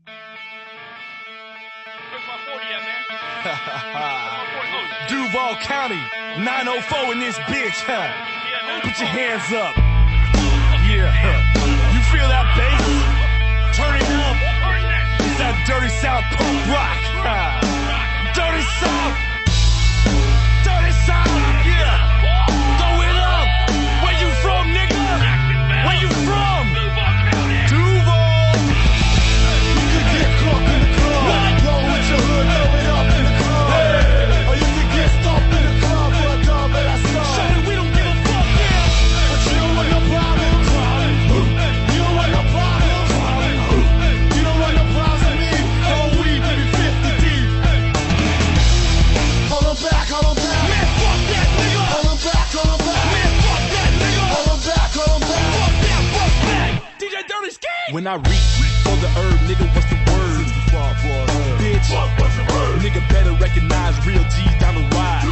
Where's my 40 at, man? Duval County, 904 in this bitch, huh? Yeah, Put your hands up. Yeah, you feel that bass? Turn it up. It's that dirty South punk rock. Dirty South. Dirty South, yeah. Throw it up. Where you from, nigga? Where you from? Duval. You could get caught in the club. Roll with your hood, throw it up in the club. Hey. Or you could get stomped in the club for a dub at our start. Show me we don't give a fuck, yeah. But you don't want no problem. You don't want no problem. You don't want no problems with me. Oh, we baby 50 deep. Hold on back, hold on back. Man, fuck that nigga. Hold on back, hold on back. Man, fuck that nigga. Hold on back, hold on back. Fuck that, fuck that. DJ Dirty Skate. When I reach for the herb, nigga, what's the word? Bitch, what's the word? Nigga better recognize real G's down the ride.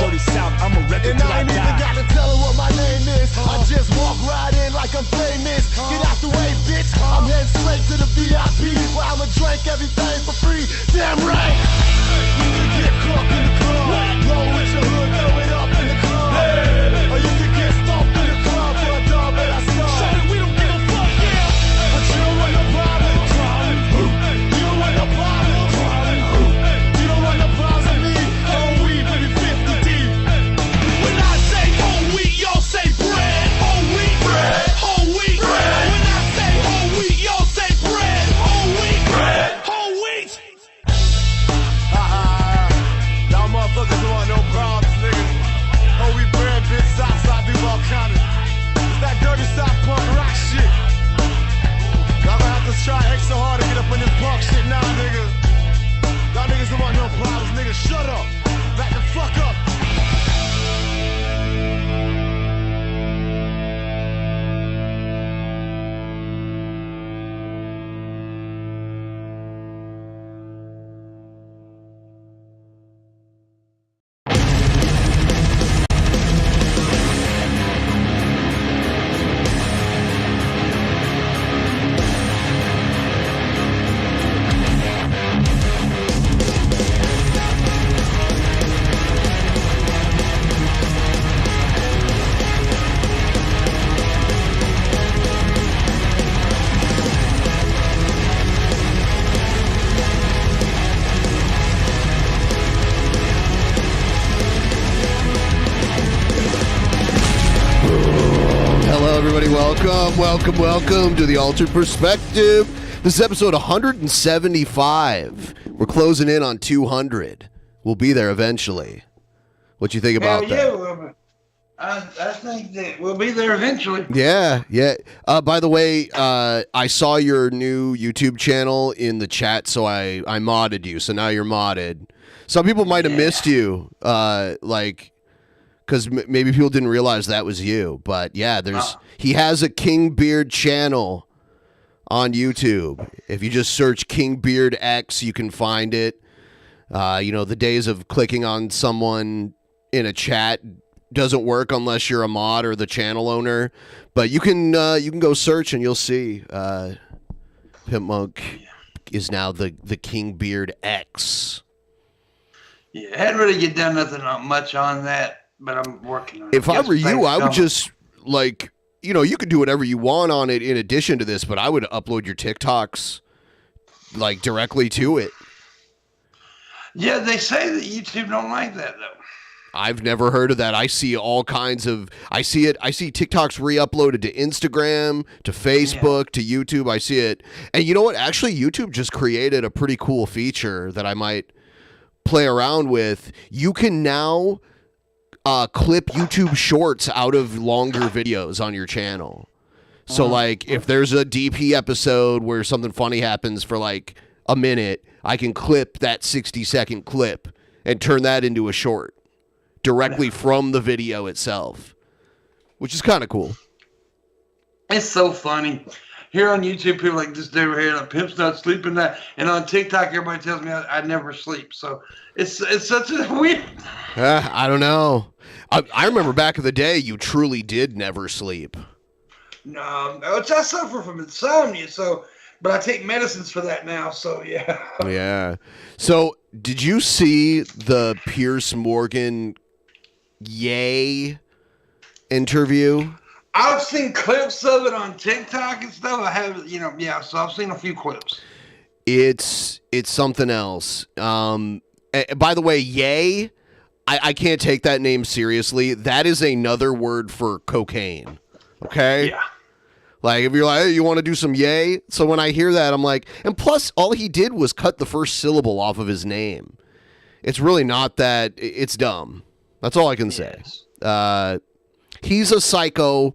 Dirty South, I'm a record till I die. And I ain't even gotta tell her what my name is. I just walk right in like I'm famous. Get out the way, bitch. I'm heading straight to the VIP where I'ma drink everything for free. Damn right. You can get caught in the club. Roll with your hood, throw it up in the club. Or you can get stomped in the club for a dub at our start. Show me we don't give a fuck, yeah. But you don't want no problem. You don't want no problem. You don't want no problems with me. Oh, we baby 50 deep. When I say whole wheat, y'all say bread. Whole wheat, bread. Whole wheat, bread. When I say whole wheat, y'all say bread. Whole wheat, bread. Whole wheat. Y'all motherfuckers don't want no problems, nigga. Whole wheat bread, bitch. Southside Duval County. It's that dirty South punk rock shit. Y'all gonna have to try extra hard to get up in this punk shit now, nigga. Y'all niggas don't want no problems, nigga. Shut up. Back the fuck up. Hello, everybody. Welcome to the Altered Perspective. This is episode 175. We're closing in on 200. We'll be there eventually. What you think about that? Well, I think that we'll be there eventually. Yeah. By the way, I saw your new YouTube channel in the chat, so I modded you. So now you're modded. Some people might have missed you, because maybe people didn't realize that was you. But yeah, he has a King Beard channel on YouTube. If you just search King Beard X, you can find it. The days of clicking on someone in a chat doesn't work unless you're a mod or the channel owner. But you can go search and you'll see PIMPMUNK is now the King Beard X. Yeah, I hadn't really done nothing much on that. But I'm working on it. If I were you, I would just, you could do whatever you want on it in addition to this, but I would upload your TikToks, directly to it. Yeah, they say that YouTube don't like that, though. I've never heard of that. I see all kinds of, I see TikToks re-uploaded to Instagram, to Facebook, to YouTube. I see it. And you know what? Actually, YouTube just created a pretty cool feature that I might play around with. You can now clip YouTube shorts out of longer videos on your channel. So if there's a DP episode where something funny happens for a minute, I can clip that 60-second clip and turn that into a short directly from the video itself, which is kind of cool. It's so funny. Here on YouTube, people like this dude right here, Pimp's not sleeping that. And on TikTok, everybody tells me I never sleep. So it's such a weird. I don't know. I remember back in the day, you truly did never sleep. No, I suffer from insomnia. So but I take medicines for that now. So yeah. Yeah. So did you see the Piers Morgan Ye interview? I've seen clips of it on TikTok and stuff. I have, so I've seen a few clips. It's something else. By the way, Ye, I can't take that name seriously. That is another word for cocaine. Okay? Yeah. Like, if you're like, hey, you want to do some yay? So when I hear that, I'm like, and plus, all he did was cut the first syllable off of his name. It's really not that, it's dumb. That's all I can say. He's a psycho,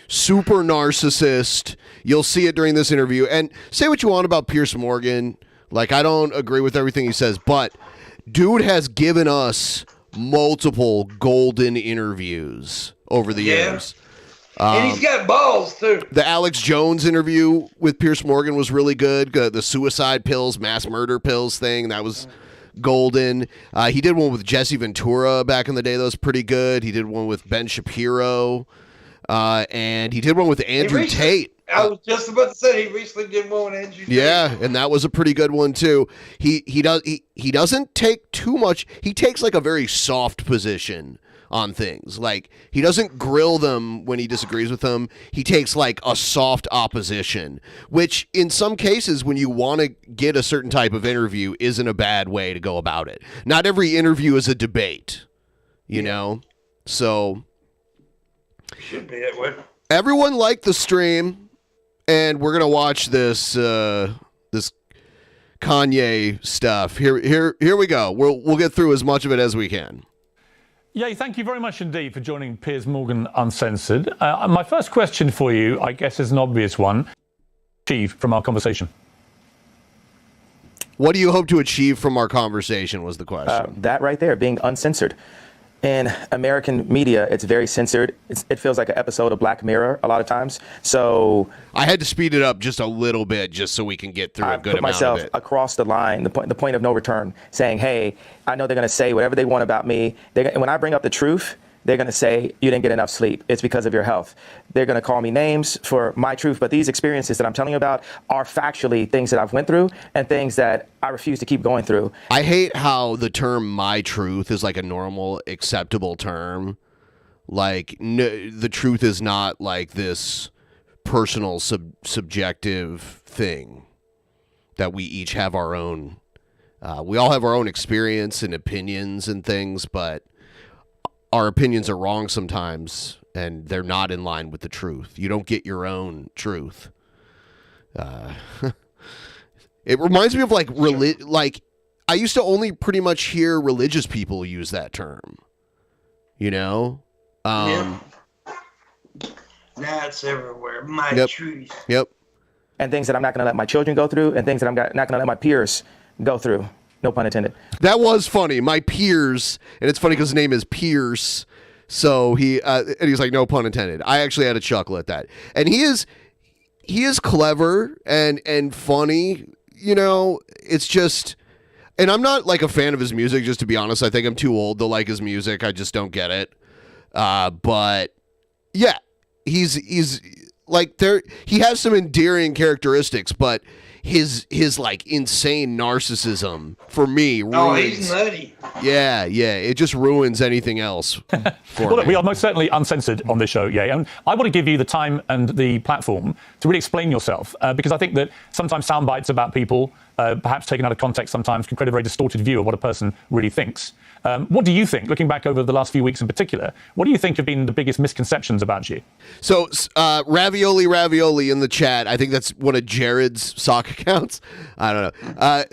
super narcissist. You'll see it during this interview. And say what you want about Piers Morgan. Like, I don't agree with everything he says, but dude has given us multiple golden interviews over the years. And he's got balls, too. The Alex Jones interview with Piers Morgan was really good. The suicide pills, mass murder pills thing, that was golden. He did one with Jesse Ventura back in the day. That was pretty good. He did one with Ben Shapiro. And he did one with Andrew Tate. I was just about to say he recently did one with Andrew Tate. Yeah, and that was a pretty good one, too. He doesn't take too much. He takes like a very soft position on things. Like, he doesn't grill them when he disagrees with them. He takes like a soft opposition, which in some cases, when you want to get a certain type of interview, isn't a bad way to go about it. Not every interview is a debate, you know? So should be that way. Everyone liked the stream, and we're gonna watch this this Kanye stuff. Here we go. We'll get through as much of it as we can. Yeah, thank you very much indeed for joining Piers Morgan Uncensored. My first question for you, I guess, is an obvious one. Achieve from our conversation. What do you hope to achieve from our conversation was the question. That right there, being uncensored. In American media, it's very censored. It feels like an episode of Black Mirror a lot of times. So I had to speed it up just a little bit just so we can get through a good amount of it. I put myself across the line, the point of no return, saying, hey, I know they're going to say whatever they want about me. And when I bring up the truth, they're going to say, you didn't get enough sleep. It's because of your health. They're going to call me names for my truth. But these experiences that I'm telling you about are factually things that I've went through and things that I refuse to keep going through. I hate how the term my truth is like a normal, acceptable term. Like, the truth is not like this personal, subjective thing that we each have our own. We all have our own experience and opinions and things, but our opinions are wrong sometimes, and they're not in line with the truth. You don't get your own truth. It reminds me of like I used to only pretty much hear religious people use that term. You know? Yeah. That's everywhere. My truth. Yep. And things that I'm not going to let my children go through, and things that I'm not going to let my peers go through. No pun intended. That was funny. My Piers, and it's funny because his name is Piers, so and he's like, no pun intended. I actually had a chuckle at that, and he is clever and funny. You know, it's just, and I'm not like a fan of his music. Just to be honest, I think I'm too old to like his music. I just don't get it. But yeah, he's like he has some endearing characteristics, but his like insane narcissism for me ruins. Oh, he's nutty. Yeah, it just ruins anything else for Well, look, me. we are most certainly uncensored on this show, yeah. And I want to give you the time and the platform to really explain yourself, because I think that sometimes sound bites about people, perhaps taken out of context sometimes, can create a very distorted view of what a person really thinks. What do you think, looking back over the last few weeks in particular, what do you think have been the biggest misconceptions about you? So, Ravioli in the chat, I think that's one of Jared's sock accounts. I don't know.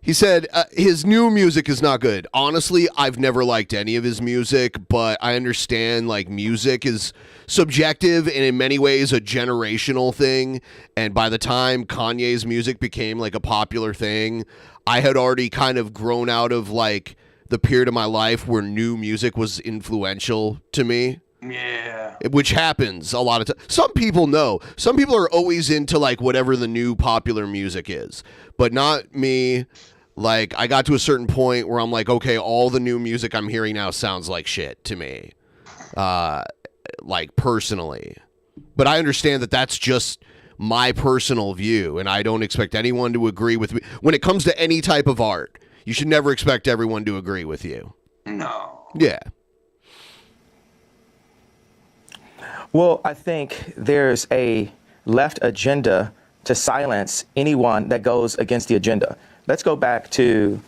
He said his new music is not good. Honestly, I've never liked any of his music, but I understand like music is subjective and in many ways a generational thing. And by the time Kanye's music became like a popular thing, I had already kind of grown out of like the period of my life where new music was influential to me. Yeah. Which happens a lot of times. Some people know. Some people are always into like whatever the new popular music is, but not me. Like, I got to a certain point where I'm like, okay, all the new music I'm hearing now sounds like shit to me. Like, personally. But I understand that that's just my personal view, and I don't expect anyone to agree with me. When it comes to any type of art, you should never expect everyone to agree with you. No. Yeah. Well, I think there's a left agenda to silence anyone that goes against the agenda. Let's go back to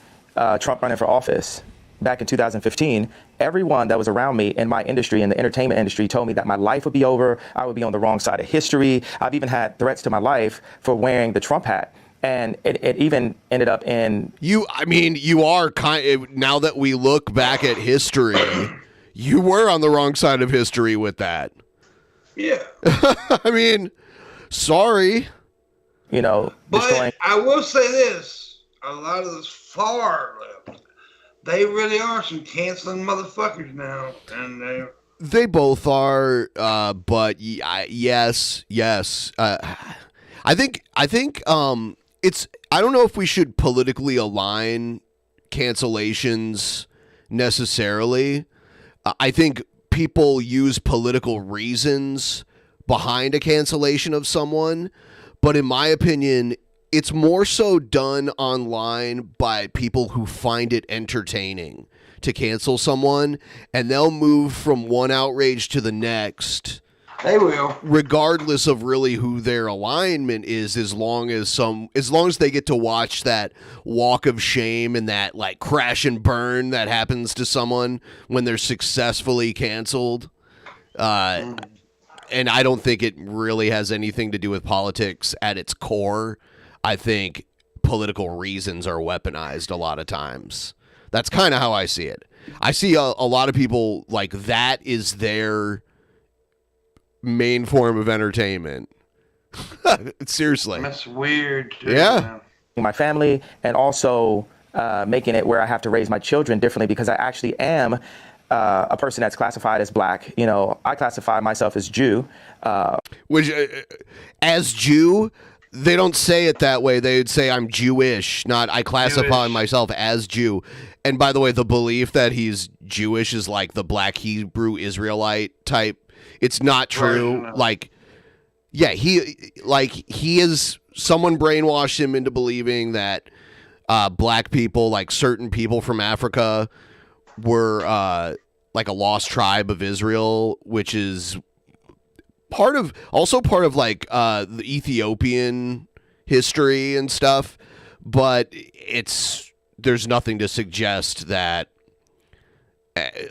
Trump running for office. Back in 2015, everyone that was around me in my industry, in the entertainment industry, told me that my life would be over. I would be on the wrong side of history. I've even had threats to my life for wearing the Trump hat. And it even ended up in... You are now that we look back at history, you were on the wrong side of history with that. Yeah. I mean, sorry. You know, but I will say this. A lot of this far left, they really are some canceling motherfuckers now. And they both are, but yes. I think it's, I don't know if we should politically align cancellations necessarily. I think people use political reasons behind a cancellation of someone, but in my opinion, it's more so done online by people who find it entertaining to cancel someone, and they'll move from one outrage to the next. They will, regardless of really who their alignment is, as long as they get to watch that walk of shame and that like crash and burn that happens to someone when they're successfully canceled. And I don't think it really has anything to do with politics at its core. I think political reasons are weaponized a lot of times. That's kind of how I see it. I see a lot of people like that is their main form of entertainment. Seriously. That's weird. Too, yeah. Man. My family, and also making it where I have to raise my children differently because I actually am a person that's classified as black. You know, I classify myself as Jew. Which, as Jew, they don't say it that way. They would say I'm Jewish, not I classify myself as Jew. And by the way, the belief that he's Jewish is like the black Hebrew Israelite type. It's not true. Right. Like, yeah, he is, someone brainwashed him into believing that black people, like certain people from Africa, were like a lost tribe of Israel, which is part of like the Ethiopian history and stuff. But there's nothing to suggest that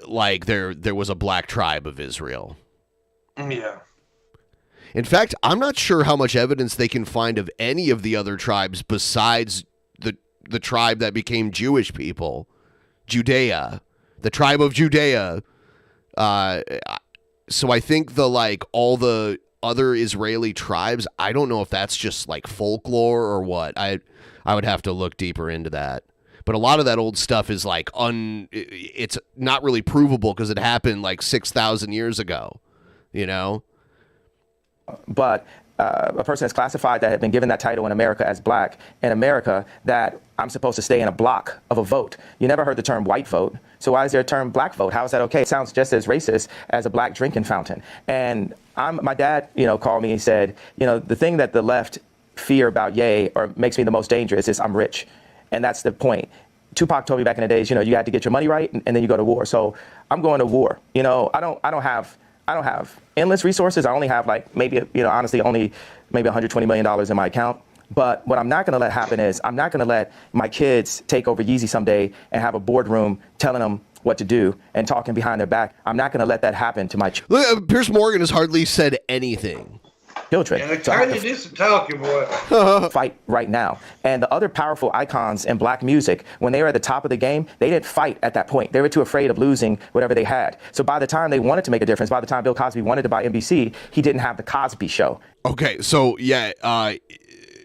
like there was a black tribe of Israel. Yeah. In fact, I'm not sure how much evidence they can find of any of the other tribes besides the tribe that became Jewish people, Judea, the tribe of Judea. So I think all the other Israeli tribes, I don't know if that's just like folklore or what. I would have to look deeper into that. But a lot of that old stuff is like it's not really provable because it happened like 6,000 years ago, you know? But a person that's classified that had been given that title in America as black, in America, that I'm supposed to stay in a block of a vote. You never heard the term white vote. So why is there a term black vote? How is that okay? It sounds just as racist as a black drinking fountain. And my dad, called me and said, the thing that the left fear about Ye or makes me the most dangerous is I'm rich. And that's the point. Tupac told me back in the days, you had to get your money right and then you go to war. So I'm going to war. I don't have endless resources. I only have honestly only maybe $120 million in my account. But what I'm not going to let happen is I'm not going to let my kids take over Yeezy someday and have a boardroom telling them what to do and talking behind their back. I'm not going to let that happen to my children. Piers Morgan has hardly said anything. Children. Yeah, so Kanye did some talking, boy. Fight right now. And the other powerful icons in black music, when they were at the top of the game, they didn't fight at that point. They were too afraid of losing whatever they had. So by the time they wanted to make a difference, by the time Bill Cosby wanted to buy NBC, he didn't have the Cosby Show. Okay, so yeah,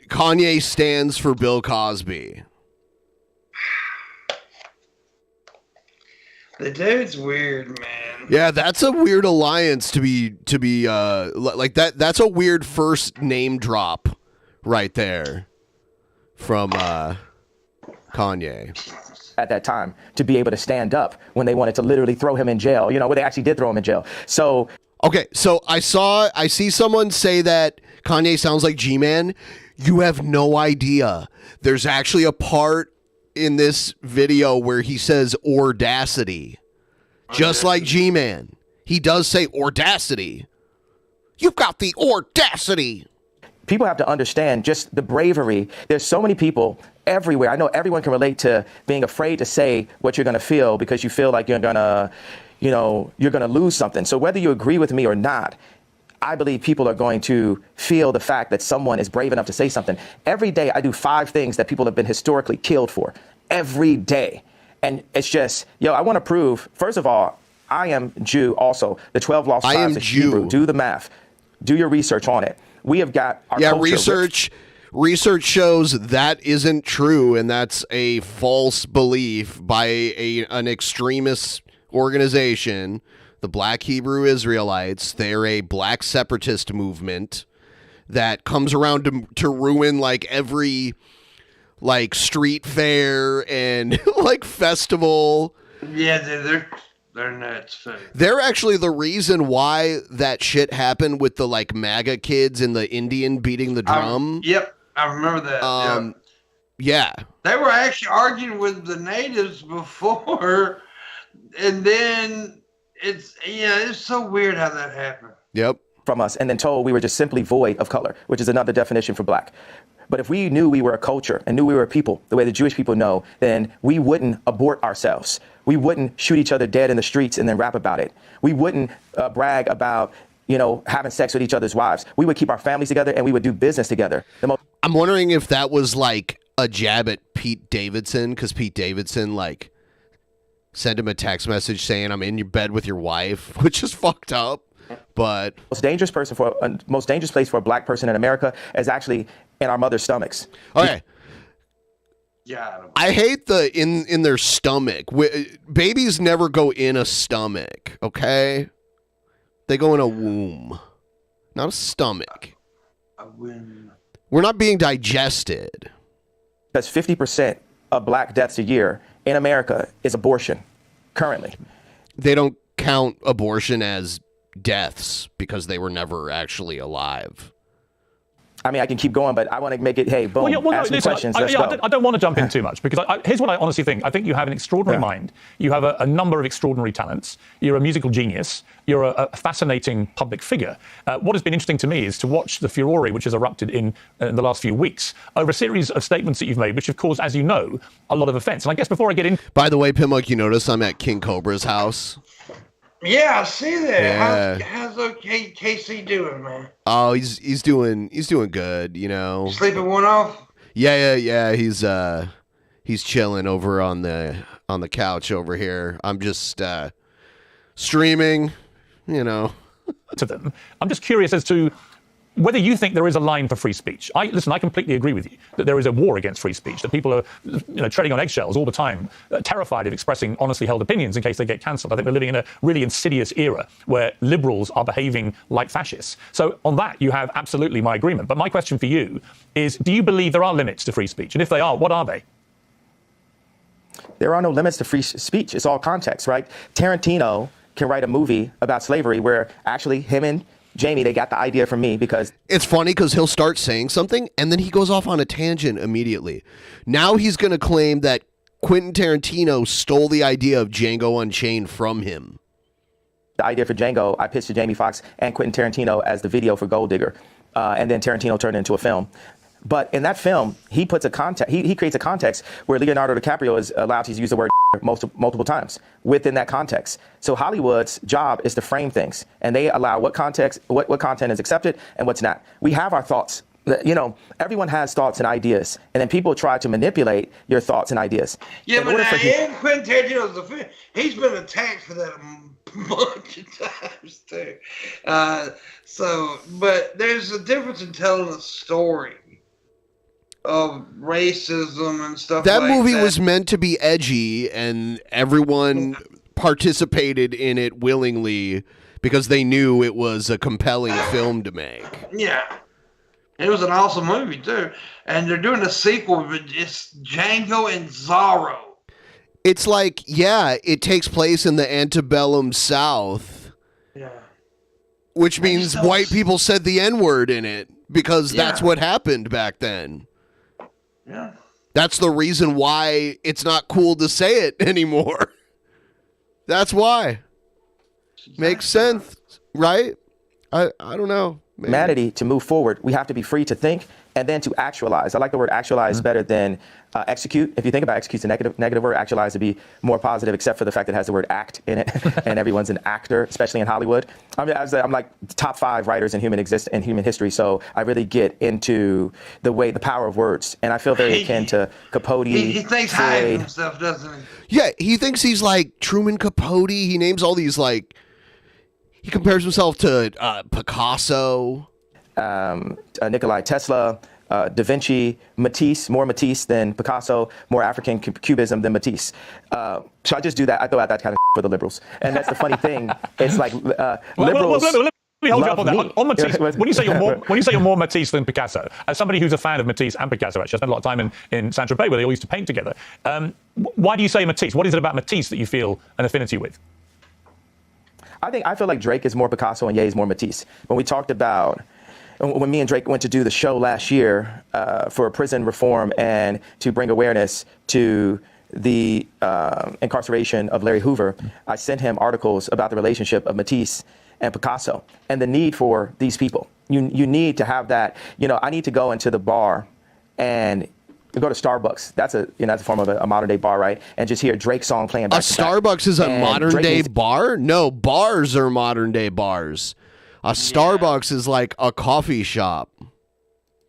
Kanye stands for Bill Cosby. The dude's weird, man. Yeah, that's a weird alliance to be like that. That's a weird first name drop right there from Kanye. At that time, to be able to stand up when they wanted to literally throw him in jail, where they actually did throw him in jail. So okay, so I see someone say that Kanye sounds like G-Man. You have no idea. There's actually a part in this video where he says audacity. Just like G-Man. He does say audacity. You've got the audacity. People have to understand just the bravery. There's so many people everywhere. I know everyone can relate to being afraid to say what you're going to feel because you feel like you're going to, you're going to lose something. So whether you agree with me or not, I believe people are going to feel the fact that someone is brave enough to say something. Every day I do 5 things that people have been historically killed for. Every day. And it's just, I want to prove, first of all, I am Jew also. The 12 lost tribes of Hebrew. Do the math. Do your research on it. We have got our culture. Research shows that isn't true, and that's a false belief by an extremist organization, the Black Hebrew Israelites. They're a black separatist movement that comes around to ruin like every street fair and like festival. Yeah, they're nuts too. They're actually the reason why that shit happened with the like MAGA kids and the Indian beating the drum. Yep, I remember that. Yeah. They were actually arguing with the natives before, and then it's so weird how that happened. Yep. From us, and then told we were just simply void of color, which is another definition for black. But if we knew we were a culture and knew we were a people, the way the Jewish people know, then we wouldn't abort ourselves. We wouldn't shoot each other dead in the streets and then rap about it. We wouldn't brag about, having sex with each other's wives. We would keep our families together and we would do business together. I'm wondering if that was like a jab at Pete Davidson, because Pete Davidson like sent him a text message saying I'm in your bed with your wife, which is fucked up. But most dangerous place for a black person in America is actually in our mother's stomachs. Okay. Yeah. I hate the in their stomach. Babies never go in a stomach, okay? They go in a womb, not a stomach. A womb. We're not being digested. That's 50% of black deaths a year in America is abortion currently. They don't count abortion as deaths because they were never actually alive. I mean, I can keep going, but I want to make it, hey, boom, ask me questions, let's go. I don't want to jump in too much because here's what I honestly think. I think you have an extraordinary mind. You have a number of extraordinary talents. You're a musical genius. You're a fascinating public figure. What has been interesting to me is to watch the furore which has erupted in the last few weeks over a series of statements that you've made, which have caused, as you know, a lot of offense. And I guess before I get in... By the way, PIMPMUNK, you notice I'm at King Cobra's house? Yeah, I see that. Yeah. How's KC doing, man? Oh, he's doing good, Sleeping one off? Yeah. He's chilling over on the couch over here. I'm just streaming, to them. I'm just curious as to whether you think there is a line for free speech. I completely agree with you that there is a war against free speech, that people are treading on eggshells all the time, terrified of expressing honestly held opinions in case they get cancelled. I think we're living in a really insidious era where liberals are behaving like fascists. So on that, you have absolutely my agreement. But my question for you is, do you believe there are limits to free speech? And if they are, what are they? There are no limits to free speech. It's all context, right? Tarantino can write a movie about slavery where actually him and Jamie, they got the idea from me because... It's funny because he'll start saying something and then he goes off on a tangent immediately. Now he's going to claim that Quentin Tarantino stole the idea of Django Unchained from him. The idea for Django, I pitched to Jamie Foxx and Quentin Tarantino as the video for Gold Digger. And then Tarantino turned it into a film. But in that film, he puts a context. He creates a context where Leonardo DiCaprio is allowed to use the word multiple times within that context. So Hollywood's job is to frame things, and they allow what context, what content is accepted and what's not. We have our thoughts. Everyone has thoughts and ideas, and then people try to manipulate your thoughts and ideas. Yeah, but Quentin Tarantino's he's been attacked for that a bunch of times too. But there's a difference in telling a story of racism and stuff like that. That movie was meant to be edgy, and everyone participated in it willingly because they knew it was a compelling film to make. Yeah. It was an awesome movie, too. And they're doing a sequel, but it's Django and Zorro. It's like, it takes place in the antebellum South. Yeah. Which means white people said the N-word in it. because that's what happened back then. Yeah. That's the reason why it's not cool to say it anymore. That's why. Makes sense, right? I don't know. Humanity to move forward, we have to be free to think and then to actualize. I like the word actualize better than execute. If you think about execute's a negative word, actualize would be more positive, except for the fact that it has the word act in it, and everyone's an actor, especially in Hollywood. I'm like top 5 writers in human history, so I really get into the power of words, and I feel very akin to Capote. He thinks high of himself, doesn't he? Yeah, he thinks he's like Truman Capote. He names all these like. He compares himself to Picasso, Nikola Tesla, Da Vinci, Matisse, more Matisse than Picasso, more African Cubism than Matisse. So I just do that. I throw out that kind of for the liberals. And that's the funny thing. It's like liberals. Let me hold you up on that. Me. On Matisse, when you say you're more Matisse than Picasso, as somebody who's a fan of Matisse and Picasso, actually, I spent a lot of time in Saint-Tropez where they all used to paint together. Why do you say Matisse? What is it about Matisse that you feel an affinity with? I feel like Drake is more Picasso and Ye is more Matisse. When we talked about, when me and Drake went to do the show last year for prison reform and to bring awareness to the incarceration of Larry Hoover, I sent him articles about the relationship of Matisse and Picasso and the need for these people. You need to have that. I need to go into the bar and go to Starbucks. That's a form of a modern day bar, right? And just hear Drake's song playing back to back. Starbucks is a modern day bar? No, bars are modern day bars. Starbucks is like a coffee shop.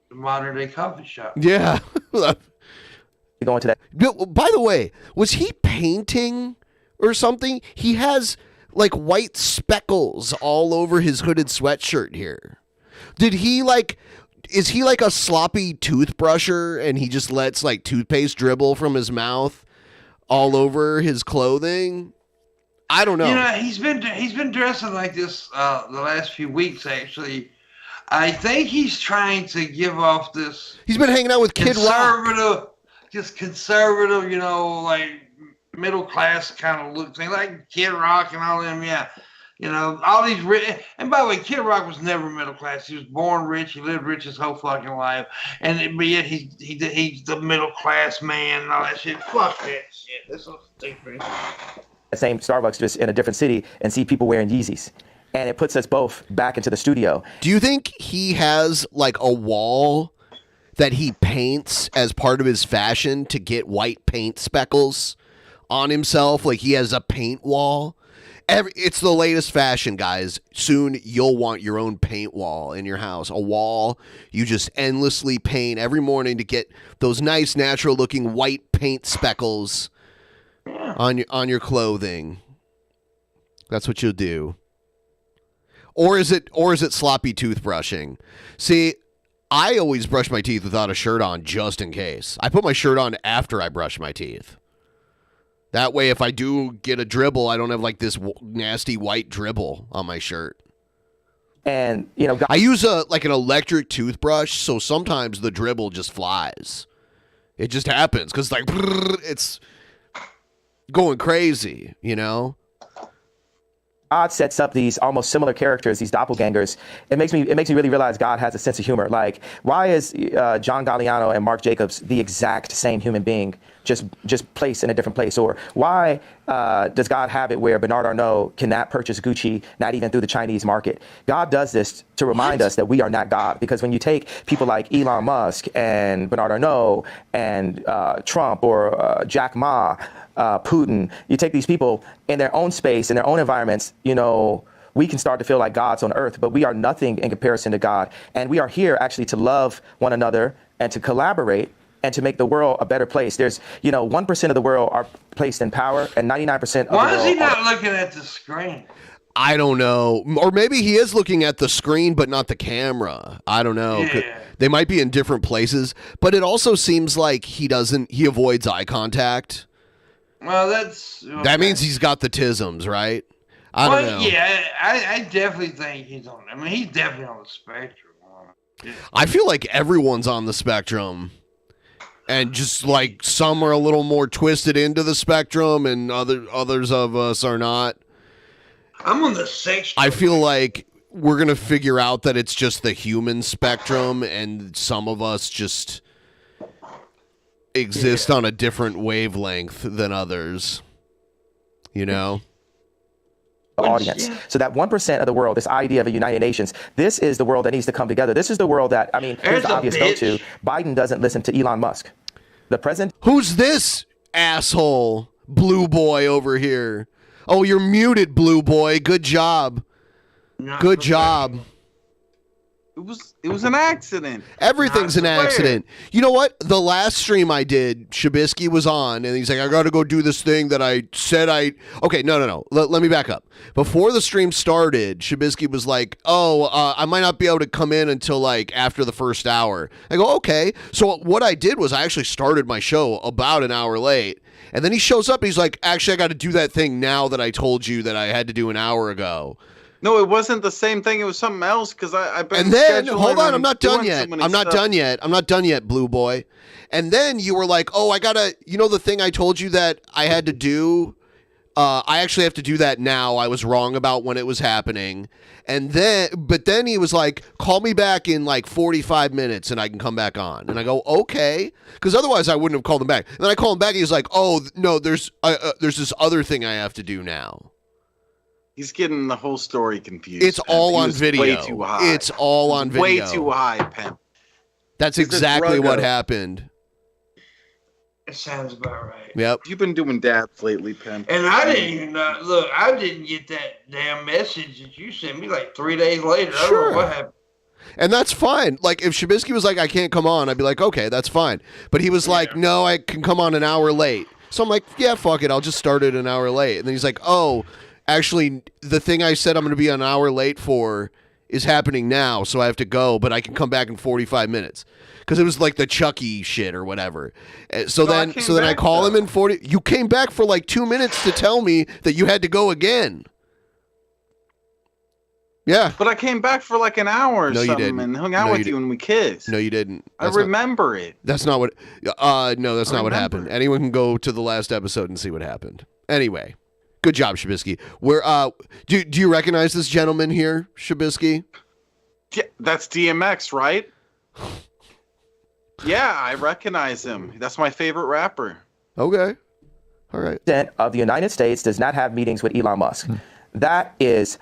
A modern day coffee shop. Yeah. Go into that. By the way, was he painting or something? He has like white speckles all over his hooded sweatshirt here. Did he like... Is he like a sloppy toothbrusher and he just lets like toothpaste dribble from his mouth all over his clothing? I don't know. He's been dressing like this the last few weeks, actually. I think he's trying to give off this. He's been hanging out with Kid Rock. Conservative, like middle class kind of look thing, like Kid Rock and all them. Yeah. All these rich, and by the way, Kid Rock was never middle class. He was born rich. He lived rich his whole fucking life, but yet he's the middle class man and all that shit. Fuck that shit. That's so stupid. The same Starbucks, just in a different city, and see people wearing Yeezys, and it puts us both back into the studio. Do you think he has like a wall that he paints as part of his fashion to get white paint speckles on himself? Like he has a paint wall. It's the latest fashion, guys. Soon you'll want your own paint wall in your house. A wall you just endlessly paint every morning to get those nice, natural-looking white paint speckles on your clothing. That's what you'll do. Or is it sloppy toothbrushing? See, I always brush my teeth without a shirt on just in case. I put my shirt on after I brush my teeth. That way, if I do get a dribble, I don't have like this nasty white dribble on my shirt. And, I use an electric toothbrush, so sometimes the dribble just flies. It just happens because like it's going crazy, God sets up these almost similar characters, these doppelgangers. It makes me really realize God has a sense of humor. Like, why is John Galliano and Mark Jacobs the exact same human being, just placed in a different place? Or why does God have it where Bernard Arnault cannot purchase Gucci, not even through the Chinese market? God does this to remind us that we are not God. Because when you take people like Elon Musk and Bernard Arnault and Trump or Jack Ma, Putin, you take these people in their own space, in their own environments, we can start to feel like gods on earth, but we are nothing in comparison to God. And we are here actually to love one another and to collaborate and to make the world a better place. There's, 1% of the world are placed in power and 99% of the world. Why is he not looking at the screen? I don't know. Or maybe he is looking at the screen, but not the camera. I don't know. Yeah. They might be in different places, but it also seems like he avoids eye contact. Well, that's... Okay. That means he's got the tisms, right? I don't know. Yeah, I definitely think he's on... he's definitely on the spectrum. Yeah. I feel like everyone's on the spectrum. And just like some are a little more twisted into the spectrum and others of us are not. I'm on the spectrum. I feel like we're gonna figure out that it's just the human spectrum, and some of us just exist on a different wavelength than others. You know. Audience. So that 1% of the world, this idea of a United Nations, this is the world that needs to come together. This is the world that, I mean, here's the obvious go-to. Biden doesn't listen to Elon Musk. The president. Who's this asshole? Blue boy over here. Oh, you're muted, blue boy. Good job. Good job. It was an accident. Everything's an accident. You know what? The last stream I did, Shabisky was on, and he's like, I got to go do this thing that I said I... Okay, no. Let me back up. Before the stream started, Shabisky was like, I might not be able to come in until, like, after the first hour. I go, okay. So what I did was I actually started my show about an hour late, and then he shows up, and he's like, actually, I got to do that thing now that I told you that I had to do an hour ago. No, it wasn't the same thing. It was something else because I've been. And then, hold on, I'm not done yet. I'm not done yet, blue boy. And then you were like, oh, I gotta, the thing I told you that I had to do? I actually have to do that now. I was wrong about when it was happening. But then he was like, call me back in like 45 minutes and I can come back on. And I go, okay. Because otherwise I wouldn't have called him back. And then I call him back and he's like, oh, no, there's this other thing I have to do now. He's getting the whole story confused. It's all on video. Way too high. It's all on video. Way too high, Pimp. That's exactly what happened. It sounds about right. Yep. You've been doing dabs lately, Pimp. And I didn't even know. Look, I didn't get that damn message that you sent me like 3 days later. I don't know what happened. And that's fine. Like, if Shabisky was like, I can't come on, I'd be like, okay, that's fine. But he was like, no, I can come on an hour late. So I'm like, yeah, fuck it. I'll just start it an hour late. And then he's like, oh, actually, the thing I said I'm going to be an hour late for is happening now, so I have to go, but I can come back in 45 minutes. Because it was like the Chucky shit or whatever. So then I call him in 40. You came back for like 2 minutes to tell me that you had to go again. Yeah. But I came back for like an hour or something and hung out with you and we kissed. No, you didn't. I remember it. That's not what... no, that's not what happened. Anyone can go to the last episode and see what happened. Anyway. Good job, Shabisky. Do you recognize this gentleman here, Shabisky? Yeah, that's DMX, right? Yeah, I recognize him. That's my favorite rapper. Okay. All right. President of the United States does not have meetings with Elon Musk. That is,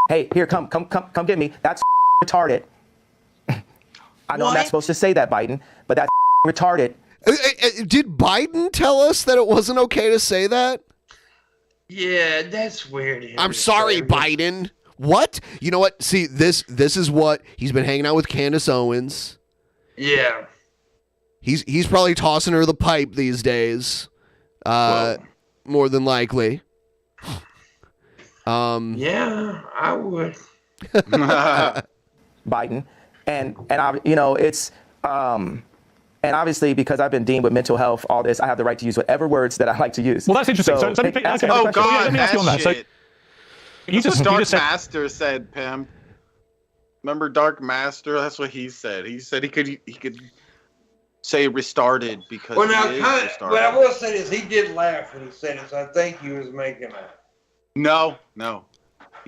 hey, here, come get me. That's retarded. I know I'm not supposed to say that, Biden, but that's retarded. Did Biden tell us that it wasn't okay to say that? Yeah, that's weird. I'm sorry, Biden. What? You know what? See, this is what he's been hanging out with Candace Owens. Yeah. He's probably tossing her the pipe these days. More than likely. Yeah, I would. Biden, and it's and obviously, because I've been dealing with mental health, all this, I have the right to use whatever words that I like to use. Well, that's interesting. So let me ask you on that. So you just Dark Master said, Pimp. Remember Dark Master? That's what he said. He said he could say restarted because well, now, he is restarted. But I will say this: he did laugh when he said it, so I think he was making that. No.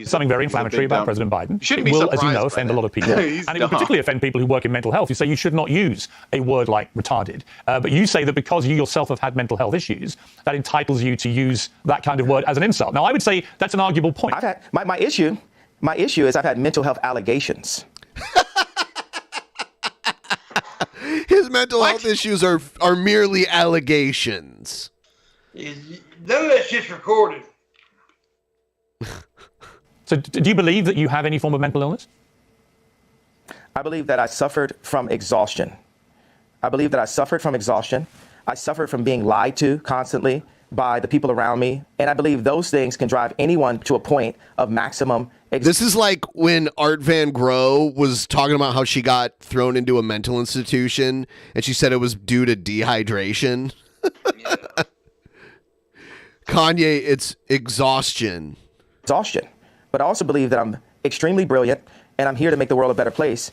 Something very inflammatory about President Biden. Shouldn't it will, as you know, offend a lot of people. And it will particularly offend people who work in mental health. You say you should not use a word like retarded. But you say that because you yourself have had mental health issues, that entitles you to use that kind of word as an insult. Now, I would say that's an arguable point. I've had, my issue is I've had mental health allegations. His mental health issues are merely allegations. None of that shit's recorded. So do you believe that you have any form of mental illness? I believe that I suffered from exhaustion. I suffered from being lied to constantly by the people around me. And I believe those things can drive anyone to a point of maximum This is like when Art Van Gogh was talking about how she got thrown into a mental institution and she said it was due to dehydration. Kanye, it's exhaustion. But I also believe that I'm extremely brilliant and I'm here to make the world a better place.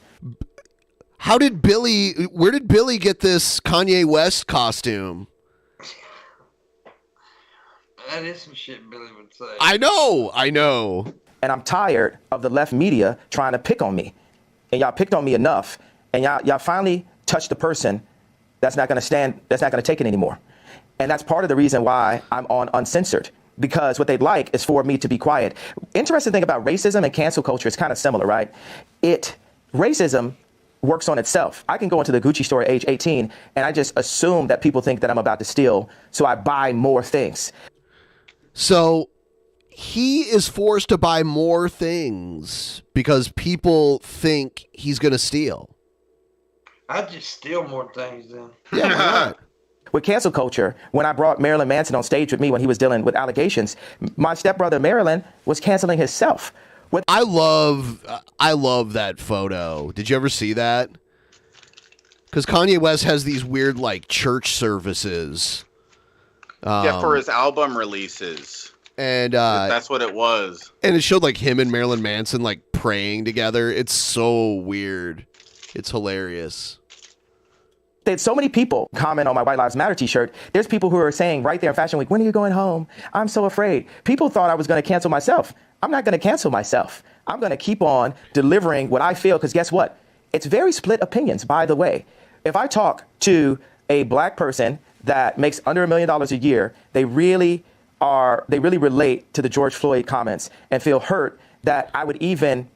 Where did Billy get this Kanye West costume? That is some shit Billy would say. I know. And I'm tired of the left media trying to pick on me. And y'all picked on me enough. And y'all finally touched the person that's not going to take it anymore. And that's part of the reason why I'm on Uncensored, because what they'd like is for me to be quiet. Interesting thing about racism and cancel culture is kind of similar, right? Racism works on itself. I can go into the Gucci store at age 18 and I just assume that people think that I'm about to steal, so I buy more things. So he is forced to buy more things because people think he's going to steal. I'd just steal more things then. Yeah, why not? With cancel culture, when I brought Marilyn Manson on stage with me when he was dealing with allegations, my stepbrother Marilyn was canceling himself. I love that photo. Did you ever see that? Because Kanye West has these weird like church services. Yeah, for his album releases. And that's what it was. And it showed like him and Marilyn Manson like praying together. It's so weird. It's hilarious. There's so many people comment on my White Lives Matter t-shirt. There's people who are saying right there in Fashion Week, when are you going home? I'm so afraid. People thought I was going to cancel myself. I'm not going to cancel myself. I'm going to keep on delivering what I feel, because guess what? It's very split opinions, by the way. If I talk to a black person that makes under $1 million a year, they really relate to the George Floyd comments and feel hurt that I would even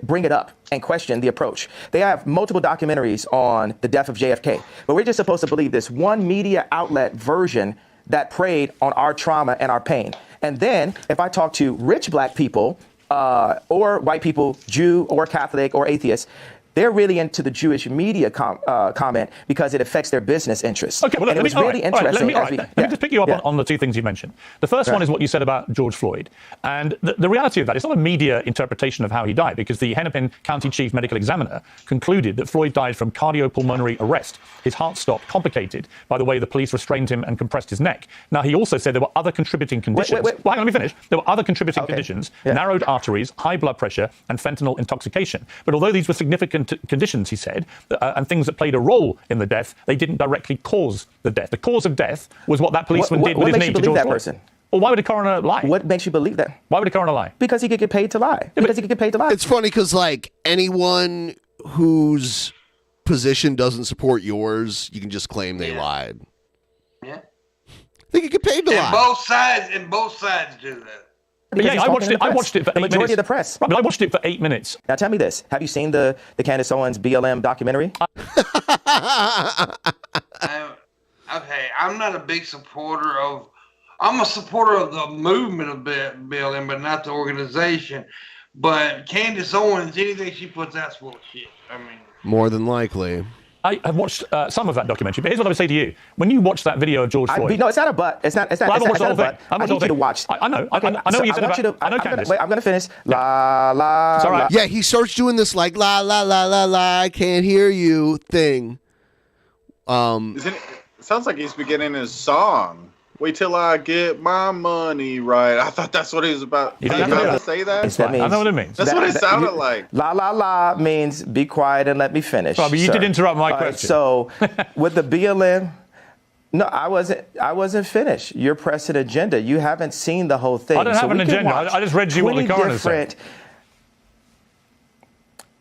bring it up and question the approach. They have multiple documentaries on the death of JFK, but we're just supposed to believe this one media outlet version that preyed on our trauma and our pain. And then if I talk to rich black people or white people, Jew or Catholic or atheist, they're really into the Jewish media comment because it affects their business interests. Okay, well, and it was really interesting. Let me just pick you up on the two things you mentioned. The first one is what you said about George Floyd. And the reality of that, it's not a media interpretation of how he died, because the Hennepin County Chief Medical Examiner concluded that Floyd died from cardiopulmonary arrest. His heart stopped, complicated by the way the police restrained him and compressed his neck. Now, he also said there were other contributing conditions. Wait. Well, hang on, let me finish. There were other contributing conditions, narrowed arteries, high blood pressure, and fentanyl intoxication. But although these were significant conditions, he said, and things that played a role in the death, they didn't directly cause the death. The cause of death was what that policeman did with his knee to George Floyd. Person? Well, why would a coroner lie? What makes you believe that? Why would a coroner lie? Because he could get paid to lie. Because he could get paid to lie. It's funny because like anyone whose position doesn't support yours, you can just claim they lied. Yeah. They could get paid to lie. Both sides do that. But yeah, I watched it for 8 minutes. The majority of the press. Right, but I watched it for 8 minutes. Now tell me this: have you seen the Candace Owens BLM documentary? Okay, I'm not a big supporter of. I'm a supporter of the movement of BLM, but not the organization. But Candace Owens, anything she puts out's full of shit. I mean, more than likely. I have watched some of that documentary, but here's what I would say to you: when you watch that video of George Floyd, no, it's not a but. It's not. It's not. Well, It's not a but. I need you to watch. I know. Okay, I know what you said about. I know Candace. Wait, I'm going to finish. La la. It's all right. Yeah, he starts doing this like la la la la la, I can't hear you thing. It sounds like he's beginning his song. Wait till I get my money right. I thought that's what he was about. You Did don't you have have to to say that? I know what it means. That's what it sounded like. La la la means be quiet and let me finish. But you did interrupt my question. Right, so with the BLM, no, I wasn't finished. You're pressing agenda. You haven't seen the whole thing. I don't have an agenda. I just read you what the coroner said.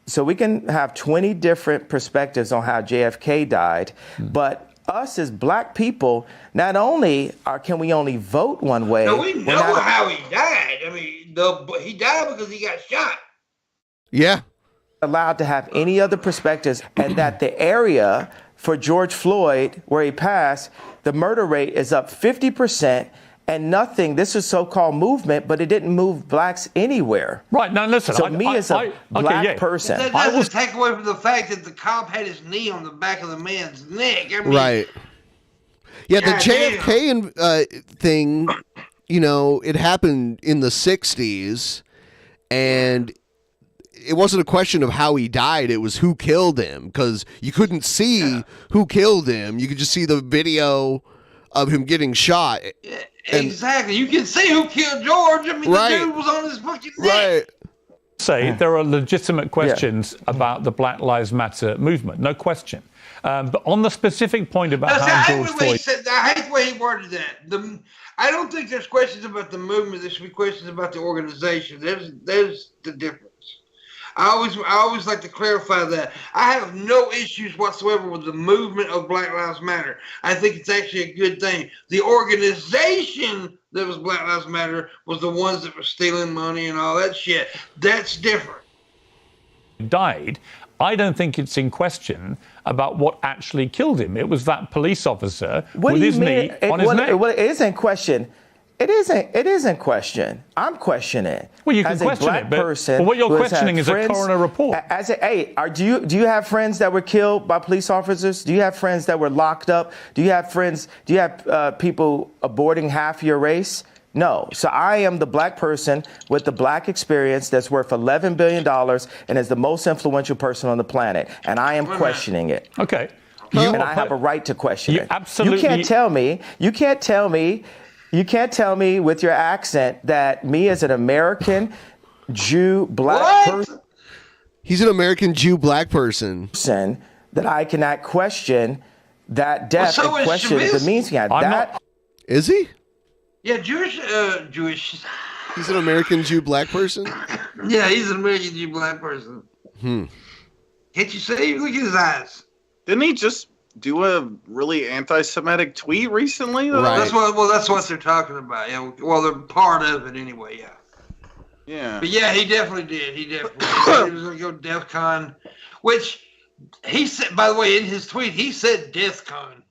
So we can have 20 different perspectives on how JFK died, but us as black people, not only can we only vote one way. No, we know how he died. I mean, he died because he got shot. Yeah. Allowed to have any other perspectives, and that the area for George Floyd, where he passed, the murder rate is up 50%. And nothing, this is so-called movement, but it didn't move blacks anywhere. Right, now listen. So me as a black person. That doesn't take away from the fact that the cop had his knee on the back of the man's neck. I mean, right. Yeah, the JFK thing, you know, it happened in the 60s, and it wasn't a question of how he died. It was who killed him, because you couldn't see who killed him. You could just see the video of him getting shot. Yeah, exactly. You can see who killed George. I mean, the dude was on his fucking neck. Right. say there are legitimate questions about the Black Lives Matter movement, no question. But on the specific point about how George Floyd... I hate the way he worded that. I don't think there's questions about the movement. There should be questions about the organization. There's the difference. I always like to clarify that. I have no issues whatsoever with the movement of Black Lives Matter. I think it's actually a good thing. The organization that was Black Lives Matter was the ones that were stealing money and all that shit. That's different. Died. I don't think it's in question about what actually killed him. It was that police officer with his knee on his neck. Well, it is in question. It isn't question. I'm questioning. Well, you can question it, but what you're questioning is a coroner report. Do you have friends that were killed by police officers? Do you have friends that were locked up? Do you have friends? Do you have people aborting half your race? No. So I am the black person with the black experience that's worth $11 billion and is the most influential person on the planet, and I am questioning it. Okay. And I have a right to question it. Absolutely. You can't tell me with your accent that me as an American Jew black person. He's an American Jew black person. That I cannot question that death and question the means he had. Is he? Yeah, Jewish. He's an American Jew black person? Yeah, he's an American Jew black person. Can't you see? Look at his eyes. Didn't he just do a really anti-Semitic tweet recently? Though? Right. That's what they're talking about. Yeah. Well, they're part of it anyway. Yeah. Yeah. But yeah, he definitely did. He was going to go DEFCON, which he said. By the way, in his tweet, he said DEFCON.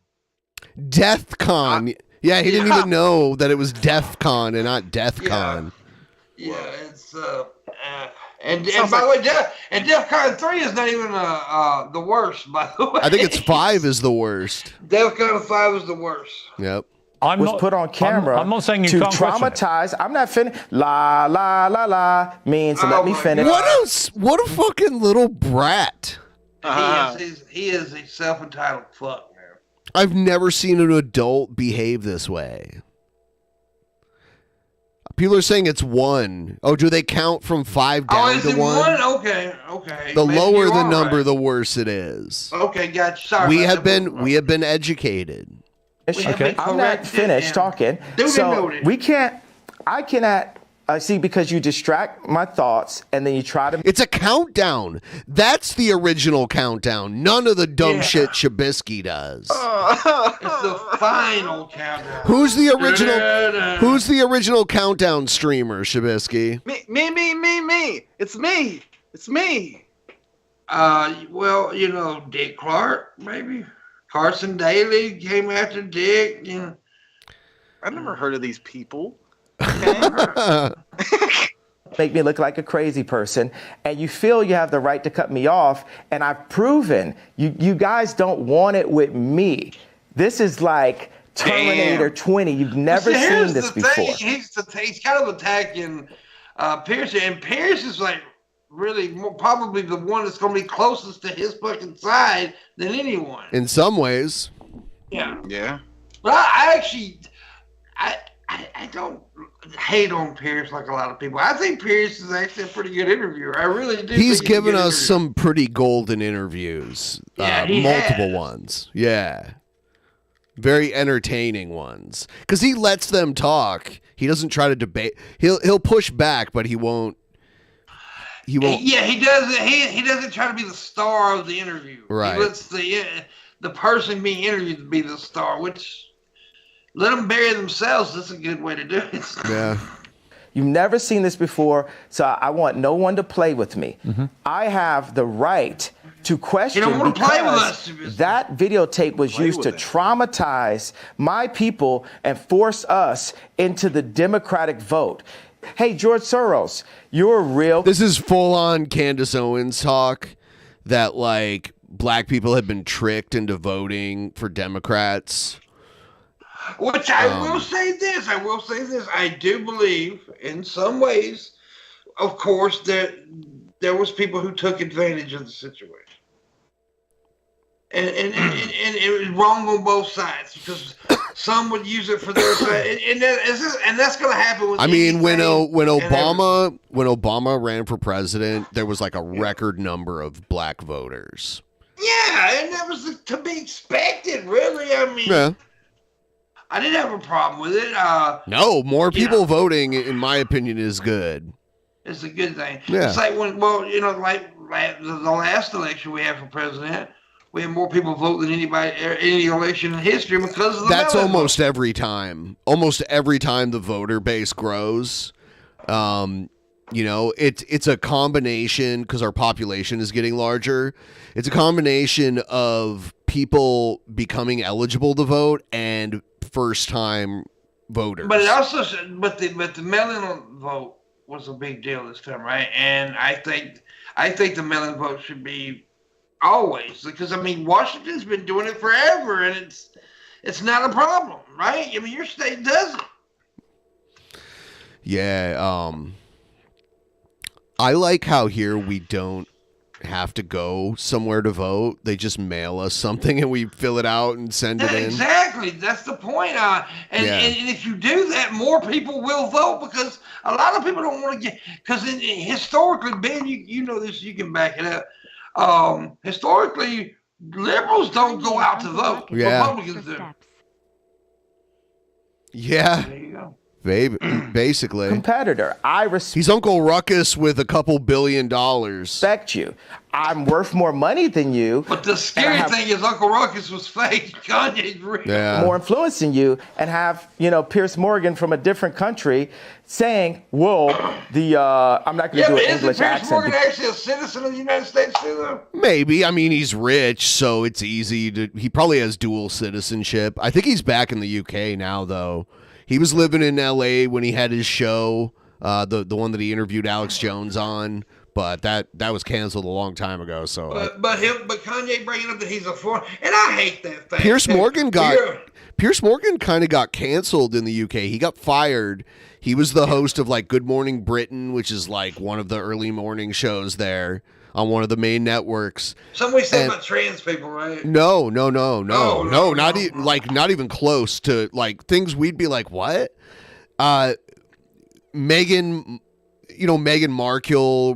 DEFCON. Yeah, he didn't even know that it was DEFCON and not DEFCON. Yeah, it's and by the way, DEFCON 3 is not even the worst. By the way, I think it's 5 is the worst. DEFCON 5 is the worst. Yep. Put on camera. I'm not saying you to can't traumatize. I'm not finished. La la la la means let me finish. What a fucking little brat. He is a self-entitled fuck, man. I've never seen an adult behave this way. People are saying it's 1. Oh, do they count from 5 down to 1? Okay. The lower the number, the worse it is. Okay, gotcha. Sorry. We have been educated. Okay. I'm not finished talking. So I cannot see, because you distract my thoughts and then you try to. It's a countdown. That's the original countdown. None of the dumb shit Shabisky does. It's the final countdown. Who's the original countdown streamer, Shabisky? Me. It's me. Well, Dick Clark, maybe. Carson Daly came after Dick. I've never heard of these people. Make me look like a crazy person, and you feel you have the right to cut me off, and I've proven you guys don't want it with me. This is like Terminator 20. You've never seen this before. He's kind of attacking Piers, and Piers is like really probably the one that's going to be closest to his fucking side than anyone. In some ways. Yeah. But I don't hate on Piers like a lot of people. I think Piers is actually a pretty good interviewer. I really do. He's given us some pretty golden interviews. Multiple ones. Yeah. Very entertaining ones. Because he lets them talk. He doesn't try to debate. He'll push back, but he won't. Yeah, he doesn't. He doesn't try to be the star of the interview. Right. He lets the person being interviewed be the star, which let them bury themselves. That's a good way to do it. Yeah. You've never seen this before, so I want no one to play with me. Mm-hmm. I have the right to question. You don't want to play with us. That videotape was used to traumatize my people and force us into the Democratic vote. Hey, George Soros, you're real. This is full on Candace Owens talk that like black people have been tricked into voting for Democrats. Which I will say this. I do believe in some ways, of course, that there was people who took advantage of the situation. And it was wrong on both sides, because Some would use it for their and that's going to happen with. I mean, when everything. Obama ran for president, there was like a record number of black voters. Yeah, and that was to be expected, really. I mean, Yeah. I didn't have a problem with it. No, more people voting, in my opinion, is good. It's a good thing. Yeah. It's like when, like the last election we had for president, we had more people vote than any election in history because of the That's mail-in almost vote. every time. Almost every time the voter base grows. It's a combination, because our population is getting larger. It's a combination of people becoming eligible to vote and first-time voters. But it also, but the mail-in vote was a big deal this time, right? And I think the mail-in vote should be always, because I mean Washington's been doing it forever, and it's not a problem, right? I mean your state does it. Yeah, I like how here we don't have to go somewhere to vote. They just mail us something and we fill it out and send it in. Exactly. That's the point. And if you do that, more people will vote, because a lot of people don't want to get, because historically, Ben, you know this, you can back it up. Historically, liberals don't go out to vote. Yeah. Republicans do. Yeah. There you go. Basically. Competitor. He's Uncle Ruckus with a couple $2 billion. Respect you. I'm worth more money than you. But the scary thing is Uncle Ruckus was fake. Kanye's real. Yeah. More influence than you, and have, Piers Morgan from a different country saying, "Whoa, I'm not going to do an English Piers accent." Morgan actually a citizen of the United States too, though? Maybe. I mean, he's rich, so it's easy to. He probably has dual citizenship. I think he's back in the UK now, though. He was living in LA when he had his show, the one that he interviewed Alex Jones on, but that was canceled a long time ago. So, but Kanye bringing up that he's a foreign, and I hate that thing. Piers Morgan kind of got canceled in the UK. He got fired. He was the host of like Good Morning Britain, which is like one of the early morning shows there on one of the main networks. Somebody said about trans people, right? No, not even close to like things we'd be like, what? Meghan Markle,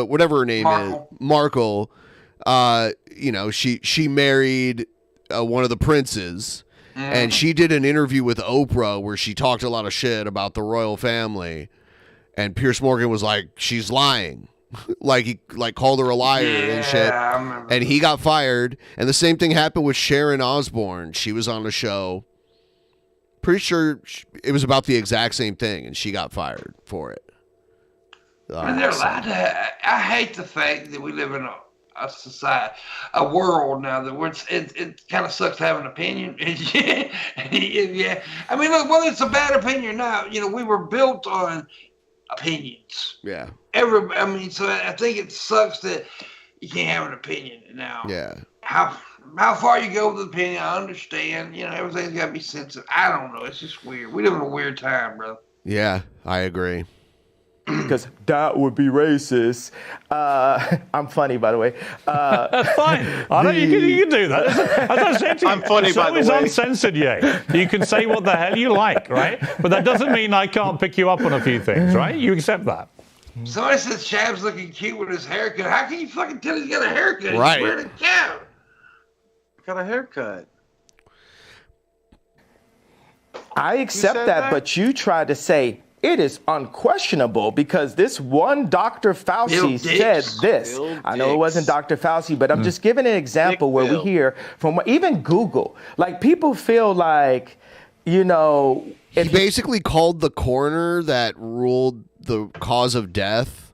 whatever her name is, Markle. She married one of the princes, and she did an interview with Oprah where she talked a lot of shit about the royal family, and Piers Morgan was like, she's lying. He called her a liar and shit, and he got fired. And the same thing happened with Sharon Osbourne. She was on the show. Pretty sure it was about the exact same thing, and she got fired for it. And they're allowed to. I hate the fact that we live in a society, a world now that it kind of sucks to have an opinion. Yeah, I mean, look, whether it's a bad opinion or not, we were built on opinions. Yeah. So I think it sucks that you can't have an opinion now. Yeah. How far you go with the opinion, I understand. Everything's got to be sensitive. I don't know. It's just weird. We live in a weird time, bro. Yeah, I agree. Because that would be racist. I'm funny, by the way. That's fine. You can do that. As I said to you, I'm funny, by the way. It's uncensored, yeah. You can say what the hell you like, right? But that doesn't mean I can't pick you up on a few things, right? You accept that. Somebody said Shab's looking cute with his haircut. How can you fucking tell he's got a haircut? Right. He's wearing a cap. Got a haircut. I accept that, but you tried to say it is unquestionable because this one Dr. Fauci said this. I know it wasn't Dr. Fauci, but I'm just giving an example where we hear from even Google. Like, people feel like, He basically called the coroner that ruled the cause of death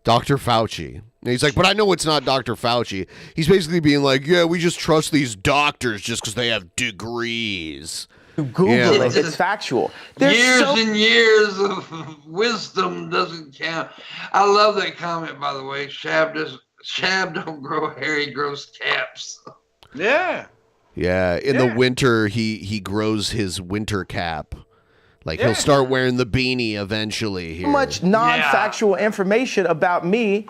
Dr. Fauci. And he's like, but I know it's not Dr. Fauci. He's basically being like, yeah, we just trust these doctors just because they have degrees. Google it. It's factual. Years and years of wisdom doesn't count. I love that comment, by the way. Shab don't grow hair, he grows caps. Yeah. Yeah. In the winter, he grows his winter cap. Like, he'll start wearing the beanie eventually here. Much non-factual information about me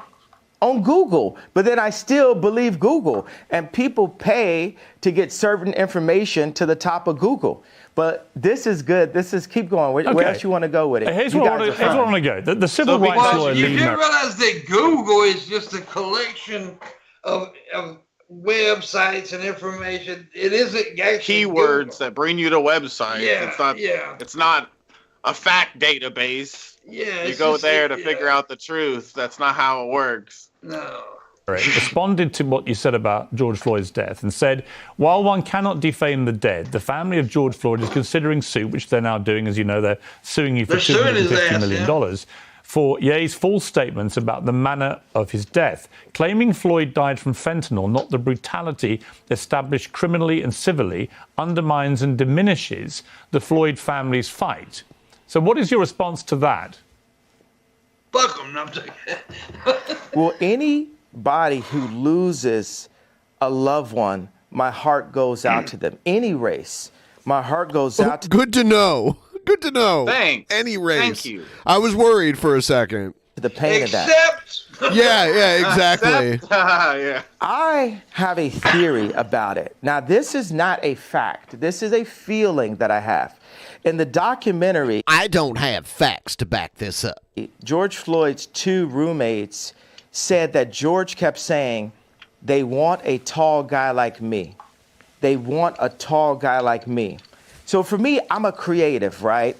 on Google, but then I still believe Google. And people pay to get certain information to the top of Google. But this is good. Keep going. Where else you want to go with it? Here's where I want to go. The civil rights law. You do realize that Google is just a collection of websites and information. It isn't actually keywords Google that bring you to websites. It's not a fact database. Yeah, you go there to figure out the truth. That's not how it works. No. Responded to what you said about George Floyd's death and said, while one cannot defame the dead, the family of George Floyd is considering suit, which they're now doing, as you know, they're suing you for $250 million for Ye's false statements about the manner of his death, claiming Floyd died from fentanyl, not the brutality established criminally and civilly, undermines and diminishes the Floyd family's fight. So what is your response to that? Fuck them. No, I'm joking. Well, anybody who loses a loved one, my heart goes out to them. Any race, my heart goes out to them. Good to know. Good to know. Thanks. Any race. Thank you. I was worried for a second. The pain of that. Yeah, exactly. Yeah. I have a theory about it. Now, this is not a fact. This is a feeling that I have. In the documentary, I don't have facts to back this up. George Floyd's 2 roommates said that George kept saying, they want a tall guy like me. They want a tall guy like me. So for me, I'm a creative, right?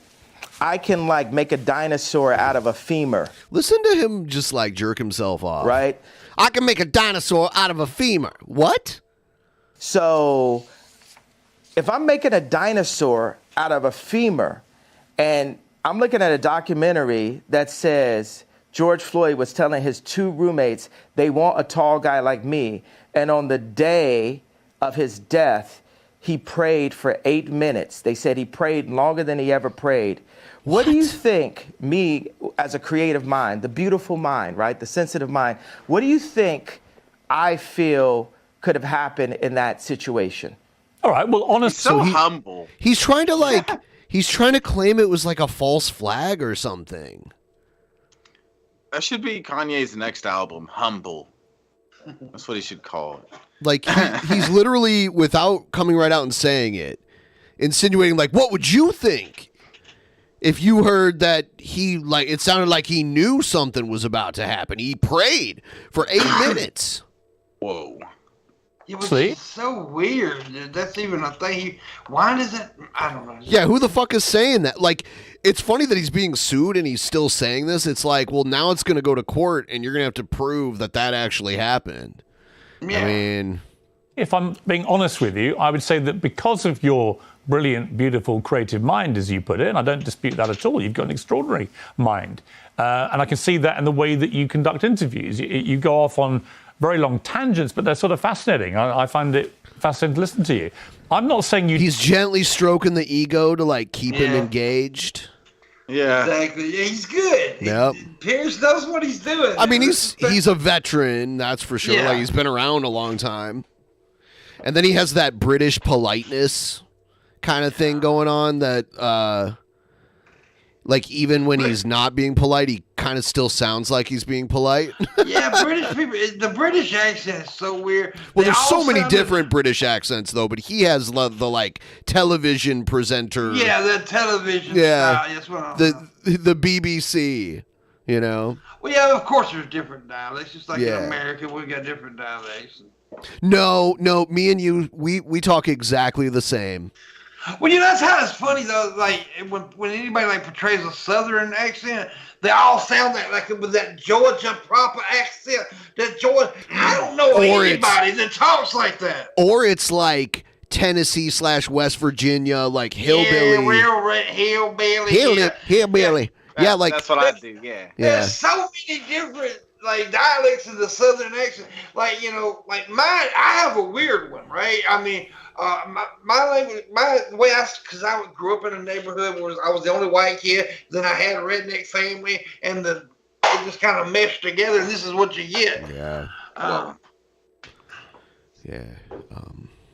I can make a dinosaur out of a femur. Listen to him just jerk himself off. Right? I can make a dinosaur out of a femur. What? So if I'm making a dinosaur out of a femur and I'm looking at a documentary that says George Floyd was telling his 2 roommates they want a tall guy like me, and on the day of his death, he prayed for 8 minutes. They said he prayed longer than he ever prayed. What do you think, me as a creative mind, the beautiful mind, right, the sensitive mind, what do you think I feel could have happened in that situation? All right, well, honestly, He's so humble. He's trying to he's trying to claim it was a false flag or something. That should be Kanye's next album, Humble. That's what he should call it. He's literally, without coming right out and saying it, insinuating what would you think if you heard that he it sounded like he knew something was about to happen. He prayed for 8 minutes. Whoa. It was so weird. That's even a thing. Why does it? I don't know. Yeah, who the fuck is saying that? It's funny that he's being sued and he's still saying this. It's well, now it's going to go to court and you're going to have to prove that actually happened. Yeah. I mean, if I'm being honest with you, I would say that because of your brilliant, beautiful, creative mind, as you put it, and I don't dispute that at all, you've got an extraordinary mind. And I can see that in the way that you conduct interviews. You go off on very long tangents, but they're sort of fascinating. I find it fascinating to listen to you. I'm not saying you... He's gently stroking the ego to, keep him engaged. Yeah. Exactly. Yeah, he's good. Yep. Piers knows what he's doing. I mean, he's a veteran, that's for sure. Yeah. He's been around a long time. And then he has that British politeness kind of thing going on that... even when he's not being polite, he kind of still sounds like he's being polite. Yeah, British people, the British accent is so weird. Well, there's so many different British accents, though, but he has the television presenter. Yeah, the television style. That's what I'm the BBC, you know? Well, yeah, of course there's different dialects. Just in America, we got different dialects. No, me and you, we talk exactly the same. Well, that's how it's funny though. When anybody portrays a Southern accent, they all sound with that Georgia proper accent. That Georgia, I don't know anybody that talks like that. Or it's Tennessee / West Virginia, hillbilly. Yeah, real hillbilly. Hillbilly. Yeah, that's what I do. Yeah. There's so many different dialects of the Southern accent. Mine. I have a weird one, right? I mean. My language, the way because I grew up in a neighborhood where I was the only white kid. Then I had a redneck family, and it just kind of meshed together. And this is what you get. Yeah.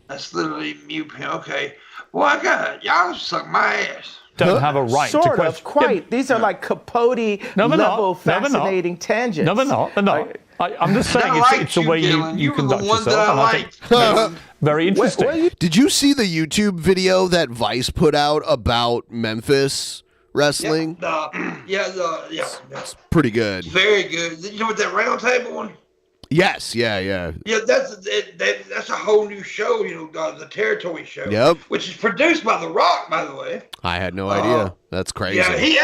That's literally mute. Okay. Well, I got it. Y'all suck my ass. Don't have a right to question. Quite. These are Capote level fascinating tangents. No, they're not. I'm just saying it's a way you conduct yourself. And I think it's very interesting. Did you see the YouTube video that Vice put out about Memphis wrestling? It's pretty good. Very good. You know what that round table one? Yes, yeah. Yeah, that's a whole new show, the Territory Show. Yep. Which is produced by The Rock, by the way. I had no idea. That's crazy. Yeah, he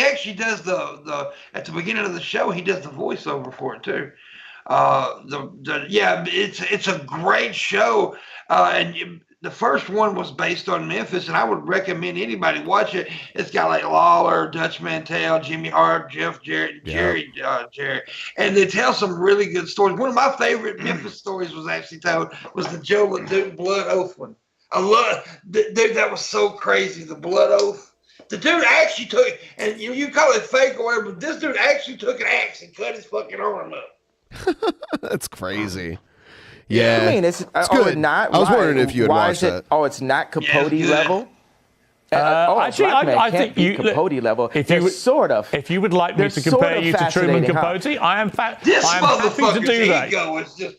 actually does the at the beginning of the show, he does the voiceover for it too. It's a great show. The first one was based on Memphis, and I would recommend anybody watch it. It's got like Lawler, Dutch Mantel, Jimmy Hart, Jeff Jarrett, Jerry Jarrett, and they tell some really good stories. One of my favorite Memphis stories was the Joe LeDuc blood oath one. I love dude, that was so crazy. The blood oath. The dude actually took, and you call it fake or whatever, but this dude actually took an axe and cut his fucking arm up. That's crazy. Yeah, I mean, it's good. Not. I was wondering if you had watched that. Oh, it's not Capote level. Actually, I think Capote level. Sort of. If you would like me to compare you to Truman Capote, I am happy to do that. Is just,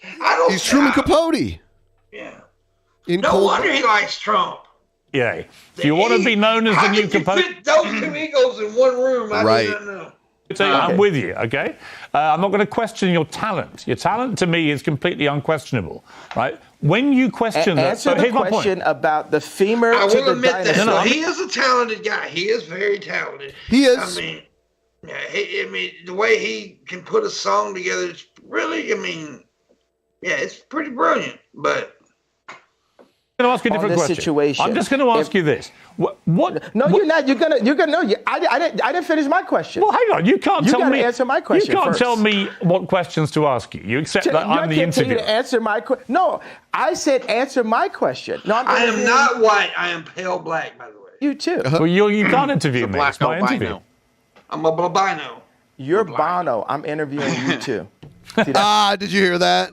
He's Truman Capote. Yeah. No wonder he likes Trump. Yeah. If you want to be known as the new Capote, fit those two egos in one room. I do not know. I'm with you, okay? I'm not going to question your talent. Your talent, to me, is completely unquestionable, right? When you question that... Answer the question about the femur I to will the admit that. dinosaur. So he is a talented guy. He is very talented. He is. I mean, the way he can put a song together, it's really, it's pretty brilliant, but... I'm going to ask you a different question. Situation. I'm just going to ask you this. What? No, you're not. You're gonna. No, I didn't finish my question. Well, hang on. You can't tell me. Answer my question. You can't first. tell me what questions to ask you. You accept that I'm the interviewer. To answer my question. No, I said answer my question. No, I am not white. I am pale black, by the way. You too. Well, you can't interview me. Black It's my interview. I'm a albino. You're Bono. I'm interviewing you too. Did you hear that?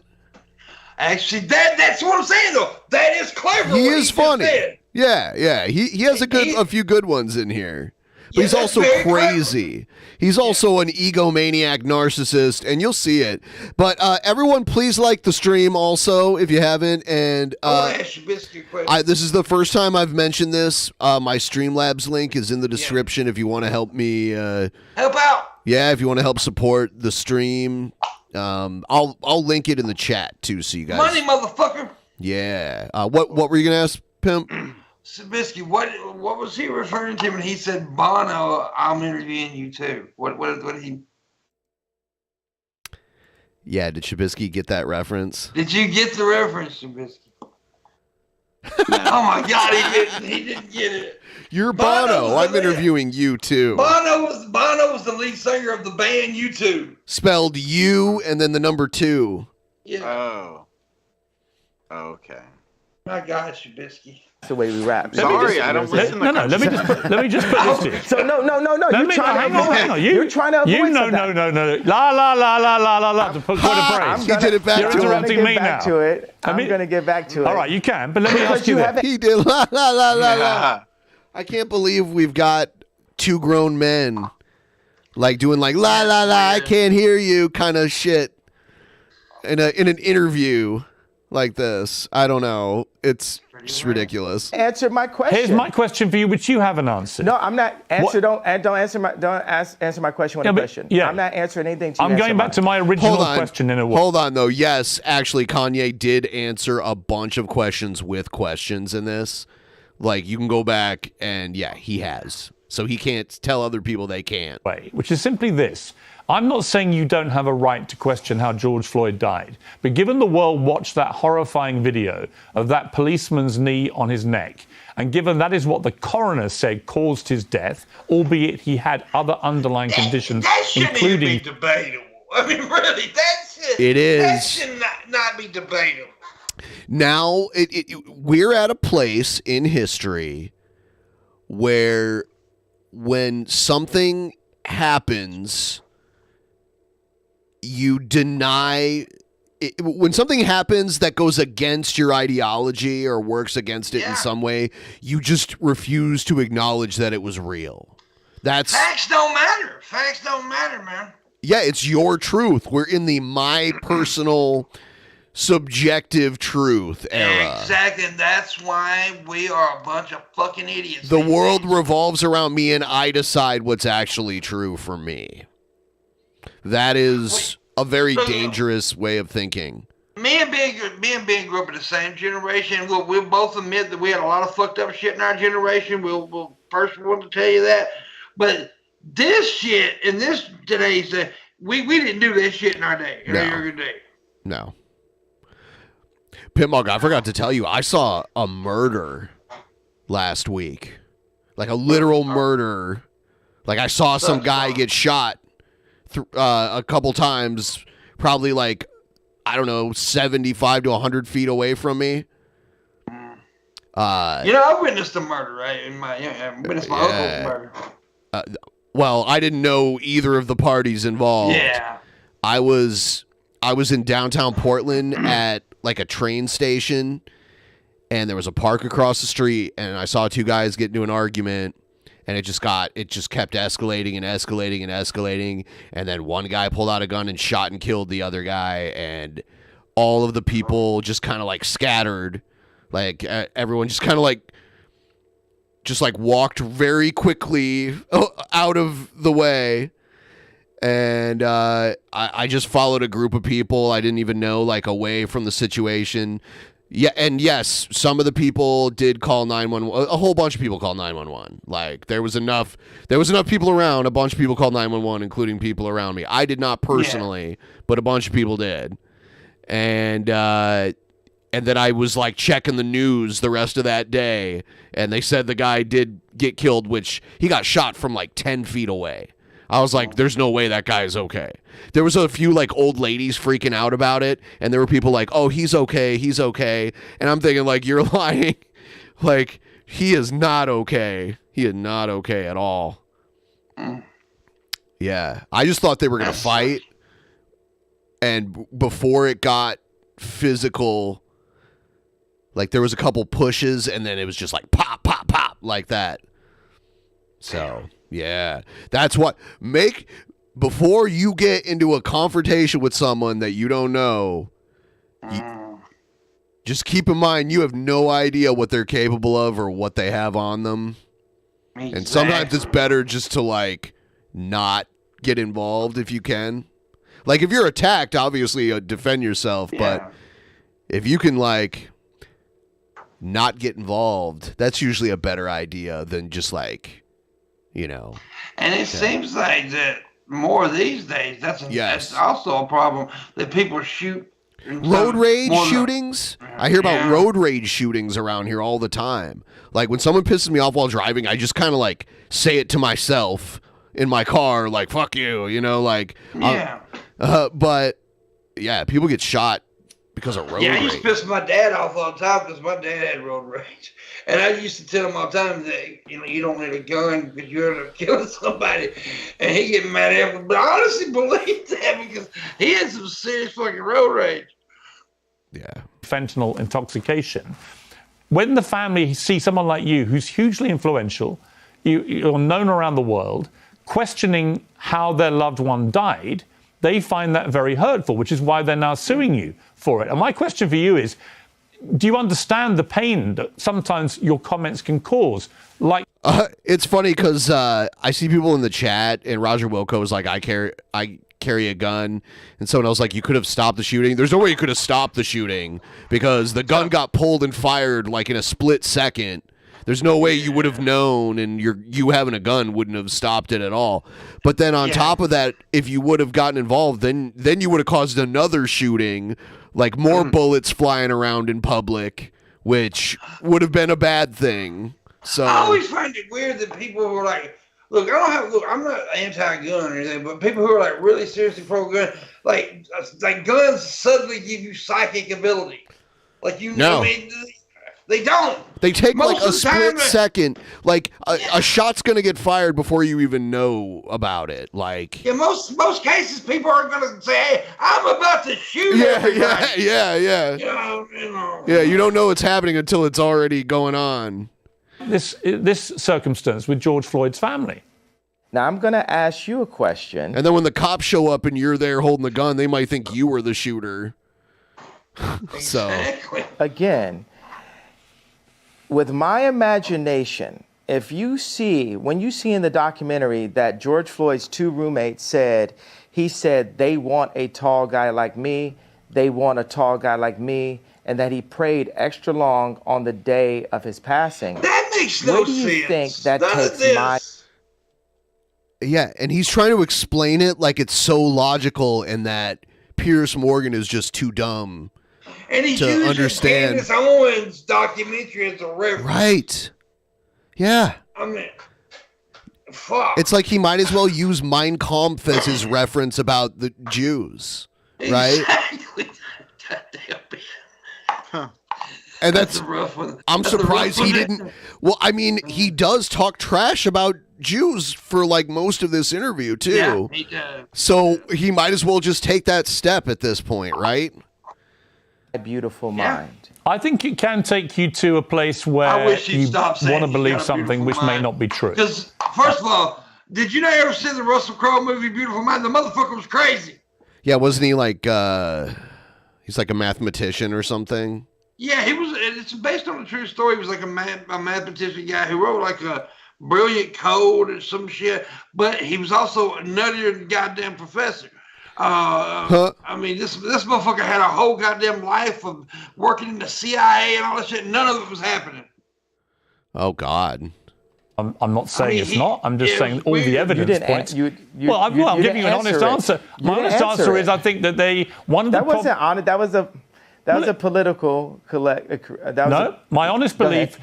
Actually, that's what I'm saying though. That is clever. He is funny. Yeah. He has a few good ones in here. But he's also crazy. Clever. He's also an egomaniac narcissist, and you'll see it. But everyone, please like the stream also if you haven't. And ask you a question. this is the first time I've mentioned this. My Streamlabs link is in the description if you want to help me. Help out. Yeah, if you want to help support the stream. I'll link it in the chat too, so you guys. Money, motherfucker. Yeah. What were you gonna ask, Pimp? Sabisky, what was he referring to when he said Bono? I'm interviewing you too. What did he? Yeah, did Shabisky get that reference? Did you get the reference, Shabisky? Oh my God, he didn't get it. You're Bono. I'm interviewing you too. Bono was the lead singer of the band U2. Spelled U and then the number 2. Yeah. Oh. Okay. My God, Shabisky. That's the way we rap. Sorry, I don't listen. Let me just put this to you. So no. Hang on. You're trying to avoid no. La. To put a phrase. He did it back You're to interrupting me now. I'm going to get back to it. All right, you can, but let me ask you this. He did la. I can't believe we've got 2 grown men like doing like la. I can't hear you kind of shit in an interview like this. I don't know. It's just ridiculous. Answer my question. Here's my question for you, which you haven't answered. No, I'm not. Answer my question with a question. Yeah. I'm not answering anything to you. I'm going back to my original question in a way. Hold on, though. Yes, actually, Kanye did answer a bunch of questions with questions in this. Like, you can go back and, yeah, he has. So he can't tell other people they can't. Which is simply this. I'm not saying you don't have a right to question how George Floyd died, but given the world watched that horrifying video of that policeman's knee on his neck, and given that is what the coroner said caused his death, albeit he had other underlying conditions, including... That shouldn't even be debatable. I mean, really, that should not be debatable. Now, we're at a place in history where when something happens... you deny it, when something happens that goes against your ideology or works against it in some way, you just refuse to acknowledge that it was real. Facts don't matter. Facts don't matter, man. Yeah, it's your truth. We're in the my personal subjective truth era. Exactly, and that's why we are a bunch of fucking idiots. The world revolves around me, and I decide what's actually true for me. That is a very dangerous way of thinking. Me and Ben grew up in the same generation. We'll both admit that we had a lot of fucked up shit in our generation. We'll first want to tell you that. But this shit in this today's day, we didn't do this shit in our day. In our younger day. No. PIMPMUNK, I forgot to tell you, I saw a murder last week. Like a literal murder. Like I saw some guy get shot a couple times, probably like, I don't know, 75 to 100 feet away from me. I witnessed a murder, right? I witnessed my uncle's murder. Well, I didn't know either of the parties involved. Yeah. I was in downtown Portland at like a train station, and there was a park across the street, and I saw two guys get into an argument, and it just kept escalating and escalating and escalating, and then one guy pulled out a gun and shot and killed the other guy, and all of the people just kind of like scattered, like everyone just kind of like walked very quickly out of the way. And I just followed a group of people I didn't even know, like, away from the situation. Yeah, and yes, some of the people did call 911. A whole bunch of people called 911. Like, there was enough people around. A bunch of people called 911, including people around me. I did not personally, but a bunch of people did. And then I was, like, checking the news the rest of that day, and they said the guy did get killed, which he got shot from, like, 10 feet away. I was like, there's no way that guy is okay. There was a few like old ladies freaking out about it, and there were people like, oh, he's okay. And I'm thinking, like, you're lying. Like, he is not okay. He is not okay at all. Yeah. I just thought they were going to fight. And before it got physical, like, there was a couple pushes, and then it was just like pop, pop, pop, like that. So... yeah, that's what before you get into a confrontation with someone that you don't know, just keep in mind you have no idea what they're capable of or what they have on them. Exactly. And sometimes it's better just to like not get involved if you can. Like if you're attacked, obviously defend yourself, but if you can like not get involved, that's usually a better idea than just like, you know. And it seems like that more these days, that's also a problem, that people shoot. Road rage shootings? I hear about road rage shootings around here all the time. Like when someone pisses me off while driving, I just kind of like say it to myself in my car, like, fuck you, you know, like. Yeah. But, yeah, people get shot because of road rage. Yeah, I used to piss my dad off all the time because my dad had road rage. And I used to tell him all the time that, you don't need a gun because you end up killing somebody. And he get mad at him. But I honestly believe that because he had some serious fucking road rage. Yeah. Fentanyl intoxication. When the family see someone like you who's hugely influential, you're known around the world, questioning how their loved one died, they find that very hurtful, which is why they're now suing you for it. And my question for you is, do you understand the pain that sometimes your comments can cause? Like, it's funny because I see people in the chat, and Roger Wilco is like, I carry a gun, and someone else like, you could have stopped the shooting. There's no way you could have stopped the shooting because the gun got pulled and fired like in a split second. There's no way you would have known, and you having a gun wouldn't have stopped it at all. But then on top of that, if you would have gotten involved, then you would have caused another shooting, like more bullets flying around in public, which would have been a bad thing. So I always find it weird that people who are like, I'm not anti-gun or anything, but people who are like really seriously pro-gun, like guns suddenly give you psychic ability. Like No. I mean, they don't. They take Most like a of the time, split second. Like a shot's gonna get fired before you even know about it. Like most cases, people are gonna say, "Hey, I'm about to shoot everybody." Yeah. You know. Yeah, you don't know it's happening until it's already going on. this circumstance with George Floyd's family. Now I'm going to ask you a question. And then when the cops show up and you're there holding the gun, they might think you were the shooter. So again, with my imagination, when you see in the documentary that George Floyd's two roommates said they want a tall guy like me, they want a tall guy like me, and that he prayed extra long on the day of his passing. That makes no sense. What do you think that takes my... Yeah, and he's trying to explain it like it's so logical and that Piers Morgan is just too dumb and he's to using understand. Candace Owens' documentary as a reference. Right. Yeah. I mean, fuck. It's like he might as well use Mein Kampf as his reference about the Jews, right? Exactly. Goddamn. Huh. And that's a rough one. I'm That's a surprised rough he one. didn't. Well, I mean, he does talk trash about Jews for like most of this interview too. Yeah, he does. So he might as well just take that step at this point, right? A beautiful mind. I think it can take you to a place where you want to believe something which may not be true. Because, first of all, did you ever see the Russell Crowe movie Beautiful Mind? The motherfucker was crazy. Yeah, wasn't he like he's like a mathematician or something? Yeah, he was. It's based on a true story. He was like a mathematician guy who wrote like a brilliant code or some shit. But he was also a nuttier than goddamn professor. I mean, this motherfucker had a whole goddamn life of working in the CIA and all that shit. None of it was happening. Oh God. I'm not saying it's not. I'm just saying all the evidence points. Well, I'm giving you an honest answer. My honest answer is I think that that wasn't honest. That was a political my honest belief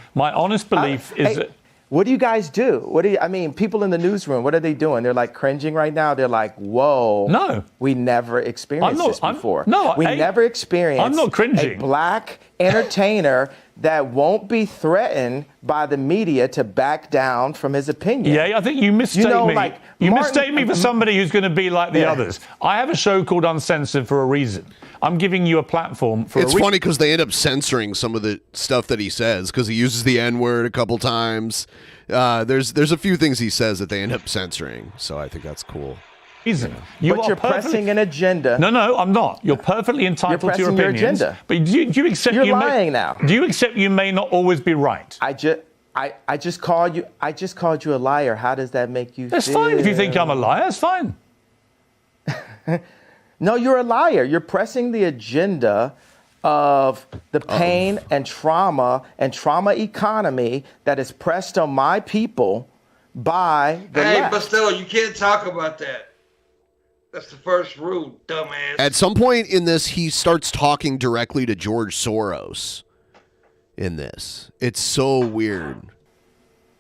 is that. What do you guys do? I mean, people in the newsroom, what are they doing? They're like cringing right now. They're like, whoa. No. We never experienced this before. We never experienced I'm not cringing. A black entertainer that won't be threatened by the media to back down from his opinion. Yeah, I think you mistake me. Like you mistake me for somebody who's going to be like the others. I have a show called Uncensored for a reason. I'm giving you a platform for It's funny because they end up censoring some of the stuff that he says because he uses the N-word a couple times. There's a few things he says that they end up censoring, so I think that's cool. You're pressing an agenda. No, I'm not. You're perfecly entitled to your opinions. Your agenda. But do you accept you're lying now? Do you accept you may not always be right? I just called you a liar. How does that make you feel? That's fine if you think I'm a liar. It's fine. No, you're a liar. You're pressing the agenda of the pain and trauma economy that is pressed on my people by the left. But still, you can't talk about that. That's the first rule, dumbass. At some point in this, he starts talking directly to George Soros in this. It's so weird.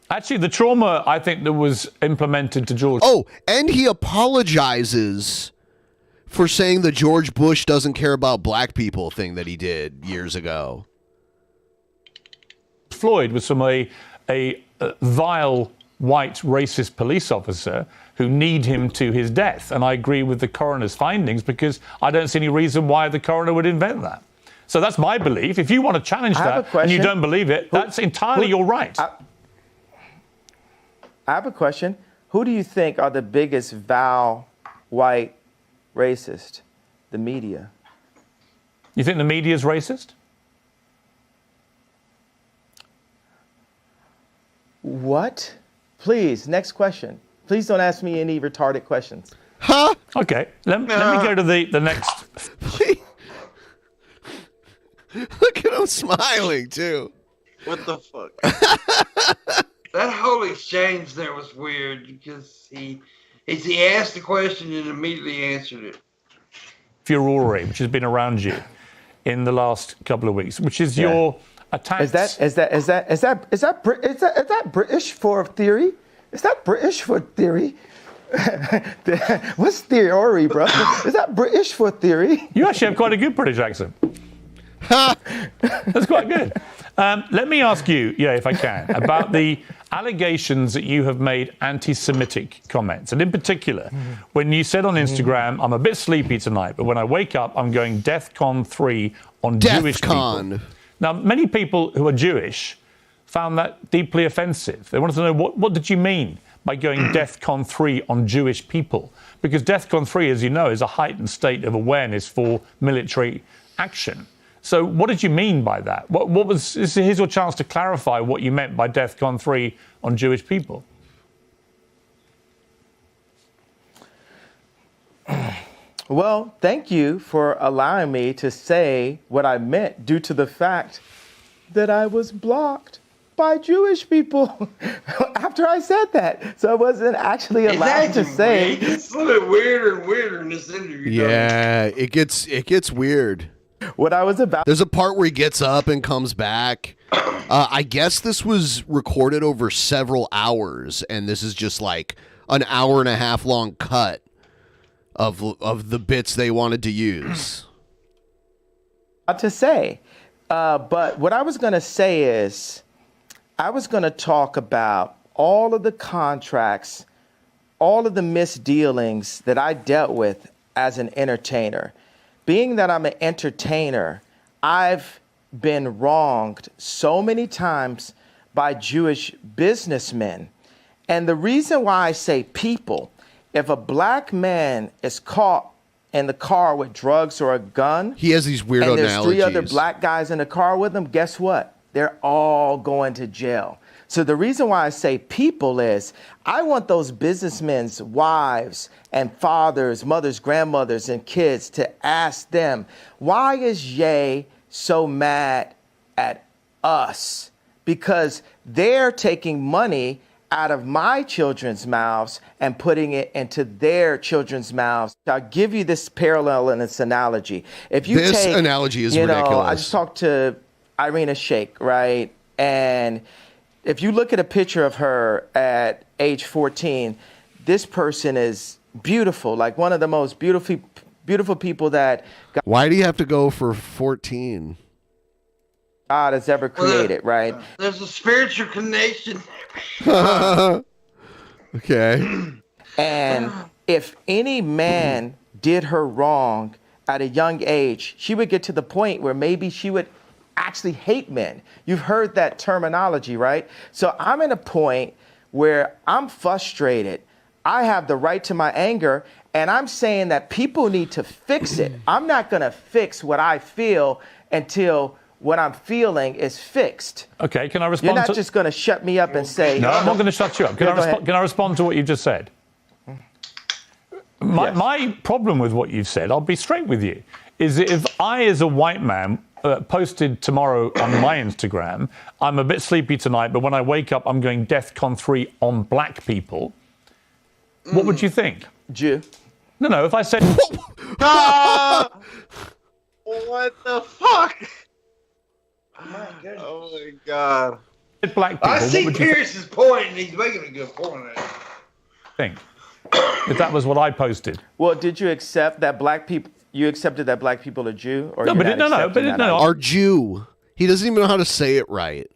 Actually, the trauma, I think, that was implemented to George. Oh, and he apologizes for saying the George Bush doesn't care about black people thing that he did years ago. Floyd was from a vile white racist police officer who kneed him to his death. And I agree with the coroner's findings because I don't see any reason why the coroner would invent that. So that's my belief. If you want to challenge that and you don't believe it, that's entirely your right. I have a question. Who do you think are the biggest vile white racist? The media. You think the media is racist? What? Please, next question. Please don't ask me any retarded questions. Huh? Okay, let me go to the next. Look at him smiling, too. What the fuck? That whole exchange there was weird because he asked the question and immediately answered it. Furore, which has been around you in the last couple of weeks, which is your attacks. Is that British for theory? Is that British for theory? What's theory, bro? Is that British for theory? You actually have quite a good British accent. That's quite good. Let me ask you, if I can, about the allegations that you have made anti-Semitic comments. And in particular, when you said on Instagram, I'm a bit sleepy tonight, but when I wake up, I'm going DEFCON 3 on Jewish people. Now, many people who are Jewish found that deeply offensive. They wanted to know, what did you mean by going DEFCON 3 on Jewish people? Because DEFCON 3, as you know, is a heightened state of awareness for military action. So what did you mean by that? Here's your chance to clarify what you meant by DEFCON 3 on Jewish people. Well, thank you for allowing me to say what I meant due to the fact that I was blocked by Jewish people after I said that. So I wasn't actually allowed to say. It's a little bit weirder and weirder in this interview. Yeah, it gets weird. What I was about. There's a part where he gets up and comes back. I guess this was recorded over several hours, and this is just like an hour and a half long cut of the bits they wanted to use. To say, but what I was going to say is, I was going to talk about all of the contracts, all of the misdealings that I dealt with as an entertainer. Being that I'm an entertainer, I've been wronged so many times by Jewish businessmen. And the reason why I say people, if a black man is caught in the car with drugs or a gun, he has these weird and there's analogies. 3 other black guys in the car with him, guess what? They're all going to jail. So the reason why I say people is I want those businessmen's wives and fathers, mothers, grandmothers, and kids to ask them, why is Ye so mad at us? Because they're taking money out of my children's mouths and putting it into their children's mouths. I'll give you this parallel and this analogy. If you This take, analogy is you know, ridiculous. I just talked to Irina Shayk, right? And if you look at a picture of her at age 14, this person is beautiful, like one of the most beautiful people that Why do you have to go for 14? God has ever created, right? There's a spiritual connection. Okay. And if any man did her wrong at a young age, she would get to the point where maybe she would actually hate men. You've heard that terminology, right? So I'm at a point where I'm frustrated. I have the right to my anger, and I'm saying that people need to fix it. I'm not going to fix what I feel until what I'm feeling is fixed. Okay, can I respond? You're not just going to shut me up and say... No, I'm not going to shut you up. Can I respond to what you just said? My problem with what you've said, I'll be straight with you, is that if I, as a white man, posted tomorrow on my Instagram, I'm a bit sleepy tonight, but when I wake up, I'm going DEFCON 3 on black people, what would you think? Jew. No, if I said... What the fuck? My goodness. Oh my god. Black people, I see what would you Pierce's point, and he's making a good point. think? If that was what I posted. Well, did you accept that black people... You accepted that black people are Jew? Or No, but no. Are Jew. He doesn't even know how to say it right.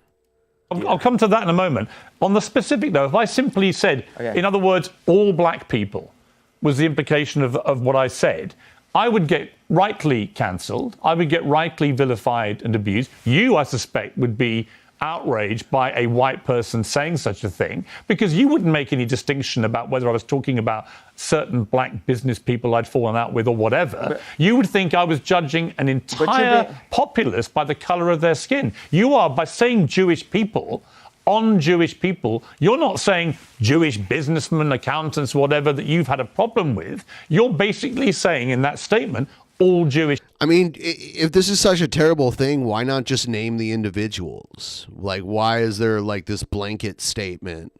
I'll come to that in a moment. On the specific, though, if I simply said, in other words, all black people was the implication of what I said, I would get rightly cancelled. I would get rightly vilified and abused. You, I suspect, would be outraged by a white person saying such a thing, because you wouldn't make any distinction about whether I was talking about certain black business people I'd fallen out with or whatever. You would think I was judging an entire populace by the colour of their skin. You are, by saying Jewish people, on Jewish people, you're not saying Jewish businessmen, accountants, whatever, that you've had a problem with. You're basically saying in that statement, all Jewish. I mean, if this is such a terrible thing, why not just name the individuals? Like, why is there like this blanket statement?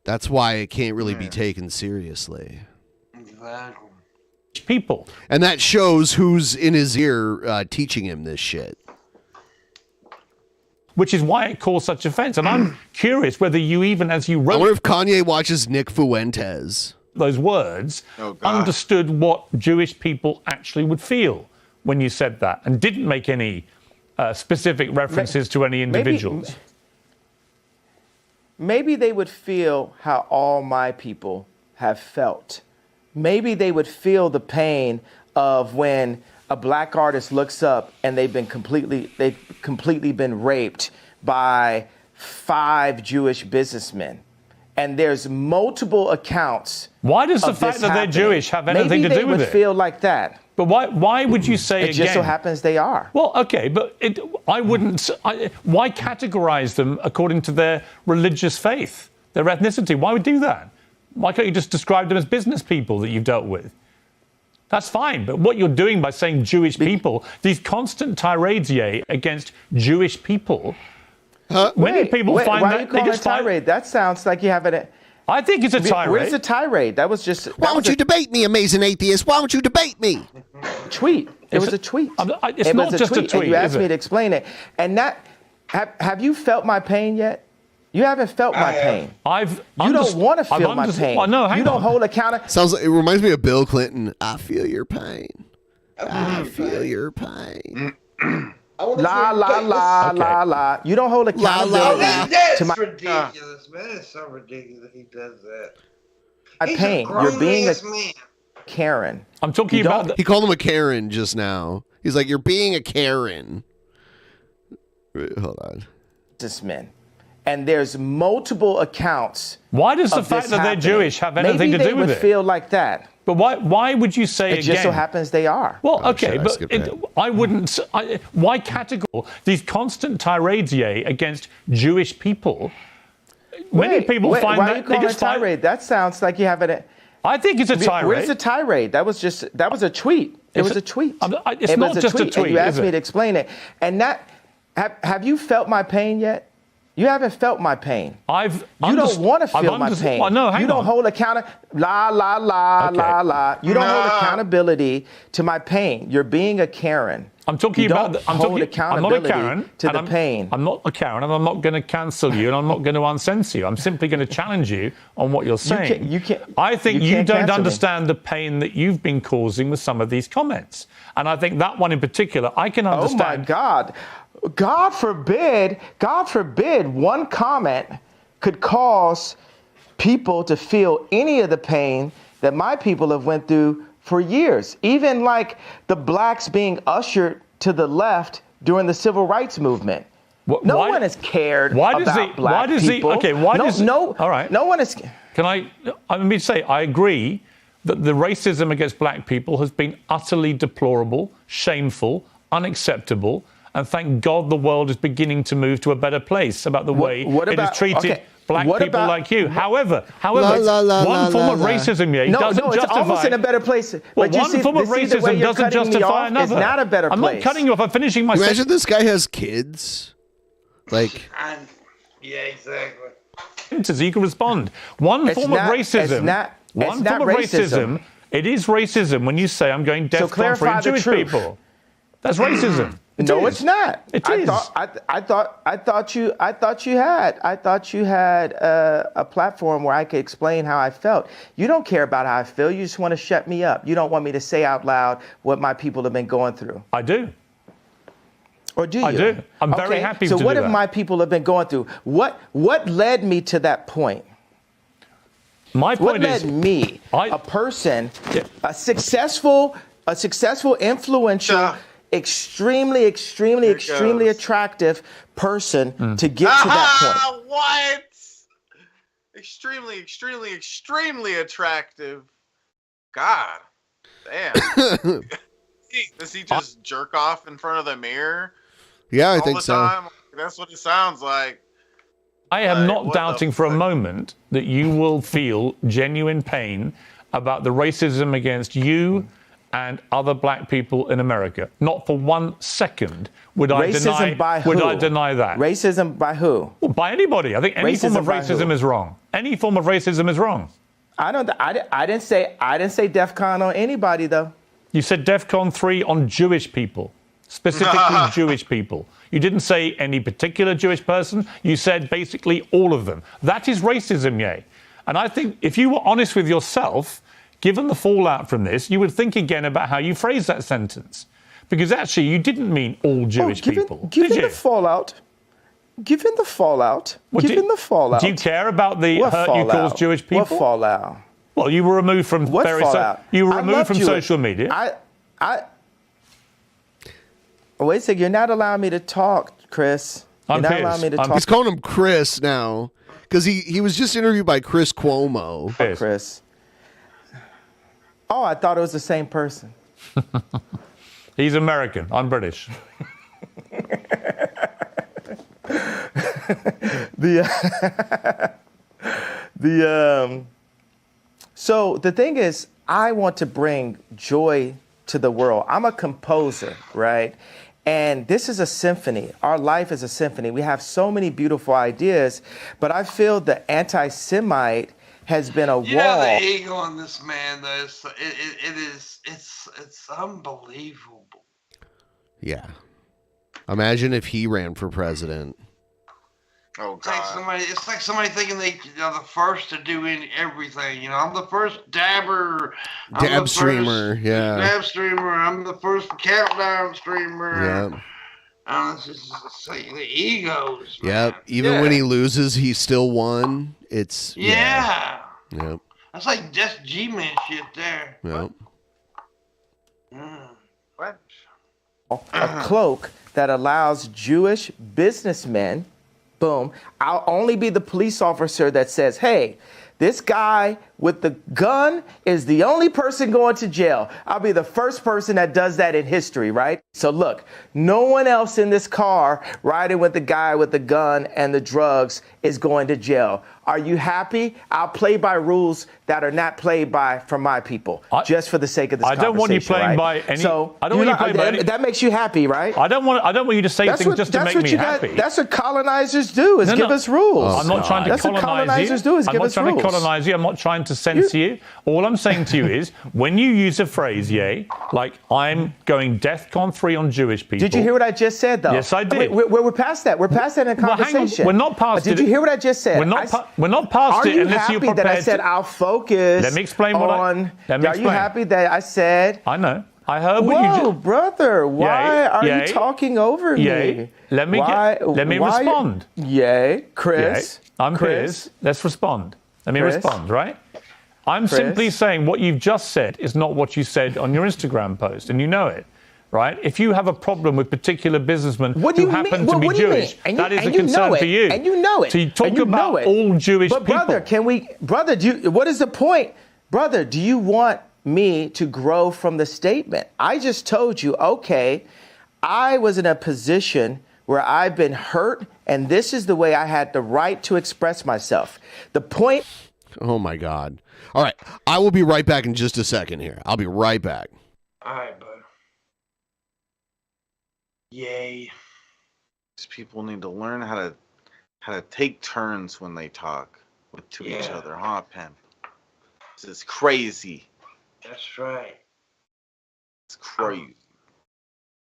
That's why it can't really be taken seriously. Exactly. People. And that shows who's in his ear teaching him this shit. Which is why it caused such offense. And I'm curious whether you even, as you wrote... I wonder if Kanye watches Nick Fuentes. Those words, understood what Jewish people actually would feel when you said that, and didn't make any specific references to any individuals. Maybe they would feel how all my people have felt. Maybe they would feel the pain of when a black artist looks up and they've completely been raped by 5 Jewish businessmen. and there's multiple accounts. Why does the of fact this that they're happening. Jewish have anything Maybe to they do with would it? feel like that. But why would you say It just so happens they are. Well, okay, but I wouldn't. Why categorize them according to their religious faith, their ethnicity? Why would you do that? Why can't you just describe them as business people that you've dealt with? That's fine. But what you're doing by saying Jewish people, these constant tirades, against Jewish people, many people find why that are you calling it a tirade? That sounds like you have it. I think it's a tirade. Where's the tirade? That was just. Why don't you debate me, amazing atheist? Why don't you debate me? Tweet. It was a tweet. It's not just a tweet. And you asked is me it? to explain it. And that. Have you felt my pain yet? You haven't felt my pain. You don't want to feel my pain. Well, no, you don't hold account. Sounds like it reminds me of Bill Clinton. I feel your pain. I feel your pain. La la la la la. You don't hold accountability That's to my ridiculous, man. It's so ridiculous that he does that. He's pain. A You're being a man. Karen. I'm talking about. He called him a Karen just now. He's like, you're being a Karen. Wait, hold on. Businessmen. And there's multiple accounts. Why does the of fact this that they're happening. Jewish have anything Maybe to do with they it? would feel like that. But why would you say It just so happens they are. Well, Oh, okay, shit, I but skipped that. I wouldn't. Why categorize these constant tirades, against Jewish people? Many people find why that are you calling it a tirade? That sounds like you have it. I think it's a tirade. Where's the tirade? That was a tweet. It was a tweet. It's not just a tweet. And you asked is me it? to explain it. And that have you felt my pain yet? You haven't felt my pain. You don't want to feel my pain. Well, no, hang you don't on. hold la la la la la. You don't hold accountability to my pain. You're being a Karen. I'm talking you about. Don't I'm hold not a accountability Karen to the pain. I'm not a Karen, and I'm not going to cancel you, and I'm not going to uncensor you. I'm simply going to challenge you on what you're saying. You can't. I think you you can't don't cancel me. understand the pain that you've been causing with some of these comments, and I think that one in particular, I can understand. Oh my God. God forbid, one comment could cause people to feel any of the pain that my people have went through for years. Even like the blacks being ushered to the left during the civil rights movement. No one has cared about black people. All right. No one is. Let me say, I agree that the racism against black people has been utterly deplorable, shameful, unacceptable. And thank God the world is beginning to move to a better place about the way it has treated black people like you. However, one form of racism doesn't justify. It's almost in a better place. Well, but one form of racism doesn't justify another. It's not a better place. I'm not cutting you off. I'm finishing my Imagine this guy has kids. Like. Yeah, exactly. So you can respond. One form of racism. One form of racism. It is racism when you say I'm going DEFCON free Jewish people. That's racism. No, it's not. It is. I thought you had a platform where I could explain how I felt. You don't care about how I feel. You just want to shut me up. You don't want me to say out loud what my people have been going through. I do. Or do you? I do. I'm very happy to do that. So what have my people have been going through? What led me to that point? My point is, what led me, a person, a successful, influential, extremely attractive person to get to that point? What? Extremely attractive. God damn. Does he just jerk off in front of the mirror? Yeah, I all think the so. Time? That's what it sounds like. I am not doubting for a moment that you will feel genuine pain about the racism against you and other black people in America. Not for 1 second would I deny that. Racism by who? Well, by anybody. I think any form of racism is wrong. Any form of racism is wrong. I didn't say DEFCON on anybody though. You said DEFCON 3 on Jewish people, specifically Jewish people. You didn't say any particular Jewish person. You said basically all of them. That is racism, yay. And I think if you were honest with yourself, given the fallout from this, you would think again about how you phrased that sentence. Because actually, you didn't mean all Jewish people. Given the fallout. Do you care about the hurt you caused Jewish people? What fallout? Well, you were removed from social media. Wait a second. You're not allowing me to talk, Chris. You're not allowing me to talk. He's calling him Chris now because he was just interviewed by Chris Cuomo. Chris. Oh, I thought it was the same person. He's American. I'm British. So the thing is, I want to bring joy to the world. I'm a composer, right? And this is a symphony. Our life is a symphony. We have so many beautiful ideas, but I feel the anti-Semite has been a wall. The ego on this man, though, it's unbelievable. Yeah. Imagine if he ran for president. Oh God! It's like somebody thinking they're the first to do everything. You know, I'm the first dabber. Dab streamer, yeah. Dab streamer. I'm the first countdown streamer. Yeah. It's just like the egos. Yep. Man. Even when he loses, he still won. It's Yep. That's like just G-Man shit there. Yep. What? A cloak that allows Jewish businessmen. Boom. I'll only be the police officer that says, hey, this guy with the gun is the only person going to jail. I'll be the first person that does that in history, right? So look, no one else in this car riding with the guy with the gun and the drugs is going to jail. Are you happy? I'll play by rules that are not played by from my people, just for the sake of this conversation. I don't want you playing by any. So I don't want you playing by any. That makes you happy, right? I don't want you to say things just to make me happy. That's what colonizers do, is give us rules. I'm not trying to colonize you. That's what colonizers do, is give us rules. I'm not trying to colonize you. I'm not trying to censor you. All I'm saying to you is, when you use a phrase, like I'm going DEFCON 3 on Jewish people. Did you hear what I just said, though? Yes, I did. We're past that. We're past that in a conversation. We're not past it. Did you hear what I just said? We're not past it unless you're prepared. That I said I'll focus. Let me explain what Are you happy that I said? I know. I heard what you just. Brother, why are you talking over me? Let me respond. Chris. I'm Piers. Let's respond. Let me respond, right? I'm simply saying what you've just said is not what you said on your Instagram post, and you know it, right? If you have a problem with particular businessmen who happen to be Jewish, that is a concern for you. And you know it. So you talk about all Jewish people. Brother, what is the point? Brother, do you want me to grow from the statement? I just told you, okay, I was in a position where I've been hurt, and this is the way I had the right to express myself. The point. Oh, my God. All right. I will be right back in just a second here. I'll be right back. All right, bud. Yay. These people need to learn how to take turns when they talk to each other, huh, Pimp? This is crazy. That's right. It's crazy.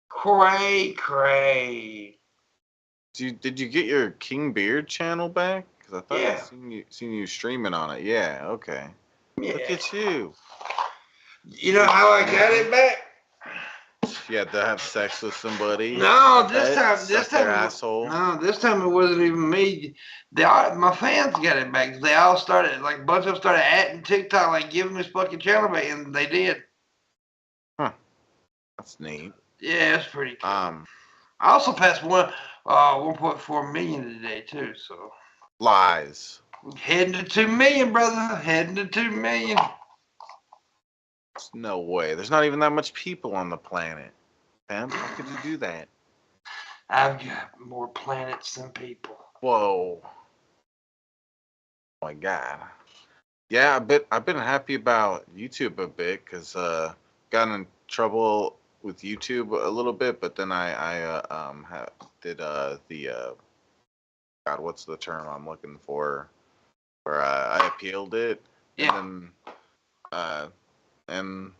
Cray. Did you get your King Beard channel back? Because I thought I seen you streaming on it. Yeah, okay. Yeah. Look at you. You know how I got it back? You had to have sex with somebody. No, this time, asshole. No, this time it wasn't even me. My fans got it back. They all started, like, a bunch of them started atting TikTok, like, giving me his fucking channel back, and they did. Huh. That's neat. Yeah, it's pretty cool. I also passed 1.4 million today too. So lies. Heading to 2 million, brother. Heading to 2 million. There's no way. There's not even that much people on the planet. Pimp, how could you do that? I've got more planets than people. Whoa. Oh my God. Yeah, I've been happy about YouTube a bit because got in trouble with YouTube a little bit, but then I did the God, what's the term I'm looking for? Where I appealed it, and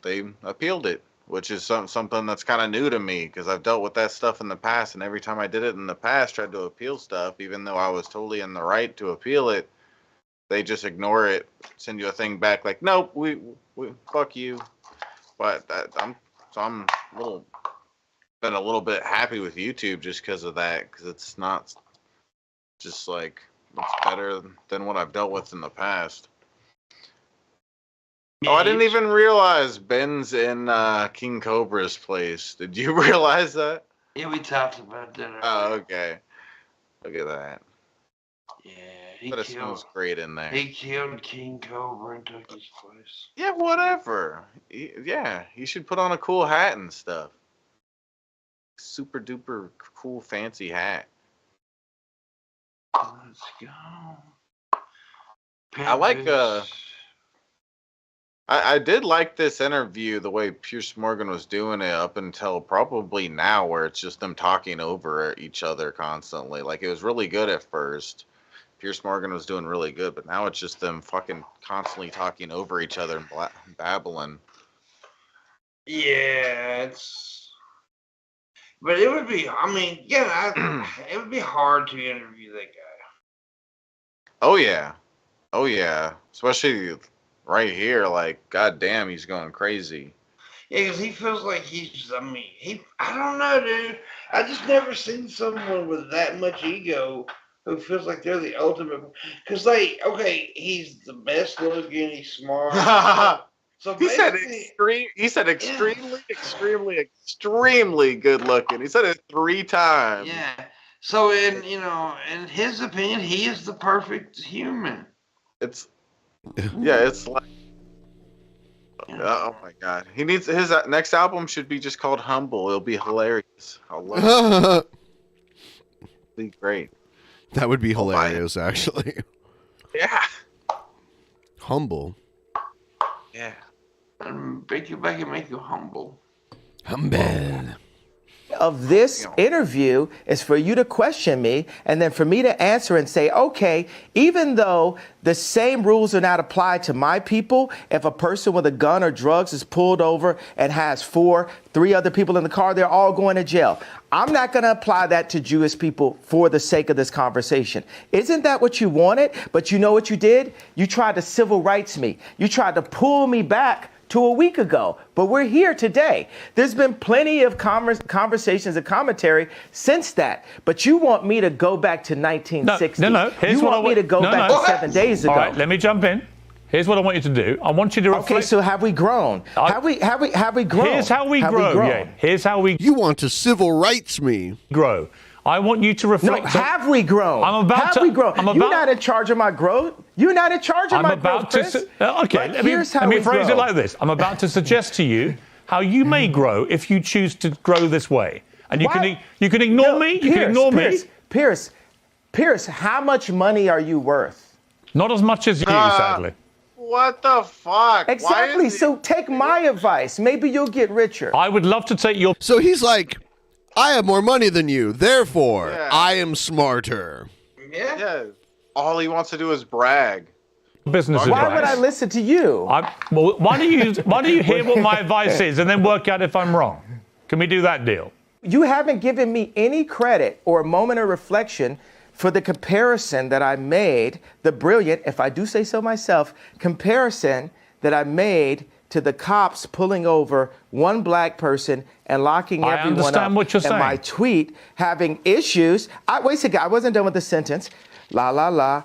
they appealed it, which is something that's kind of new to me because I've dealt with that stuff in the past, and every time I did it in the past, tried to appeal stuff, even though I was totally in the right to appeal it, they just ignore it, send you a thing back like, nope, we fuck you. But I'm been a little bit happy with YouTube just because of that, because it's not just like it's better than what I've dealt with in the past. Oh, I didn't even realize Ben's in King Cobra's place. Did you realize that? Yeah, we talked about that earlier. Oh, okay. Look at that. Yeah, he But it killed. smells great in there. He killed King Cobra and took his place. Yeah, whatever. Yeah, he should put on a cool hat and stuff. Super duper cool fancy hat. Let's go. I like I did like this interview, the way Piers Morgan was doing it up until probably now, where it's just them talking over each other constantly. Like, it was really good at first. Piers Morgan was doing really good, but now it's just them fucking constantly talking over each other and babbling. Yeah, but it would be. I mean, yeah, it would be hard to interview that guy. Oh yeah, oh yeah, especially right here. Like, goddamn, he's going crazy. Yeah, because he feels like he's. I mean, I don't know, dude. I just never seen someone with that much ego who feels like they're the ultimate. Because, like, okay, he's the best looking. He's smart. So he said extreme. He said extremely, extremely good looking. He said it 3 times. Yeah. So in his opinion, he is the perfect human. It's like. Oh my god. He needs his next album should be just called Humble. It'll be hilarious. I love it. It'll be great. That would be hilarious, actually. Yeah. Humble. Yeah. And make you humble. Humble. Of this interview is for you to question me and then for me to answer and say, okay, even though the same rules are not applied to my people, if a person with a gun or drugs is pulled over and has 3 other people in the car, they're all going to jail. I'm not going to apply that to Jewish people for the sake of this conversation. Isn't that what you wanted? But you know what you did? You tried to civil rights me. You tried to pull me back to a week ago, but we're here today. There's been plenty of conversations and commentary since that, but you want me to go back to 1960. No. You want me to go back to 7 days ago. All right, let me jump in. Here's what I want you to do. I want you to reflect. Okay, so have we grown? Have we grown? Here's how we grow. Yeah. Here's how we. You want to civil rights me? Grow. I want you to reflect. No, have we grown? Have we grown? You're not in charge of my growth. You're not in charge of my growth, Chris. Okay, let me phrase it like this. I'm about to suggest to you how you may grow if you choose to grow this way. And you can ignore me. You can ignore me. Piers, how much money are you worth? Not as much as you, sadly. What the fuck? Exactly. So take my advice. Maybe you'll get richer. I would love to take your. So he's like, I have more money than you, therefore I am smarter. Yeah. All he wants to do is brag. Business Why advice. would I listen to you? Well, why do you hear what my advice is and then work out if I'm wrong? Can we do that deal? You haven't given me any credit or a moment of reflection for the comparison that I made, the brilliant, if I do say so myself, comparison that I made to the cops pulling over one black person and locking everyone up. I understand what you're saying. And my tweet having issues. Wait a second, I wasn't done with the sentence. My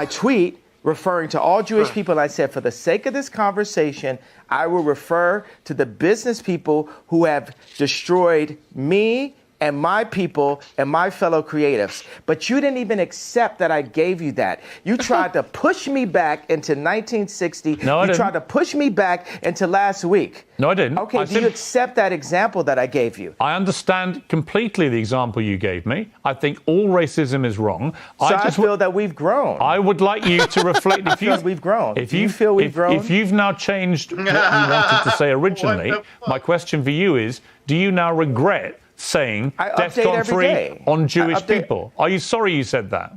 tweet referring to all Jewish people, and I said, for the sake of this conversation, I will refer to the business people who have destroyed me and my people and my fellow creatives. But you didn't even accept that I gave you that. You tried to push me back into 1960. No, I didn't. You tried to push me back into last week. No, I didn't. Okay, do you accept that example that I gave you? I understand completely the example you gave me. I think all racism is wrong. So I feel that we've grown. I would like you to reflect. We've grown. If you feel we've grown? If you've now changed what you wanted to say originally, my question for you is, do you now regret saying DEFCON 3 on Jewish people? Are you sorry you said that?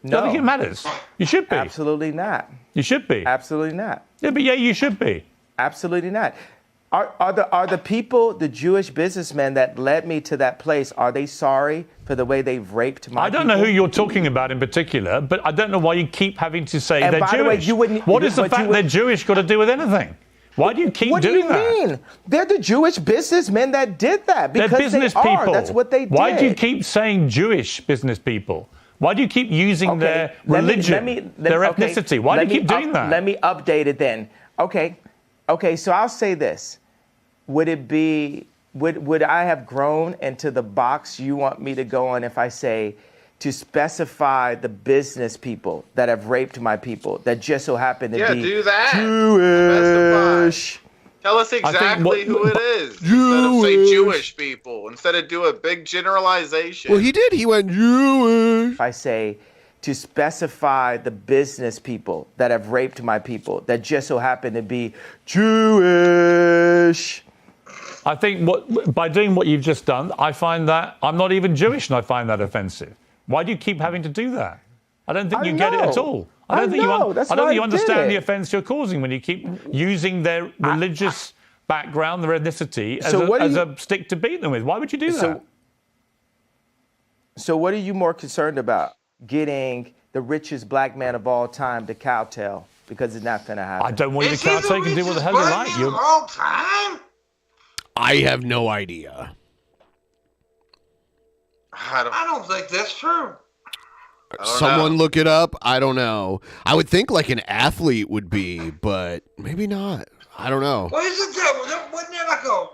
No. I think it matters. You should be. Absolutely not. You should be. Absolutely not. Yeah, but you should be. Absolutely not. Are the people, the Jewish businessmen that led me to that place, are they sorry for the way they've raped my I don't know who you're talking about in particular, but I don't know why you keep having to say they're Jewish. What does the fact they're Jewish got to do with anything? Why do you keep doing that? What do you mean? They're the Jewish businessmen that did that because they're business people. That's what they did. Why do you keep saying Jewish business people? Why do you keep using their religion, their ethnicity? Why do you keep doing that? Let me update it then. Okay, so I'll say this. Would I have grown into the box you want me to go on if I say to specify the business people that have raped my people that just so happen to be do that. Jewish. Tell us exactly who it is. Instead of say Jewish people, instead of do a big generalization. Well, he did. He went Jewish. If I say to specify the business people that have raped my people that just so happen to be Jewish. I think by doing what you've just done, I find that I'm not even Jewish and I find that offensive. Why do you keep having to do that? I don't think you get it at all. I don't think you understand the offense you're causing when you keep using their religious background, their ethnicity, as a stick to beat them with. Why would you do that? So what are you more concerned about? Getting the richest black man of all time to kowtow? Because it's not going to happen. I don't want you to kowtow. You can do what the hell you like. All time? I have no idea. I don't think that's true. Someone look it up. I don't know. I would think like an athlete would be, but maybe not. I don't know. Well, isn't that, wasn't there like a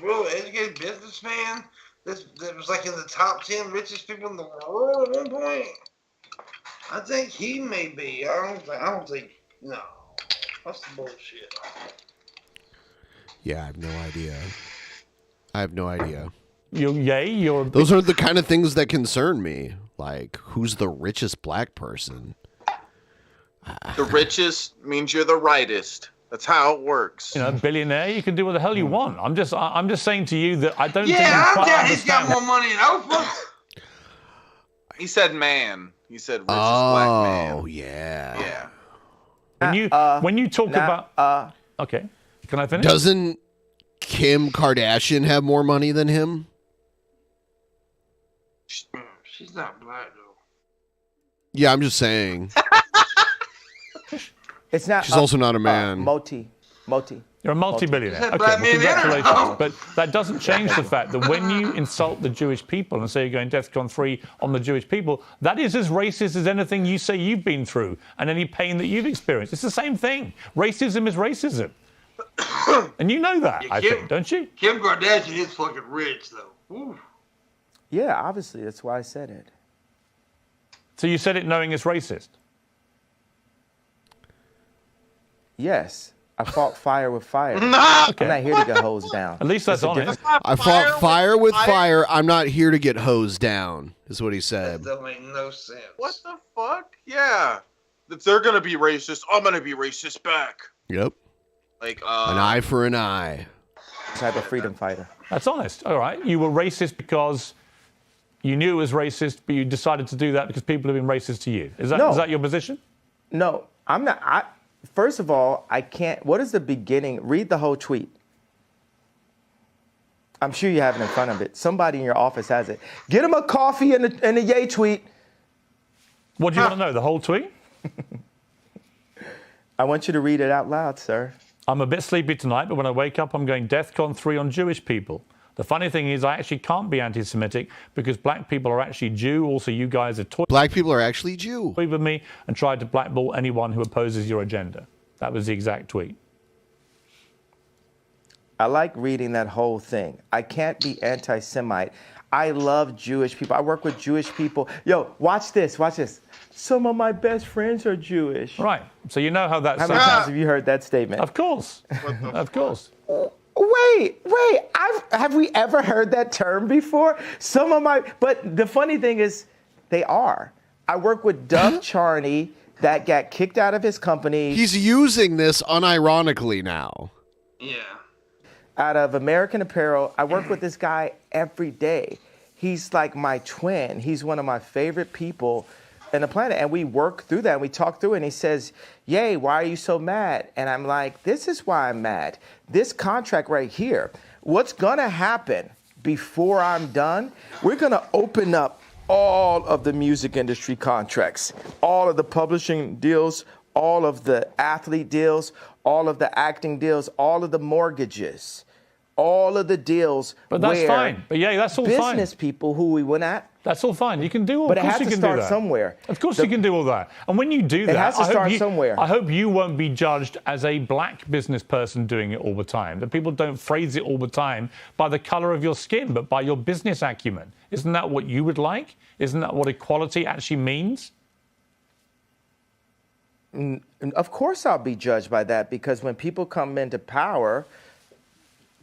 real educated businessman that was like in the top 10 richest people in the world at one point? I think he may be. I don't think, no. That's the bullshit. Yeah, I have no idea. I have no idea. Those are the kind of things that concern me. Like, who's the richest black person? The richest means you're the rightest. That's how it works. You know, billionaire, you can do what the hell you want. I'm just saying to you that I don't think he's got more money than Oprah. He said man. He said richest black man. Oh, yeah. Yeah. When you talk about... okay, can I finish? Doesn't Kim Kardashian have more money than him? She's not black, though. Yeah, I'm just saying. It's not. She's also not a man. Multi. You're a multi-billionaire. Okay, black man congratulations. But that doesn't change the fact that when you insult the Jewish people and say you're going DEFCON 3 on the Jewish people, that is as racist as anything you say you've been through and any pain that you've experienced. It's the same thing. Racism is racism. And you know that, I think, don't you? Kim Kardashian is fucking rich, though. Ooh. Yeah, obviously. That's why I said it. So you said it knowing it's racist? Yes. I fought fire with fire. Okay. I'm not here to get hosed down. At least that's honest. I fought fire with fire. I'm not here to get hosed down, is what he said. That make no sense. What the fuck? Yeah. If they're going to be racist, I'm going to be racist back. Yep. Like, an eye for an eye. Type of freedom fighter. That's honest. All right. You were racist because you knew it was racist, but you decided to do that because people have been racist to you. Is that your position? No, I'm not. First of all, I can't. What is the beginning? Read the whole tweet. I'm sure you have it in front of it. Somebody in your office has it. Get him a coffee and a yay tweet. What do you want to know? The whole tweet? I want you to read it out loud, sir. I'm a bit sleepy tonight, but when I wake up, I'm going DEFCON 3 on Jewish people. The funny thing is, I actually can't be anti-Semitic because black people are actually Jew. Also, you guys are toying Black people are actually Jew. with me and tried to blackball anyone who opposes your agenda. That was the exact tweet. I like reading that whole thing. I can't be anti-Semite. I love Jewish people. I work with Jewish people. Yo, watch this. Some of my best friends are Jewish. Right. So you know how that How sounds. many times have you heard that statement? Of course. Of course. Wait. Have we ever heard that term before? But the funny thing is, they are. I work with Doug Charney that got kicked out of his company. He's using this unironically now. Yeah. Out of American Apparel. I work with this guy every day. He's like my twin. He's one of my favorite people on the planet. And we work through that and we talk through it. And he says, "Yay, why are you so mad?" And I'm like, this is why I'm mad. This contract right here, what's going to happen before I'm done, we're going to open up all of the music industry contracts, all of the publishing deals, all of the athlete deals, all of the acting deals, all of the mortgages, all of the deals. But that's where fine. But yeah, that's all fine. business people who we went at That's all fine. You can do all. But of it course has you to can do start that. somewhere. Of course you can do all that. And when you do that, has to start somewhere. I hope you won't be judged as a black business person doing it all the time. That people don't phrase it all the time by the color of your skin, but by your business acumen. Isn't that what you would like? Isn't that what equality actually means? Of course I'll be judged by that, because when people come into power,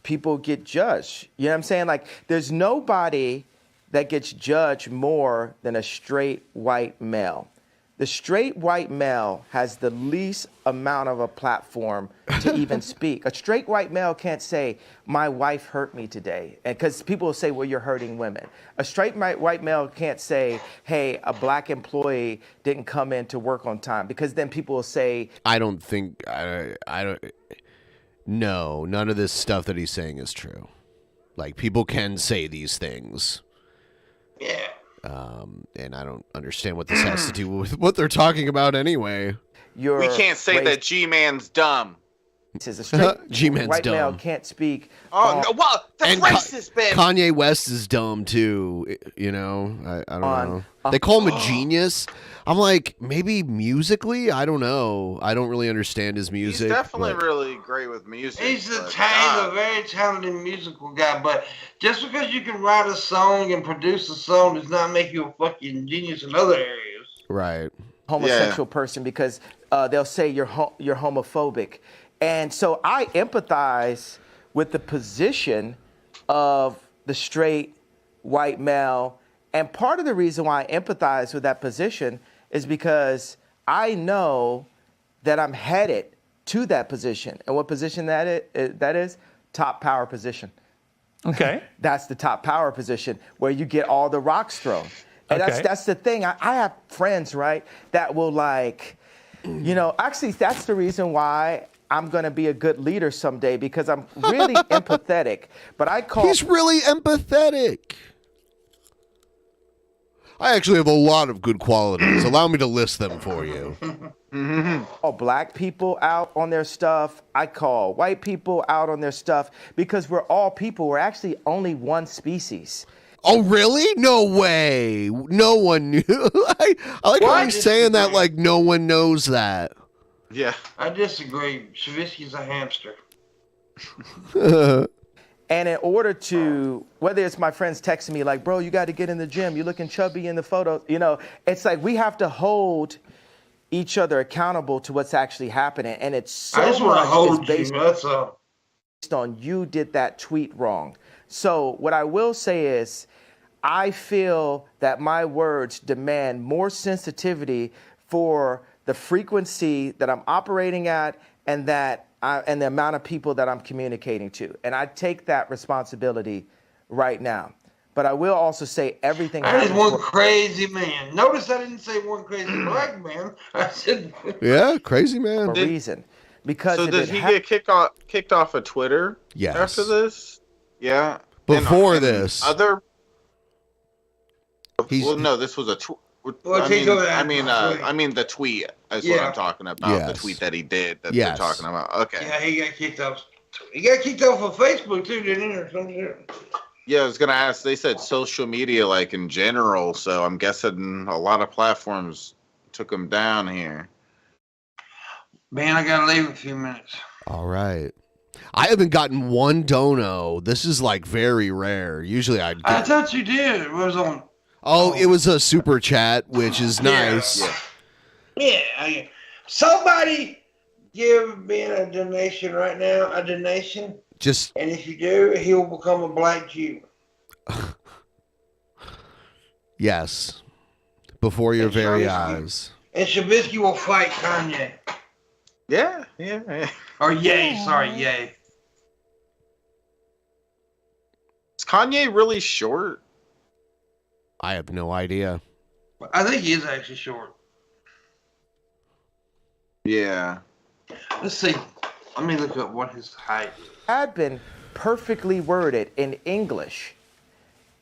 people get judged. You know what I'm saying? Like, there's nobody that gets judged more than a straight white male. The straight white male has the least amount of a platform to even speak. A straight white male can't say, my wife hurt me today, because people will say, well, you're hurting women. A straight white male can't say, hey, a black employee didn't come in to work on time, because then people will say, I don't think I don't. No, none of this stuff that he's saying is true. Like, people can say these things. Yeah. And I don't understand what this has to do with what they're talking about anyway. We can't say that G-Man's dumb. Says a straight G-Man's white male dumb. can't speak. Oh, no, well, the And racist, bitch. Kanye West is dumb too. You know, I don't know. They call him a genius. I'm like, maybe musically, I don't know. I don't really understand his He's music. definitely but- really great with music. He's a but, very talented musical guy, but just because you can write a song and produce a song does not make you a fucking genius in other areas. Right. Homosexual person, because they'll say you're homophobic. And so I empathize with the position of the straight white male. And part of the reason why I empathize with that position is because I know that I'm headed to that position. And what position that is? Top power position. Okay. That's the top power position, where you get all the rocks thrown. And Okay. that's the thing. I have friends, right, that will, like, you know, actually that's the reason why I'm going to be a good leader someday, because I'm really empathetic. But I call... He's really empathetic. I actually have a lot of good qualities. Allow me to list them for you. call black people out on their stuff. I call white people out on their stuff, because we're all people. We're actually only one species. Oh, really? No way. No one knew. I like how he's saying that like no one knows that. Yeah. I disagree. Shavisky's a hamster. And in order to, whether it's my friends texting me like, bro, you got to get in the gym. You're looking chubby in the photo. You know, it's like we have to hold each other accountable to what's actually happening. And it's so I just want to much hold is based you. That's all. on you did that tweet wrong. So what I will say is, I feel that my words demand more sensitivity for the frequency that I'm operating at, and and the amount of people that I'm communicating to. And I take that responsibility right now. But I will also say everything. That is happens one for crazy man. Notice I didn't say one crazy black man. I said Yeah, crazy man. a reason. Because So if does it he hap- get kicked off of Twitter? Yes. After this? Yeah. Before And this. Other. He's- Well, no, this was a tweet. Well, take over that. I mean the tweet is what Yeah. I'm talking about. Yes. The tweet that he did that Yes. they're talking about. Okay. yeah, he got kicked off. He got kicked off of Facebook too, didn't he, or something? Yeah, I was gonna ask. They said social media, like in general. So I'm guessing a lot of platforms took him down here. Man, I gotta leave in a few minutes. All right. I haven't gotten one dono. This is like very rare. Usually I'd I get... thought you did. It was on. Oh, it was a super chat, which is nice. Yeah. Yeah. Somebody give Ben a donation right now. A donation. Just And if you do, he'll become a black Jew. yes. Before your That's very right. eyes. And Shavisky will fight Kanye. Yeah. Or Ye. Sorry, Ye. Is Kanye really short? I have no idea. I think he is actually short. Yeah. Let's see. Let me look up what his height is. had been perfectly worded in English,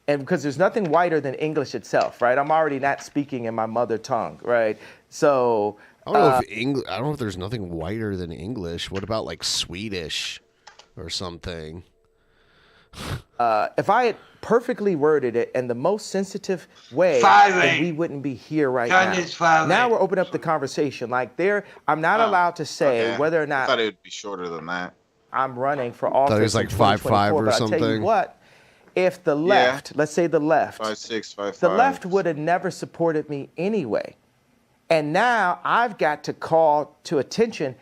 and because there's nothing whiter than English itself, right? I'm already not speaking in my mother tongue, right? So I don't know if I don't know if there's nothing whiter than English. What about like Swedish or something? If I had perfectly worded it in the most sensitive way, 5'8". then we wouldn't be here right Kanye's now. 5'8". Now we're opening up the conversation. Like I'm not allowed to say Okay. whether or I not thought it would be shorter than that. I'm running for office. Thought he was like in 5'5" 2024, or but I'll tell you something. what, if the left, let's say the left, 5'6", 5'5". the left would have never supported me anyway. And now I've got to call to attention,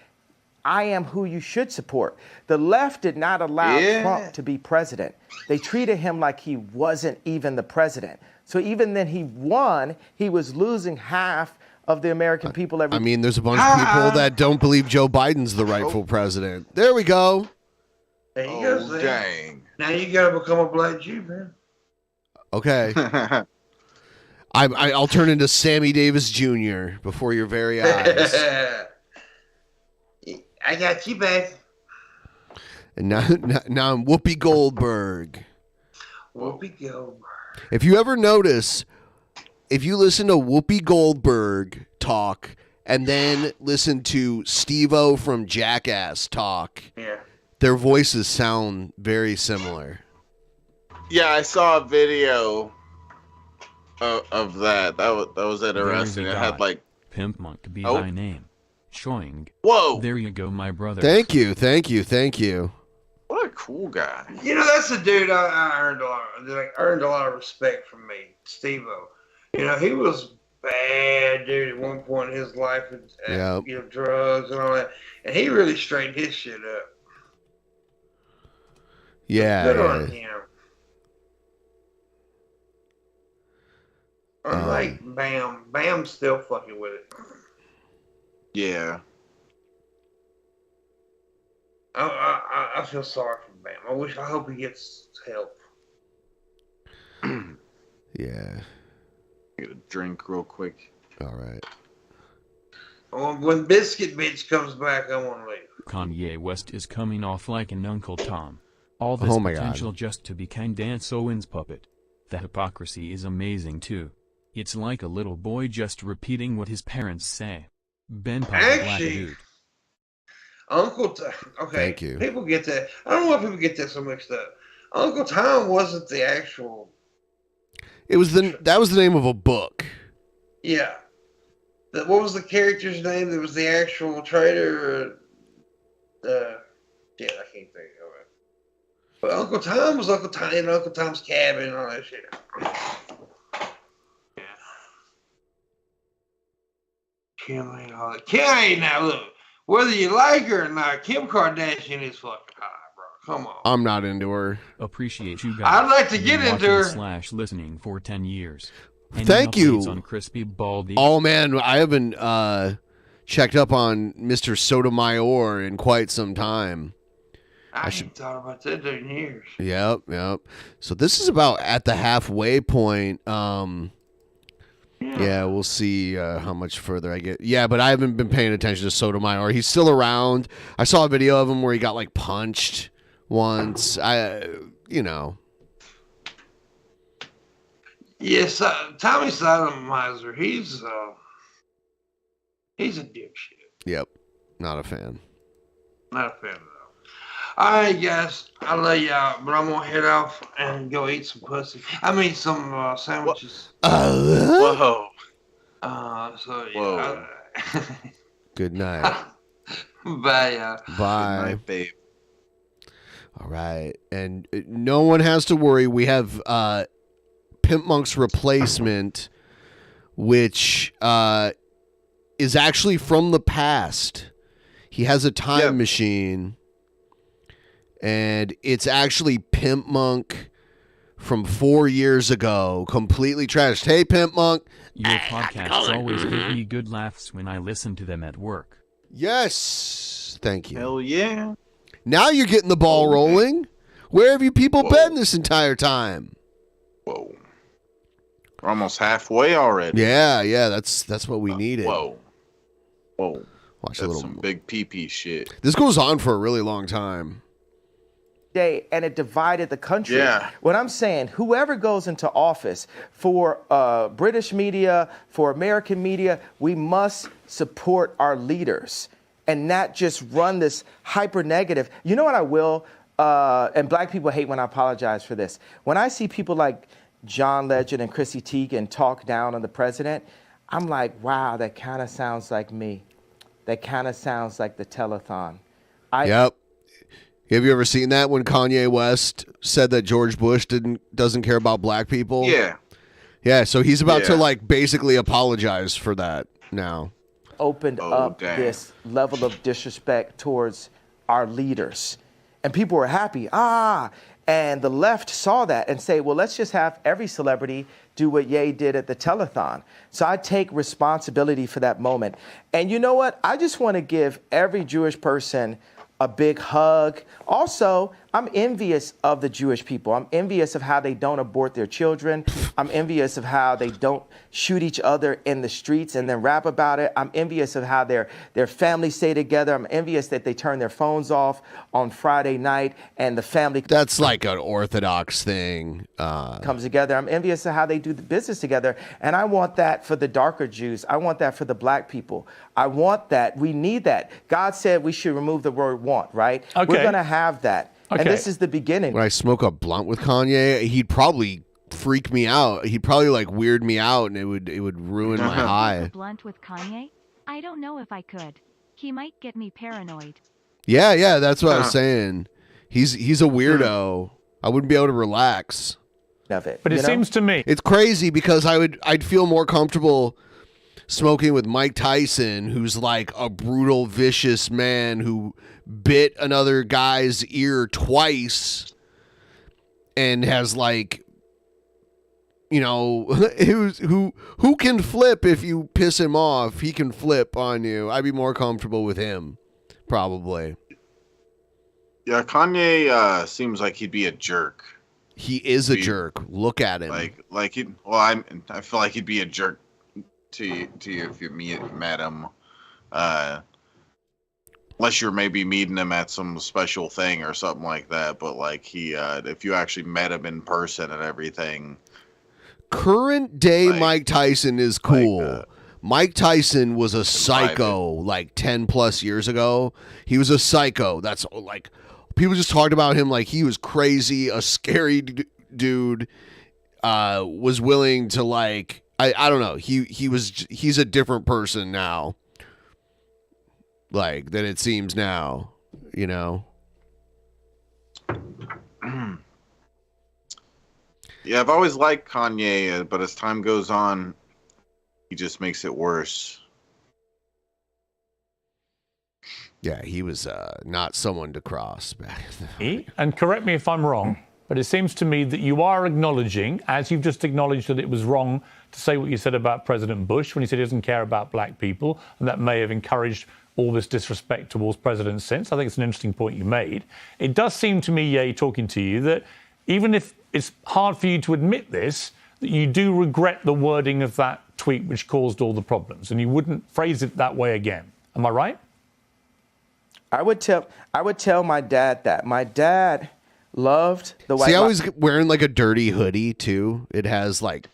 I am who you should support. The left did not allow Trump to be president. They treated him like he wasn't even the president. So even then he won, he was losing half of the American people every I mean, there's a bunch of people that don't believe Joe Biden's the rightful president. There we go. There you go, Sam. Dang. Now you gotta become a black Jew, man. Okay. I'll turn into Sammy Davis Jr. before your very eyes. I got you back. And now I'm Whoopi Goldberg. Whoopi Goldberg. If you ever notice, if you listen to Whoopi Goldberg talk and then listen to Steve-O from Jackass talk, their voices sound very similar. Yeah, I saw a video of that. That was interesting. It had like PIMPMUNK be thy name. Showing. Whoa. There you go, my brother. Thank you. What a cool guy. You know, that's the dude I earned a lot of respect from me, Steve-O. You know, he was bad dude at one point in his life with you know, drugs and all that, and he really straightened his shit up. Yeah. Good on him. Unlike Bam. Bam's still fucking with it. Yeah. I feel sorry for Bam. I hope he gets help. Yeah. Get a drink real quick. All right. When Biscuit Bitch comes back, I want to leave. Kanye West is coming off like an Uncle Tom. All this potential just to be Candace Owens' puppet. The hypocrisy is amazing too. It's like a little boy just repeating what his parents say. Ben Papa Black Dude. Uncle Tom. Okay. Thank you. People get that. I don't know why people get that so mixed up. Uncle Tom wasn't the actual. That was the name of a book. Yeah. What was the character's name? That was the actual traitor. Yeah, I can't think of it. But Uncle Tom was Uncle Tom in Uncle Tom's cabin and all that shit. Yeah. Kim ain't all that. Kim, now look, whether you like her or not, Kim Kardashian is fucking hot, bro. Come on. I'm not into her. Appreciate you guys. I'd like to get into her. / listening for 10 years. Any Thank you. On Crispy Baldy? Oh man, I haven't checked up on Mr. Sotomayor in quite some time. I should thought about that in years. Yep. So this is about at the halfway point. Yeah, we'll see how much further I get. Yeah, but I haven't been paying attention to Sotomayor. He's still around. I saw a video of him where he got like punched once. Yes, Tommy Sotomayor. He's a dipshit. Yep, not a fan. Not a fan at all. All right, guys, I love y'all, but I'm gonna head off and go eat some pussy. I mean, some sandwiches. Whoa. Whoa. Good night. Bye, y'all. Bye. Good night, babe. All right, and no one has to worry. We have Pimp Monk's replacement, which is actually from the past. He has a time machine, and it's actually Pimp Monk from 4 years ago, completely trashed. Hey, Pimp Monk. Your podcasts always give me good laughs when I listen to them at work. Yes. Thank you. Hell yeah. Now you're getting the ball rolling. Where have you people been this entire time? Whoa. We're almost halfway already. Yeah, that's what we needed. Whoa. Watch That's a little. some big pee shit. This goes on for a really long time. Day, and it divided the country. Yeah. What I'm saying, whoever goes into office for British media, for American media, we must support our leaders and not just run this hyper negative. You know what I will and black people hate when I apologize for this. When I see people like John Legend and Chrissy Teigen talk down on the president, I'm like, wow, that kind of sounds like me. That kind of sounds like the telethon. Yep. Have you ever seen that when Kanye West said that George Bush doesn't care about black people? Yeah. Yeah, so he's about to like basically apologize for that now. Opened up this level of disrespect towards our leaders. And people were happy. And the left saw that and say, well, let's just have every celebrity do what Ye did at the telethon. So I take responsibility for that moment. And you know what? I just want to give every Jewish person a big hug. Also, I'm envious of the Jewish people. I'm envious of how they don't abort their children. I'm envious of how they don't shoot each other in the streets and then rap about it. I'm envious of how their families stay together. I'm envious that they turn their phones off on Friday night and the family... That's like an Orthodox thing. Comes together. I'm envious of how they do the business together. And I want that for the darker Jews. I want that for the black people. I want that. We need that. God said we should remove the word want, right? Okay. We're going to have that. Okay. And this is the beginning. When I smoke a blunt with Kanye, he'd probably freak me out. He'd probably like weird me out, and it would ruin my high. Blunt with Kanye? I don't know if I could. He might get me paranoid. Yeah, that's what I was saying. He's a weirdo. I wouldn't be able to relax. Of it. But it seems to me it's crazy because I'd feel more comfortable smoking with Mike Tyson, who's like a brutal, vicious man who bit another guy's ear twice and has like, you know, who can flip if you piss him off. He can flip on you. I'd be more comfortable with him, probably. Yeah, Kanye seems like he'd be a jerk. He is a jerk. Look at him. I feel like he'd be a jerk to you if you met him. Unless you're maybe meeting him at some special thing or something like that. But like if you actually met him in person and everything. Current day Mike Tyson is cool. Mike Tyson was a psycho like 10 plus years ago. He was a psycho. That's like, people just talked about him like he was crazy, a scary dude, was willing to like, I don't know. He's a different person now. Like, than it seems now, you know? Yeah, I've always liked Kanye, but as time goes on, he just makes it worse. Yeah, he was not someone to cross back then. And correct me if I'm wrong, but it seems to me that you are acknowledging, as you've just acknowledged that it was wrong to say what you said about President Bush when he said he doesn't care about black people, and that may have encouraged all this disrespect towards presidents since. I think it's an interesting point you made. It does seem to me, Ye, talking to you, that even if it's hard for you to admit this, that you do regret the wording of that tweet which caused all the problems, and you wouldn't phrase it that way again. Am I right? I would tell my dad that. My dad loved the white. See, I was wearing like a dirty hoodie too. It has like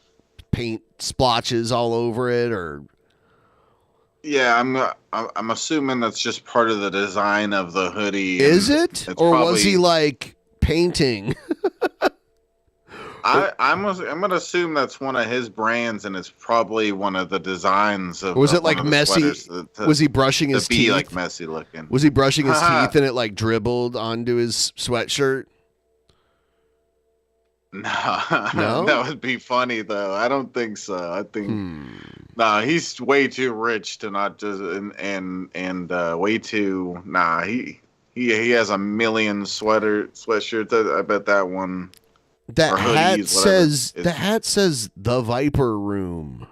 paint splotches all over it, or yeah, I'm assuming that's just part of the design of the hoodie. Is it, or was he like painting? I'm gonna assume that's one of his brands, and it's probably one of the designs of. Was it like messy? Was he brushing his teeth? Like messy looking. Was he brushing his teeth and it like dribbled onto his sweatshirt? No, that would be funny though. I don't think so. I think he's way too rich to not just and way too. He has a million sweatshirts. I bet that one. That hat says the Viper Room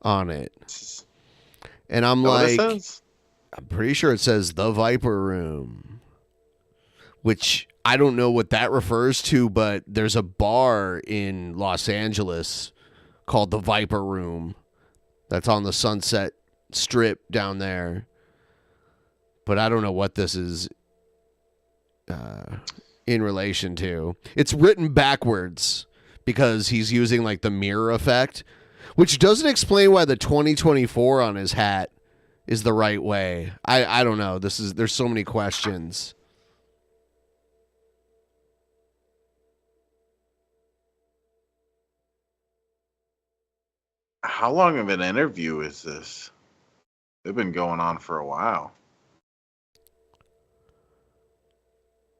on it, and I'm like, I'm pretty sure it says the Viper Room, which I don't know what that refers to, but there's a bar in Los Angeles called the Viper Room that's on the Sunset Strip down there, but I don't know what this is in relation to. It's written backwards because he's using like the mirror effect, which doesn't explain why the 2024 on his hat is the right way. I don't know. There's so many questions. How long of an interview is this? They've been going on for a while.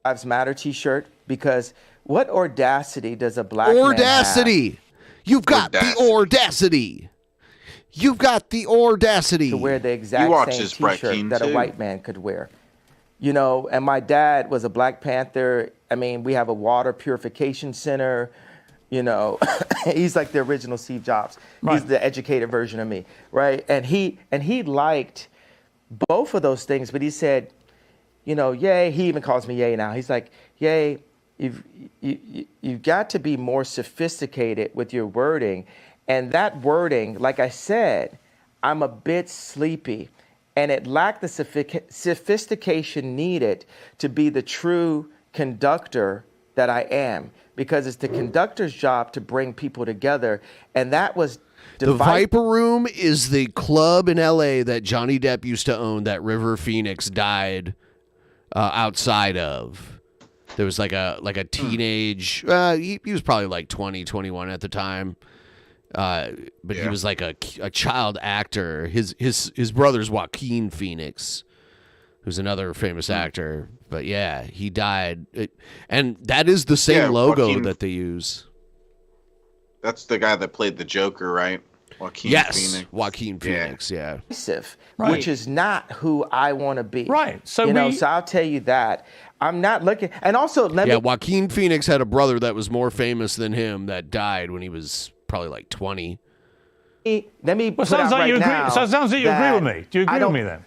Lives Matter t-shirt, because what audacity does a black man Audacity! have You've got the audacity! You've got the audacity to wear the exact same t-shirt that a white man could wear? You know, and my dad was a Black Panther. I mean, we have a water purification center. You know, he's like the original Steve Jobs. Right. He's the educated version of me, right? And he liked both of those things, but he said, you know, Ye, he even calls me Ye now. He's like, Ye, you've got to be more sophisticated with your wording. And that wording, like I said, I'm a bit sleepy. And it lacked the sophistication needed to be the true conductor that I am. Because it's the conductor's job to bring people together. And that was... The Viper Room is the club in L.A. that Johnny Depp used to own that River Phoenix died outside of. There was like a teenage... he was probably like 20, 21 at the time. But he was like a child actor. His brother's Joaquin Phoenix, who's another famous actor. But yeah, he died. And that is the same logo that they use. That's the guy that played the Joker, right? Joaquin Phoenix. Joaquin Phoenix, yeah. Right. Which is not who I want to be. Right. So so I'll tell you that. I'm not looking. And also, Joaquin Phoenix had a brother that was more famous than him that died when he was probably like 20. Let me put sounds out like right you agree. now So it sounds like you agree with me. Do you agree with me then?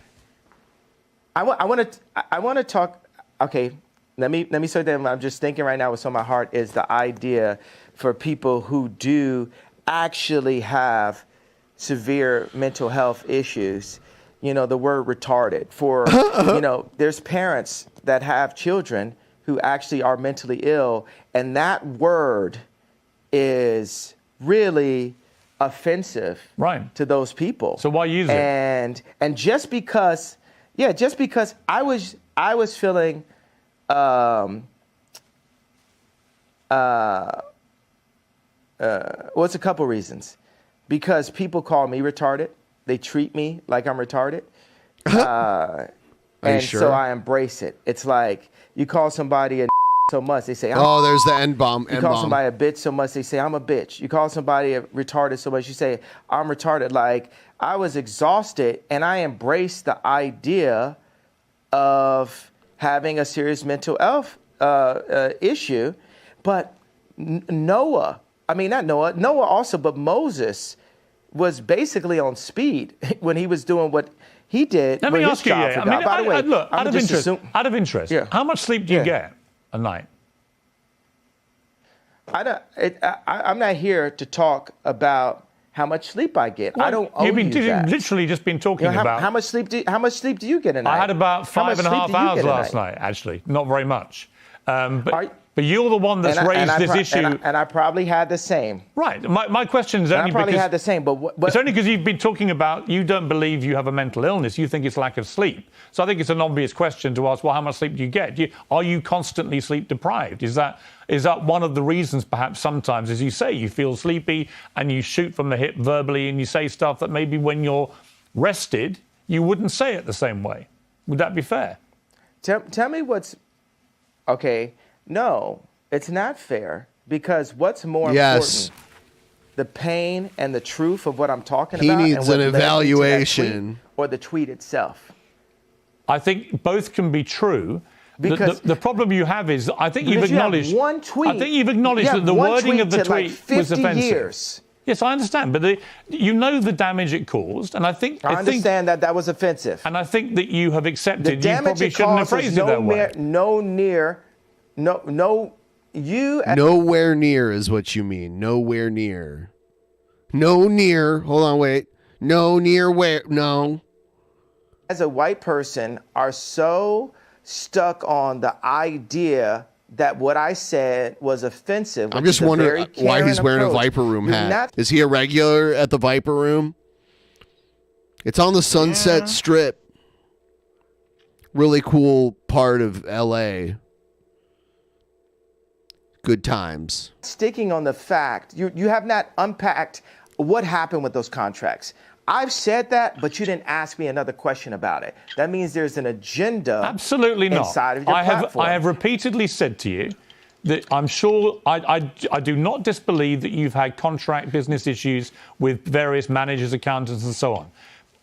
I want to talk. Okay, let me say that I'm just thinking right now what's on my heart is the idea for people who do actually have severe mental health issues. You know, the word retarded for, you know, there's parents that have children who actually are mentally ill, and that word is really offensive to those people. So why use it? And just because I was feeling well, it's a couple reasons. Because people call me retarded. They treat me like I'm retarded. And so I embrace it. It's like you call somebody a so much, they say, there's the N-bomb. You call somebody a bitch so much, they say, I'm a bitch. You call somebody a retarded so much, you say, I'm retarded. Like, I was exhausted, and I embraced the idea of having a serious mental health issue. But Noah also, but Moses was basically on speed when he was doing what he did. Let me ask you, by the way, look, out of interest, how much sleep do you get a night? I'm not here to talk about how much sleep I get. I don't owe you that. You've literally just been talking about how much sleep do you get a night? I had about 5.5 hours last night, actually. Not very much. But you're the one that's raised this issue. And I probably had the same. Right. My question is only because... I probably had the same, but it's only because you've been talking about you don't believe you have a mental illness. You think it's lack of sleep. So I think it's an obvious question to ask, well, how much sleep do you get? Are you constantly sleep deprived? Is that one of the reasons, perhaps, sometimes, as you say, you feel sleepy and you shoot from the hip verbally and you say stuff that maybe when you're rested, you wouldn't say it the same way? Would that be fair? Tell me what's... Okay... No, it's not fair, because what's more important, the pain and the truth of what I'm talking about? He needs an evaluation. Or the tweet itself? I think both can be true. Because the problem you have is, I think you've acknowledged... one tweet. I think you've acknowledged that the wording of the tweet was offensive. Years. Yes, I understand, but you know the damage it caused, and I understand that was offensive. And I think that you have accepted you probably shouldn't have phrased it that way. Nowhere near is what you mean. Nowhere near. No near. Hold on, wait. No near where? No. As a white person, are so stuck on the idea that what I said was offensive. I'm just wondering why he's wearing a Viper Room hat. Is he a regular at the Viper Room? It's on the Sunset Strip. Really cool part of L.A. Good times. Sticking on the fact, you have not unpacked what happened with those contracts? I've said that, but you didn't ask me another question about it. That means there's an agenda. Absolutely not. Inside of your platform. I have repeatedly said to you that I'm sure I do not disbelieve that you've had contract business issues with various managers, accountants, and so on.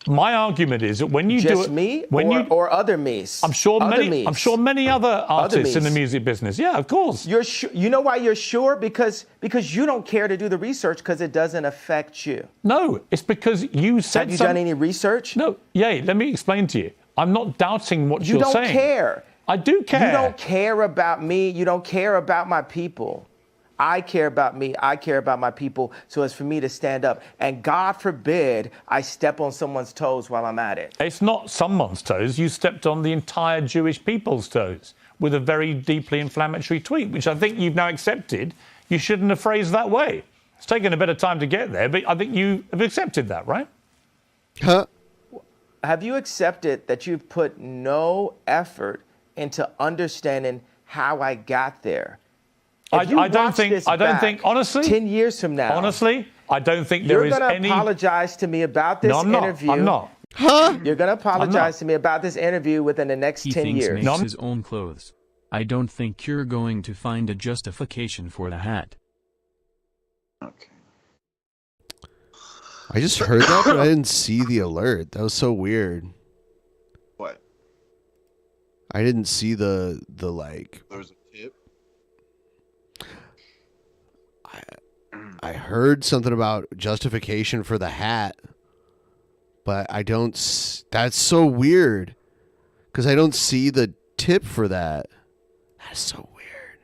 My argument is that when you just do it, me when or other me's. I'm sure many other artists in the music business. Yeah, of course. You know why you're sure? Because you don't care to do the research because it doesn't affect you. No, it's because you said. Have you done any research? No. Yeah, let me explain to you. I'm not doubting what you're saying. You don't care. I do care. You don't care about me. You don't care about my people. I care about me. I care about my people. So it's for me to stand up. And God forbid I step on someone's toes while I'm at it. It's not someone's toes. You stepped on the entire Jewish people's toes with a very deeply inflammatory tweet, which I think you've now accepted. You shouldn't have phrased that way. It's taken a bit of time to get there, but I think you have accepted that, right? Huh? Have you accepted that you've put no effort into understanding how I got there? I don't think, honestly, 10 years from now, honestly, I don't think there is any. You're going to apologize to me about this interview. I'm not. Huh? You're going to apologize to me about this interview within the next 10 years. He makes his own clothes. I don't think you're going to find a justification for the hat. Okay. I just heard that, but I didn't see the alert. That was so weird. What? I didn't see the like. There was a tip. I heard something about justification for the hat, but I don't. That's so weird, because I don't see the tip for that. That's so weird.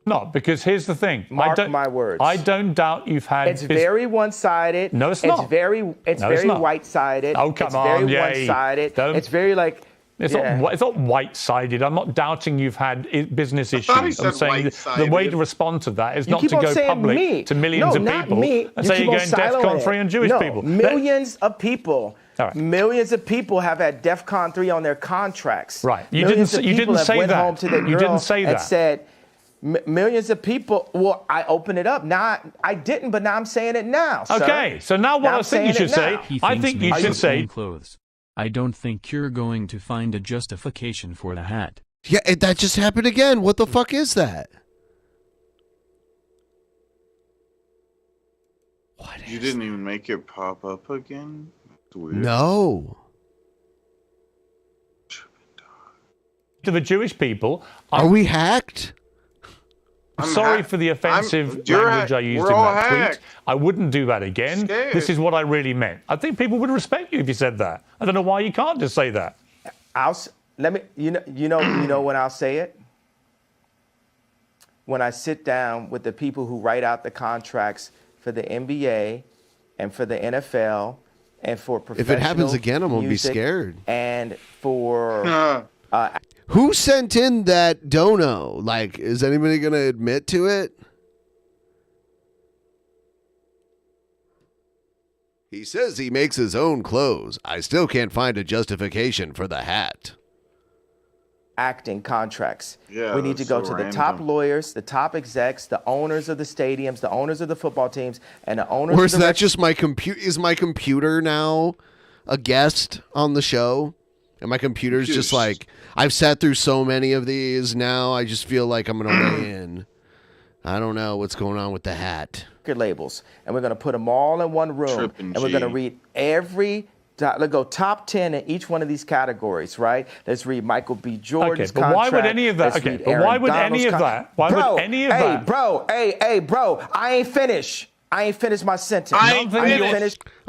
No, because here's the thing. Mark my words. I don't doubt you've had. It's very one-sided. No, it's not. It's very white-sided. Oh, come on. It's very one-sided. It's very like. It's not white-sided. I'm not doubting you've had business issues. I'm saying the way to respond to that is not to go public to millions of people and say you're going DEFCON 3 on Jewish people. Millions of people. Right. Millions of people have had DEFCON 3 on their contracts. Right. You didn't say that. You didn't say that. And said millions of people. Well, I opened it up. Now I didn't, but now I'm saying it now. Okay. So now what I think you should say. I think you should say. Clothes. I don't think you're going to find a justification for the hat. Yeah, that just happened again. What the fuck is that? You didn't even make it pop up again? That's weird. No. To the Jewish people. Are we hacked? I'm sorry for the offensive language I used in that tweet. I wouldn't do that again. This is what I really meant. I think people would respect you if you said that. I don't know why you can't just say that. You know when I'll say it? When I sit down with the people who write out the contracts for the NBA and for the NFL and for professional If it happens again, I'm going to be scared. And for who sent in that dono? Like, is anybody going to admit to it? He says he makes his own clothes. I still can't find a justification for the hat. Acting contracts. Yeah, we need to go to the top lawyers, the top execs, the owners of the stadiums, the owners of the football teams, and the owners Or of is that just my computer? Is my computer now a guest on the show? And my computer's just like, I've sat through so many of these now, I just feel like I'm going to weigh in. I don't know what's going on with the hat. Labels, and we're going to put them all in one room, and we're going to read let's go top 10 in each one of these categories, right? Let's read Michael B. Jordan's contract. Why would any of that? Why would any of that? Hey, bro, I ain't finished. I ain't finished my sentence. I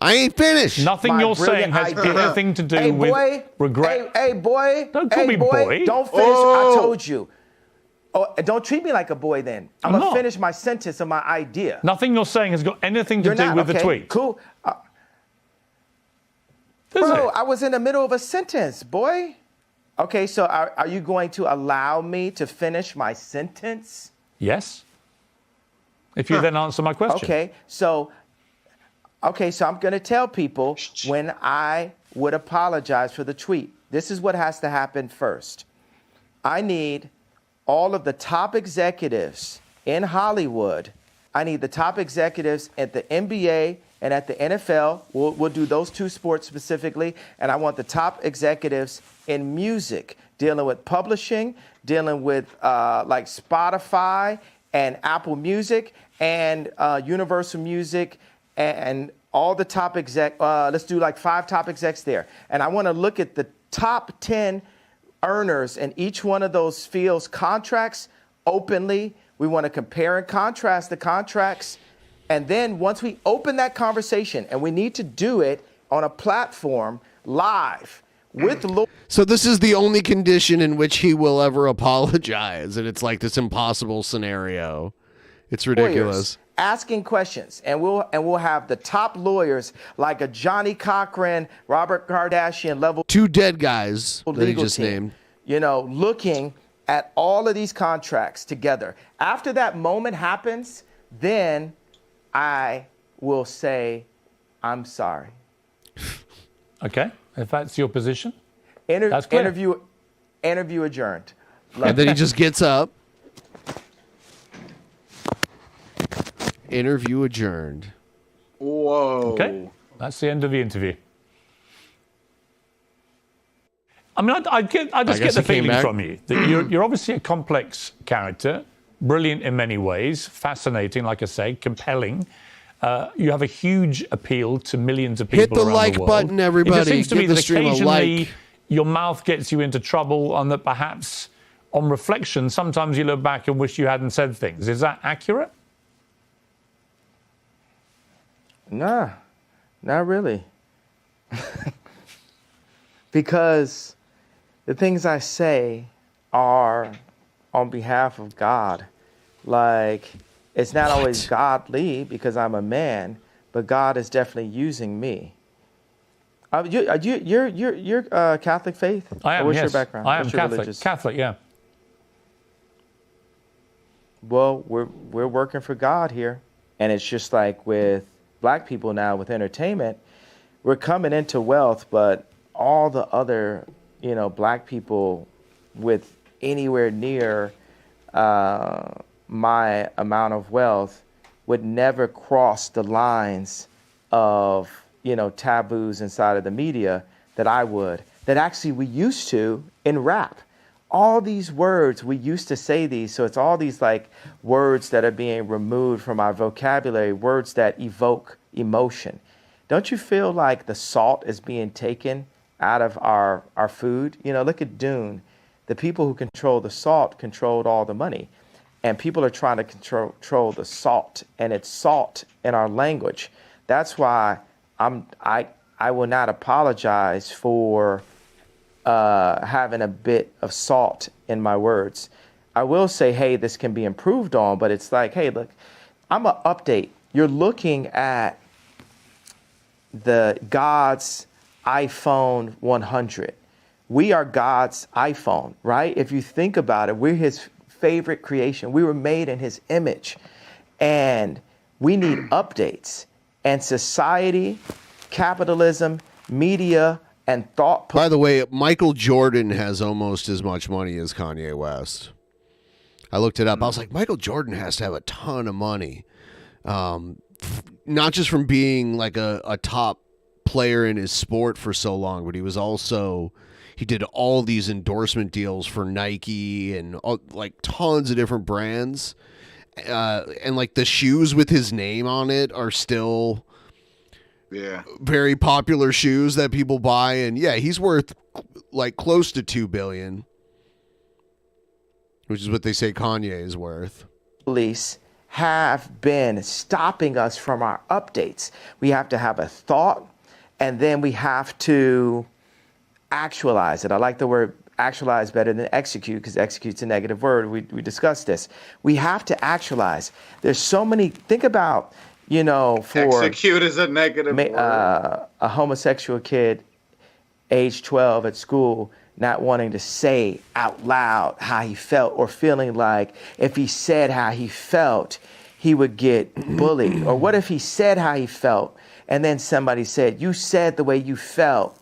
ain't finished. Nothing you're saying has anything to do with regret. Hey, boy. Don't call me boy. Don't finish. I told you. Oh, don't treat me like a boy then. I'm going to finish my sentence of my idea. Nothing you're saying has got anything to do with the tweet. Cool. Bro, I was in the middle of a sentence, boy. Okay, so are you going to allow me to finish my sentence? Yes. If you then answer my question. Okay, so I'm going to tell people when I would apologize for the tweet. This is what has to happen first. I need all of the top executives in Hollywood I need the top executives at the NBA and at the NFL. We'll do those two sports specifically. And I want the top executives in music, dealing with publishing, dealing with like Spotify and Apple Music and Universal Music and all the top let's do like 5 top execs there. And I want to look at the top 10 earners in each one of those fields' contracts openly. We want to compare and contrast the contracts. And then once we open that conversation, and we need to do it on a platform live with So this is the only condition in which he will ever apologize, and it's like this impossible scenario. It's ridiculous. Asking questions, and we'll have the top lawyers like a Johnny Cochran, Robert Kardashian level. 2 dead guys that he just named. You know, looking at all of these contracts together. After that moment happens, then I will say, I'm sorry. Okay, if that's your position. That's clear. Interview adjourned. And then he just gets up. Interview adjourned. Whoa. Okay, that's the end of the interview. I mean, I just get the feeling from you that you're obviously a complex character, brilliant in many ways, fascinating, like I say, compelling. You have a huge appeal to millions of people Hit the around like the world. button, everybody. It just seems to me Give the that stream a occasionally like. your mouth gets you into trouble, and that perhaps on reflection, sometimes you look back and wish you hadn't said things. Is that accurate? Nah, not really. Because the things I say are on behalf of God. Like, it's not always godly because I'm a man, but God is definitely using me. You're Catholic faith? I am, What's yes. your background? I am What's your Catholic. religious? Catholic, yeah. Well, we're working for God here. And it's just like with black people now with entertainment, we're coming into wealth, but all the other, black people with anywhere near my amount of wealth would never cross the lines of, taboos inside of the media that I would, that actually we used to in rap. All these words, we used to say these, so it's all these like words that are being removed from our vocabulary, words that evoke emotion. Don't you feel like the salt is being taken out of our food? Look at Dune. The people who control the salt controlled all the money. And people are trying to control the salt, and it's salt in our language. That's why I will not apologize for having a bit of salt in my words. I will say, hey, this can be improved on, but it's like, hey, look, I'm going to update. You're looking at the God's iPhone 100. We are God's iPhone, right? If you think about it, we're his favorite creation. We were made in his image, and we need updates. And society, capitalism, media, and thought. By the way, Michael Jordan has almost as much money as Kanye West. I looked it up. I was like, Michael Jordan has to have a ton of money. Not just from being like a top player in his sport for so long, but he did all these endorsement deals for Nike and like tons of different brands. And like the shoes with his name on it are still very popular shoes that people buy. And yeah, he's worth like close to $2 billion, which is what they say Kanye is worth. Police have been stopping us from our updates. We have to have a thought, and then we have to actualize it. I like the word actualize better than execute, because execute's a negative word. We discussed this. We have to actualize. There's so many, think about, for execute is a negative word. A homosexual kid, age 12 at school, not wanting to say out loud how he felt, or feeling like if he said how he felt, he would get bullied. Or what if he said how he felt, and then somebody said, you said the way you felt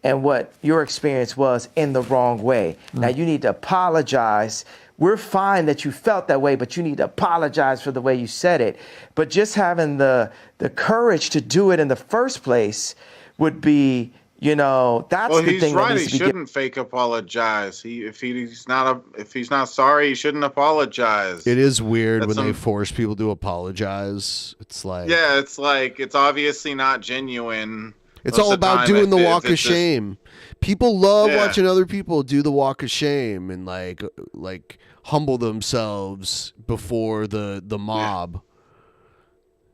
and what your experience was in the wrong way. Now you need to apologize we're fine that you felt that way, but you need to apologize for the way you said it. But just having the courage to do it in the first place would be, that's the thing that needs to be. He shouldn't fake apologize. If he's not sorry, he shouldn't apologize. It is weird when they force people to apologize. It's like, yeah, it's obviously not genuine. It's all about doing the walk of shame. People love watching other people do the walk of shame and like humble themselves before the mob.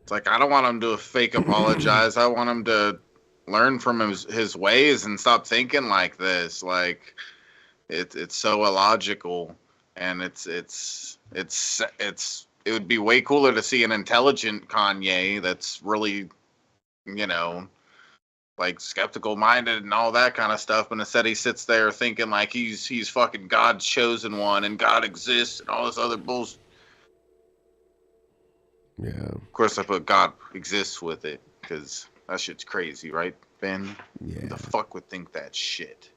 It's like, I don't want him to fake apologize. I want him to learn from his ways and stop thinking like this. Like, it's so illogical, and it would be way cooler to see an intelligent Kanye that's really, like skeptical minded and all that kind of stuff, but instead he sits there thinking like he's fucking God's chosen one and God exists and all this other bullshit. Yeah. Of course I put God exists with it because that shit's crazy, right, Ben? Yeah. Who the fuck would think that shit?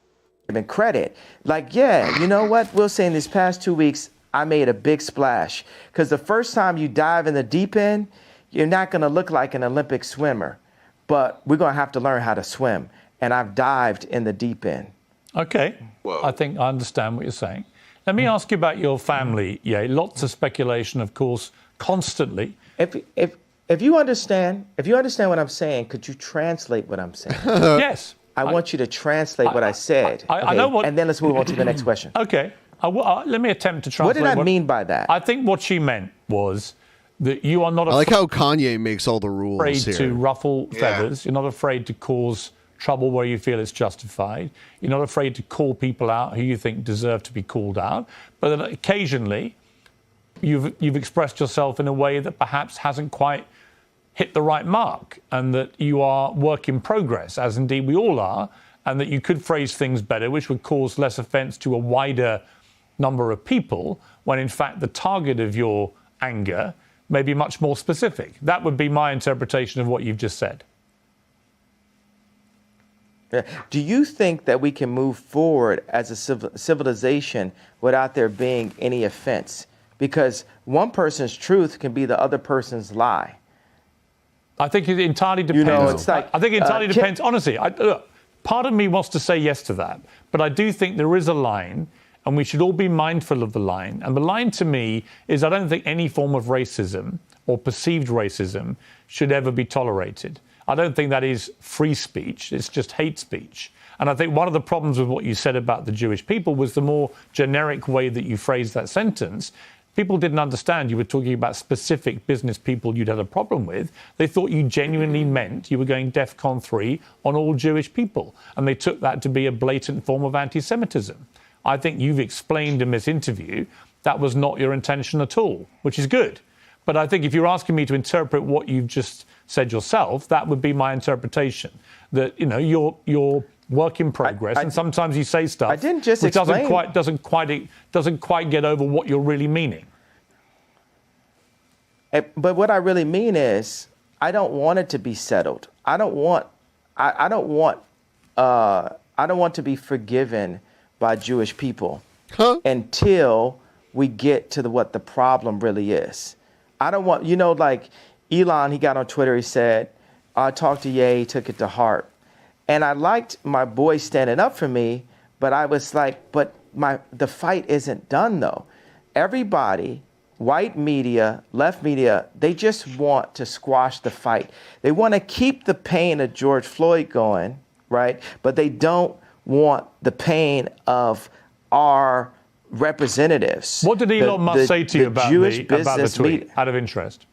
And credit. Like, yeah, you know what? We'll say in these past 2 weeks, I made a big splash. Because the first time you dive in the deep end, you're not going to look like an Olympic swimmer. But we're going to have to learn how to swim. And I've dived in the deep end. Okay. Whoa. I think I understand what you're saying. Let me ask you about your family. Yeah, lots of speculation, of course, constantly. If you understand what I'm saying, could you translate what I'm saying? Yes. I want you to translate what I said. I know what. And then let's move on to the next question. Okay. Let me attempt to translate. What did I mean by that? I think what she meant was that you are not I like how Kanye makes all the rules afraid here. to ruffle feathers. You're not afraid to cause trouble where you feel it's justified. You're not afraid to call people out who you think deserve to be called out. But that occasionally you've expressed yourself in a way that perhaps hasn't quite hit the right mark, and that you are work in progress, as indeed we all are, and that you could phrase things better, which would cause less offence to a wider number of people, when in fact the target of your anger may be much more specific. That would be my interpretation of what you've just said. Do you think that we can move forward as a civilization without there being any offense? Because one person's truth can be the other person's lie. I think it entirely depends. It's like, I think it entirely depends. Honestly, look, part of me wants to say yes to that, but I do think there is a line, and we should all be mindful of the line. And the line to me is, I don't think any form of racism or perceived racism should ever be tolerated. I don't think that is free speech. It's just hate speech. And I think one of the problems with what you said about the Jewish people was the more generic way that you phrased that sentence. People didn't understand you were talking about specific business people you'd had a problem with. They thought you genuinely meant you were going DEFCON 3 on all Jewish people. And they took that to be a blatant form of anti-Semitism. I think you've explained in this interview that was not your intention at all, which is good. But I think if you're asking me to interpret what you've just said yourself, that would be my interpretation. That, you're work in progress, and sometimes you say stuff I didn't just which explain. doesn't quite get over what you're really meaning. But what I really mean is, I don't want it to be settled. I don't want to be forgiven by Jewish people until we get to what the problem really is. I don't want, like Elon, he got on Twitter, he said, I talked to Ye, he took it to heart. And I liked my boy standing up for me, but I was like, but the fight isn't done though. Everybody, white media, left media, they just want to squash the fight. They want to keep the pain of George Floyd going, right? But they don't want the pain of our representatives. What did Elon Musk say to you about the tweet, media. out of interest?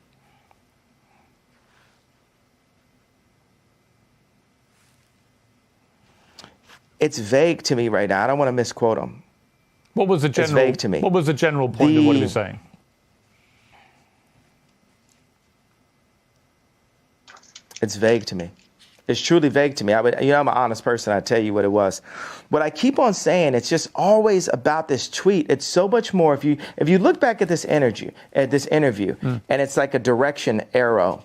It's vague to me right now. I don't want to misquote him. What was the general? It's vague to me. What was the general point of what he was saying? It's vague to me. It's truly vague to me. I'm an honest person. I tell you what it was. But I keep on saying it's just always about this tweet. It's so much more. If you look back at this interview, and it's like a direction arrow,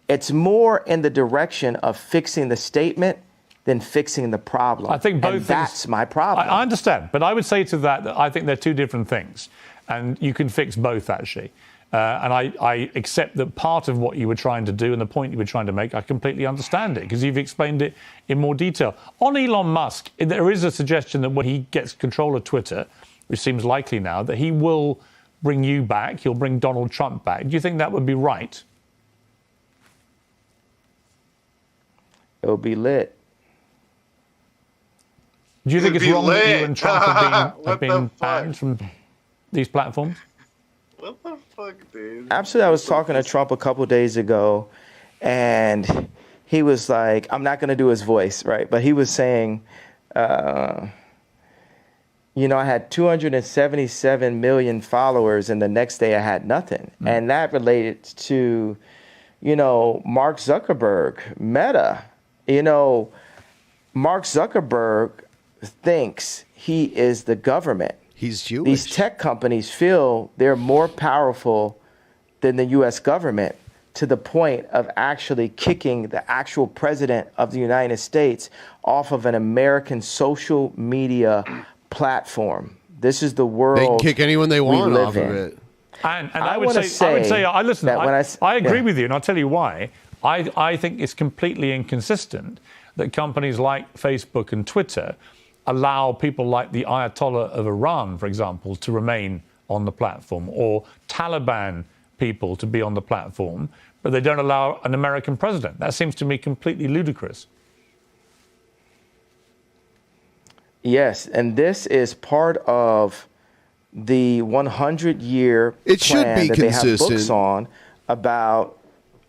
it's more in the direction of fixing the statement than fixing the problem. I think both and that's my problem. I understand, but I would say to that I think they're two different things. And you can fix both, actually. And I accept that part of what you were trying to do and the point you were trying to make, I completely understand it because you've explained it in more detail. On Elon Musk, there is a suggestion that when he gets control of Twitter, which seems likely now, that he will bring you back, he'll bring Donald Trump back. Do you think that would be right? It'll be lit. Do you think it's wrong that you and Trump have What been the fuck? banned from these platforms? What the fuck, dude? Absolutely. I was talking to Trump a couple days ago, and he was like, I'm not going to do his voice, right? But he was saying, I had 277 million followers, and the next day I had nothing. And that related to, Mark Zuckerberg, Meta. Mark Zuckerberg thinks he is the government. He's Jewish. These tech companies feel they're more powerful than the U.S. government to the point of actually kicking the actual president of the United States off of an American social media platform. This is the world They can kick anyone they want off of it. And I would say, I agree with you, and I'll tell you why. I think it's completely inconsistent that companies like Facebook and Twitter allow people like the Ayatollah of Iran, for example, to remain on the platform, or Taliban people to be on the platform, but they don't allow an American president. That seems to me completely ludicrous. Yes, and this is part of the 100-year plan that they have books on about,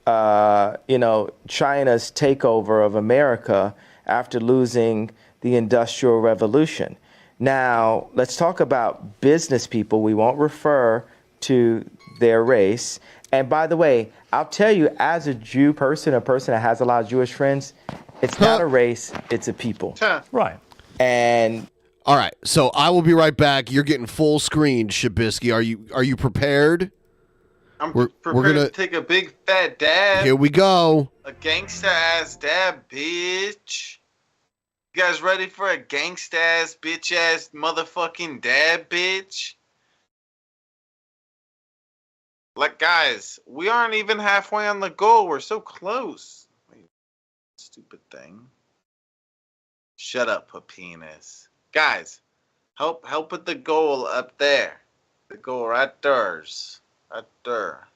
China's takeover of America after losing the Industrial Revolution. Now, let's talk about business people. We won't refer to their race. And by the way, I'll tell you, as a Jew person, a person that has a lot of Jewish friends, it's not a race, it's a people. Right. And all right, so I will be right back. You're getting full screen, Shabisky. Are you prepared? I'm prepared to take a big fat dab. Here we go. A gangsta ass dab, bitch. You guys ready for a gangsta ass, bitch ass, motherfucking dab, bitch? Like, guys, we aren't even halfway on the goal. We're so close. Wait, stupid thing. Shut up, penis. Guys, help with the goal up there. The goal right there's. Right there.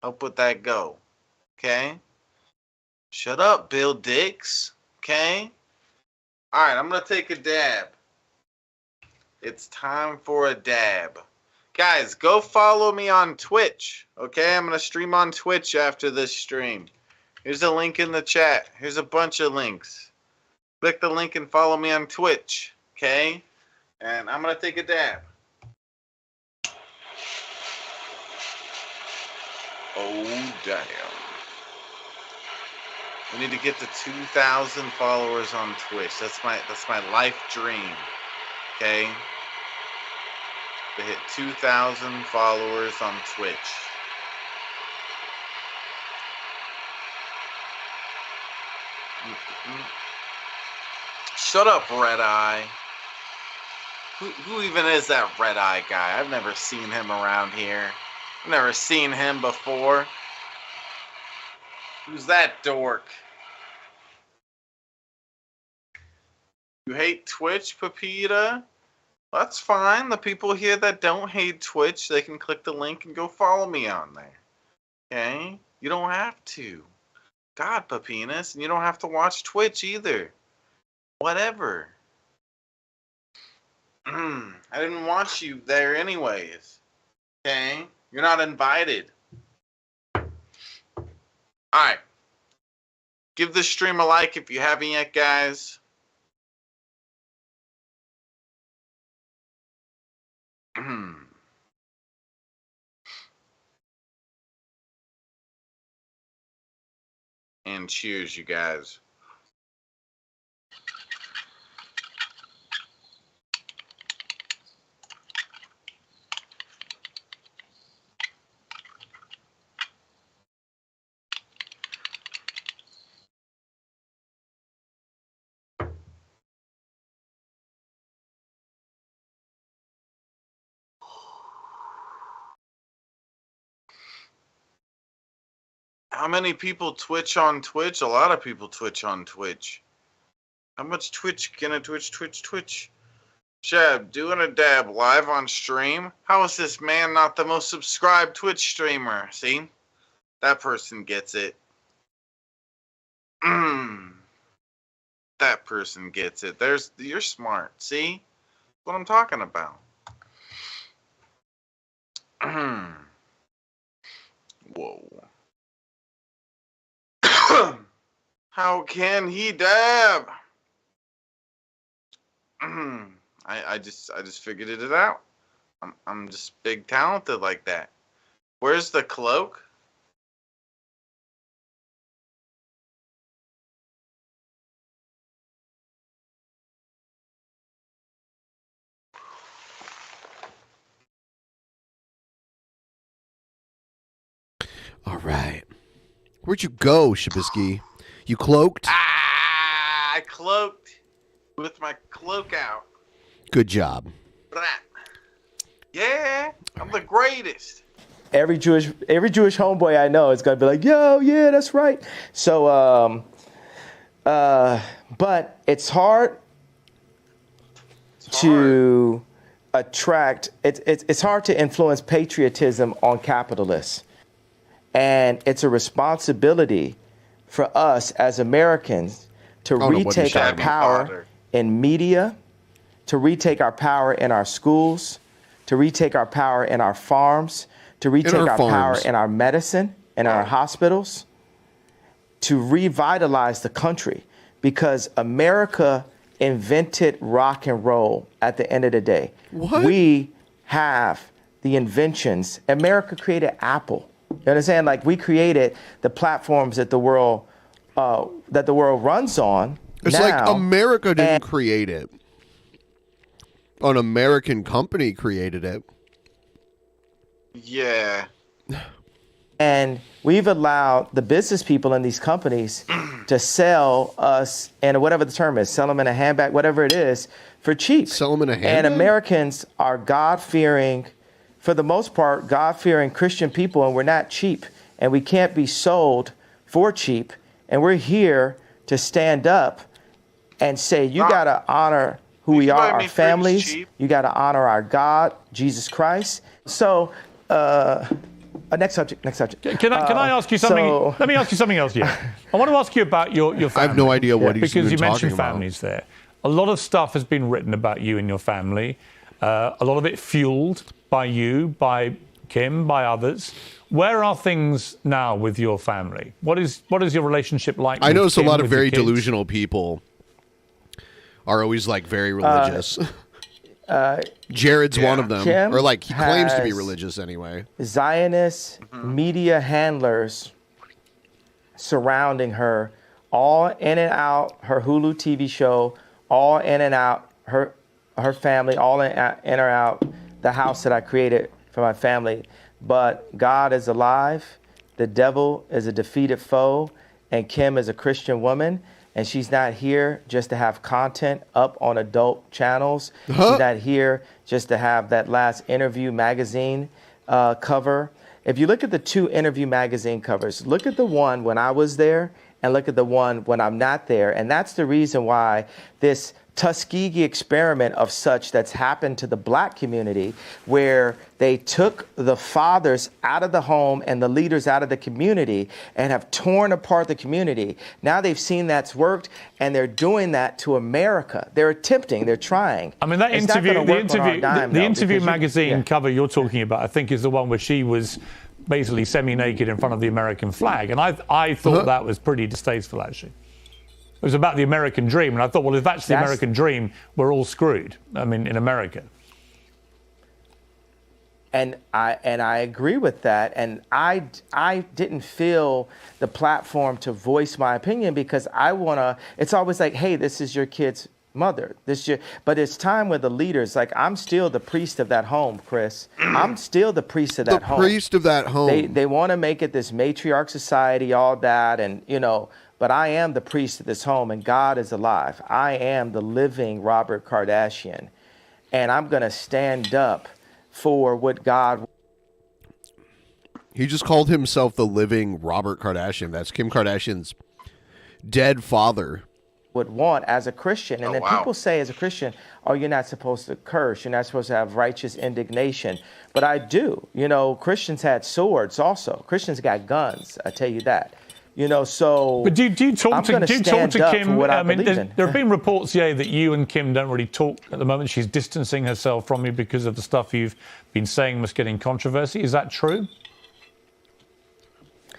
Help with that goal. Okay? Shut up, Bill Dix. Okay? Alright, I'm going to take a dab. It's time for a dab. Guys, go follow me on Twitch. Okay? I'm going to stream on Twitch after this stream. Here's a link in the chat. Here's a bunch of links. Click the link and follow me on Twitch. Okay? And I'm going to take a dab. Oh, damn. We need to get to 2,000 followers on Twitch. That's my life dream. Okay? To hit 2,000 followers on Twitch. Shut up, Red Eye. Who even is that Red Eye guy? I've never seen him around here. I've never seen him before. Who's that dork? You hate Twitch, Pepita? That's fine. The people here that don't hate Twitch, they can click the link and go follow me on there. Okay? You don't have to. God, Pepinas, and you don't have to watch Twitch either. Whatever. I didn't want you there anyways. Okay? You're not invited. Alright. Give this stream a like if you haven't yet, guys. And cheers, you guys. How many people Twitch on Twitch? A lot of people Twitch on Twitch. How much Twitch can a Twitch? Shab, doing a dab live on stream? How is this man not the most subscribed Twitch streamer? See? That person gets it. That person gets it. You're smart. See? That's what I'm talking about. Whoa. How can he dab? I just figured it out. I'm just big talented like that. Where's the cloak? All right. Where'd you go, Shabisky? You cloaked? I cloaked with my cloak out. Good job. Yeah, I'm the greatest. Every Jewish homeboy I know is gonna be like, yo, yeah, that's right. So, but it's hard to attract. It's hard to influence patriotism on capitalists, and it's a responsibility for us as Americans to retake our power in media, to retake our power in our schools, to retake our power in our farms, to retake our power in our medicine, in our hospitals, to revitalize the country, because America invented rock and roll at the end of the day. What? We have the inventions. America created Apple. You understand? Like, we created the platforms that the world runs on. It's now, like America didn't create it. An American company created it. Yeah. And we've allowed the business people in these companies to sell us, and whatever the term is, sell them in a handbag, whatever it is, for cheap. Sell them in a handbag? And Americans are God-fearing, for the most part, God-fearing Christian people, and we're not cheap. And we can't be sold for cheap. And we're here to stand up and say, you got to honor who we are, our families. You got to honor our God, Jesus Christ. So, next subject. Can I ask you something? Let me ask you something else, yeah. I want to ask you about your family. I have no idea what he's because you talking mentioned about. families there. A lot of stuff has been written about you and your family. A lot of it fueled by you, by Kim, by others. Where are things now with your family? What is your relationship like? I notice a Kim, lot of with your very kids? delusional people are always like very religious. Jared's one of them, Kim or like he claims to be has religious anyway. Zionist media handlers surrounding her, all in and out her Hulu TV show, all in and out her family, all in or out the house that I created for my family. But God is alive, the devil is a defeated foe, and Kim is a Christian woman. And she's not here just to have content up on adult channels. She's not here just to have that last Interview magazine cover. If you look at the two Interview magazine covers, look at the one when I was there and look at the one when I'm not there. And that's the reason why this Tuskegee experiment of such that's happened to the black community, where they took the fathers out of the home and the leaders out of the community and have torn apart the community. Now they've seen that's worked, and they're doing that to America. They're attempting, they're trying. I mean, that It's not interview, gonna work on our dime, the though, interview because magazine cover you're talking about, I think, is the one where she was basically semi-naked in front of the American flag, and I thought that was pretty distasteful, actually. It was about the American dream, and I thought, well, if that's the American dream, we're all screwed. I mean, in America. And I agree with that. And I didn't feel the platform to voice my opinion, because I wanna. It's always like, hey, this is your kid's mother. But it's time with the leaders. Like, I'm still the priest of that home, Chris. I'm still the priest of that home. The priest of that home. They want to make it this matriarch society, all that, and But I am the priest of this home, and God is alive. I am the living Robert Kardashian, and I'm going to stand up for what God. He just called himself the living Robert Kardashian. That's Kim Kardashian's dead father. Would want as a Christian. And then people say as a Christian, oh, you're not supposed to curse. You're not supposed to have righteous indignation. But I do. You know, Christians had swords also. Christians got guns. I tell you that. You know, so. But do you talk to Kim? I mean, there have been reports, that you and Kim don't really talk at the moment. She's distancing herself from you because of the stuff you've been saying must get in controversy. Is that true?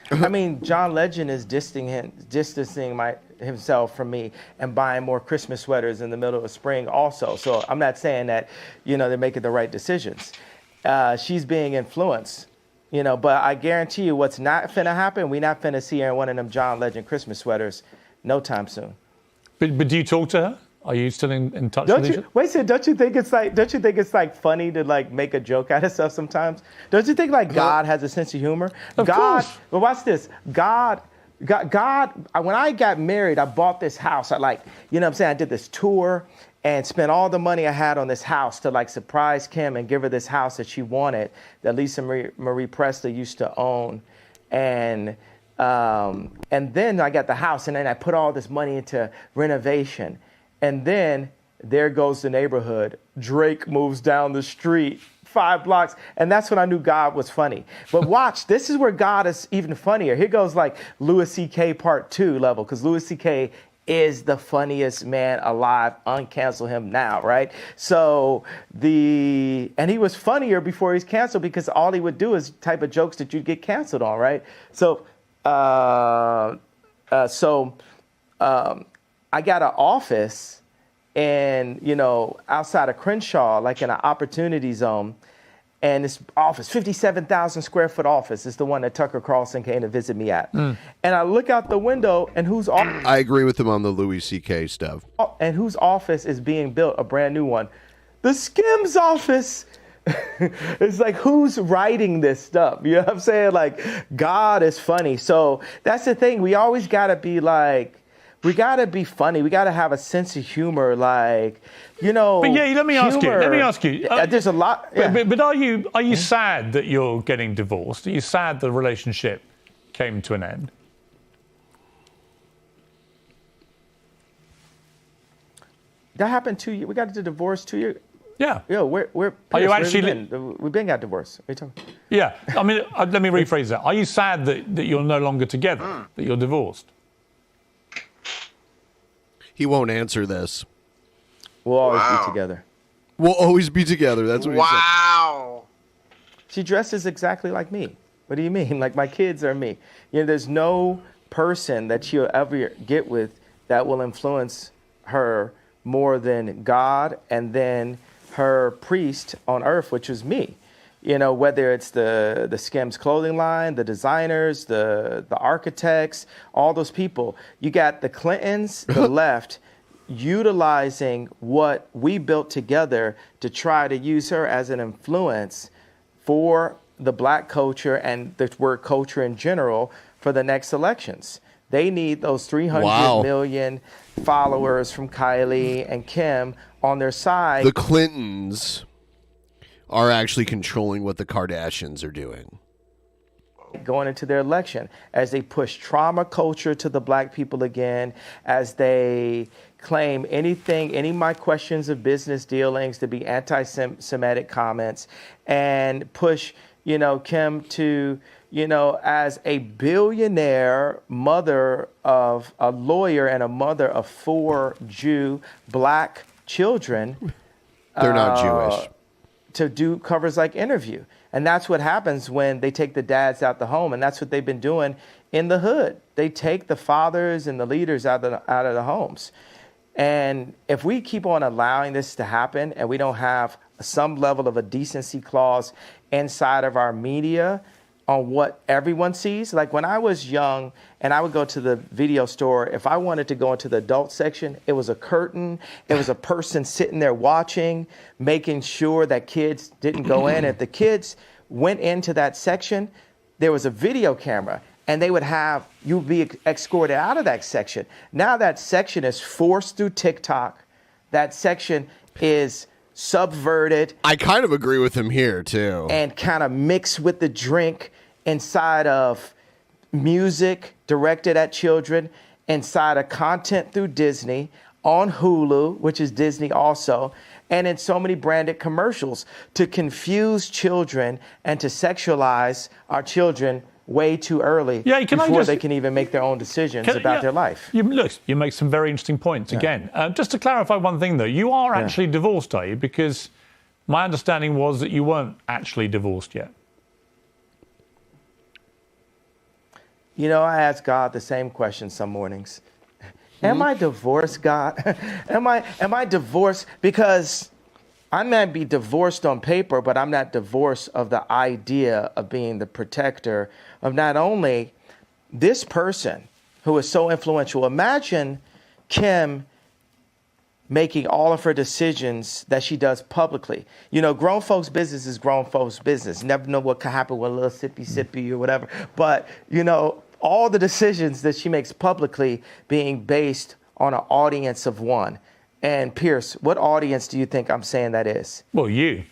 I mean, John Legend is distancing himself from me and buying more Christmas sweaters in the middle of spring also. So I'm not saying that, they're making the right decisions. She's being influenced, but I guarantee you what's not finna happen, we not finna see her in one of them John Legend Christmas sweaters no time soon. But do you talk to her? Are you still in touch with each other? Wait a second, don't you think it's like funny to like make a joke out of stuff sometimes? Don't you think like God has a sense of humor? Of course. But watch this. God, when I got married, I bought this house. I I did this tour and spent all the money I had on this house to like surprise Kim and give her this house that she wanted, that Lisa Marie Presley used to own. And then I got the house, and then I put all this money into renovation. And then there goes the neighborhood. Drake moves down the street 5 blocks. And that's when I knew God was funny. But watch, this is where God is even funnier. Here goes like Louis C.K. part 2 level, because Louis C.K. is the funniest man alive. Uncancel him now, right? So and he was funnier before he's canceled, because all he would do is type of jokes that you'd get canceled on, right? So I got an office outside of Crenshaw, like in an opportunity zone. And this office, 57,000 square foot office, is the one that Tucker Carlson came to visit me at. And I look out the window, and whose office? I agree with him on the Louis C.K. stuff. And whose office is being built, a brand new one? The Skims office. It's like, who's writing this stuff? You know what I'm saying? Like, God is funny. So that's the thing. We always got to be like, we got to be funny. We got to have a sense of humor, like, But let me ask you. There's a lot. Yeah. But are you sad that you're getting divorced? Are you sad the relationship came to an end? That happened 2 years. We got the divorce 2 years. Yeah. Yeah, we're Are you actually? We've been got divorced. What are you talking? Yeah. I mean, let me rephrase that. Are you sad that you're no longer together? That you're divorced? He won't answer this. We'll always be together. We'll always be together. That's what he said. Wow. She dresses exactly like me. What do you mean? Like, my kids are me. There's no person that she'll ever get with that will influence her more than God and then her priest on earth, which was me. Whether it's the Skims clothing line, the designers, the architects, all those people. You got the Clintons, the left, utilizing what we built together to try to use her as an influence for the black culture and the word culture in general for the next elections. They need those 300 million followers from Kylie and Kim on their side. The Clintons are actually controlling what the Kardashians are doing. Going into their election, as they push trauma culture to the black people again, as they claim any of my questions of business dealings to be anti-Semitic comments, and push, Kim to, as a billionaire mother of a lawyer and a mother of 4 Jew black children. They're not Jewish. To do covers like Interview. And that's what happens when they take the dads out the home. And that's what they've been doing in the hood. They take the fathers and the leaders out of the homes. And if we keep on allowing this to happen and we don't have some level of a decency clause inside of our media on what everyone sees. Like when I was young and I would go to the video store, if I wanted to go into the adult section, it was a curtain. It was a person sitting there watching, making sure that kids didn't go in. If the kids went into that section, there was a video camera and they would have, you'd be escorted out of that section. Now that section is forced through TikTok. That section is subverted. I kind of agree with him here too. And kind of mixed with the drink. inside of music directed at children, inside of content through Disney, on Hulu, which is Disney also, and in so many branded commercials to confuse children and to sexualize our children way too early before they can even make their own decisions about their life. Look, you make some very interesting points. Again, just to clarify one thing, though, you are actually divorced, are you? Because my understanding was that you weren't actually divorced yet. You know, I ask God the same question some mornings. Am I divorced, God? am I divorced? Because I might be divorced on paper, but I'm not divorced of the idea of being the protector of not only this person who is so influential. Imagine Kim making all of her decisions that she does publicly. You know, grown folks' business is grown folks' business. Never know what could happen with a little sippy or whatever. But, you know, all the decisions that she makes publicly being based on an audience of one. And Piers, what audience do you think I'm saying that is? Well, you.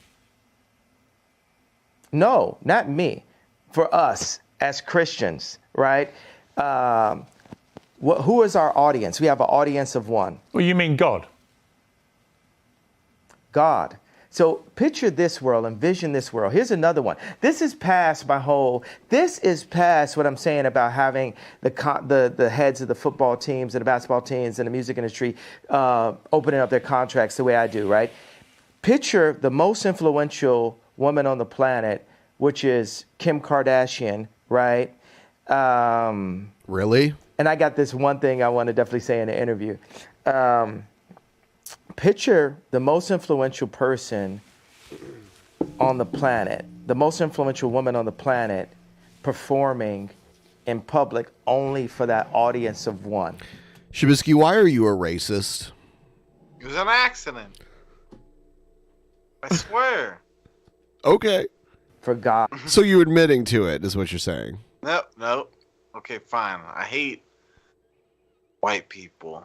No, not me. For us as Christians, right? Who is our audience? We have an audience of one. Well, you mean God. God. So picture this world, envision this world. Here's another one. This is past what I'm saying about having the heads of the football teams and the basketball teams and the music industry opening up their contracts the way I do, right? Picture the most influential woman on the planet, which is Kim Kardashian, right? Really? And I got this one thing I want to definitely say in the interview. Picture the most influential person on the planet, the most influential woman on the planet, performing in public only for that audience of one. Shabisky, why are you a racist? It was an accident. I swear. Okay. For God. So you're admitting to it, is what you're saying? Nope. Okay, fine. I hate white people.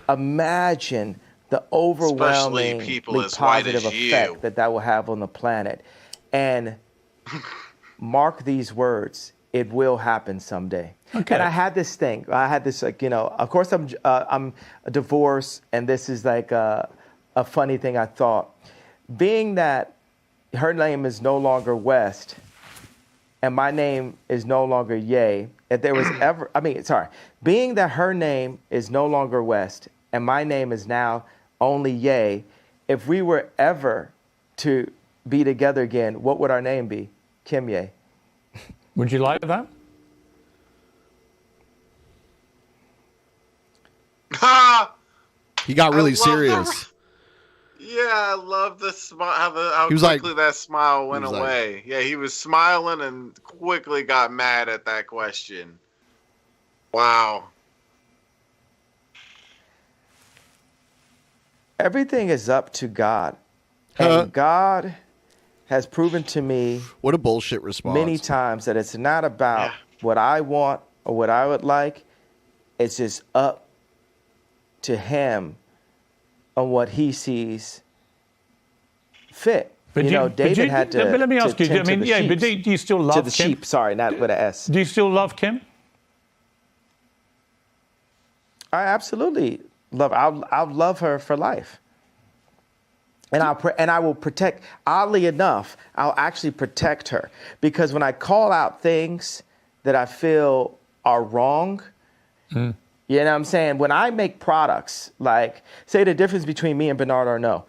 Imagine the overwhelmingly positive effect that will have on the planet. And mark these words, it will happen someday. Okay. And I had this thing. Of course I'm divorced, and this is like a funny thing I thought. Being that her name is no longer West, and my name is no longer Ye, if there was ever, being that her name is no longer West, and my name is now only Ye, if we were ever to be together again, what would our name be? Kim Ye. Would you like that? He got really serious. Yeah, I love the smile. How quickly that smile went away. Yeah, he was smiling and quickly got mad at that question. Wow. Everything is up to God. And God has proven to me what a bullshit response many times that it's not about what I want or what I would like. It's just up to him on what he sees fit. But David had to. But let me ask you. I mean, but do you still love Kim? To the Kim? sheep. Sorry, not with an S. Do you still love Kim? I absolutely love. I'll love her for life. And I will protect. Oddly enough, I'll actually protect her, because when I call out things that I feel are wrong. You know what I'm saying? When I make products, like, say the difference between me and Bernard Arnault.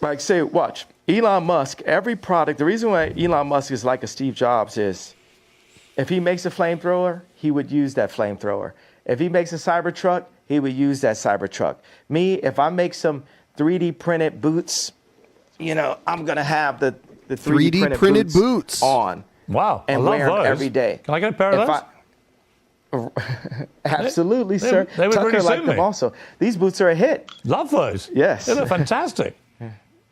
Like, say, watch, Elon Musk, every product, the reason why Elon Musk is like a Steve Jobs is, if he makes a flamethrower, he would use that flamethrower. If he makes a Cybertruck, he would use that Cybertruck. Me, if I make some 3D printed boots, I'm going to have the 3D printed boots on. Wow, and I love wear them those. every day. Can I get a pair of those? Absolutely, sir. They would Tucker really liked suit them me. also. These boots are a hit. Love those. Yes. They look fantastic.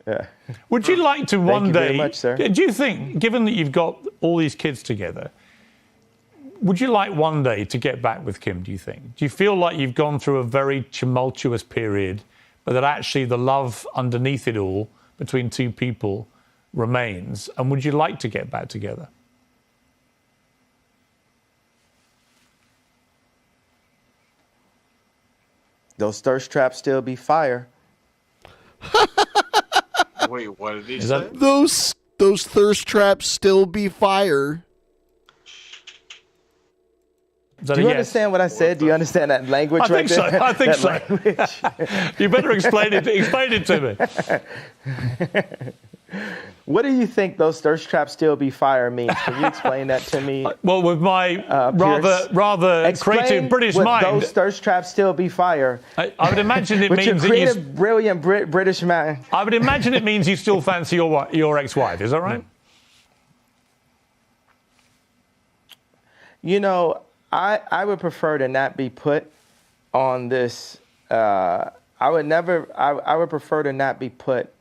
Yeah. Would you like to one Thank you day, very much, sir. do you think, given that you've got all these kids together, would you like one day to get back with Kim, do you think? Do you feel like you've gone through a very tumultuous period, but that actually the love underneath it all between two people remains? And would you like to get back together? Those thirst traps still be fire. Wait, what did he say? Those thirst traps still be fire. Do you understand what I said? Do you understand that language right there? I think so. You better explain it. Explain it to me. What do you think those thirst traps still be fire means? Can you explain that to me? Well, with my rather creative British mind, those thirst traps still be fire. I would imagine it means means creative, brilliant British man. I would imagine it means you still fancy your ex-wife. Is that right? You know, I would prefer to not be put on this. I would prefer to not be put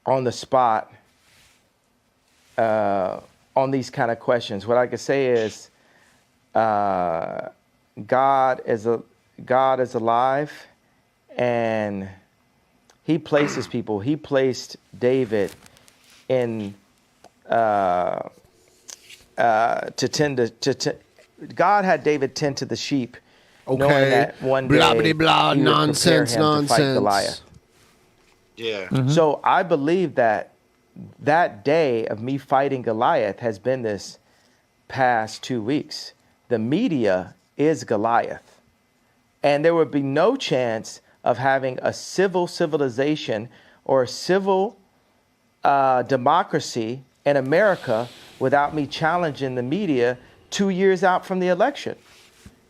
on the spot on these kind of questions. What I could say is, God is alive, and He places people. He placed David in to tend to. God had David tend to the sheep, knowing that one day blah, blah, He would nonsense, prepare him to fight nonsense. Goliath. Yeah. So I believe that day of me fighting Goliath has been this past 2 weeks. The media is Goliath. And there would be no chance of having a civilization or a civil democracy in America without me challenging the media 2 years out from the election.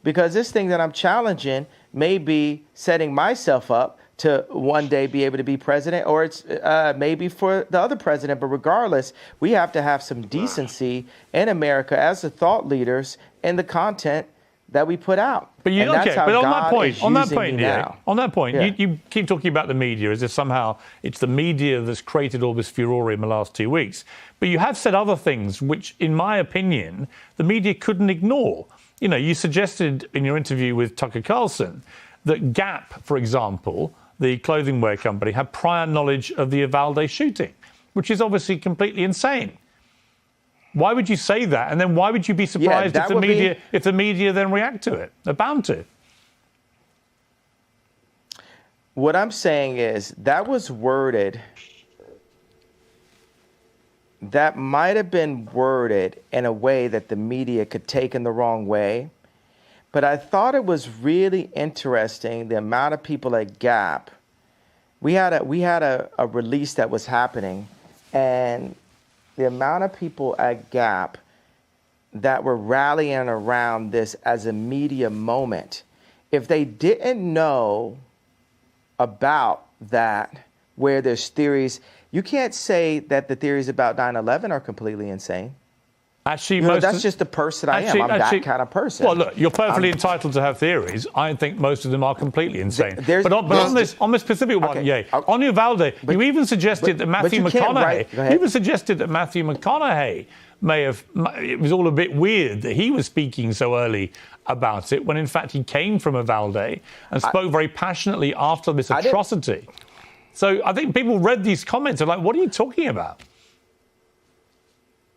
Because this thing that I'm challenging may be setting myself up to one day be able to be president, or it's maybe for the other president. But regardless, we have to have some decency in America as the thought leaders in the content that we put out. But and that's how but on God that point, is on that using point, me yeah, now. on that point, Yeah. you keep talking about the media as if somehow it's the media that's created all this furore in the last 2 weeks. But you have said other things which, in my opinion, the media couldn't ignore. You know, you suggested in your interview with Tucker Carlson that Gap, for example, the clothing wear company, had prior knowledge of the Uvalde shooting, which is obviously completely insane. Why would you say that? And then why would you be surprised if the media then react to it? They're bound to. What I'm saying is that was worded. That might have been worded in a way that the media could take in the wrong way. But I thought it was really interesting the amount of people at Gap. We had a release that was happening, and the amount of people at Gap that were rallying around this as a media moment. If they didn't know about that, where there's theories, you can't say that the theories about 9/11 are completely insane. Actually, that's just the person I am. I'm that kind of person. Well, look, you're perfectly entitled to have theories. I think most of them are completely insane. But on this specific one, on Uvalde, you even suggested that Matthew McConaughey. You even suggested that Matthew McConaughey may have. It was all a bit weird that he was speaking so early about it, when in fact he came from Uvalde and spoke very passionately after this atrocity. So I think people read these comments and are like, "What are you talking about?"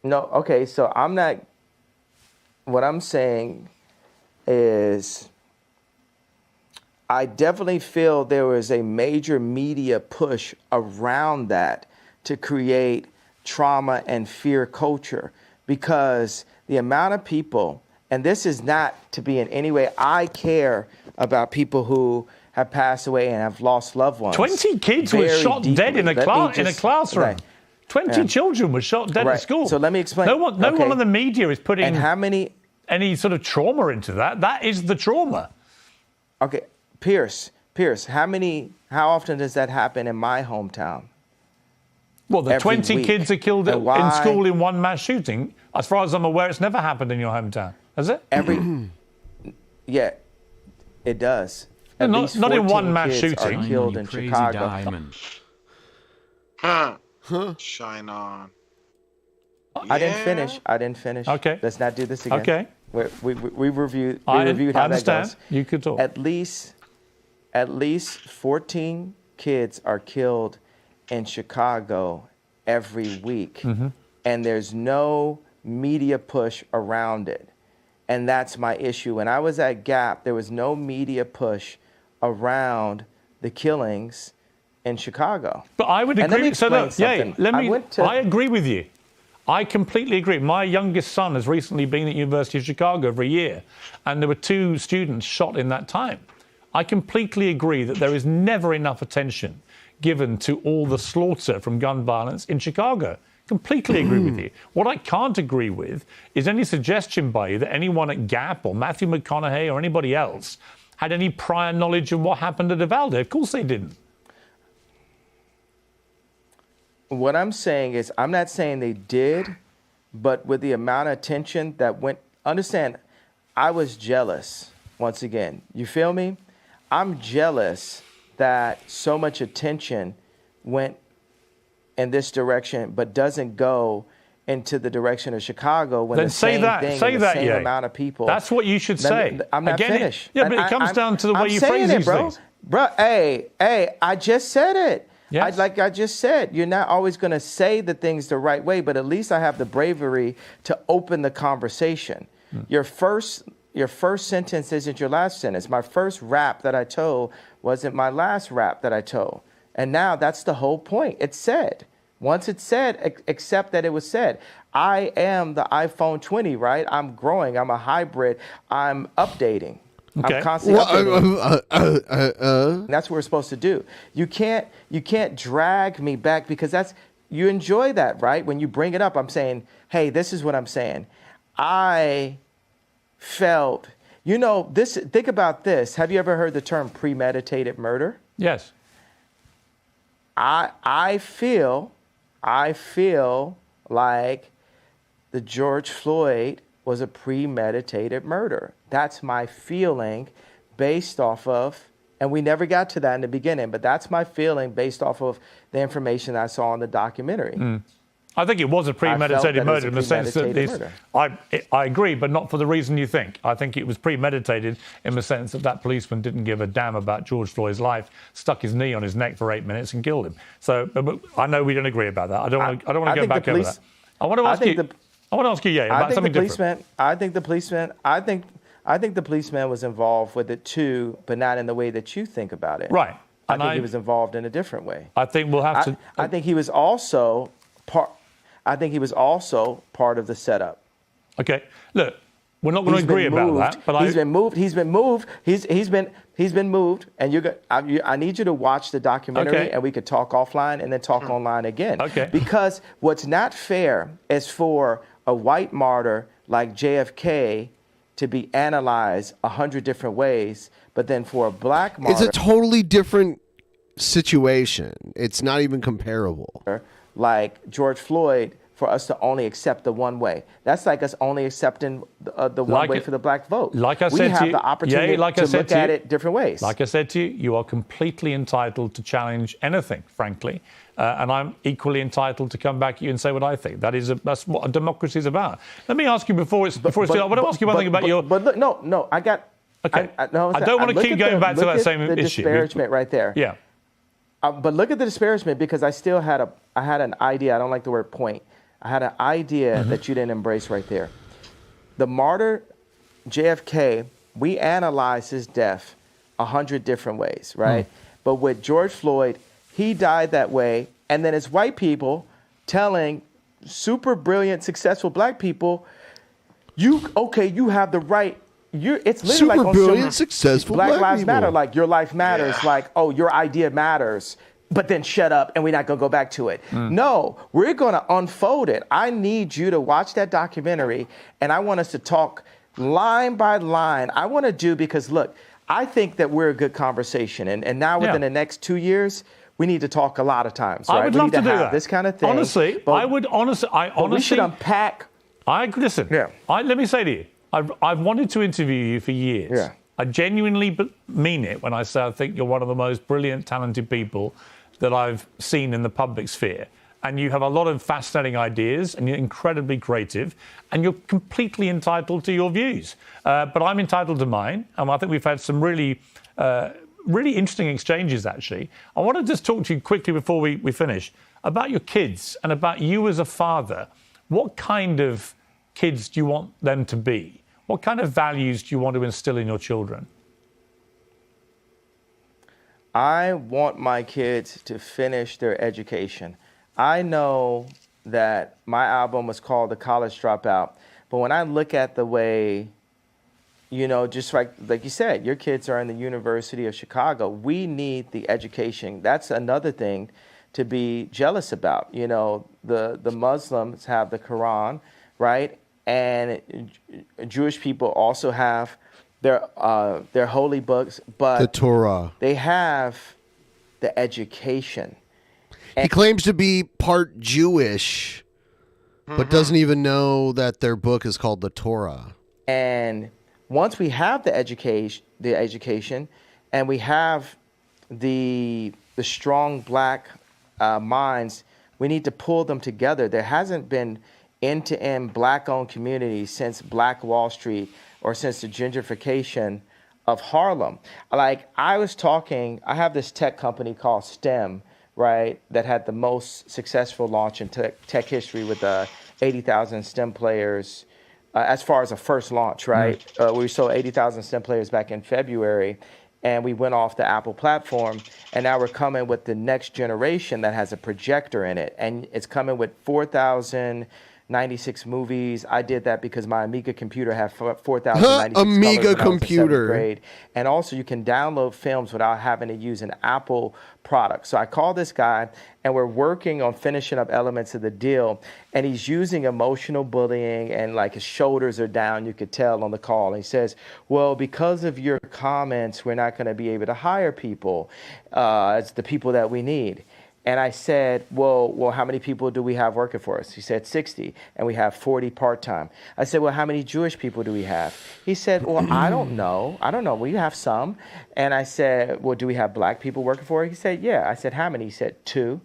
No, okay, so I'm not. What I'm saying is, I definitely feel there was a major media push around that to create trauma and fear culture, because the amount of people, and this is not to be in any way, I care about people who have passed away and have lost loved ones. 20 kids were shot dead in a classroom. Okay. 20 children were shot dead at school. So let me explain. No one in the media is putting any sort of trauma into that. That is the trauma. Okay, Piers, how often does that happen in my hometown? Well, the 20 week. kids are killed in school in one mass shooting. As far as I'm aware, it's never happened in your hometown, has it? Yeah, it does. Not in one mass shooting. Are killed in Chicago. Shine on. I didn't finish. Okay. Let's not do this again. Okay. We reviewed how that goes. You could talk. At least 14 kids are killed in Chicago every week. Mm-hmm. And there's no media push around it. And that's my issue. When I was at Gap, there was no media push around the killings in Chicago. But I would And let agree. me So explain look, yeah, something. let me. I I agree with you. I completely agree. My youngest son has recently been at University of Chicago for a year, and there were 2 students shot in that time. I completely agree that there is never enough attention given to all the slaughter from gun violence in Chicago. Completely agree with you. What I can't agree with is any suggestion by you that anyone at Gap or Matthew McConaughey or anybody else had any prior knowledge of what happened at Uvalde. Of course they didn't. What I'm saying is, I'm not saying they did, but with the amount of attention that went, understand, I was jealous, once again. You feel me? I'm jealous that so much attention went in this direction, but doesn't go into the direction of Chicago when then the say same that, thing say and the that, same yeah. amount of people. That's what you should say. I'm not Again, finished. Yeah, but it comes down to the way you phrase these things. Bro, hey, I just said it. Yes. Like I just said, you're not always going to say the things the right way, but at least I have the bravery to open the conversation. Your first sentence isn't your last sentence. My first rap that I told wasn't my last rap that I told. And now that's the whole point. It's said. Once it's said, accept that it was said. I am the iPhone 20, right? I'm growing. I'm a hybrid. I'm updating. Okay. I'm constantly updating. That's what we're supposed to do. You can't drag me back because you enjoy that, right? When you bring it up, I'm saying, hey, this is what I'm saying. I felt, think about this. Have you ever heard the term premeditated murder? Yes. I feel like the George Floyd was a premeditated murder. That's my feeling based off of, and we never got to that in the beginning, but that's my feeling based off of the information I saw in the documentary. I think it was a premeditated murder in the sense that murder. I agree, but not for the reason you think. I think it was premeditated in the sense that policeman didn't give a damn about George Floyd's life, stuck his knee on his neck for 8 minutes and killed him. So but I know we don't agree about that. I don't want to go back over that. I want to ask you, about something different. I think the policeman was involved with it too, but not in the way that you think about it. Right. I think he was involved in a different way. I think we'll have to. I think he was also part of the setup. Okay. Look, we're not going to agree about that, but he's been moved. He's been moved, and I need you to watch the documentary, Okay. and we could talk offline and then talk online again. Okay. Because what's not fair is for a white martyr like JFK to be analyzed 100 different ways, but then for a black martyr, It's a totally different situation. It's not even comparable. like George Floyd, for us to only accept the one way. That's like us only accepting the one way for the black vote. Like I said we have to you, the opportunity to look at it different ways. Like I said to you, you are completely entitled to challenge anything, frankly. And I'm equally entitled to come back at you and say what I think. That's what a democracy is about. Let me ask you before I want to ask you one thing about your. But look, no, I got. Okay. I don't want to keep going back to that same the issue. Disparagement right there. Yeah. But look at the disparagement, because I still had an idea. I don't like the word point. I had an idea that you didn't embrace right there. The martyr, JFK, we analyzed his death 100 different ways, right? But with George Floyd, he died that way. And then it's white people telling super brilliant, successful black people, you have the right. It's literally Super like on brilliant, successful Black black Lives people. Matter, like your life matters, like, oh, your idea matters, but then shut up and we're not gonna go back to it. No, we're gonna unfold it. I need you to watch that documentary, and I want us to talk line by line. I wanna because look, I think that we're a good conversation, and now within the next 2 years, we need to talk a lot of times, right? I would love to do have that. This kind of thing. Honestly, but we should unpack. Listen. Yeah. Let me say to you, I've wanted to interview you for years. Yeah. I genuinely mean it when I say I think you're one of the most brilliant, talented people that I've seen in the public sphere. And you have a lot of fascinating ideas, and you're incredibly creative, and you're completely entitled to your views. But I'm entitled to mine, and I think we've had some really interesting exchanges, actually. I want to just talk to you quickly before we finish about your kids and about you as a father. What kind of kids do you want them to be? What kind of values do you want to instill in your children? I want my kids to finish their education. I know that my album was called The College Dropout, but when I look at the way, you know, just like you said, your kids are in the University of Chicago. We need the education. That's another thing to be jealous about. You know, the Muslims have the Quran, right? And Jewish people also have their holy books, but The Torah. they have the education. He claims to be part Jewish, but doesn't even know that their book is called the Torah. And once we have the education, and we have the strong black minds, we need to pull them together. There hasn't been end-to-end black-owned communities since Black Wall Street or since the gentrification of Harlem. Like I have this tech company called STEM, right, that had the most successful launch in tech history with 80,000 STEM players as far as a first launch, right? We sold 80,000 STEM players back in February, and we went off the Apple platform, and now we're coming with the next generation that has a projector in it, and it's coming with 4,096 movies. I did that because my Amiga computer had 4,096 Amiga colors when I was in seventh computer. grade. And also you can download films without having to use an Apple product. So I called this guy, and we're working on finishing up elements of the deal, and he's using emotional bullying, and like his shoulders are down, you could tell on the call. And he says, well, because of your comments, we're not going to be able to hire people. It's the people that we need. And I said, well, how many people do we have working for us? He said 60, and we have 40 part-time. I said, well, how many Jewish people do we have? He said, well, I don't know. Well, you have some. And I said, well, do we have black people working for us? He said, yeah. I said, how many? He said, 2.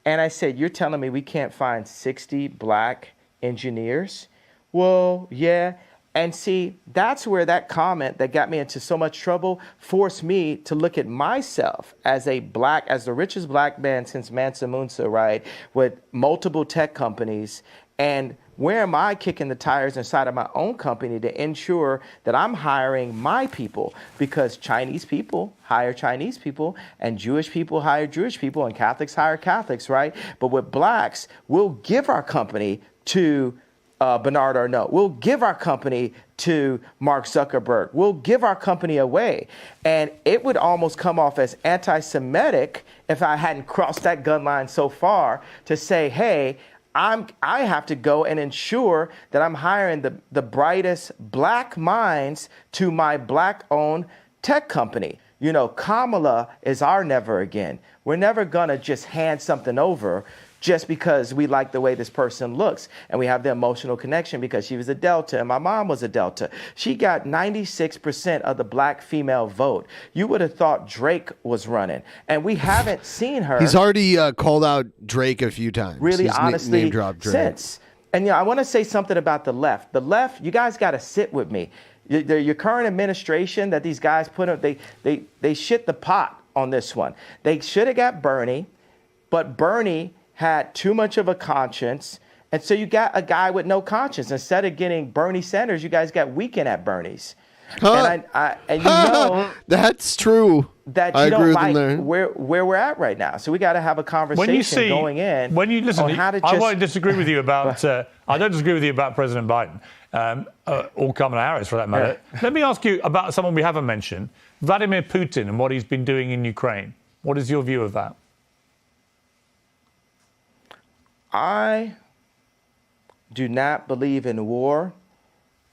And I said, you're telling me we can't find 60 black engineers? Well, yeah. And see, that's where that comment that got me into so much trouble forced me to look at myself as the richest black man since Mansa Musa, right? With multiple tech companies. And where am I kicking the tires inside of my own company to ensure that I'm hiring my people? Because Chinese people hire Chinese people, and Jewish people hire Jewish people, and Catholics hire Catholics, right? But with blacks, we'll give our company to Bernard Arnault. We'll give our company to Mark Zuckerberg. We'll give our company away. And it would almost come off as anti-Semitic if I hadn't crossed that gun line so far to say, hey, I have to go and ensure that I'm hiring the brightest black minds to my black-owned tech company. You know, Kamala is our never again. We're never going to just hand something over just because we like the way this person looks, and we have the emotional connection because she was a Delta and my mom was a Delta. She got 96% of the black female vote. You would have thought Drake was running, and we haven't seen her. He's already called out Drake a few times. Really, He's honestly, name dropped Drake. since. And you know, I want to say something about the left. The left, you guys got to sit with me. Your current administration that these guys put up, they shit the pot on this one. They should have got Bernie, but Bernie had too much of a conscience, and so you got a guy with no conscience. Instead of getting Bernie Sanders, you guys got Weekend at Bernie's. And you know that's true. That you don't like where we're at right now. So we got to have a conversation going in. When you listen, on how to I won't disagree with you about. I don't disagree with you about President Biden or Kamala Harris, for that matter. Yeah. Let me ask you about someone we haven't mentioned, Vladimir Putin, and what he's been doing in Ukraine. What is your view of that? I do not believe in war,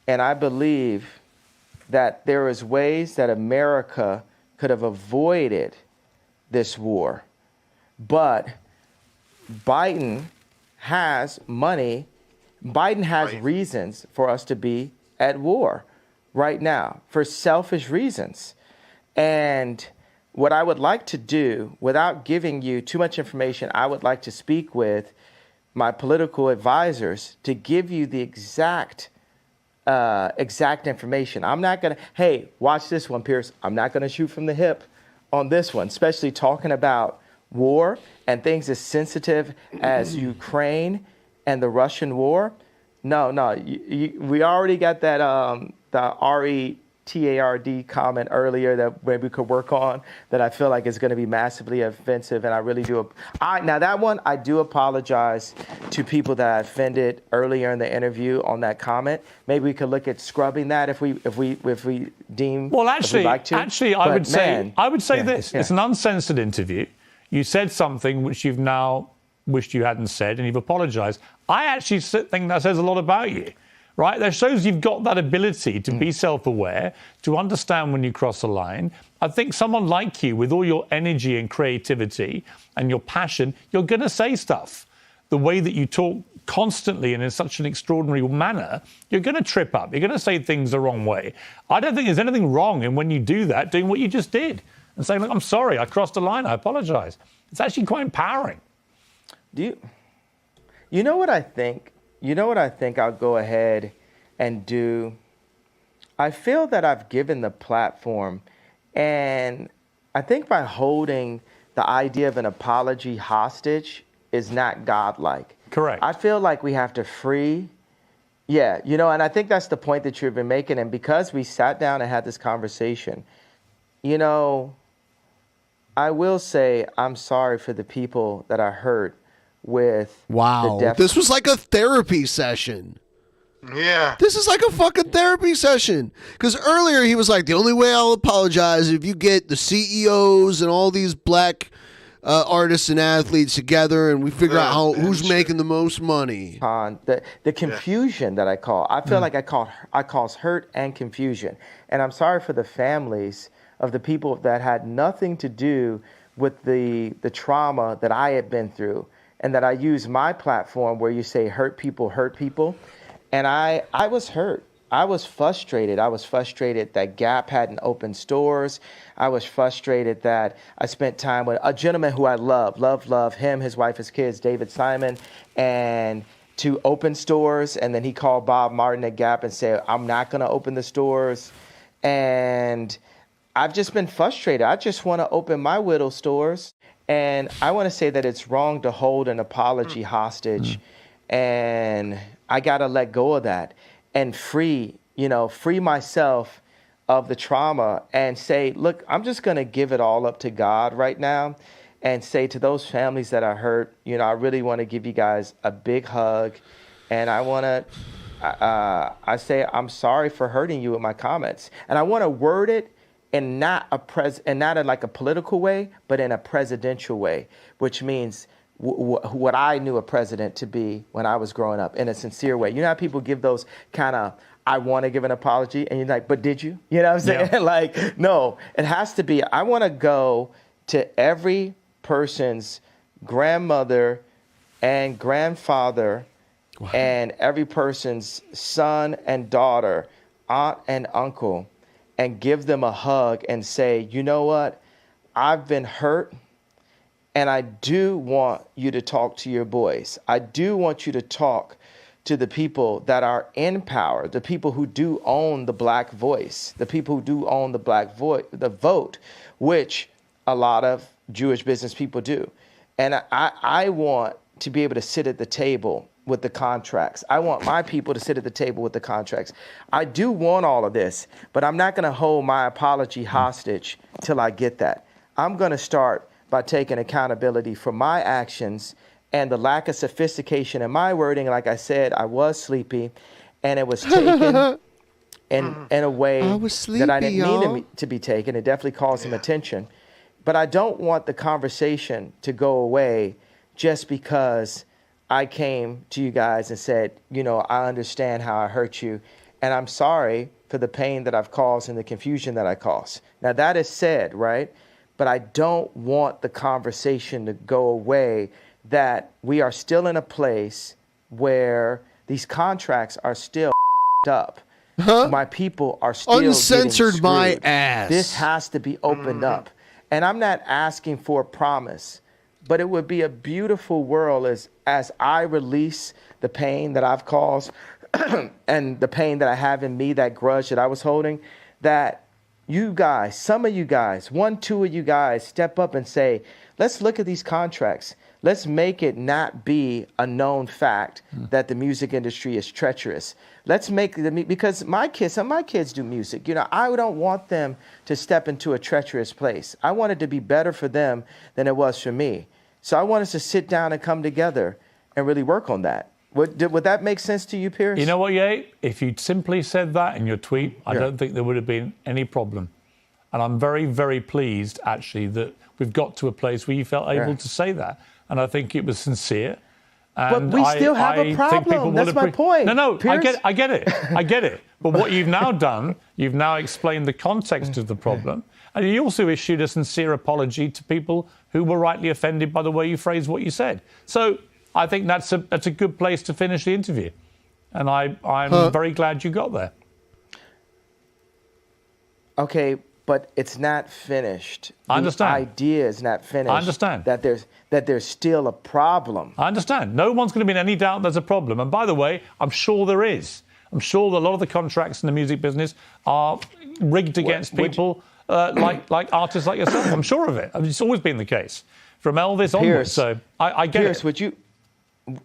and I believe that there is ways that America could have avoided this war. But Biden has money. Biden has reasons for us to be at war right now for selfish reasons. And what I would like to do, without giving you too much information, I would like to speak with my political advisors to give you the exact information. I'm not going to, hey, watch this one, Piers. I'm not going to shoot from the hip on this one, especially talking about war and things as sensitive as Ukraine and the Russian war. No. We already got that the RETARD comment earlier that maybe we could work on that I feel like is going to be massively offensive, and I really do. Now that one, I do apologize to people that I offended earlier in the interview on that comment. Maybe we could look at scrubbing that if we deem. Well, actually, like to. I would say this: yeah. it's an uncensored interview. You said something which you've now wished you hadn't said, and you've apologized. I actually think that says a lot about you, right? That shows you've got that ability to be self-aware, to understand when you cross a line. I think someone like you, with all your energy and creativity and your passion, you're going to say stuff. The way that you talk constantly and in such an extraordinary manner, you're going to trip up. You're going to say things the wrong way. I don't think there's anything wrong in when you do that, doing what you just did and saying, look, I'm sorry, I crossed a line, I apologize. It's actually quite empowering. You know what I think? I'll go ahead and do. I feel that I've given the platform, and I think by holding the idea of an apology hostage is not godlike. Correct. I feel like we have to free. Yeah, and I think that's the point that you've been making. And because we sat down and had this conversation, I will say I'm sorry for the people that I hurt with wow, this was like a therapy session. Yeah. This is like a fucking therapy session. Because earlier he was like, the only way I'll apologize is if you get the CEOs and all these black artists and athletes together and we figure out who's making the most money. The confusion that I feel like I cause hurt and confusion. And I'm sorry for the families of the people that had nothing to do with the trauma that I had been through. And that I use my platform where you say hurt people. And I was hurt. I was frustrated. I was frustrated that Gap hadn't opened stores. I was frustrated that I spent time with a gentleman who I love him, his wife, his kids, David Simon, and to open stores. And then he called Bob Martin at Gap and said, I'm not going to open the stores. And I've just been frustrated. I just want to open my Whittle stores. And I want to say that it's wrong to hold an apology hostage, and I got to let go of that and free myself of the trauma and say, look, I'm just going to give it all up to God right now and say to those families that I hurt, I really want to give you guys a big hug. And I want to, I say, I'm sorry for hurting you with my comments. And I want to word it in not in like a political way, but in a presidential way, which means what I knew a president to be when I was growing up, in a sincere way. You know how people give those kind of, I want to give an apology, and you're like, but did you? You know what I'm saying? Yeah. Like, no, it has to be, I want to go to every person's grandmother and grandfather and every person's son and daughter, aunt and uncle, and give them a hug and say, you know what, I've been hurt, and I do want you to talk to your boys. I do want you to talk to the people that are in power, the people who do own the black voice, the people who do own the black the vote, which a lot of Jewish business people do. And I want to be able to sit at the table with the contracts. I want my people to sit at the table with the contracts. I do want all of this, but I'm not going to hold my apology hostage till I get that. I'm going to start by taking accountability for my actions and the lack of sophistication in my wording. Like I said, I was sleepy, and it was taken in a way that I didn't mean to be taken. It definitely caused some attention. But I don't want the conversation to go away just because I came to you guys and said, I understand how I hurt you, and I'm sorry for the pain that I've caused and the confusion that I caused. Now, that is said, right? But I don't want the conversation to go away, that we are still in a place where these contracts are still up. My people are still uncensored my ass. This has to be opened up. And I'm not asking for a promise, but it would be a beautiful world as I release the pain that I've caused and the pain that I have in me, that grudge that I was holding, that you guys, some of you guys, 1, 2 of you guys step up and say, let's look at these contracts. Let's make it not be a known fact that the music industry is treacherous. Let's make because some of my kids do music. You know, I don't want them to step into a treacherous place. I want it to be better for them than it was for me. So I want us to sit down and come together and really work on that. Would that make sense to you, Piers? You know what, Ye? If you'd simply said that in your tweet, I don't think there would have been any problem. And I'm very, very pleased, actually, that we've got to a place where you felt able to say that. And I think it was sincere. And but we still have a problem. That's my point. No, Piers. I get it. I get it. But what you've now done, you've now explained the context of the problem. And you also issued a sincere apology to people who were rightly offended by the way you phrased what you said. So I think that's a good place to finish the interview. And I'm very glad you got there. Okay, but it's not finished. I understand. The idea is not finished. I understand. That there's still a problem. I understand. No one's going to be in any doubt there's a problem. And by the way, I'm sure there is. I'm sure that a lot of the contracts in the music business are rigged against people like artists like yourself. I'm sure of it. I mean, it's always been the case from Elvis onwards. So I get Piers, it.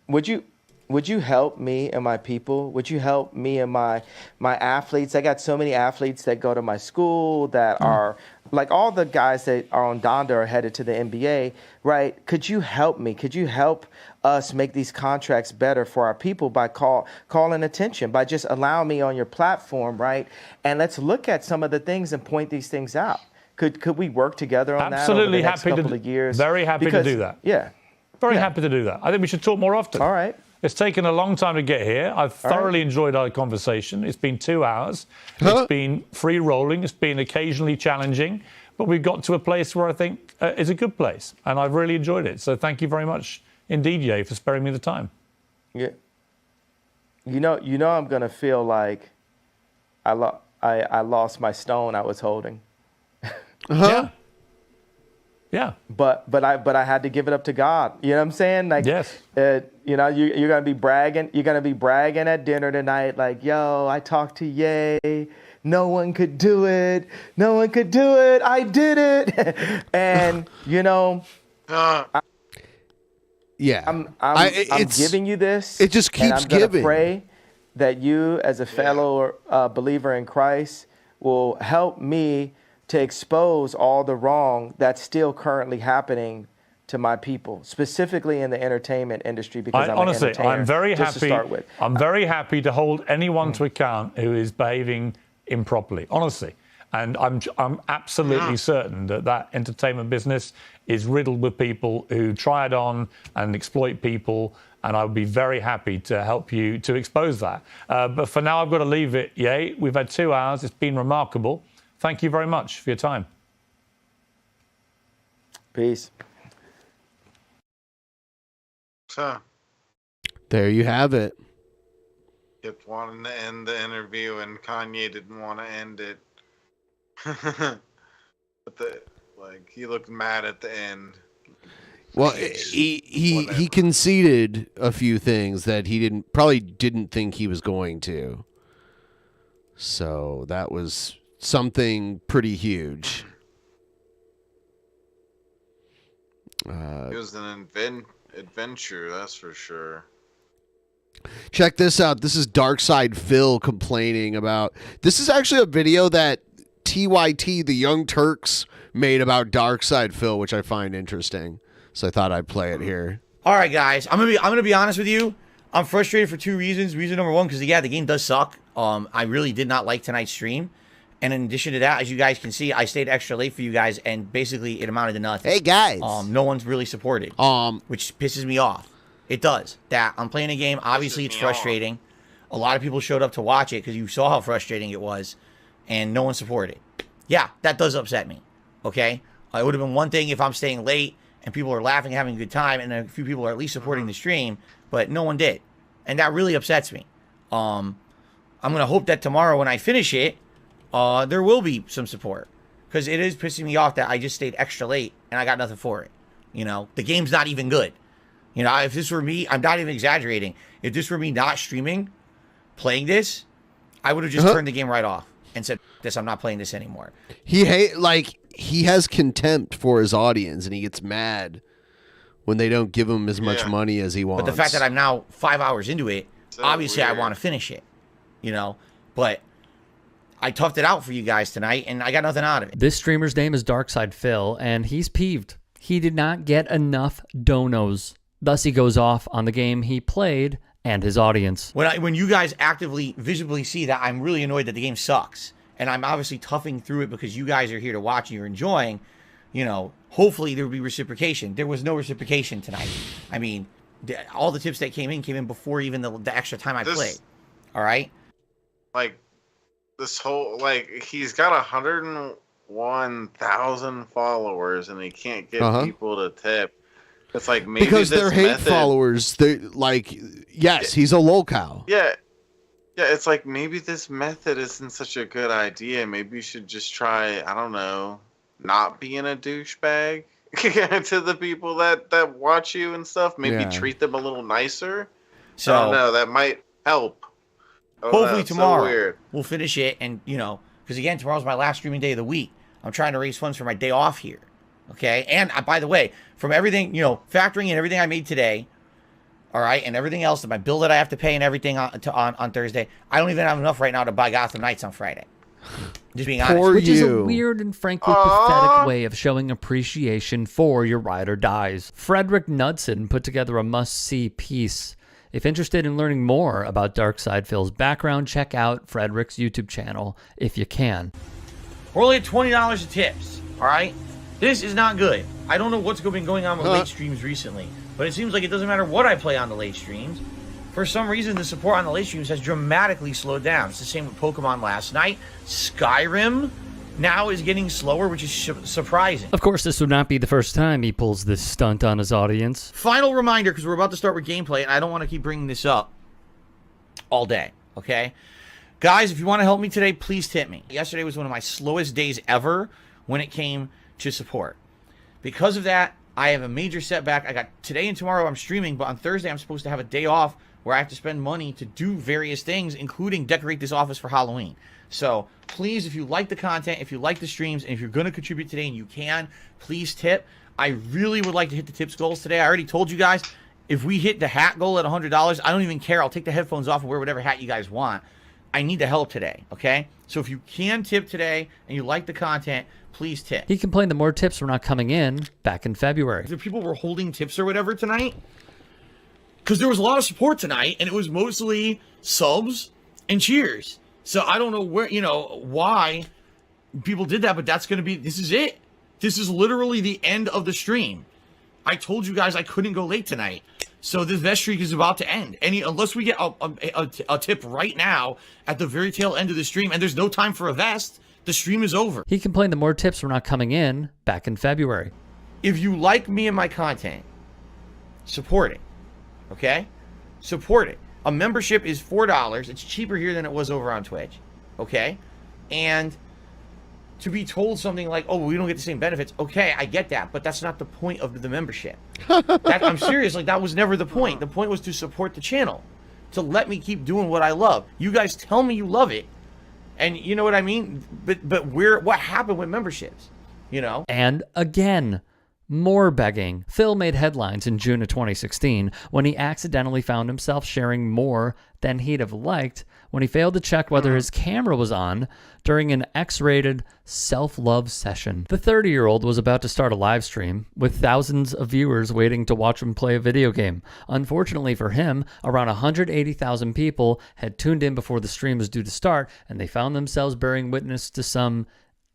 Would you help me and my people? Would you help me and my athletes? I got so many athletes that go to my school that are like all the guys that are on Donda are headed to the NBA, right? Could you help me? Could you help us make these contracts better for our people by calling attention, by just allowing me on your platform, right? And let's look at some of the things and point these things out. Could we work together on Absolutely that over the next couple of years? Very happy to do that. Yeah. Very happy to do that. I think we should talk more often. All right. It's taken a long time to get here. I've thoroughly enjoyed our conversation. It's been 2 hours. It's been free rolling. It's been occasionally challenging. But we've got to a place where I think is a good place. And I've really enjoyed it. So thank you very much indeed, Ye, for sparing me the time. Yeah. You know I'm going to feel like I lost my stone I was holding. Yeah. Yeah. But I had to give it up to God. You know what I'm saying? Like, yes. You know, you're gonna be bragging. You're gonna be bragging at dinner tonight, like, "Yo, I talked to Ye. No one could do it. No one could do it. I did it." And you know, I'm giving you this. It just keeps and I'm giving. Pray that you, as a fellow believer in Christ, will help me to expose all the wrong that's still currently happening to my people, specifically in the entertainment industry, because honestly, I'm very happy. To start with. I'm very happy to hold anyone to account who is behaving improperly, honestly. And I'm absolutely certain that entertainment business is riddled with people who try it on and exploit people. And I would be very happy to help you to expose that. But for now, I've got to leave it. Ye, we've had 2 hours. It's been remarkable. Thank you very much for your time. Peace. So, there you have it. Kept wanting to end the interview, and Kanye didn't want to end it. But he looked mad at the end. Well, he conceded a few things that he probably didn't think he was going to. So that was something pretty huge. It was an adventure, that's for sure. Check this out. This is Darkside Phil complaining about. This is actually a video that TYT, the Young Turks, made about Darkside Phil, which I find interesting. So I thought I'd play it here. All right, guys. I'm gonna be honest with you. I'm frustrated for 2 reasons. Reason number one, because the game does suck. I really did not like tonight's stream. And in addition to that, as you guys can see, I stayed extra late for you guys, and basically it amounted to nothing. Hey, guys. No one's really supported, which pisses me off. It does. That I'm playing a game. Obviously, it's frustrating. A lot of people showed up to watch it because you saw how frustrating it was, and no one supported. Yeah, that does upset me. Okay? It would have been one thing if I'm staying late and people are laughing, having a good time, and a few people are at least supporting the stream, but no one did. And that really upsets me. I'm going to hope that tomorrow when I finish it, there will be some support, because it is pissing me off that I just stayed extra late and I got nothing for it. You know, the game's not even good. You know, if this were me, I'm not even exaggerating. If this were me not streaming, playing this, I would have just turned the game right off. and said, "This, I'm not playing this anymore." He has contempt for his audience, and he gets mad when they don't give him as much money as he wants. But the fact that I'm now 5 hours into it, obviously I want to finish it, you know. But I toughed it out for you guys tonight, and I got nothing out of it. This streamer's name is Darkside Phil, and he's peeved. He did not get enough donos. Thus, he goes off on the game he played and his audience. When you guys actively, visibly see that I'm really annoyed that the game sucks, and I'm obviously toughing through it because you guys are here to watch and you're enjoying, you know, hopefully there will be reciprocation. There was no reciprocation tonight. I mean, all the tips that came in before even the extra time I played. All right? Like, this whole, like, he's got 101,000 followers and he can't get people to tip. It's like maybe because this they're hate method, followers. They like, yes, he's a lolcow. Yeah. Yeah, it's like maybe this method isn't such a good idea. Maybe you should just try, I don't know, not being a douchebag to the people that watch you and stuff. Maybe treat them a little nicer. So I don't know, that might help. Hopefully tomorrow we'll finish it, and you know, because again, tomorrow's my last streaming day of the week. I'm trying to raise funds for my day off here. Okay, and by the way, from everything, you know, factoring in everything I made today, all right, and everything else, my bill that I have to pay and everything on Thursday, I don't even have enough right now to buy Gotham Knights on Friday. Just being honest. Which is a weird and frankly pathetic way of showing appreciation for your ride or dies. Frederick Knudsen put together a must-see piece. If interested in learning more about Darkside Phil's background, check out Frederick's YouTube channel if you can. We're only at $20 of tips, all right? This is not good. I don't know what's been going on with late streams recently, but it seems like it doesn't matter what I play on the late streams. For some reason, the support on the late streams has dramatically slowed down. It's the same with Pokemon last night. Skyrim now is getting slower, which is surprising. Of course, this would not be the first time he pulls this stunt on his audience. Final reminder, because we're about to start with gameplay, and I don't want to keep bringing this up all day, okay? Guys, if you want to help me today, please tip me. Yesterday was one of my slowest days ever when it came to support. Because of that, I have a major setback. I got today and tomorrow I'm streaming, but on Thursday I'm supposed to have a day off where I have to spend money to do various things, including decorate this office for Halloween. So please, if you like the content, if you like the streams, and if you're going to contribute today and you can, please tip. I really would like to hit the tips goals today. I already told you guys, if we hit the hat goal at $100, I don't even care. I'll take the headphones off and wear whatever hat you guys want. I need the help today, okay? So if you can tip today and you like the content, please tip. He complained that more tips were not coming in back in February. The people were holding tips or whatever tonight, because there was a lot of support tonight, and it was mostly subs and cheers. So I don't know where, you know, why people did that, but that's going to be, this is it. This is literally the end of the stream. I told you guys I couldn't go late tonight. So this vest streak is about to end. Unless we get a tip right now at the very tail end of the stream, and there's no time for a vest, the stream is over. He complained that more tips were not coming in back in February. If you like me and my content, support it, okay? Support it. A membership is $4. It's cheaper here than it was over on Twitch, okay? And to be told something like, oh, we don't get the same benefits, okay, I get that, but that's not the point of the membership. I'm serious, like that was never the point. The point was to support the channel, to let me keep doing what I love. You guys tell me you love it, and you know what I mean? But what happened with memberships, you know? And again, more begging. Phil made headlines in June of 2016 when he accidentally found himself sharing more than he'd have liked when he failed to check whether his camera was on during an X-rated self-love session. The 30-year-old was about to start a live stream with thousands of viewers waiting to watch him play a video game. Unfortunately for him, around 180,000 people had tuned in before the stream was due to start, and they found themselves bearing witness to some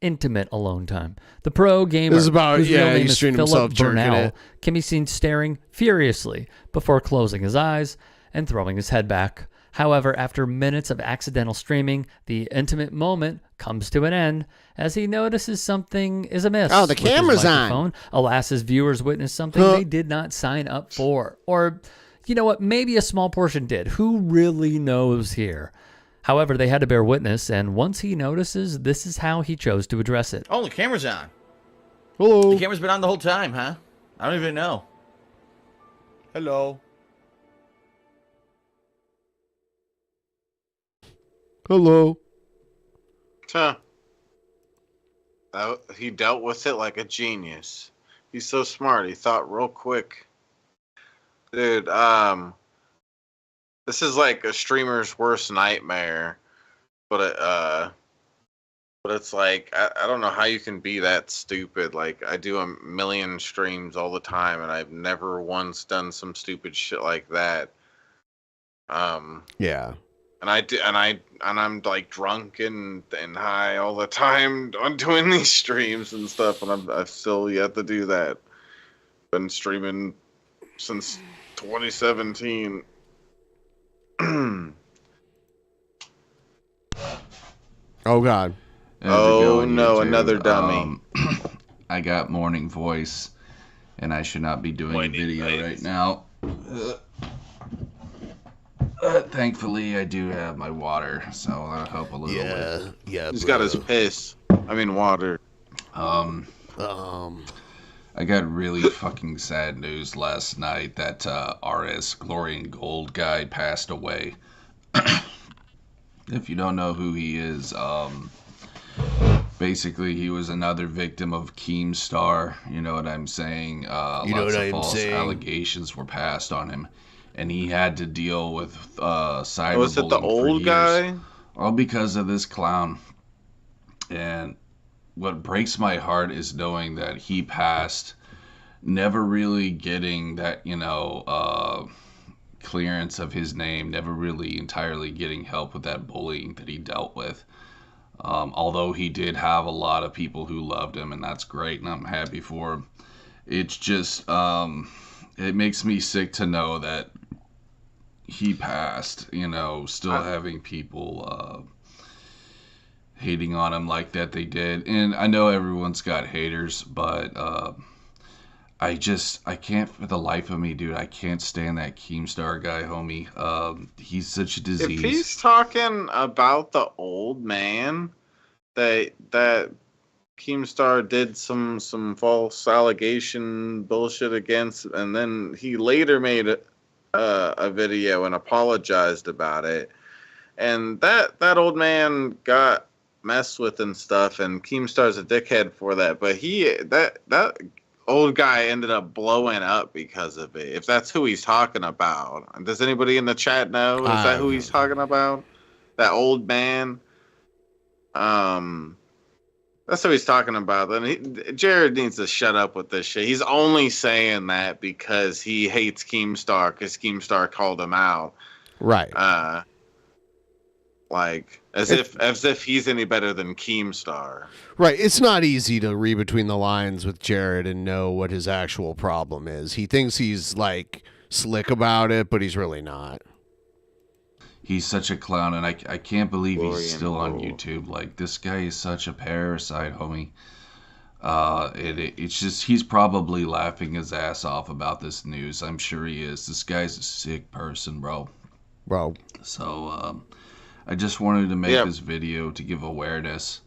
intimate alone time. The pro gamer, whose real name is Philip Burnell, can be seen staring furiously before closing his eyes and throwing his head back. However, after minutes of accidental streaming, the intimate moment comes to an end as he notices something is amiss. Oh, the camera's on. Alas, his viewers witness something they did not sign up for. Or, you know what, maybe a small portion did. Who really knows here? However, they had to bear witness, and once he notices, this is how he chose to address it. Oh, the camera's on. Hello. The camera's been on the whole time, huh? I don't even know. Hello. Hello. Huh. He dealt with it like a genius. He's so smart. He thought real quick. Dude, this is like a streamer's worst nightmare. But it's like I don't know how you can be that stupid. Like, I do a million streams all the time and I've never once done some stupid shit like that. Yeah. And I'm like drunk and high all the time on doing these streams and stuff, and I've still yet to do that. Been streaming since 2017. Oh God. Oh no, another dummy. I got morning voice, and I should not be doing a video right now. Thankfully, I do have my water, so that'll help a little bit. Yeah. He's got his piss. I mean, water. I got really fucking sad news last night that RS Glory and Gold guy passed away. If you don't know who he is, basically he was another victim of Keemstar. You know what I'm saying? Lots of false allegations were passed on him. And he had to deal with cyberbullying. Was it the old guy? All because of this clown. And what breaks my heart is knowing that he passed, never really getting that, clearance of his name, never really entirely getting help with that bullying that he dealt with. Although he did have a lot of people who loved him, and that's great, and I'm happy for him. It's just, it makes me sick to know that he passed, still having people hating on him like that they did. And I know everyone's got haters, but I can't for the life of me, dude. I can't stand that Keemstar guy, homie. He's such a disease. If he's talking about the old man that Keemstar did some false allegation bullshit against, and then he later made a video and apologized about it, and that old man got messed with and stuff, and Keemstar's a dickhead for that, but that old guy ended up blowing up because of it, if that's who he's talking about. Does anybody in the chat know? Is that who he's talking about? That old man? That's what he's talking about. Then Jared needs to shut up with this shit. He's only saying that because he hates Keemstar, because Keemstar called him out. Right. Like as if he's any better than Keemstar. Right. It's not easy to read between the lines with Jared and know what his actual problem is. He thinks he's like slick about it, but he's really not. He's such a clown, and I can't believe he's still on YouTube. Like, this guy is such a parasite, homie. It's just, he's probably laughing his ass off about this news. I'm sure he is. This guy's a sick person, bro. So, I just wanted to make this video to give awareness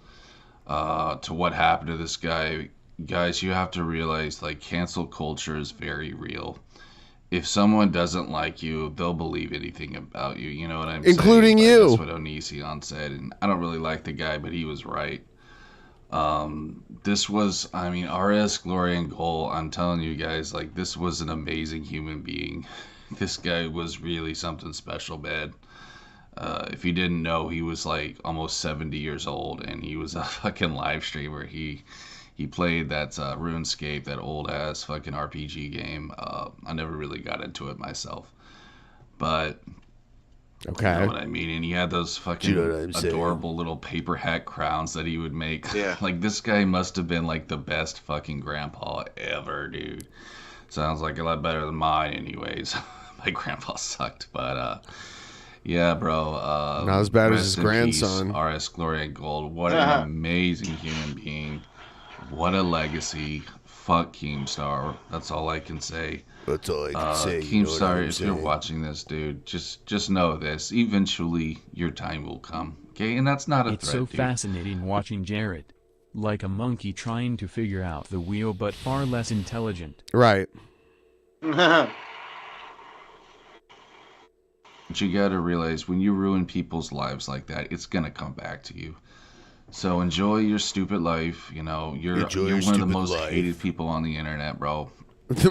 to what happened to this guy. Guys, you have to realize, like, cancel culture is very real. If someone doesn't like you, they'll believe anything about you. You know what I'm saying? Including you. That's what Onision said, and I don't really like the guy, but he was right. This was, RS Glory and Goal. I'm telling you guys, like, this was an amazing human being. This guy was really something special, man. If you didn't know, he was like almost 70 years old, and he was a fucking live streamer. He played that RuneScape, that old ass fucking RPG game. I never really got into it myself, but you know what I mean. And he had those fucking adorable little paper hat crowns that he would make. Yeah. Like, this guy must have been like the best fucking grandpa ever, dude. Sounds like a lot better than mine, anyways. My grandpa sucked, but yeah, bro. Not as bad as his rest in grandson. peace, RS Glory and Gold. What an amazing human being. What a legacy. Fuck Keemstar. That's all I can say. That's all I can say. Keemstar, if you're watching this, dude, just know this. Eventually, your time will come. Okay? And that's not a It's threat, so dude. fascinating watching Jared. Like a monkey trying to figure out the wheel, but far less intelligent. Right. But you gotta realize, when you ruin people's lives like that, it's gonna come back to you. So enjoy your stupid life. You know, you're Enjoy you're your one of the stupid most life. hated people on the internet, bro.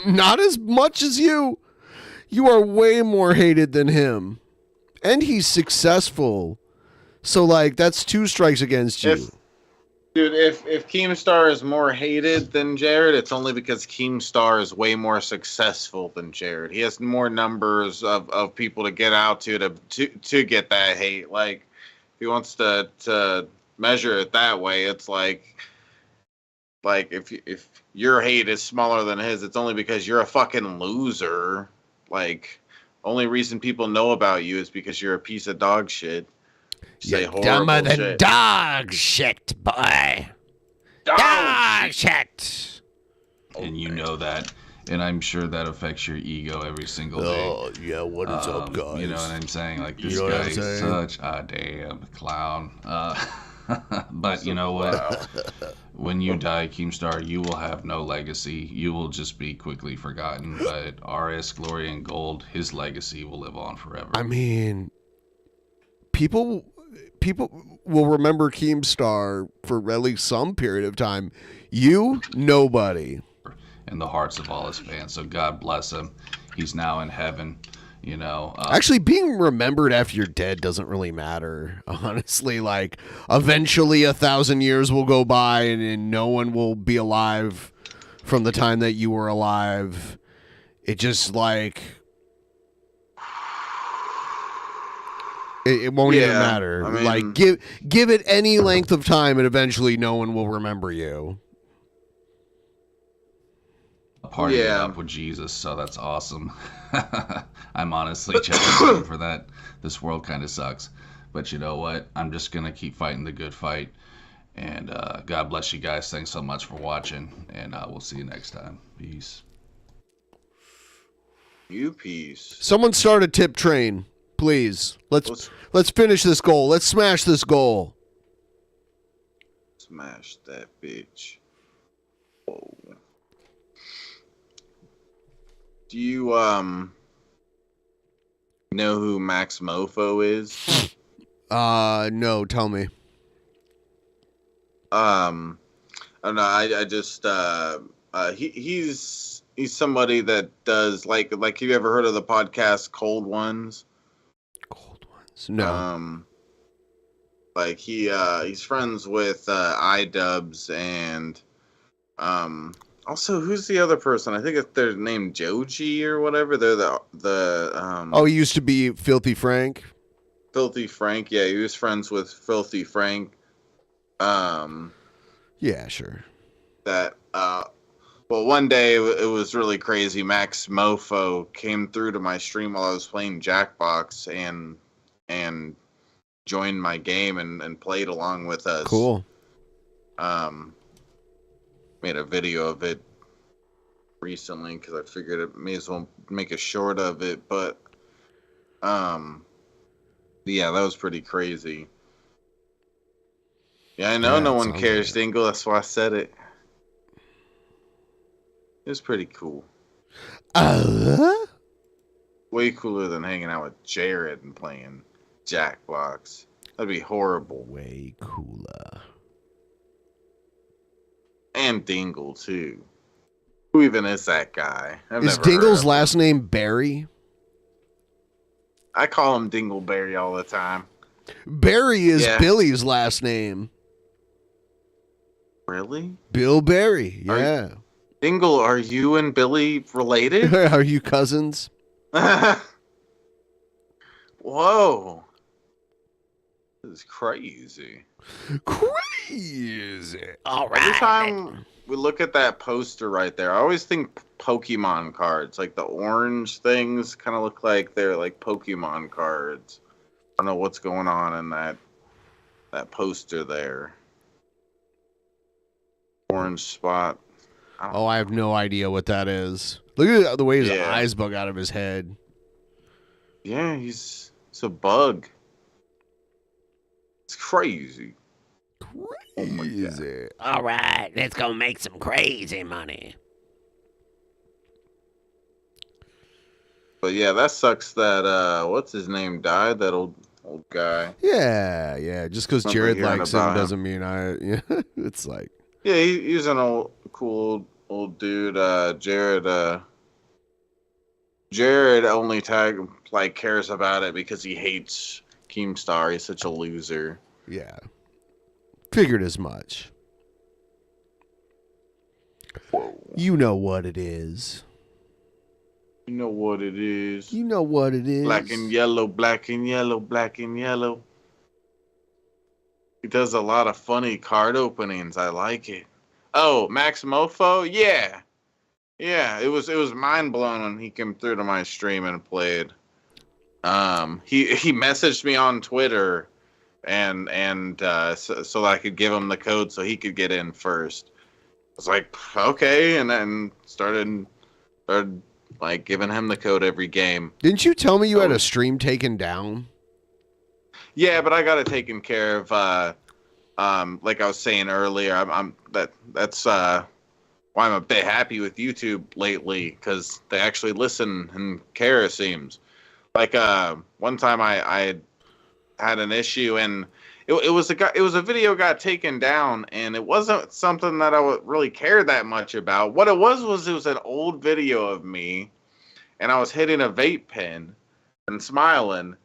Not as much as you. You are way more hated than him. And he's successful. So, like, that's 2 strikes against you. If Keemstar is more hated than Jared, it's only because Keemstar is way more successful than Jared. He has more numbers of people to get out to get that hate. Like, if he wants to measure it that way, it's like if your hate is smaller than his, it's only because you're a fucking loser. Like, only reason people know about you is because you're a piece of dog shit. You're dumber than dog shit, boy. Dog shit. And you know that. And I'm sure that affects your ego every single day. Oh, yeah, what is up, guys? You know what I'm saying? Like, this You know what guy I'm is saying? such a damn clown. But you know what? When you die, Keemstar, you will have no legacy. You will just be quickly forgotten. But RS, Glory, and Gold, his legacy will live on forever. I mean, people will remember Keemstar for at least some period of time. You, nobody. In the hearts of all his fans. So God bless him. He's now in heaven. You know, Actually, being remembered after you're dead doesn't really matter. Honestly, like, eventually 1,000 years will go by and no one will be alive from the time that you were alive. It just, like, it won't even matter. I mean, like, give it any length of time and eventually no one will remember you. partying it up with Jesus, so that's awesome. I'm honestly checking for that. This world kind of sucks. But you know what? I'm just going to keep fighting the good fight. And God bless you guys. Thanks so much for watching. And we'll see you next time. Peace. You peace. Someone start a tip train, please. Let's finish this goal. Let's smash this goal. Smash that bitch. Whoa. Do you know who Max Mofo is? No, tell me. I don't know. I just he's somebody that does like have you ever heard of the podcast Cold Ones? Cold Ones. No. Like he's friends with iDubbbz and also who's the other person? I think they're named Joji or whatever. They're the Oh, he used to be Filthy Frank. Filthy Frank, yeah, he was friends with Filthy Frank. Yeah, sure. That well, one day it was really crazy. Max Mofo came through to my stream while I was playing Jackbox and joined my game and played along with us. Cool. Made a video of it recently because I figured it may as well make a short of it, but yeah, that was pretty crazy. Yeah, I know no one cares, Dingle. That's why I said it. It was pretty cool. Way cooler than hanging out with Jared and playing Jackbox. That'd be horrible. Way cooler. And Dingle, too. Who even is that guy? Is Dingle's last name Barry? I call him Dingleberry all the time. Barry is Billy's last name. Really? Bill Barry, yeah. Dingle, are you and Billy related? Are you cousins? Whoa. This is crazy. Crazy. All right. Every time we look at that poster right there, I always think Pokemon cards. Like the orange things kind of look like they're like Pokemon cards. I don't know what's going on in that poster there. Orange spot. I have no idea what that is. Look at the way his eyes bug out of his head. Yeah, it's a bug. It's crazy. Crazy. All right, let's go make some crazy money. But yeah, that sucks that what's his name died. That old old guy. Yeah. Just because Remember Jared hearing likes him about him. doesn't mean I. Yeah, it's like. Yeah, he's an cool old dude. Jared only cares about it because he hates Keemstar. He's such a loser. Yeah. Figured as much. Whoa. You know what it is. You know what it is. You know what it is. Black and yellow, black and yellow, black and yellow. He does a lot of funny card openings. I like it. Oh, Max Mofo? Yeah. Yeah, it was mind blowing when he came through to my stream and played. He messaged me on Twitter and so that I could give him the code so he could get in first. I was like, okay, and then started like giving him the code every game. Didn't you tell me you had a stream taken down? Yeah, but I got it taken care of. Like I was saying earlier, that's why I'm a bit happy with YouTube lately, because they actually listen and care. It seems like one time I had an issue, and it was a video got taken down, and it wasn't something that I would really care that much about. What it was an old video of me, and I was hitting a vape pen and smiling,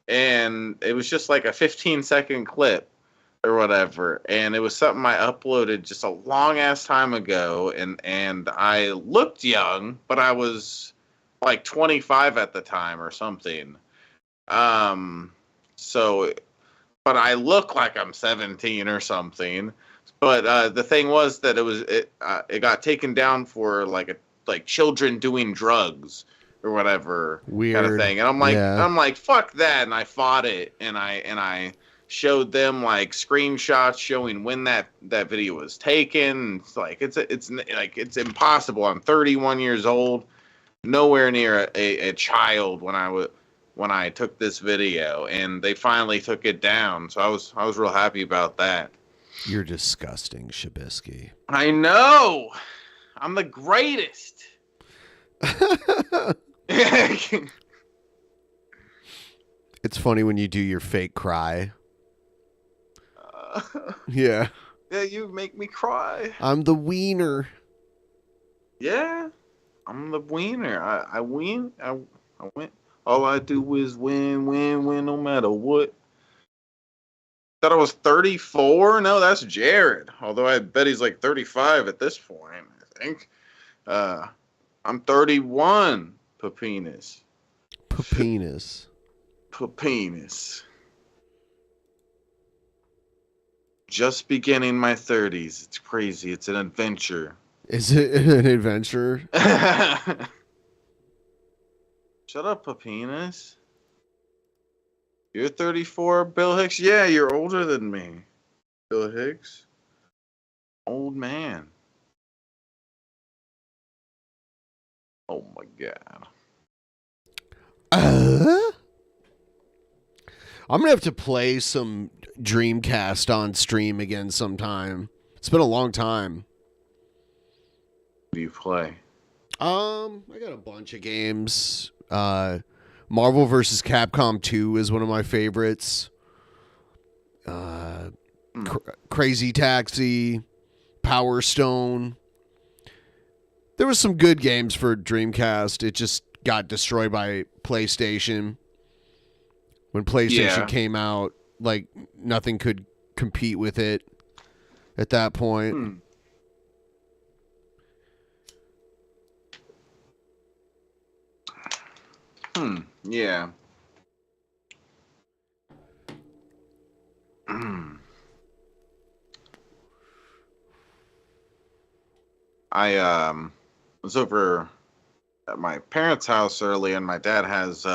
and it was just like a 15-second clip or whatever, and it was something I uploaded just a long ass time ago, and I looked young, but I was like 25 at the time or something. But I look like I'm 17 or something. But the thing was that it got taken down for like children doing drugs or whatever. Weird kind of thing. And I'm like fuck that, and I fought it, and I showed them like screenshots showing when that video was taken. It's like it's impossible. I'm 31 years old, nowhere near a child when I took this video, and they finally took it down. So I was real happy about that. You're disgusting, Shabisky. I know. I'm the greatest. It's funny when you do your fake cry. Yeah. Yeah, you make me cry. I'm the wiener. Yeah, I'm the wiener. I win. I win. All I do is win, no matter what. Thought I was 34? No, that's Jared. Although I bet he's like 35 at this point, I think. I'm 31, Pepinas. Pepinas. Pepinas. Just beginning my 30s. It's crazy. It's an adventure. Is it an adventure? Shut up, Pepinas. You're 34, Bill Hicks? Yeah, you're older than me, Bill Hicks. Old man. Oh my God. I'm gonna have to play some Dreamcast on stream again sometime. It's been a long time. What do you play? I got a bunch of games. Marvel vs. Capcom 2 is one of my favorites. Crazy Taxi, Power Stone. There was some good games for Dreamcast. It just got destroyed by PlayStation. When PlayStation came out, like nothing could compete with it at that point. Yeah. I was over at my parents' house early, and my dad has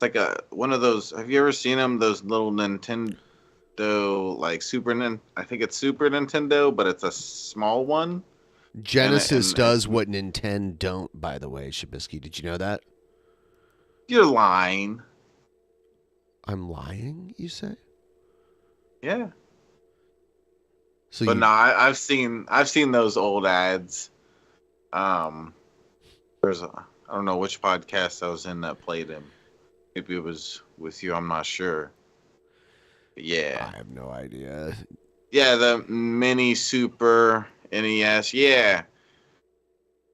like one of those. Have you ever seen them? Those little Nintendo, like I think it's Super Nintendo, but it's a small one. Genesis does what Nintendo don't, by the way, Shabisky. Did you know that? You're lying. I'm lying, you say? Yeah. So but no, I've seen those old ads. I don't know which podcast I was in that played him. Maybe it was with you. I'm not sure. But yeah. I have no idea. Yeah, the Mini Super NES. Yeah.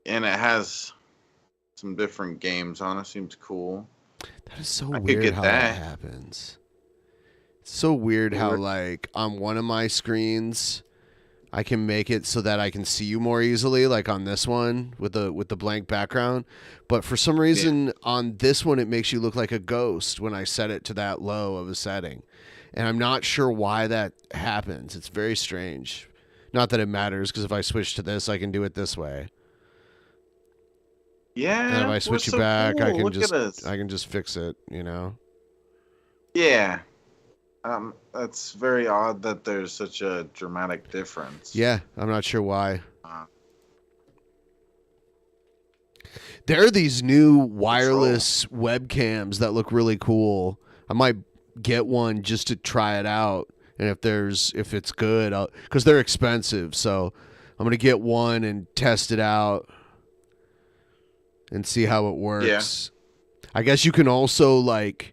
And it has some different games on it. Seems cool. That is so I could weird get how that. that happens. It's so weird how, like, on one of my screens, I can make it so that I can see you more easily, like on this one with the blank background. But for some reason, on this one, it makes you look like a ghost when I set it to that low of a setting. And I'm not sure why that happens. It's very strange. Not that it matters, because if I switch to this, I can do it this way. Yeah. And if I switch it back, I cool. can just fix it, you know? Yeah. That's very odd that there's such a dramatic difference. Yeah, I'm not sure why. There are these new wireless webcams that look really cool. I might get one just to try it out, and if it's good, because they're expensive, so I'm gonna get one and test it out and see how it works. Yeah. I guess you can also like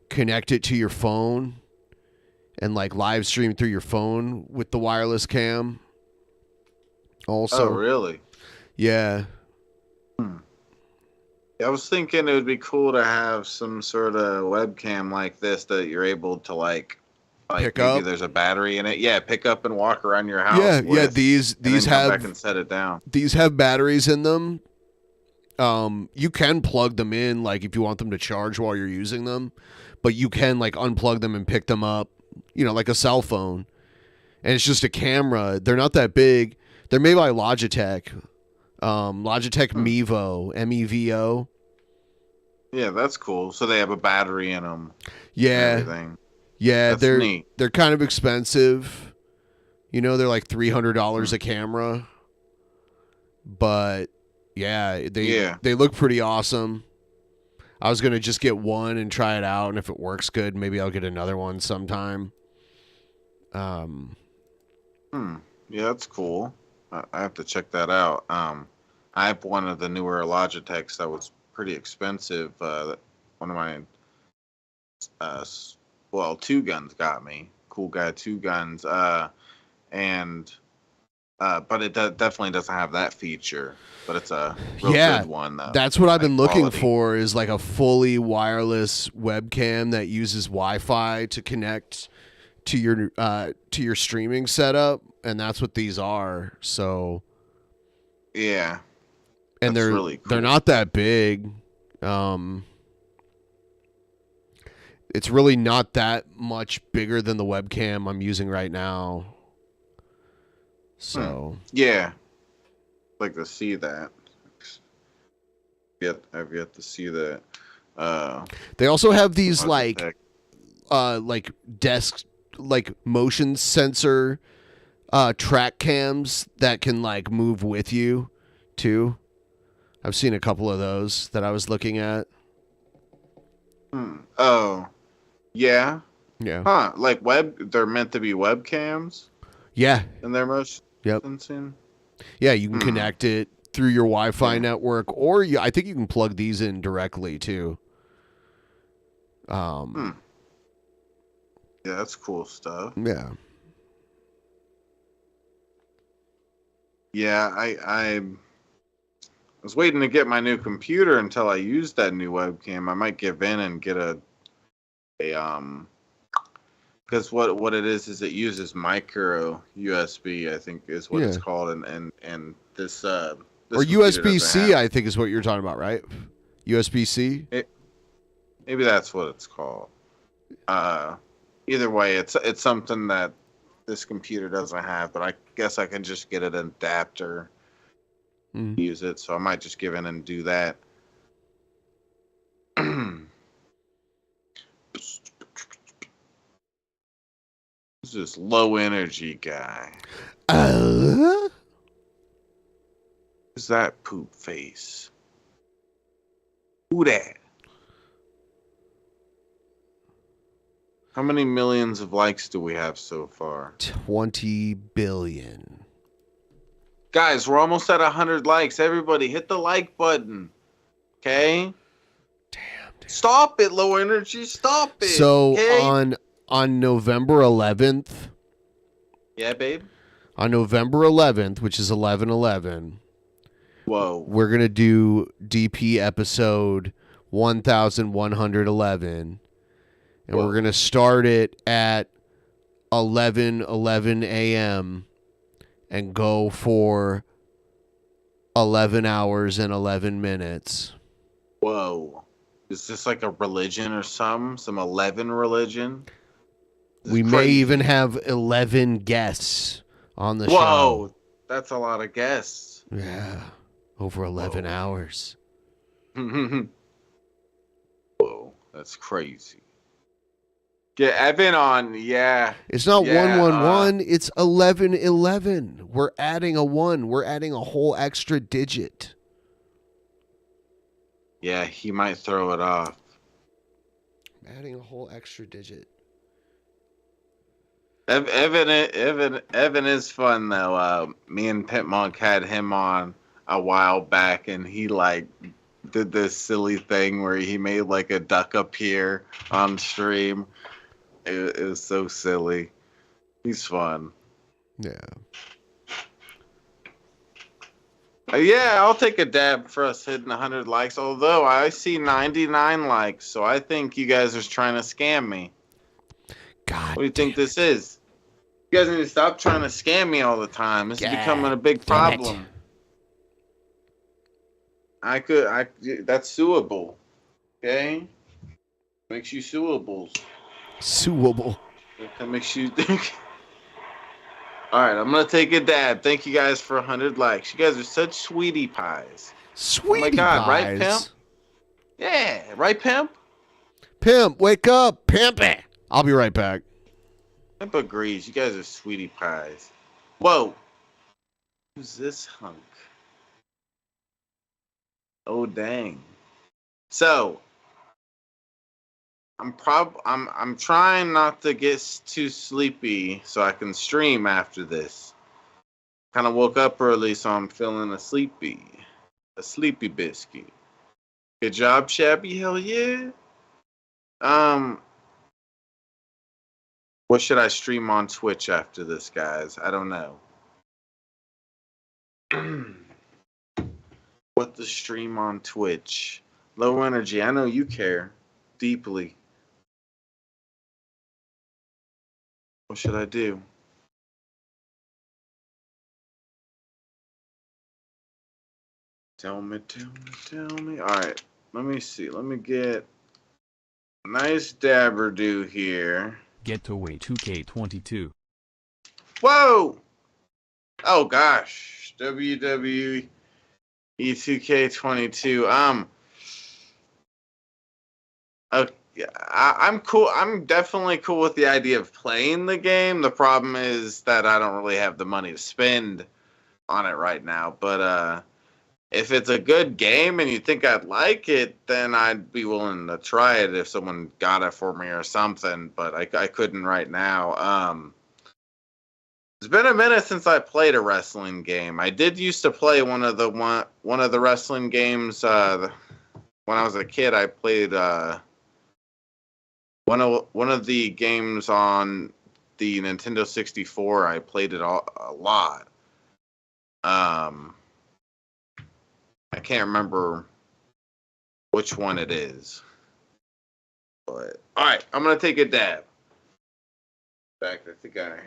connect it to your phone and like live stream through your phone with the wireless cam. Also, oh really? Yeah. I was thinking it would be cool to have some sort of webcam like this that you're able to like pick maybe up. There's a battery in it. Yeah, pick up and walk around your house. Yeah. These have come back and set it down. These have batteries in them. You can plug them in, like if you want them to charge while you're using them, but you can like unplug them and pick them up, you know, like a cell phone. And it's just a camera. They're not that big. They're made by Logitech. Logitech Mevo, M-E-V-O. Yeah, that's cool. So they have a battery in them. Yeah. Everything. Yeah, That's they're neat. They're kind of expensive. You know, they're like $300 a camera. But yeah, they look pretty awesome. I was gonna just get one and try it out, and if it works good, maybe I'll get another one sometime. Yeah, that's cool. I have to check that out. I have one of the newer Logitechs that was pretty expensive. One of my Two Guns got me. Cool guy, Two Guns. But it definitely doesn't have that feature. But it's a real good one, though. That's what I've been looking for, is like a fully wireless webcam that uses Wi-Fi to connect to your streaming setup, and that's what these are. So yeah, and that's really cool. They're not that big. It's really not that much bigger than the webcam I'm using right now. So yeah, I'd like to see that. I've yet to see that. They also have these like desk, like motion sensor track cams that can like move with you too. I've seen a couple of those that I was looking at. Oh, yeah. Yeah. Huh? Like they're meant to be webcams. Yeah. And they're motion sensing. Yeah, you can connect it through your Wi-Fi network, or I think you can plug these in directly too. Yeah, that's cool stuff. Yeah. Yeah, I was waiting to get my new computer until I used that new webcam. I might give in and get a because what it is it uses micro USB, I think is what it's called, and this or USB-C, I think is what you're talking about, right? USB-C? Maybe that's what it's called. Either way, it's something that this computer doesn't have, but I guess I can just get an adapter, use it. So I might just give in and do that. This is low energy guy. Who's that poop face? Who that? How many millions of likes do we have so far? 20 billion. Guys, we're almost at 100 likes. Everybody hit the like button. Okay? Damn, Stop it, low energy. Stop it. So okay? on November 11th, Yeah, babe. on November 11th, which is 11/11, whoa, we're gonna do DP episode 1111, and we're gonna start it at 11:11 a.m. and go for 11 hours and 11 minutes. Whoa. Is this like a religion or some 11 religion? We may even have 11 guests on the show. Whoa, that's a lot of guests. Yeah, over 11 hours. Whoa, that's crazy. Get Evan on, yeah. It's not yeah, 111, it's 1111. We're adding a 1. We're adding a whole extra digit. Yeah, he might throw it off. Adding a whole extra digit. Evan is fun though. Me and PIMPMUNK had him on a while back, and he like did this silly thing where he made like a duck appear on stream. It was so silly. He's fun. Yeah. Yeah, I'll take a dab for us hitting 100 likes. Although I see 99 likes, so I think you guys are trying to scam me. God, what do you think this is? You guys need to stop trying to scam me all the time. This is becoming a big problem. That's suable. Okay? Makes you suables. Suable. That makes you think. Alright, I'm gonna take a dab. Thank you guys for 100 likes. You guys are such sweetie pies. Sweetie oh my God, pies. Right, Pimp? Yeah, right, Pimp? Pimp, wake up. Pimp it. I'll be right back. Pimp agrees. You guys are sweetie pies. Whoa. Who's this hunk? Oh, dang. So, I'm trying not to get too sleepy so I can stream after this. Kind of woke up early, so I'm feeling a sleepy biscuit. Good job, Shabby. Hell yeah. What should I stream on Twitch after this, guys? I don't know. What to stream on Twitch? Low energy. I know you care deeply. What should I do? Tell me. All right. Let me see. Let me get a nice dabber do here. Get to way 2K22. Whoa! Oh gosh. WWE 2K22. I'm cool. I'm definitely cool with the idea of playing the game. The problem is that I don't really have the money to spend on it right now. But if it's a good game and you think I'd like it, then I'd be willing to try it if someone got it for me or something. But I couldn't right now. It's been a minute since I played a wrestling game. I did used to play one of the wrestling games when I was a kid. I played one of the games on the Nintendo 64. I played it a lot. I can't remember which one it is. But all right, I'm gonna take a dab. In fact, I think I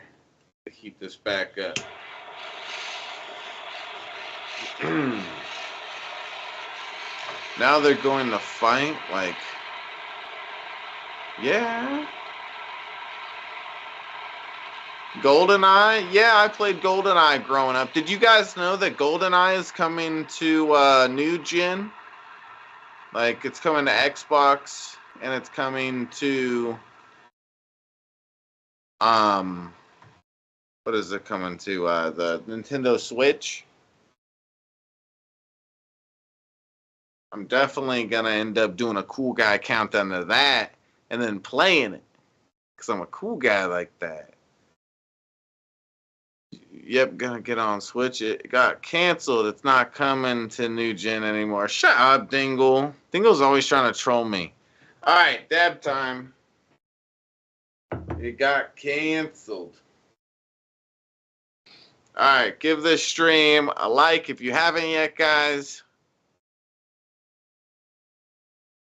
heat this back up. Now they're going to fight, like, yeah. GoldenEye? Yeah, I played GoldenEye growing up. Did you guys know that GoldenEye is coming to new gen? Like, it's coming to Xbox, and it's coming to what is it coming to? The Nintendo Switch. I'm definitely gonna end up doing a cool guy countdown to that, and then playing it, because I'm a cool guy like that. Yep, gonna get on Switch. It got canceled. It's not coming to new gen anymore. Shut up, Dingle. Dingle's always trying to troll me. All right, dab time. It got canceled. All right, give this stream a like if you haven't yet, guys.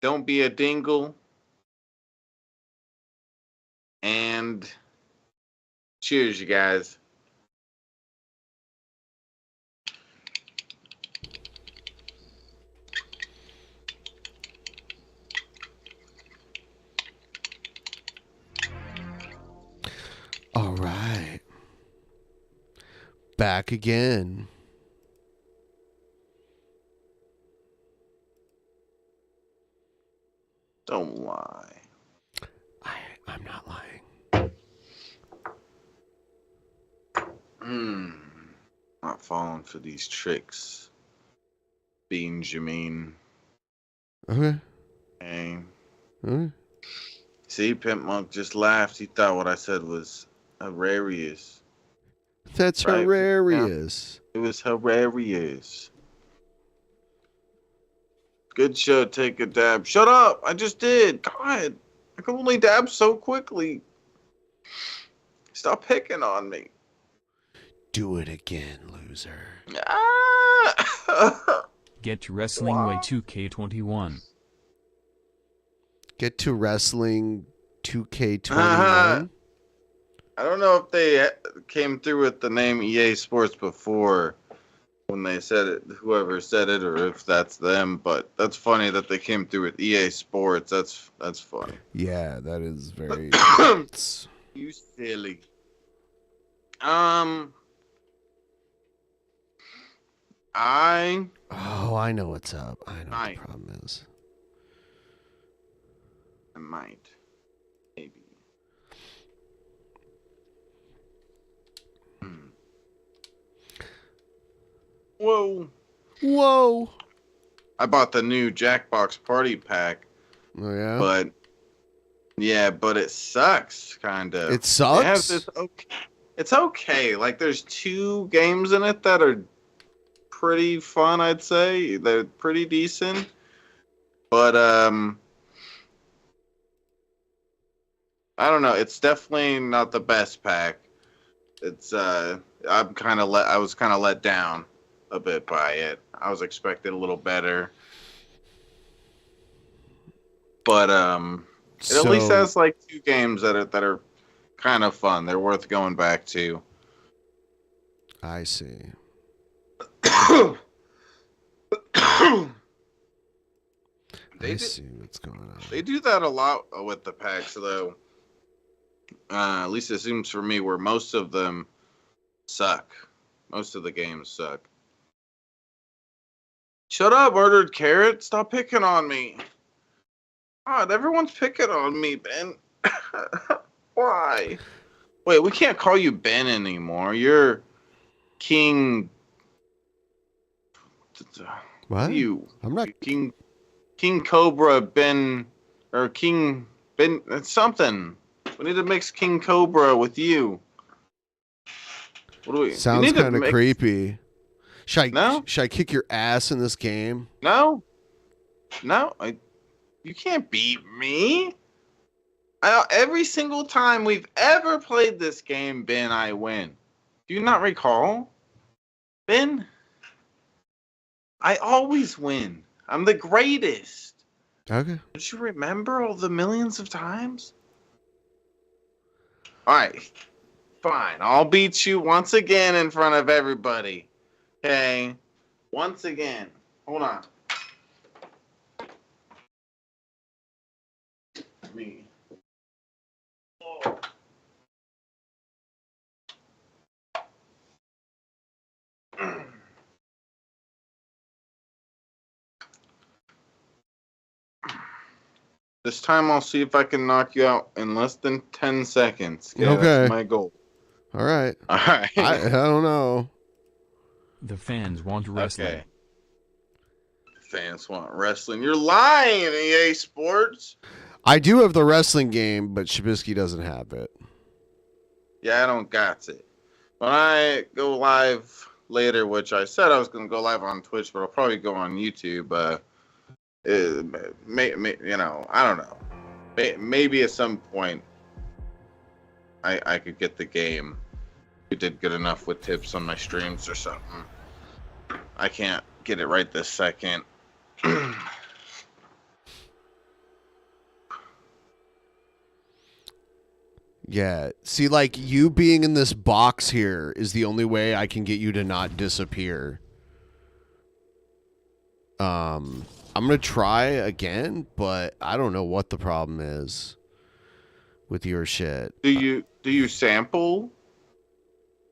Don't be a dingle. And cheers, you guys. All right. Back again. Don't lie. I'm not lying. Not falling for these tricks. Benjamin. Okay. Hey. Okay. See, Pimp Monk just laughed. He thought what I said was hilarious. That's Right? hilarious. It was hilarious. Good show. Take a dab. Shut up. I just did. God. I can only dab so quickly. Stop picking on me. Do it again, loser. Get to Wrestling Way 2K21. Get to Wrestling 2K21. I don't know if they came through with the name EA Sports before when they said it, whoever said it, or if that's them, but that's funny that they came through with EA Sports. That's funny. Yeah, that is very... You silly. Oh, I know what's up. I know what the problem is. I might. Maybe. Whoa. Whoa. I bought the new Jackbox Party Pack. Oh, yeah? But it sucks, kind of. It sucks? It has this it's okay. Like, there's 2 games in it that are pretty fun, I'd say. They're pretty decent. But, I don't know. It's definitely not the best pack. It's, I was kind of let down a bit by it. I was expecting a little better. But, it at least has, like, 2 games that are kind of fun. They're worth going back to. I see. I see what's going on. They do that a lot with the packs, though. At least it seems for me, where most of them suck. Most of the games suck. Shut up, Murdered Carrot. Stop picking on me. God, everyone's picking on me, Ben. Why? Wait, we can't call you Ben anymore. You're King. What? I'm not King Cobra Ben, or King Ben. It's something. We need to mix King Cobra with you. What do we? Sounds kind of creepy. Should I kick your ass in this game? No. You can't beat me. Every single time we've ever played this game, Ben, I win. Do you not recall? Ben? I always win. I'm the greatest. Okay. Don't you remember all the millions of times? Alright. Fine. I'll beat you once again in front of everybody. Okay? Once again. Hold on. Me. Oh. This time I'll see if I can knock you out in less than 10 seconds. Okay. That's my goal. All right. I don't know. The fans want wrestling. Okay. Fans want wrestling. You're lying, EA Sports. I do have the wrestling game, but Shabisky doesn't have it. Yeah, I don't got it. When I go live later, which I said I was going to go live on Twitch, but I'll probably go on YouTube. You know, I don't know. Maybe at some point I could get the game. We did good enough with tips on my streams or something. I can't get it right this second. Yeah. See, like, you being in this box here is the only way I can get you to not disappear. I'm gonna try again, but I don't know what the problem is with your shit. Do you sample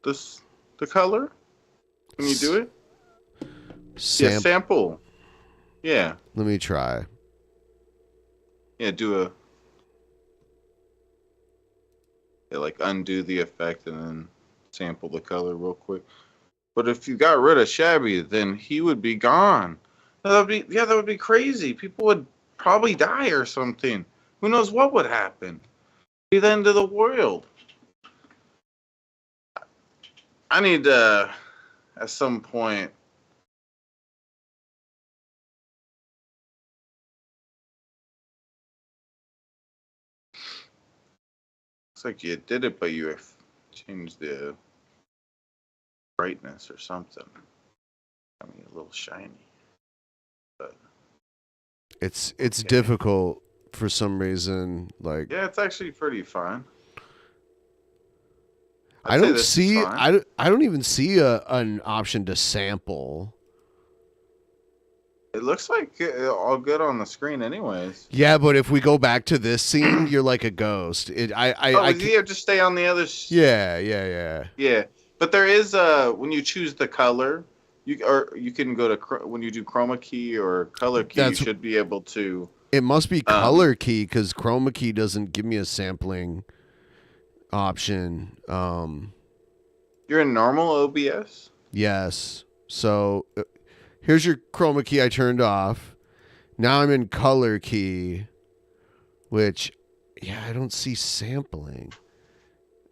the color when you do it? Yeah, sample. Yeah. Let me try. Yeah, do a like undo the effect and then sample the color real quick. But if you got rid of Shabby, then he would be gone. That would be crazy. People would probably die or something. Who knows what would happen? Be the end of the world. I need to, at some point, looks like you did it, but you have changed the brightness or something. I mean, a little shiny. But It's difficult for some reason. Like, yeah, it's actually pretty fine. I don't see. I don't even see an option to sample. It looks like all good on the screen, anyways. Yeah, but if we go back to this scene, you're like a ghost. Just stay on the other. Yeah. But there is when you choose the color, you can go to when you do chroma key or color key, you should be able to. It must be color key because chroma key doesn't give me a sampling option. You're in normal OBS? Yes. So here's your chroma key I turned off. Now I'm in color key, which I don't see sampling.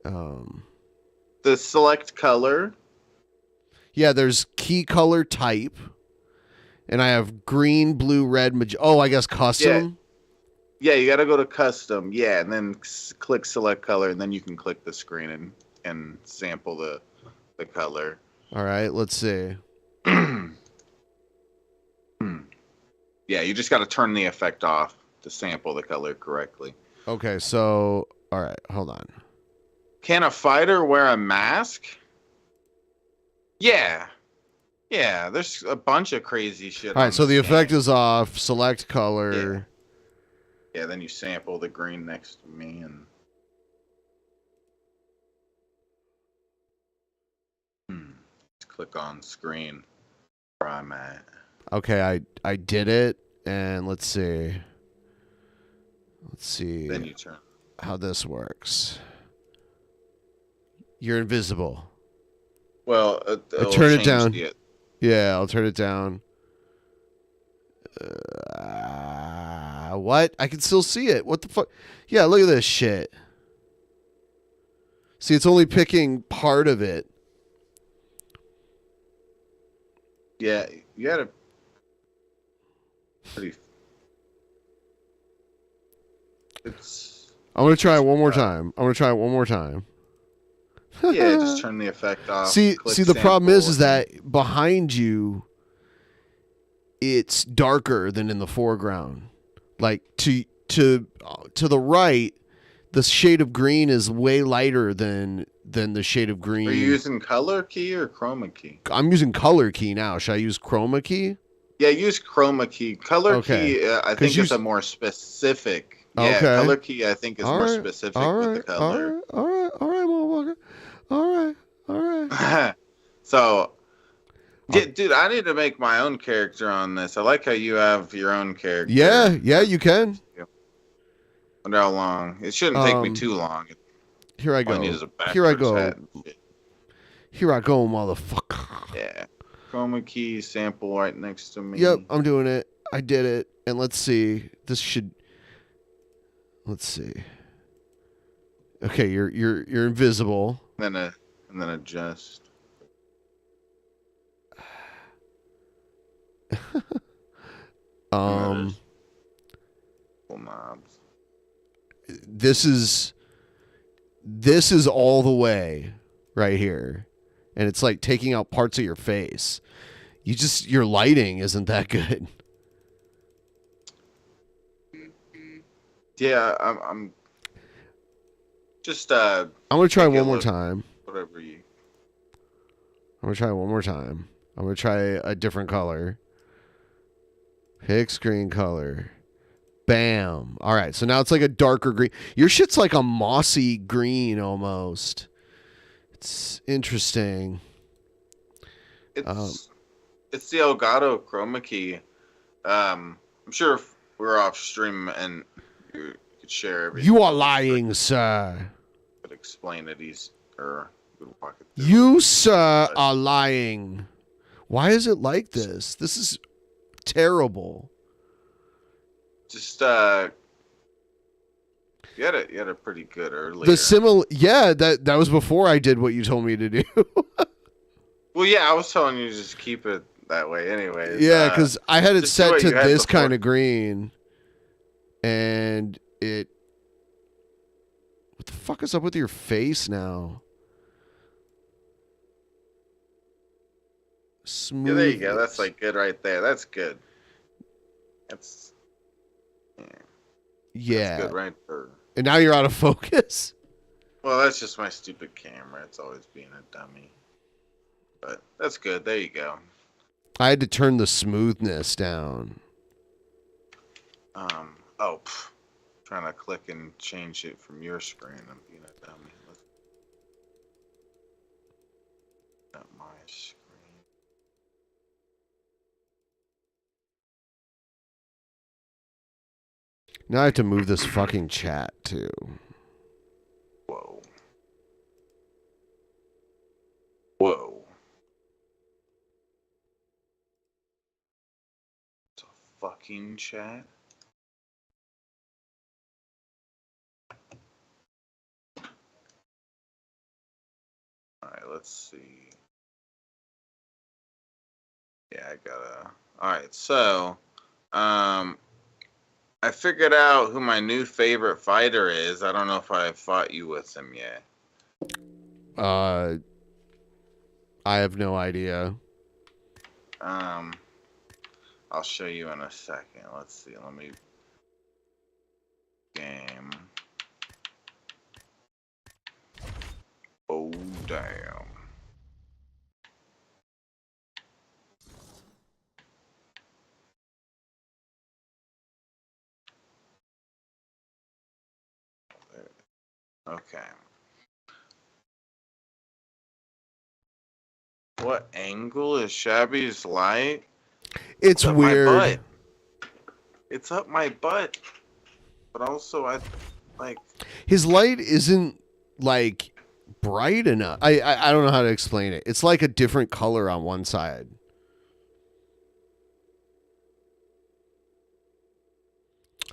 The select color. Yeah, there's key color type. And I have green, blue, red, I guess custom. Yeah, you got to go to custom. Yeah, and then click select color, and then you can click the screen and sample the color. All right, let's see. Yeah, you just got to turn the effect off to sample the color correctly. Okay, so all right, hold on. Can a fighter wear a mask? Yeah. Yeah, there's a bunch of crazy shit. All right, so the effect is off. Select color. Yeah, then you sample the green next to me and. Let's click on screen where I'm at. Okay, I did it, and let's see. Then you turn. How this works. You're invisible. Well, I turn it down. Yeah, I'll turn it down. What? I can still see it. What the fuck? Yeah, look at this shit. See, it's only picking part of it. Yeah, you had a pretty. I'm gonna try it one more time. Yeah, just turn the effect off. See, the problem is that behind you, it's darker than in the foreground. Like to the right, the shade of green is way lighter than the shade of green. Are you using color key or chroma key? I'm using color key now. Should I use chroma key? Yeah, use chroma key. Color key, I think, is a more specific. Yeah, color key, I think, is more specific with the color. All right, motherfucker. All right. So, dude, I need to make my own character on this. I like how you have your own character. Yeah, you can. I wonder how long. It shouldn't take me too long. Here I go. Here I go, motherfucker. Yeah. Chroma key sample right next to me. Yep, I'm doing it. I did it. And let's see. Let's see. Okay, you're invisible. And then adjust. Knobs. This is all the way right here, and it's like taking out parts of your face. Your lighting isn't that good. Yeah, I'm just I'm gonna try take a one more look, time. Whatever you. I'm gonna try one more time. I'm gonna try a different color. Pick screen color. Bam. All right, so now it's like a darker green. Your shit's like a mossy green almost. It's interesting. It's the Elgato chroma key. I'm sure if we're off stream and you could share everything. You are lying, sir. Could explain it or we'll walk it through. You, sir, are lying. Why is it like this? This is terrible. Just you had a pretty good earlier. That was before I did what you told me to do. Well, yeah, I was telling you to just keep it that way, anyways. Yeah, because I had it just do set what to you had this before. kind of green, and it. What the fuck is up with your face now? Smooth. Yeah, there you go. That's like good right there. That's good. That's Yeah. That's good right there. And now you're out of focus. Well, that's just my stupid camera. It's always being a dummy. But that's good. There you go. I had to turn the smoothness down. Trying to click and change it from your screen. I'm being a dummy. Not my screen. Now I have to move this fucking chat too. Whoa. Whoa. It's a fucking chat. Alright, let's see. Yeah, I gotta. Alright, so I figured out who my new favorite fighter is. I don't know if I fought you with him yet. I have no idea. I'll show you in a second. Let's see. Let me game. Oh damn. Okay. What angle is Shabby's light? It's up weird. My butt. It's up my butt. But also I like His light isn't like bright enough. I don't know how to explain it. It's like a different color on one side.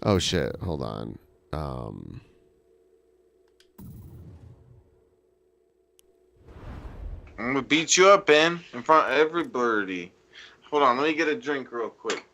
Oh shit, hold on. I'm gonna beat you up, Ben, in front of everybody. Hold on, let me get a drink real quick.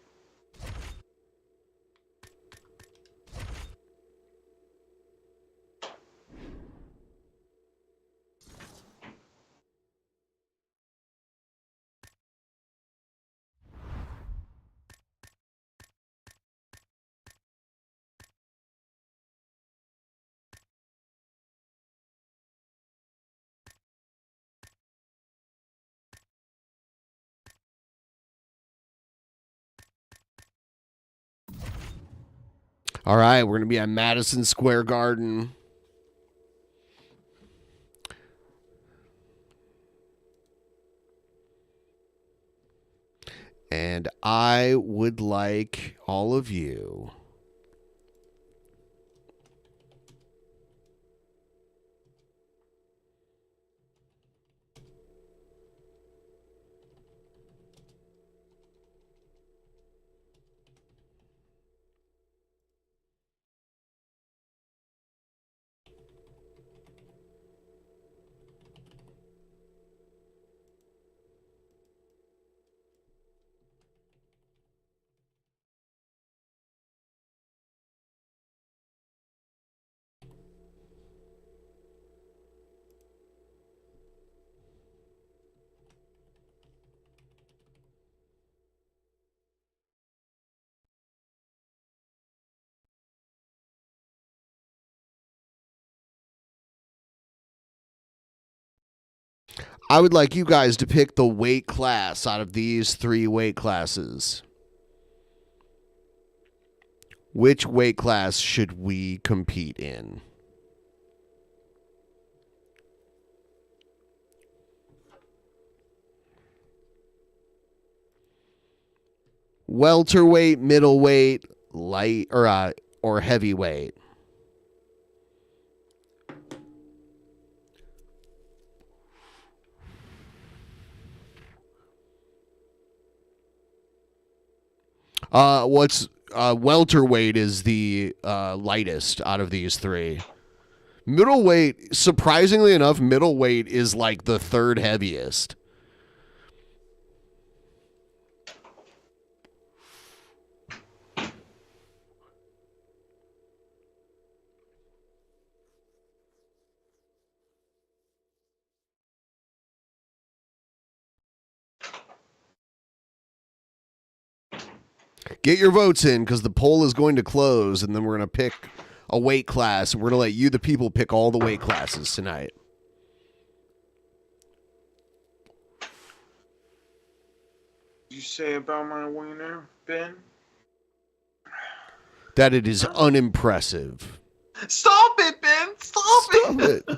All right, we're gonna be at Madison Square Garden. And I would like all of you I would like you guys to pick the weight class out of these 3 weight classes. Which weight class should we compete in? Welterweight, middleweight, light, or heavyweight? Welterweight is the lightest out of these 3. Middleweight, surprisingly enough, middleweight is like the 3rd heaviest. Get your votes in because the poll is going to close, and then we're going to pick a weight class. We're going to let you, the people, pick all the weight classes tonight. Did you say about my wiener, Ben? That it is unimpressive. Stop it, Ben! Stop it!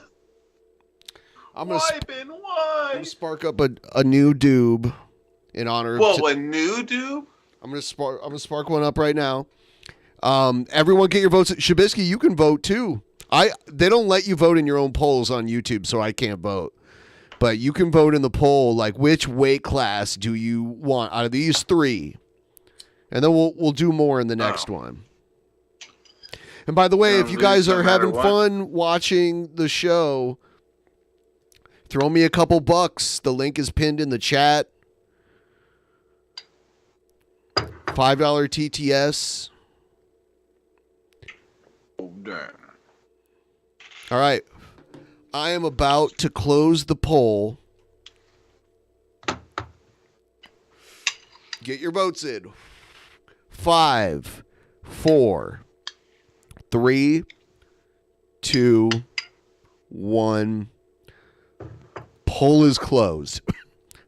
Why, Ben? Why? I'm gonna spark up a new doob in honor of. Whoa, a new doob? I'm gonna spark one up right now. Everyone, get your votes. Shabisky, you can vote too. They don't let you vote in your own polls on YouTube, so I can't vote. But you can vote in the poll, like which weight class do you want out of these 3, and then we'll do more in the next one. And by the way, if you guys are having fun watching the show, throw me a couple bucks. The link is pinned in the chat. $5 TTS. Oh, damn. All right. I am about to close the poll. Get your votes in. 5, 4, 3, 2, 1. Poll is closed.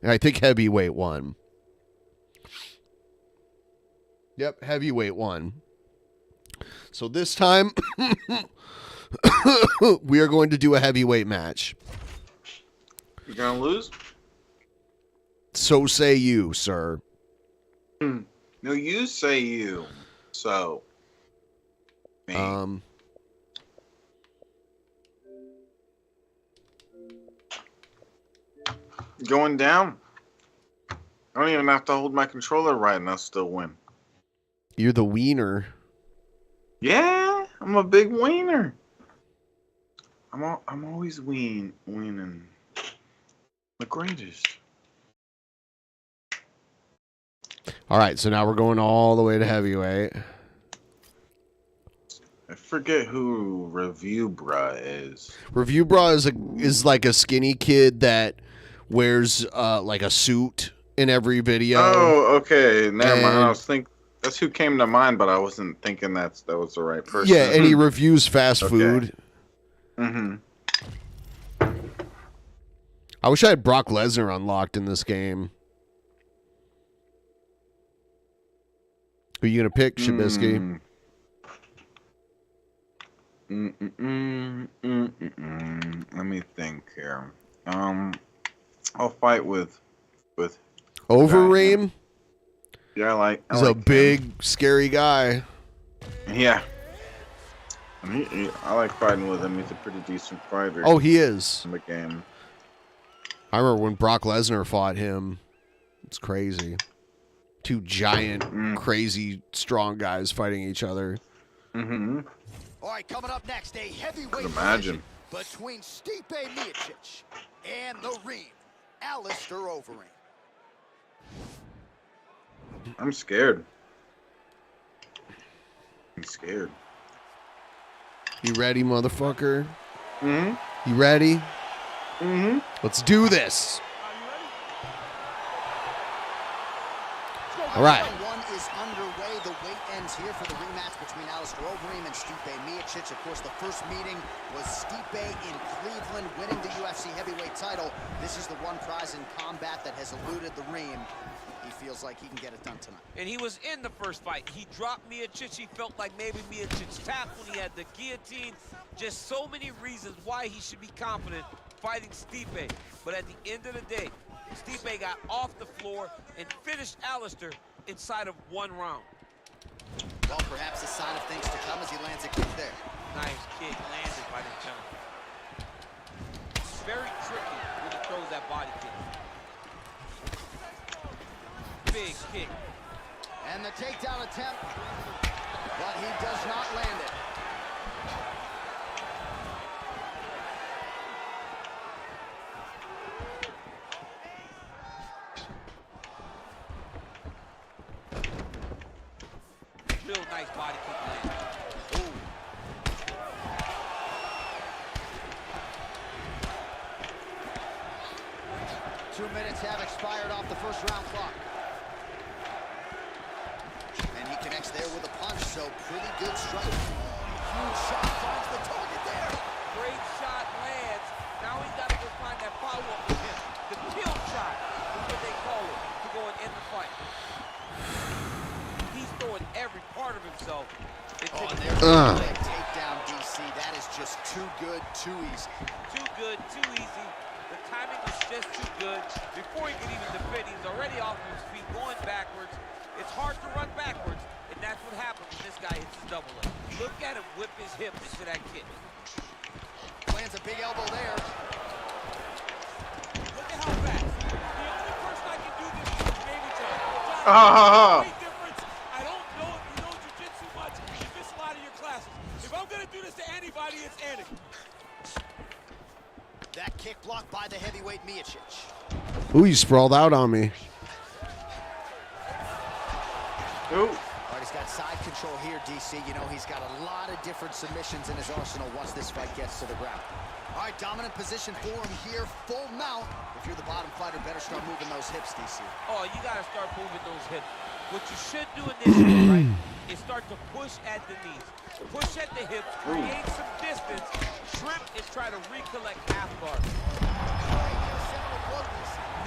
And I think heavyweight won. Yep, heavyweight won. So this time, we are going to do a heavyweight match. You gonna lose? So say you, sir. No, you say you. So. Me. Going down. I don't even have to hold my controller right and I'll still win. You're the wiener. Yeah, I'm a big wiener. I'm always weaning. The greatest. All right, so now we're going all the way to heavyweight. I forget who Review Bra is. Review Bra is like a skinny kid that wears like a suit in every video. Oh, okay. Never mind. I was thinking that's who came to mind, but I wasn't thinking that was the right person. Yeah, and he reviews fast food. Mm-hmm. I wish I had Brock Lesnar unlocked in this game. Who are you gonna pick, Shabisky? Let me think here. I'll fight with Overeem. Yeah, he's a big, scary guy. Yeah. I like fighting with him. He's a pretty decent fighter. Oh, he is. In the game. I remember when Brock Lesnar fought him. It's crazy. 2 giant, crazy, strong guys fighting each other. Mm-hmm. All right, coming up next, a heavyweight imagine between Stipe Miocic and the Reem, Alistair Overeem. I'm scared. I'm scared. You ready, motherfucker? Mm-hmm. You ready? Mm-hmm. Let's do this. All right. is underway. The wait ends here for the rematch between Alistair Overeem and Stipe Miocic. Of course, the first meeting was Stipe in Cleveland winning the UFC heavyweight title. This is the one prize in combat that has eluded the Reem. He feels like he can get it done tonight. And he was in the first fight. He dropped Miocic. He felt like maybe Miocic tapped when he had the guillotine. Just so many reasons why he should be confident fighting Stipe. But at the end of the day, Stipe got off the floor and finished Alistair inside of 1 round. Well, perhaps a sign of things to come as he lands a kick there. Nice kick landed by the gentleman. It's very tricky when he throws that body kick. Big kick. And the takedown attempt, but he does not land it. Real nice body kick landed. Ooh. Two minutes have expired off the first round clock. And he connects there with a punch, so pretty good strike. Huge shot finds the target there. Great shot lands. Now he's got to go find that follow-up with him. The kill shot is what they call it, to go and end the fight. He's throwing every part of himself. Oh, and there's a takedown, DC. That is just too good, too easy. Too good, too easy. The timing was just too good. Before he could even defend, he's already off his feet, going backwards. It's hard to run backwards, and that's what happens when this guy hits his double leg. Look at him whip his hip into that kick. Lands a big elbow there. Look at how fast. The only person I can do this is maybe to Ah. Difference. I don't know if you know jiu-jitsu much. You miss a lot of your classes. If I'm gonna do this to anybody, it's Andy. That kick blocked by the heavyweight Miocic. Ooh, you sprawled out on me. All right, he's got side control here, DC. You know, he's got a lot of different submissions in his arsenal once this fight gets to the ground. All right, dominant position for him here, full mount. If you're the bottom fighter, better start moving those hips, DC. Oh, you got to start moving those hips. What you should do initially, right, is start to push at the knees. Push at the hips, create some distance, shrimp, and try to recollect half guard.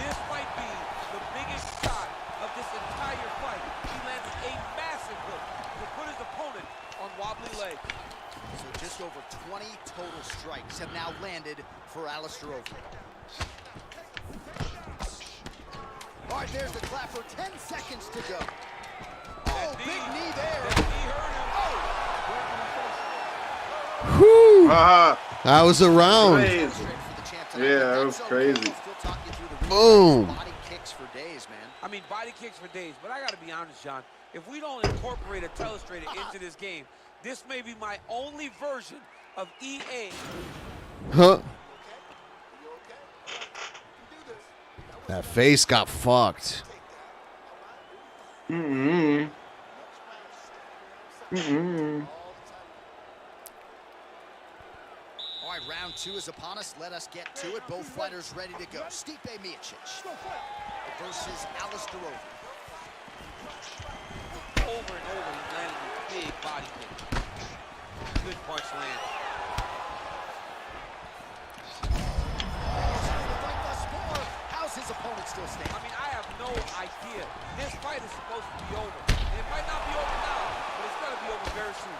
This might be the biggest shot of this entire fight. He landed a massive hook to put his opponent on wobbly legs. So just over 20 total strikes have now landed for Alistair Overeem. All right, there's the clap for 10 seconds to go. Oh, big knee there. That knee hurt him. Whew. That was a round. Crazy. Yeah, that was crazy. Boom. Body kicks for days, man. I mean, body kicks for days, but I got to be honest, John. If we don't incorporate a telestrator into this game, this may be my only version of EA. Huh? That face got fucked. Mm-hmm. All right, round 2 is upon us. Let us get to it. Both fighters ready to go. Stipe Miocic versus Alistair Overeem. Over and over, he landed a big body kick. Good punch land. How's his opponent still standing? I mean, I have no idea. This fight is supposed to be over. And it might not be over now, but it's going to be over very soon.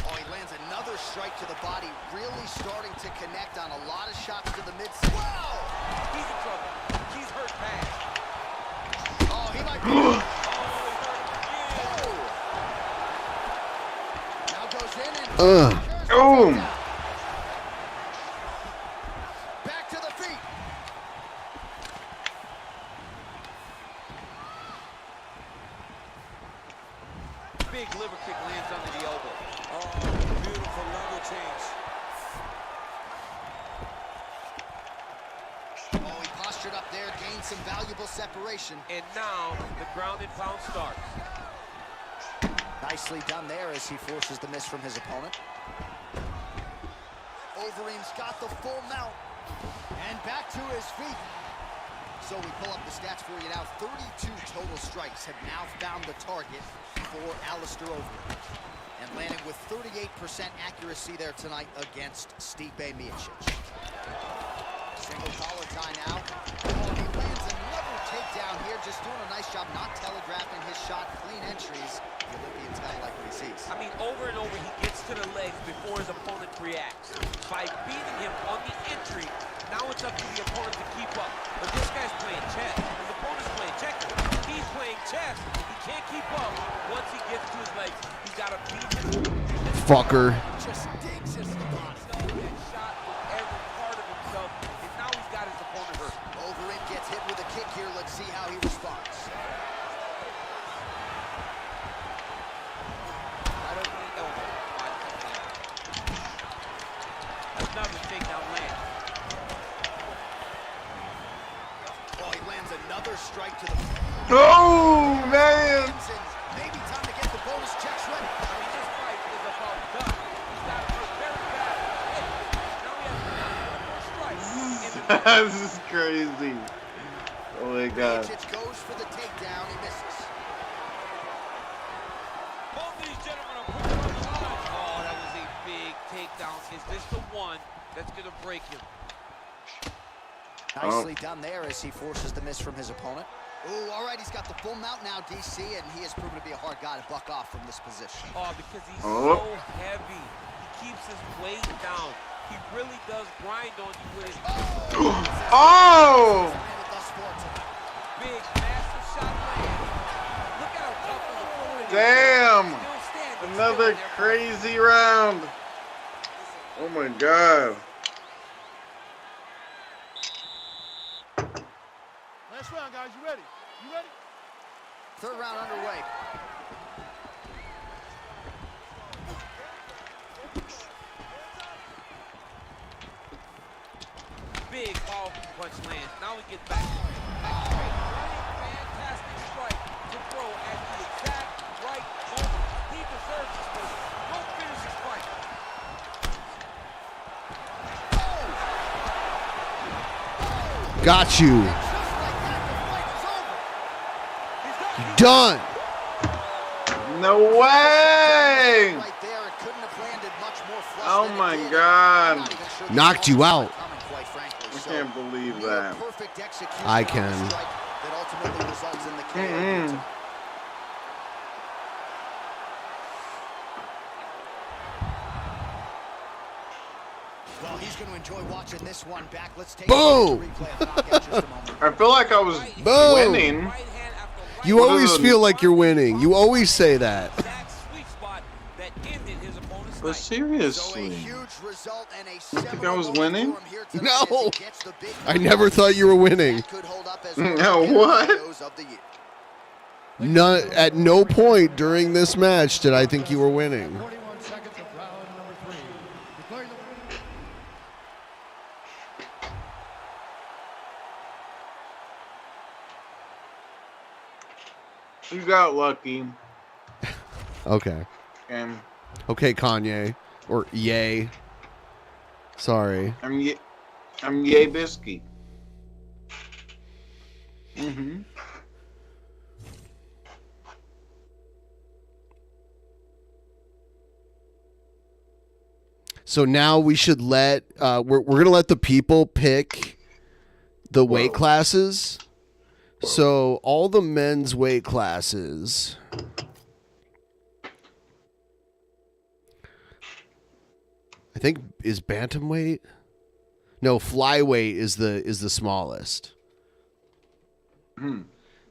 Oh, he lands another strike to the body, really starting to connect on a lot of shots to the mid. Wow! He's in trouble. He's hurt bad. Oh, he might be. Now goes in and Boom. back to the feet. Big liver kick lands under the elbow. Oh, beautiful level change. Oh, he postured up there, gained some valuable separation. And now the ground and pound starts. Nicely done there as he forces the miss from his opponent. Overeem's got the full mount. And back to his feet. So we pull up the stats for you now. 32 total strikes have now found the target for Alistair Overeem. And landing with 38% accuracy there tonight against Stipe Miocic. Single collar tie now. Oh, he lands another takedown here, just doing a nice job not telegraphing his shot. Clean entries. The Olympian's gotta like what he sees. I mean, over and over, he gets to the legs before his opponent reacts. By beating him on the entry, now it's up to the opponent to keep up. But this guy's playing chess. His opponent's playing checkers. He's playing chess. He can't keep up. Once he gets to his legs, he's got to beat him. Fucker. Just digs his spot. Shot with every part of himself, and now he's got his opponent hurt. Overeem gets hit with a kick here. Let's see how he responds. Another takedown land. Oh, he lands another strike to the... Oh, man! Maybe time to get the bonus checks ready. I mean, this fight is about done. He's got to hurt very bad. Hey, now we have another strike. This is crazy. Oh my God. Miocic goes for the takedown. He misses. Both of these gentlemen are putting on the line. Oh, that was a big takedown. Is this the one that's going to break him? Nicely done there as he forces the miss from his opponent. Ooh, all right, he's got the full mount now, DC, and he has proven to be a hard guy to buck off from this position. Oh, because he's so heavy. He keeps his weight down. He really does grind on you with his... Oh! Big, massive shot land. Look at how tough his opponent is. Damn! Another crazy round. Oh my God. Last round, guys. You ready? You ready? Third round underway. Big powerful punch lands. Now we get back. Fantastic strike to throw at the exact right moment. He deserves this place. Go finish this fight. Got you. Done. No way! Oh my God. Knocked you out. I can't believe that. I can. Well, he's going to enjoy watching this one back. Let's take Boom! I feel like I was Boom! winning. You always feel like you're winning. You always say that. But seriously, you think I was winning? No, I never thought you were winning. No, what? At no point during this match did I think you were winning. You got lucky. Okay. Okay, Kanye. Or Ye. Sorry. I'm Ye Bisky. Mm-hmm. So now we should let we're gonna let the people pick the weight classes. So all the men's weight classes. I think is bantamweight. No, flyweight is the smallest.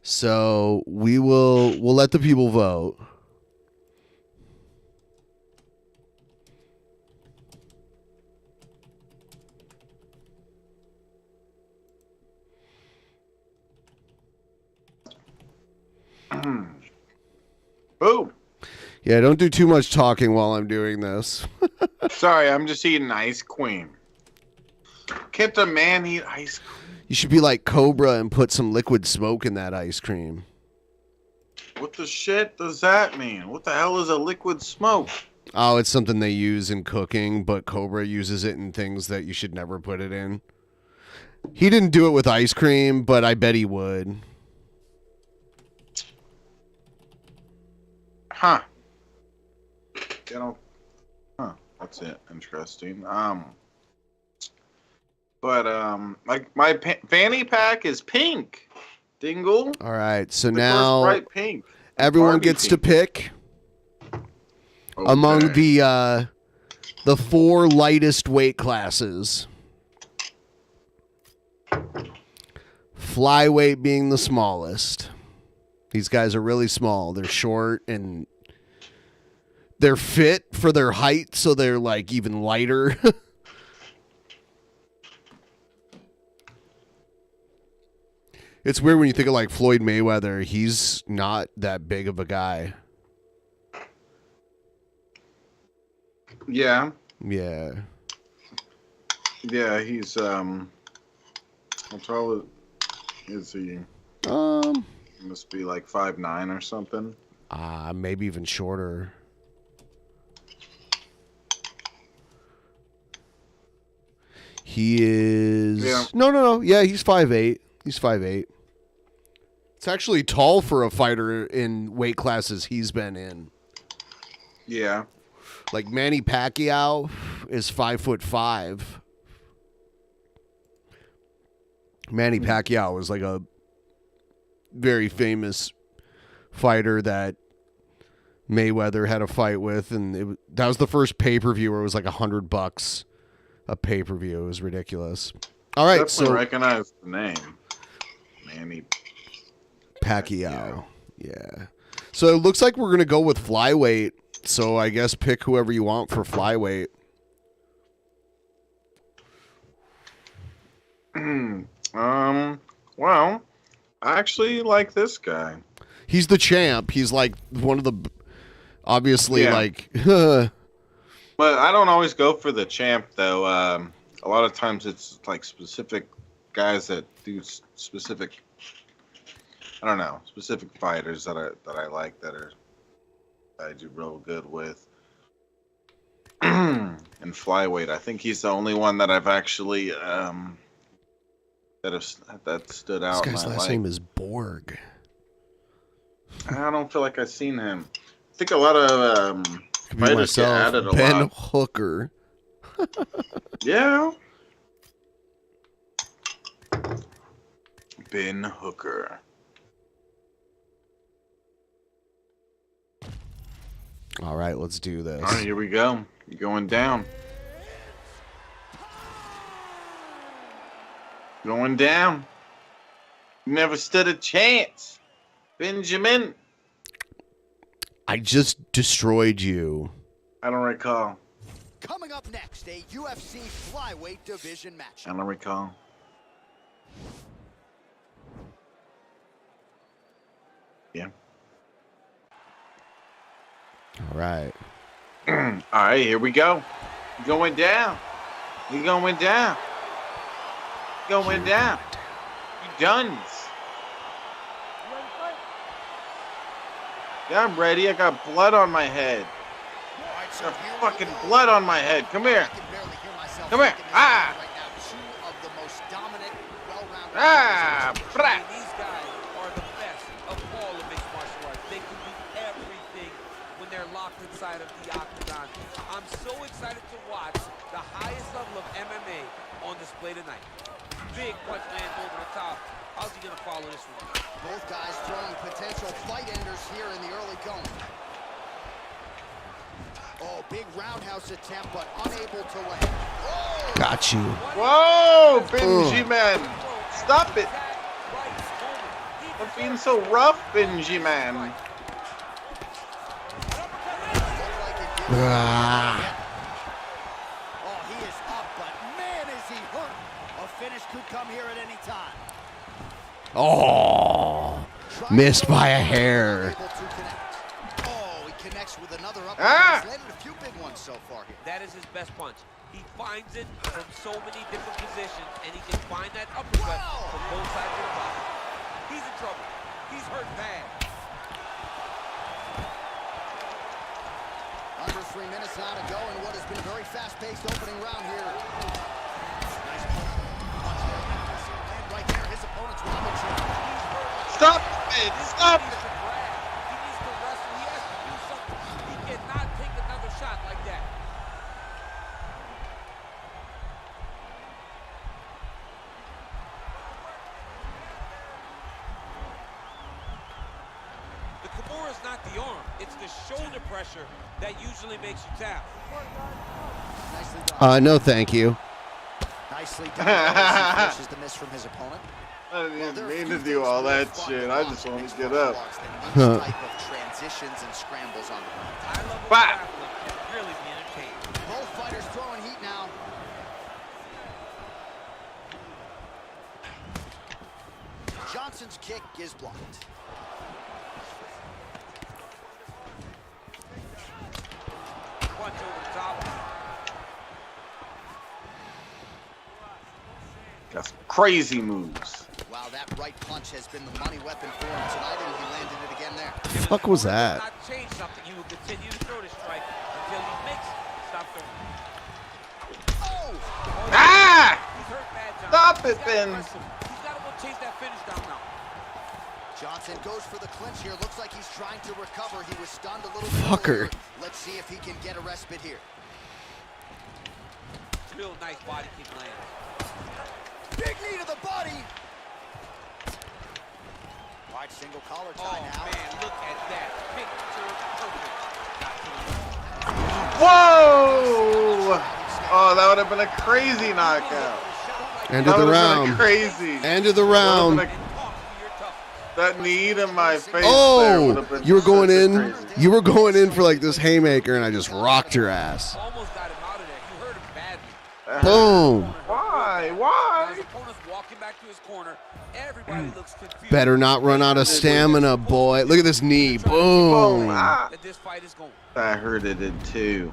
So we'll let the people vote. Boom. Yeah, don't do too much talking while I'm doing this. Sorry, I'm just eating ice cream. Can't the man eat ice cream? You should be like Cobra and put some liquid smoke in that ice cream. What the shit does that mean? What the hell is a liquid smoke? Oh, it's something they use in cooking, but Cobra uses it in things that you should never put it in. He didn't do it with ice cream, but I bet he would. Huh. Huh. That's it. Interesting. Like my fanny pack is pink. Dingle. All right, so The now first bright pink. everyone Barbie gets to pink. pick among the 4 lightest weight classes. Flyweight being the smallest. These guys are really small. They're short and they're fit for their height, so they're like even lighter. It's weird when you think of like Floyd Mayweather. He's not that big of a guy. Yeah. Yeah. Yeah, he's how tall is he? Must be like 5'9" or something. Maybe even shorter. He is No. Yeah, he's 5'8". He's 5'8". It's actually tall for a fighter in weight classes he's been in. Yeah. Like Manny Pacquiao is 5'5". Manny Pacquiao was like a very famous fighter that Mayweather had a fight with, and that was the first pay-per-view where it was like $100 a pay-per-view. It was ridiculous. All right, Definitely so recognize the name, Manny Pacquiao. Yeah. So it looks like we're gonna go with flyweight. So I guess pick whoever you want for flyweight. Well, I actually like this guy. He's the champ. He's like one of the obviously Yeah. like But I don't always go for the champ though. A lot of times it's like specific guys that do specific. I don't know, specific fighters that I like that I do real good with. And flyweight, I think he's the only one that I've actually that stood this out. guy's and I last like. name is Borg. I don't feel like I've seen him. I think a lot of Could be fighters get myself, added a Ben lot. Hooker. Yeah. Ben Hooker. All right, let's do this. All right, here we go. You're going down. Going down. You never stood a chance, Benjamin. I just destroyed you. I don't recall. Coming up next, a UFC flyweight division match. I don't recall. Yeah. All right. All right, here we go. You're going down. You're going down. You're going down. You done. Yeah, I'm ready. I got blood on my head. I got fucking blood on my head. Come here. Come here. Ah! Ah! Brat! These guys are the best of all of mixed martial arts. They can do everything when they're locked inside of the octagon. I'm so excited to watch the highest level of MMA on display tonight. Big punch lands over the top. How's he gonna follow this one? Both guys throwing potential fight enders here in the early going. Oh, big roundhouse attempt, but unable to land. Oh! Got you. Whoa, Benjamin! Stop it! Stop being so rough, Benjamin. Ah. Oh, he is up, but man, is he hurt. A finish could come here at any time. Oh, missed by a hair. Oh, he connects with another uppercut. Ah! He's landed a few big ones so far here. That is his best punch. He finds it from so many different positions, and he can find that uppercut from both sides of the body. He's in trouble. He's hurt bad. Under 3 minutes now to go in what has been a very fast-paced opening round here. Nice punch there. Stop it! Stop it! He needs to wrestle. He has to do something. He cannot take another shot like that. The Kimura is not the arm. It's the shoulder pressure that usually makes you tap. No, thank you. Nicely done. He forces the miss from his opponent. I didn't mean to do all that shit. I just want to get up. Type of transitions and scrambles on the ground. Bah! Really be entertaining. Both fighters throwing heat now. Johnson's kick is blocked. Punch over the top. Got some crazy moves. Wow, that right punch has been the money weapon for him tonight, and he landed it again there. The fuck was that? Not change something. He will continue to throw the strike until he makes stop throwing. Oh! Ah! He's hurt bad, Johnson. Stop it, Ben. He's got to go chase that finish down now. Johnson goes for the clinch here. Looks like he's trying to recover. He was stunned a little Fucker. bit. Let's see if he can get a respite here. Real nice body kick land. Big knee to the body. Wide single collar tie now. Man, look at that. Picture perfect. Whoa! Oh, that would have been a crazy knockout. End of the round. Crazy. End of the round. That knee to my face. There would Oh, have been you were going such a in. crazy- You were going in for like this haymaker, and I just rocked your ass. Almost got him out of there. You hurt him badly. Boom. Why? Why? His opponent's walking back to his corner. Everybody looks confused. Better not run out of stamina, boy. Look at this knee. Boom. Ah. That this fight is going. I heard it in two.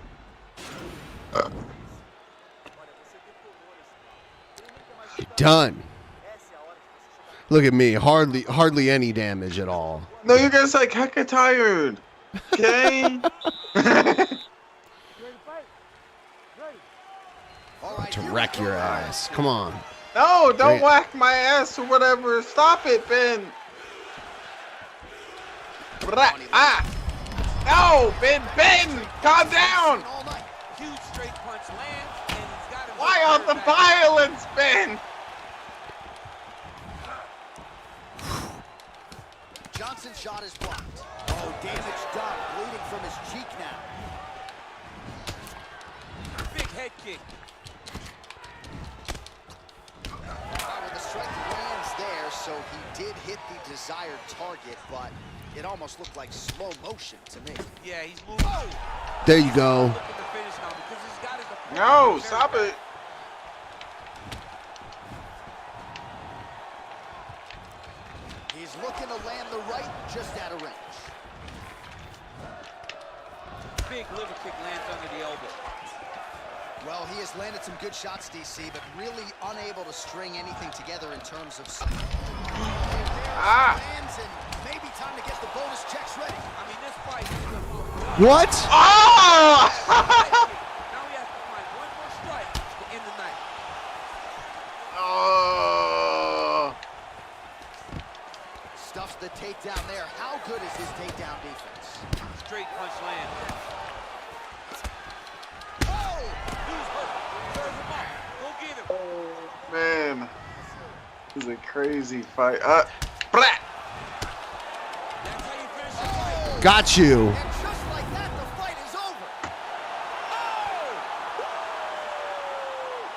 Done. Look at me. Hardly any damage at all. No, you guys like hecka tired. Okay? To wreck your ass. Come on. No, don't Wait. whack my ass or whatever. Stop it, Ben. Ah! No, Ben, calm down. Huge straight punch lands, and he's got him. Why all the violence, Ben? Johnson's shot is blocked. Oh, damage done. Bleeding from his cheek now. Big head kick. The strike lands there, so he did hit the desired target, but it almost looked like slow motion to me. Yeah, he's moving. There you go. Looking to finish now because he's got his opponent. No, stop it. He's looking to land the right just out of range. Big liver kick lands under the elbow. Well, he has landed some good shots, DC, but really unable to string anything together in terms of... Ah! Lands, and maybe time to get the bonus checks ready. I mean, this fight is What? Oh! now he has to find one more strike to end the night. Oh! Stuffs the takedown there. How good is his takedown defense? Straight punch land. Oh! Who's hurt? Serve him up. Go get him. Oh, man. This is a crazy fight. Blah! That's how you finish the fight. Got you. And just like that, the fight is over. Oh!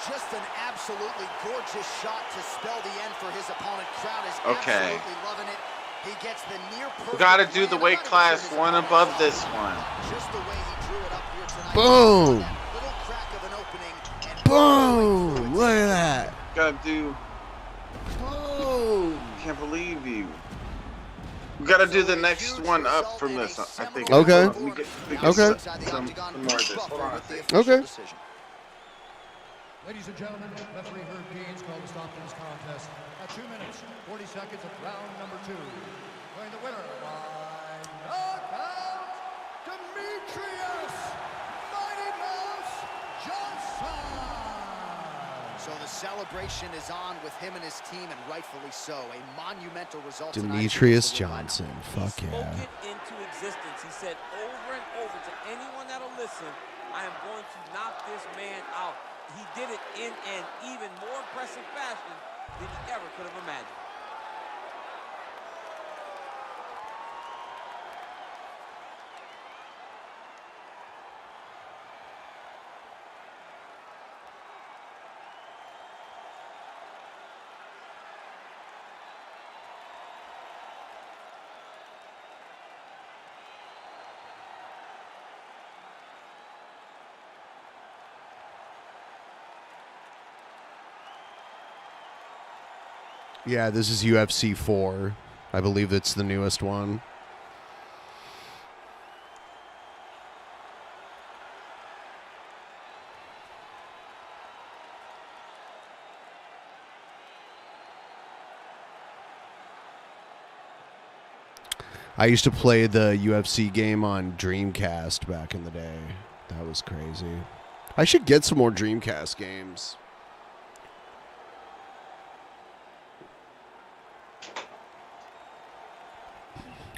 Just an absolutely gorgeous shot to spell the end for his opponent. Crowd is absolutely loving it. He gets the near perfect. We gotta do the weight class one above this one. Just the way he drew it up here tonight. Boom. That little crack of an opening and Boom. Look at that. Gotta do. Boom. Can't believe you. We gotta do the next one up from this, I think. Okay. We get Okay. some more of this. Hold on. Okay. Ladies and gentlemen, referee Herb Deans called to stop this contest at 2 minutes, 40 seconds of round number 2. Going the winner by knockout, Demetrius Mighty Mouse Johnson. So the celebration is on with him and his team, and rightfully so. A monumental result. Demetrius Johnson. Fuck yeah. Spoke it into existence. He said over and over to anyone that'll listen, I am going to knock this man out. He did it in an even more impressive fashion than he ever could have imagined. Yeah, this is UFC 4. I believe it's the newest one. I used to play the UFC game on Dreamcast back in the day. That was crazy. I should get some more Dreamcast games.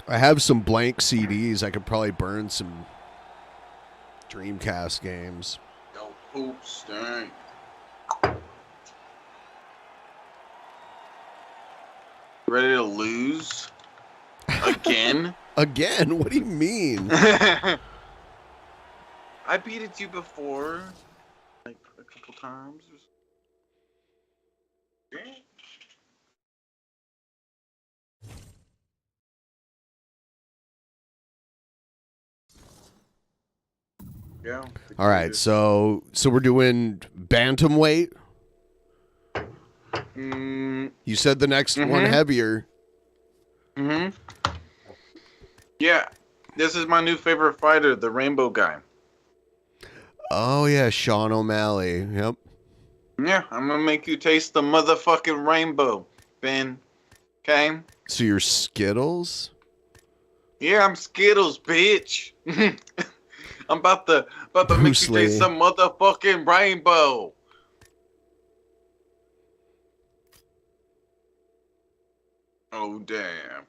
I have some blank CDs. I could probably burn some Dreamcast games. Yo, poop stink. Ready to lose? Again? Again? What do you mean? I beat you before. Like a couple times. Yeah. All right, so we're doing bantamweight. You said the next one heavier. Yeah, this is my new favorite fighter, the Rainbow guy. Oh yeah, Sean O'Malley. Yep. Yeah, I'm gonna make you taste the motherfucking rainbow, Ben. Okay. So you're Skittles? Yeah, I'm Skittles, bitch. I'm about to make you taste some motherfucking rainbow. Oh damn.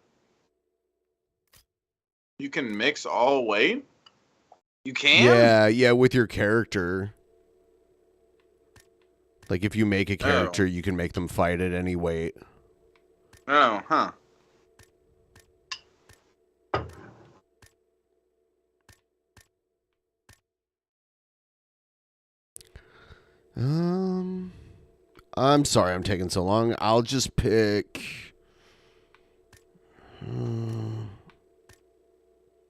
You can mix all weight? You can? Yeah, with your character. Like if you make a character, you can make them fight at any weight. Oh, huh. I'm sorry I'm taking so long. I'll just pick.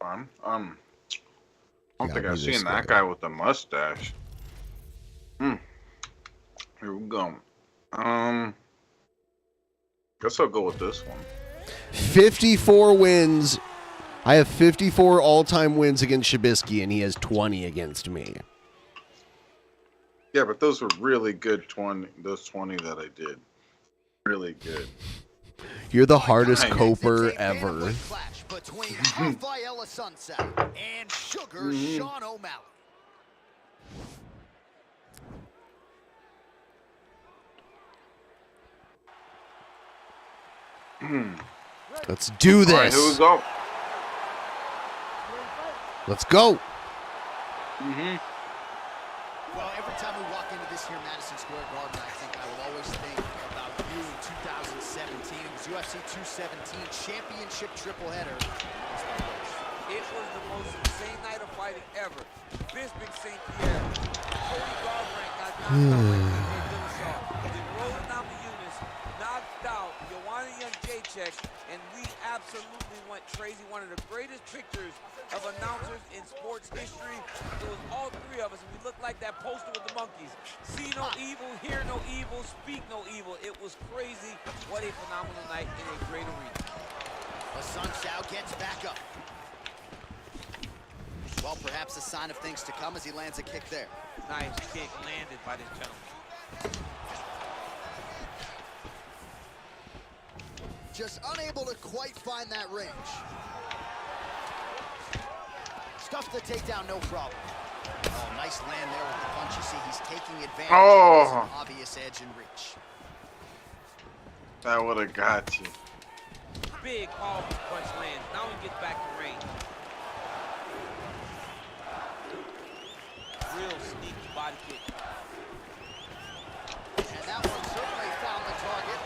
I don't think I've seen that guy with the mustache. Here we go. Guess I'll go with this one. 54 wins. I have 54 all-time wins against Shabisky, and he has 20 against me. Yeah, but those were really good 20. Those 20 that I did. Really good. You're the hardest coper ever. Between Rafaela Sunset and Sugar Sean O'Malley. Let's do this. All right, here we go. Let's go. Well, every time we walk into this here Madison Square Garden, I think I will always think about you in 2017. It was UFC 217 championship triple header. It was the most insane night of fighting ever. Bisping St. Pierre, Cody Garbrandt got knocked out. Then Roland Namajunas knocked out Joanna Jędrzejczyk, and we absolutely went crazy. One of the greatest pictures of announcers in sports history. It was all three of us, and we looked like that poster with the monkeys. See no evil, hear no evil, speak no evil. It was crazy. What a phenomenal night in a great arena. Hassan Xiao gets back up. Well, perhaps a sign of things to come as he lands a kick there. Nice kick landed by this gentleman. Just unable to quite find that range. Stuffs the takedown, no problem. Oh, nice Nice land there with the punch. You see, he's taking advantage Oh. of his obvious edge and reach. That would have got you. Big, powerful punch lands. Now he gets back to range. Real sneaky body kick. And that one certainly found the target.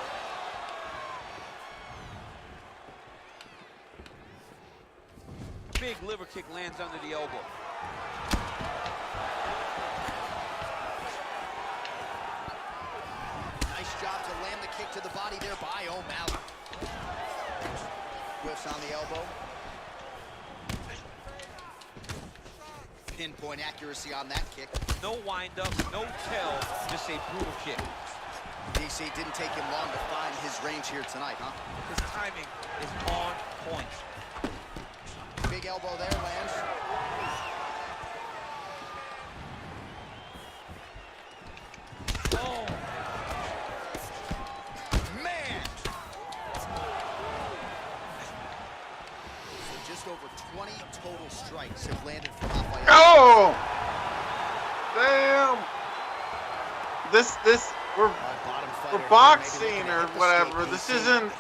Big liver kick lands under the elbow. Nice job to land the kick to the body there by O'Malley. Whiffs on the elbow. Pinpoint accuracy on that kick. No wind up, no tell, just a brutal kick. DC didn't take him long to find his range here tonight, huh? His timing is on point. Big elbow there, lands. Oh. Man! So just over 20 total strikes have landed from Rafael. Oh! Damn! We're boxing or whatever. This isn't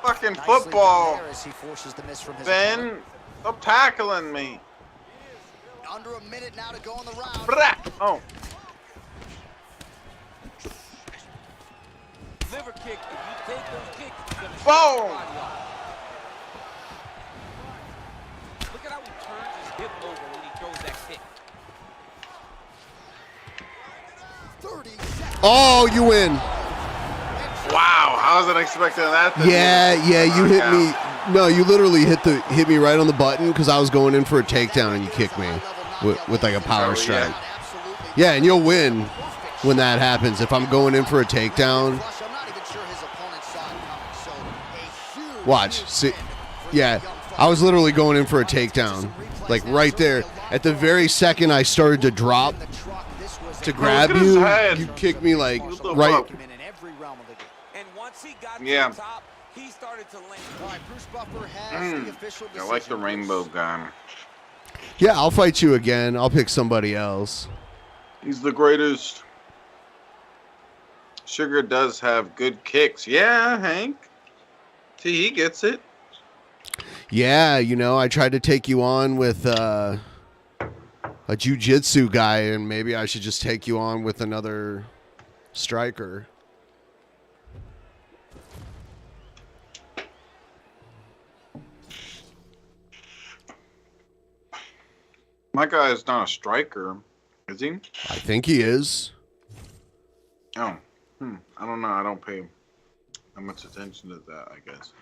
fucking football. Ben, stop tackling me. Under a minute now to go in the round. Oh. Liver kick, if you take those kicks, you're gonna Boom! shut your body off. Look at how he turns his hip over when he throws that kick. 30 seconds. Oh, you win. Wow, I wasn't expecting that. Yeah, you hit me. No, you literally hit me right on the button because I was going in for a takedown and you kicked me with like a power strike. Yeah, and you'll win when that happens. If I'm going in for a takedown. Watch. See, yeah, I was literally going in for a takedown. Like right there. At the very second I started to drop to grab you, you kicked me like right. Yeah. He started to land. All right, Bruce Buffer has the official I like the rainbow gun. Yeah, I'll fight you again. I'll pick somebody else. He's the greatest. Sugar does have good kicks. Yeah, Hank. See, he gets it. Yeah, I tried to take you on with a jiu-jitsu guy, and maybe I should just take you on with another striker. My guy is not a striker, is he? I think he is. Oh, I don't know. I don't pay that much attention to that, I guess.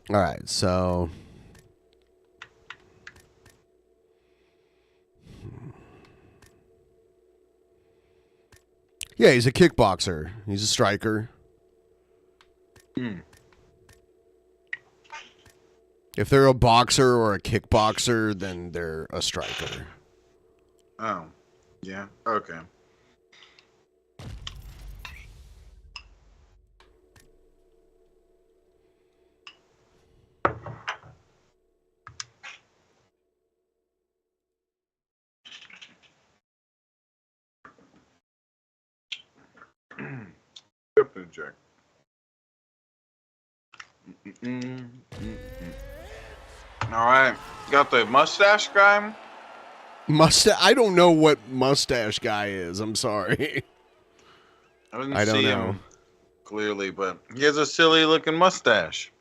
All right, so yeah, he's a kickboxer. He's a striker. If they're a boxer or a kickboxer, then they're a striker. Oh, yeah. Okay. Jack. All right, got the mustache guy. I don't know what mustache guy is. I'm sorry. I don't see him clearly, but he has a silly looking mustache.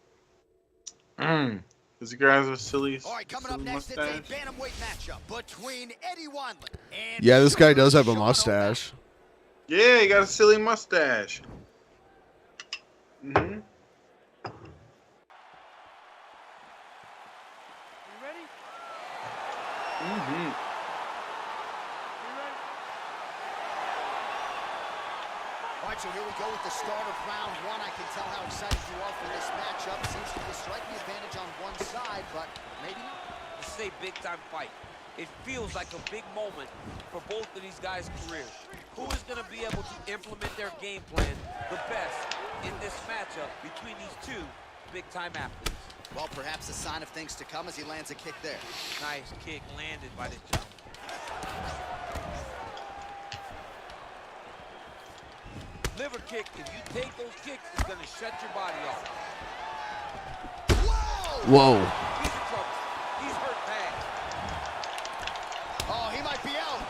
This guy has a silly. All right, coming up next, mustache. it's a bantamweight matchup between Eddie Weinland and Yeah, this guy does have a mustache. Yeah, he got a silly mustache. Mm-hmm. Mm-hmm. All right, so here we go with the start of round one. I can tell how excited you are for this matchup. Seems to be a striking advantage on one side, but maybe not. This is a big-time fight. it feels like a big moment for both of these guys' careers. Who is going to be able to implement their game plan the best in this matchup between these two big-time athletes? Well, perhaps a sign of things to come as he lands a kick there. Nice kick landed by this gentleman. Liver kick, if you take those kicks, it's going to shut your body off. Whoa. He's in trouble. He's hurt bad. Oh, he might be out.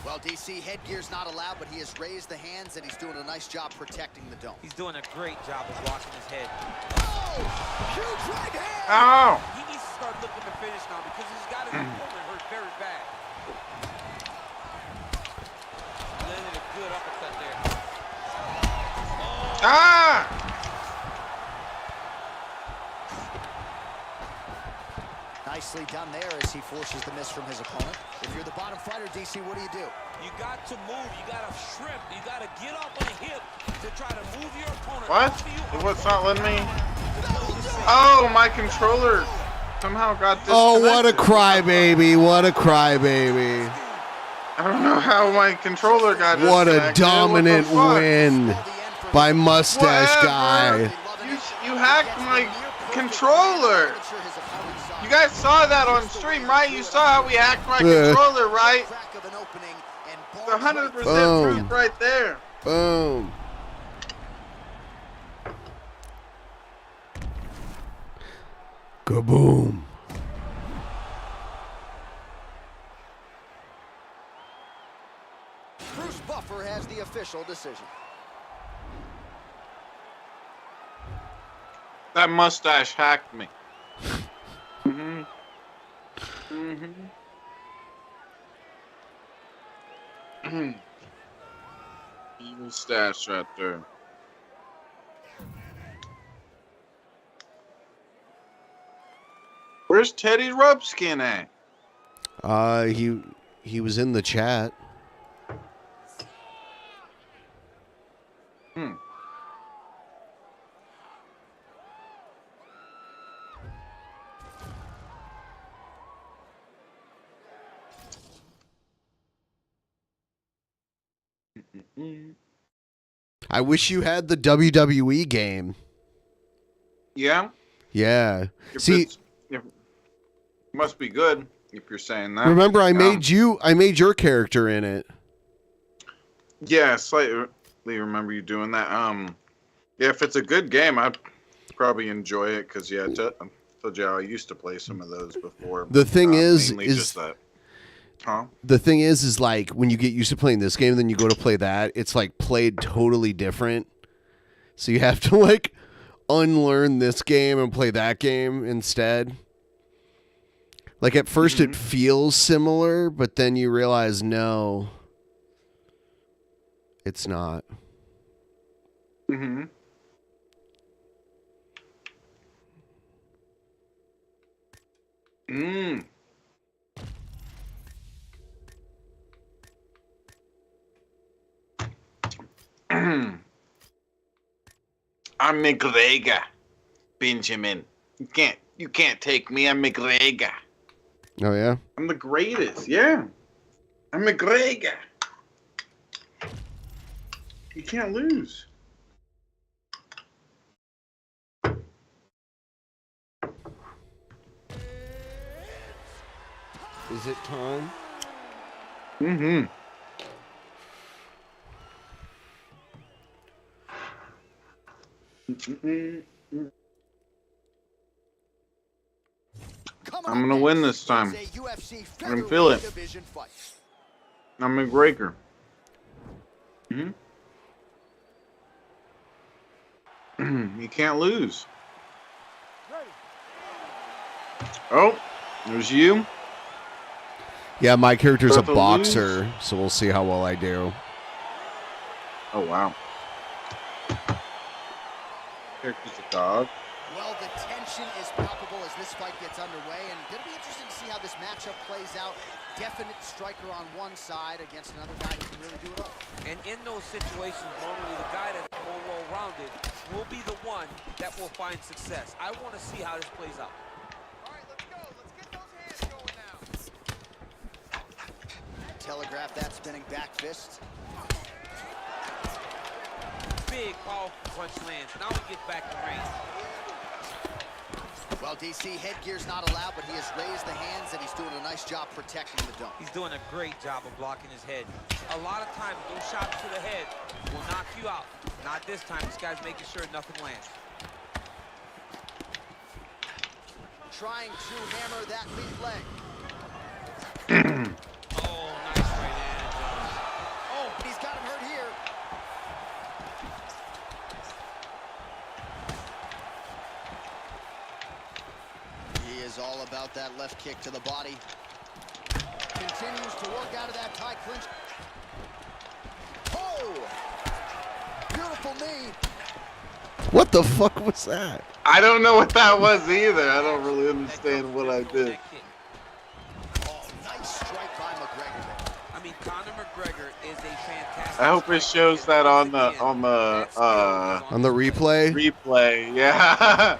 Well, DC, headgear's not allowed, but he has raised the hands, and he's doing a nice job protecting the dome. He's doing a great job of blocking his head. Oh! Huge right hand! Ow! He needs to start looking to finish now because he's got his opponent hurt very bad. Landed a good uppercut there. Oh. Ah! Nicely done there as he forces the miss from his opponent. If you're the bottom fighter, DC, what do? You got to move. You got to shrimp. You got to get up on the hip to try to move your opponent. What? What's not letting me? Oh, my controller somehow got disconnected. Oh, what a crybaby. What a crybaby. I don't know how my controller got What a disconnected. dominant What the fuck? win by Mustache Guy. You hacked my controller. You guys saw that on stream, right? You saw how we hacked my controller, right? The 100% proof right there. Boom. Kaboom. Bruce Buffer has the official decision. That mustache hacked me. Mm-hmm. Mm-hmm. Evil stash right there. Where's Teddy Rubskin at? He was in the chat. I wish you had the WWE game. Yeah? Yeah. If See, it must be good if you're saying that. remember I made your character in it. Yeah, slightly remember you doing that. Yeah, if it's a good game, I'd probably enjoy it because I told you how I used to play some of those before. The thing is just that. Huh? The thing is like when you get used to playing this game, then you go to play that, it's like played totally different. So you have to like unlearn this game and play that game instead. Like at first it feels similar, but then you realize no, it's not. Mm-hmm. Mm. I'm McGregor, Benjamin. You can't take me. I'm McGregor. Oh yeah? I'm the greatest. Yeah. I'm McGregor. You can't lose. Is it time? Mm-hmm. I'm gonna win this time. I can feel it. I'm McGregor. Mm-hmm. You can't lose. Oh, there's you. Yeah, my character's a About to boxer, so we'll see how well I do. Oh wow. Character's a dog. Well, the tension is palpable as this fight gets underway, and it'll be interesting to see how this matchup plays out. Definite striker on one side against another guy who can really do it all. And in those situations, normally the guy that's more well-rounded will be the one that will find success. I want to see how this plays out. All right, let's go. Let's get those hands going now. Telegraph that spinning back fist. Big, powerful punch lands. Now we get back to range. Well, DC, headgear's not allowed, but he has raised the hands, and he's doing a nice job protecting the dome. He's doing a great job of blocking his head. A lot of times, those shots to the head will knock you out. Not this time. This guy's making sure nothing lands. Trying to hammer that lead leg. Oh, nice right hand, Jones. Oh, he's got him hurt here. He is all about that left kick to the body. Continues to work out of that tie clinch. Oh! Beautiful knee. What the fuck was that? I don't know what that was either. I don't really understand what I did. Oh, nice strike by McGregor. I mean, Conor McGregor is a fantastic. I hope it shows that on the replay. Replay, yeah.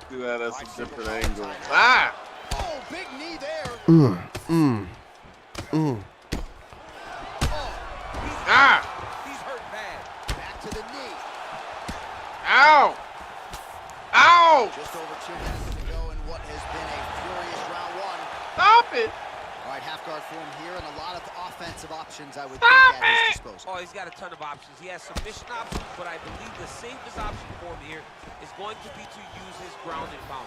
Do that at some different angles. Ah! Oh, big knee there. Ah! He's hurt bad. Back to the knee. Ow! Ow! Just over 2 minutes to go in what has been a furious round one. Stop it! All right, half guard form here, and a lot of offensive options I would think at his disposal. Oh, he's got a ton of options. He has submission options, but I believe the safest option for him here is going to be to use his ground and pound.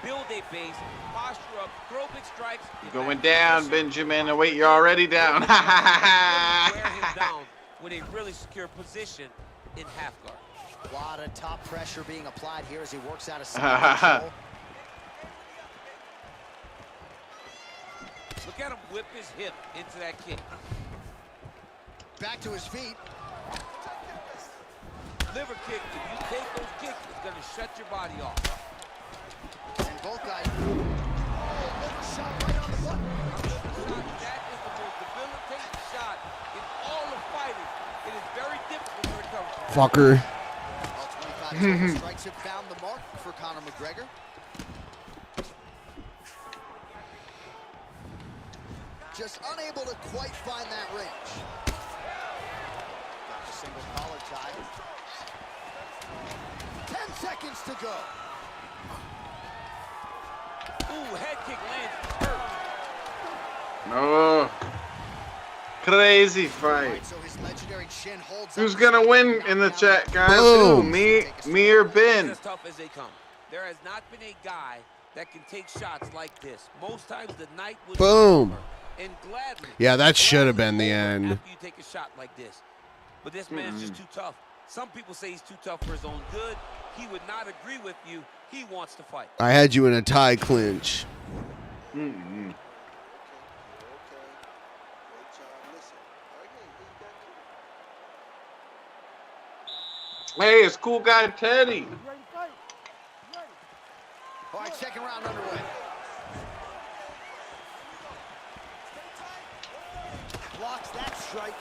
Build a base, posture up, throw big strikes. Going down, Benjamin. Wait, you're already down. Wear him down with a really secure position in half guard. A lot of top pressure being applied here as he works out of side control. Look at him whip his hip into that kick. Back to his feet. Liver kick, if you take those kicks, it's going to shut your body off. And both guys. Oh, liver shot right on the button. That is the most debilitating shot in all of fighting. It is very difficult to recover. Fucker. All 25 strikes have found the mark for Conor McGregor. Just unable to quite find that range. Got the single collar tie. 10 seconds to go. Ooh, head kick lands. Hurt. Oh, crazy fight. Who's gonna win in the chat, guys? Who, me or Ben? As tough as they come. There has not been a guy that can take shots like this. Most times the night was Boom. over, and gladly. Yeah, that should have been the end. After you take a shot like this, but this man's just too tough. Some people say he's too tough for his own good. He would not agree with you. He wants to fight. I had you in a tie clinch. Hey, it's cool guy Teddy. All right, second round underway. Blocks that strike.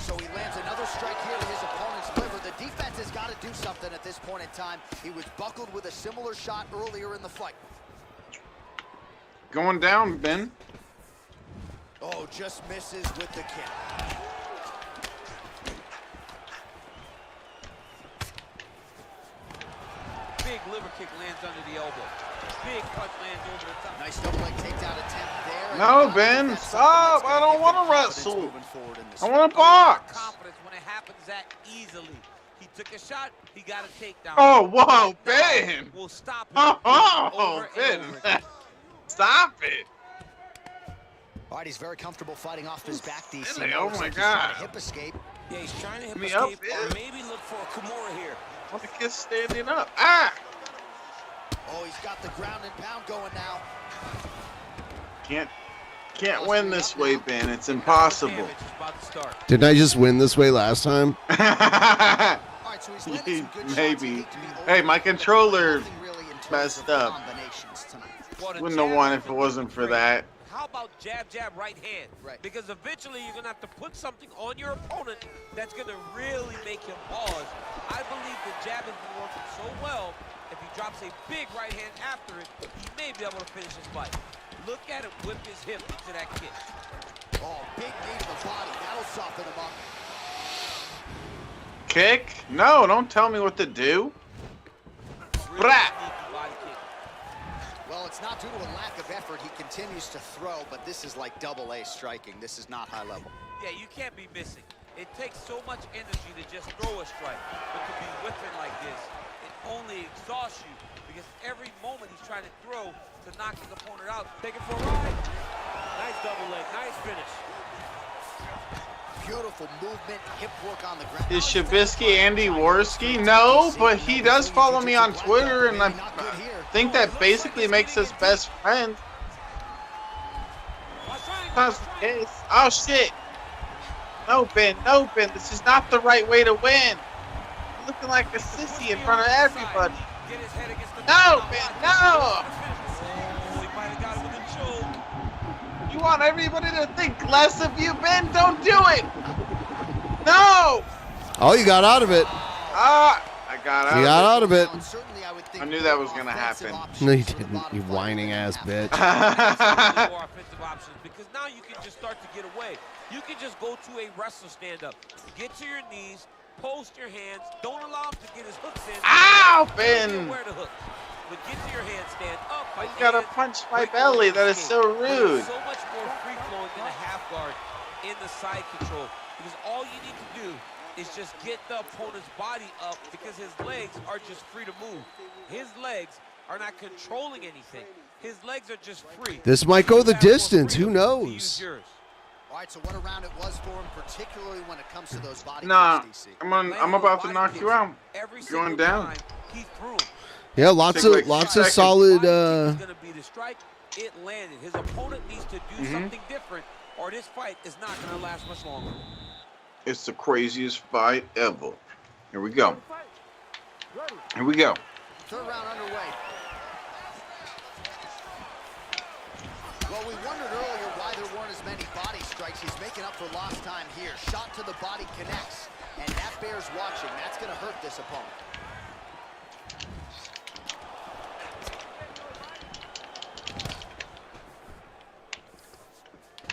So he lands another strike here to his opponent's liver. The defense has got to do something at this point in time. He was buckled with a similar shot earlier in the fight. Going down, Ben. Oh, just misses with the kick. Big liver kick lands under the elbow. Big punch lands over the top. Nice double leg takedown attempt there. No, Ben, stop. I don't want to wrestle. I want to box. Confidence when it happens that easily. He took a shot, he got a takedown. Oh, whoa, Ben. We'll stop him. Oh, Ben. Stop it. All right, he's very comfortable fighting off his back, DC. Really? Oh, my God. Hip escape. Yeah, he's trying to hip Me escape up, or maybe look for a Kimura here. What the kid's standing up? Ah! Oh, he's got the ground and pound going now. Can't win this way, Ben. It's impossible. Didn't I just win this way last time? Maybe. Hey, my controller messed up. Wouldn't have won if it wasn't for that. how about jab, jab, right hand? Right. Because eventually you're going to have to put something on your opponent that's going to really make him pause. I believe the jab has been working so well, if he drops a big right hand after it, he may be able to finish his fight. Look at him whip his hip into that kick. Oh, big knee to the body. That'll soften him up. Kick? No, don't tell me what to do. Brat! Well, it's not due to a lack of effort. He continues to throw, but this is like double-A striking. This is not high level. Yeah, you can't be missing. It takes so much energy to just throw a strike, but to be whipping like this, it only exhausts you because every moment he's trying to throw to knock his opponent out. Take it for a ride. Nice double leg, nice finish. Beautiful movement, hip work on the ground. Is Shabisky Andy Worski? No, but he does follow me on Twitter, and I think that basically makes us best friends. That's the case. Oh shit! No, Ben. No, Ben. This is not the right way to win. You're looking like a sissy in front of everybody. No, Ben. No. You want everybody to think less of you, Ben? Don't do it. No. Oh, you got out of it. I got out. You got out of it. I knew that was gonna happen. No, you didn't. You whining ass bitch. More offensive options because now you can just start to get away. You can just go to a wrestler stand-up. Get to your knees, post your hands. Don't allow him to get his hooks in. Ow, Ben! Where the hook? But get to your handstand up. You gotta punch my belly. That is so rude. So much more free-flowing than a half guard in the side control because all you need to do is just get the opponent's body up because his legs are just free to move. His legs are not controlling anything. His legs are just free. This might go the distance. Who knows? All right, so what a round it was for him, particularly when it comes to those body Nah, kicks, DC. I'm about to knock you out. Going down. Yeah, lots of solid. Gonna be the strike. It landed. His opponent needs to do something different, or this fight is not gonna last much longer. It's the craziest fight ever. Here we go. Here we go. Third round underway. Well, we wondered earlier why there weren't as many body strikes. He's making up for lost time here. Shot to the body connects, and that bears watching. That's going to hurt this opponent.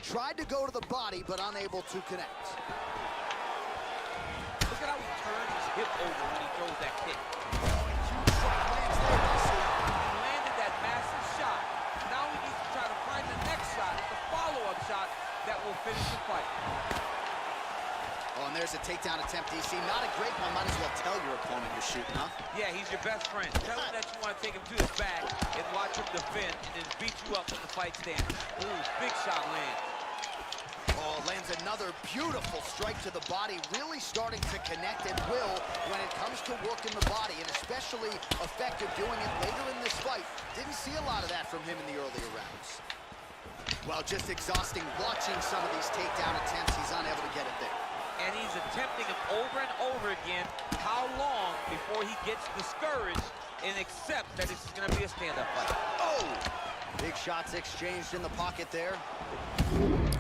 Tried to go to the body, but unable to connect. Look at how he turns his hip over when he throws that kick. Landed that massive shot. Now he needs to try to find the next shot, the follow-up shot that will finish the fight. Oh, and there's a takedown attempt, DC. Not a great one. Might as well tell your opponent you're shooting, huh? Yeah, he's your best friend. Tell him that you want to take him to his back and watch him defend and beat you up when the fight stands. Ooh, big shot lands. Oh, lands another beautiful strike to the body, really starting to connect at will when it comes to working the body, and especially effective doing it later in this fight. Didn't see a lot of that from him in the earlier rounds. Well, just exhausting watching some of these takedown attempts. He's unable to get it there. And he's attempting them over and over again. How long before he gets discouraged and accepts that this is going to be a stand-up fight? Oh! Big shots exchanged in the pocket there.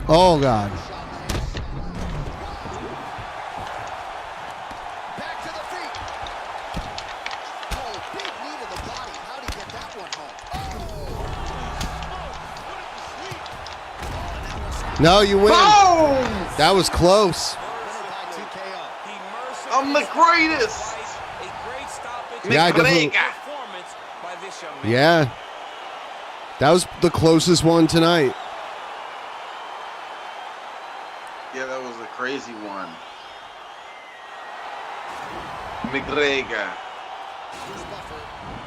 Oh God. Back to the feet. Oh, big knee to the body. How'd he get that one home? No, you win. Boom! That was close. I'm the greatest. Yeah, I definitely. Yeah. That was the closest one tonight. Yeah, that was a crazy one. McGregor.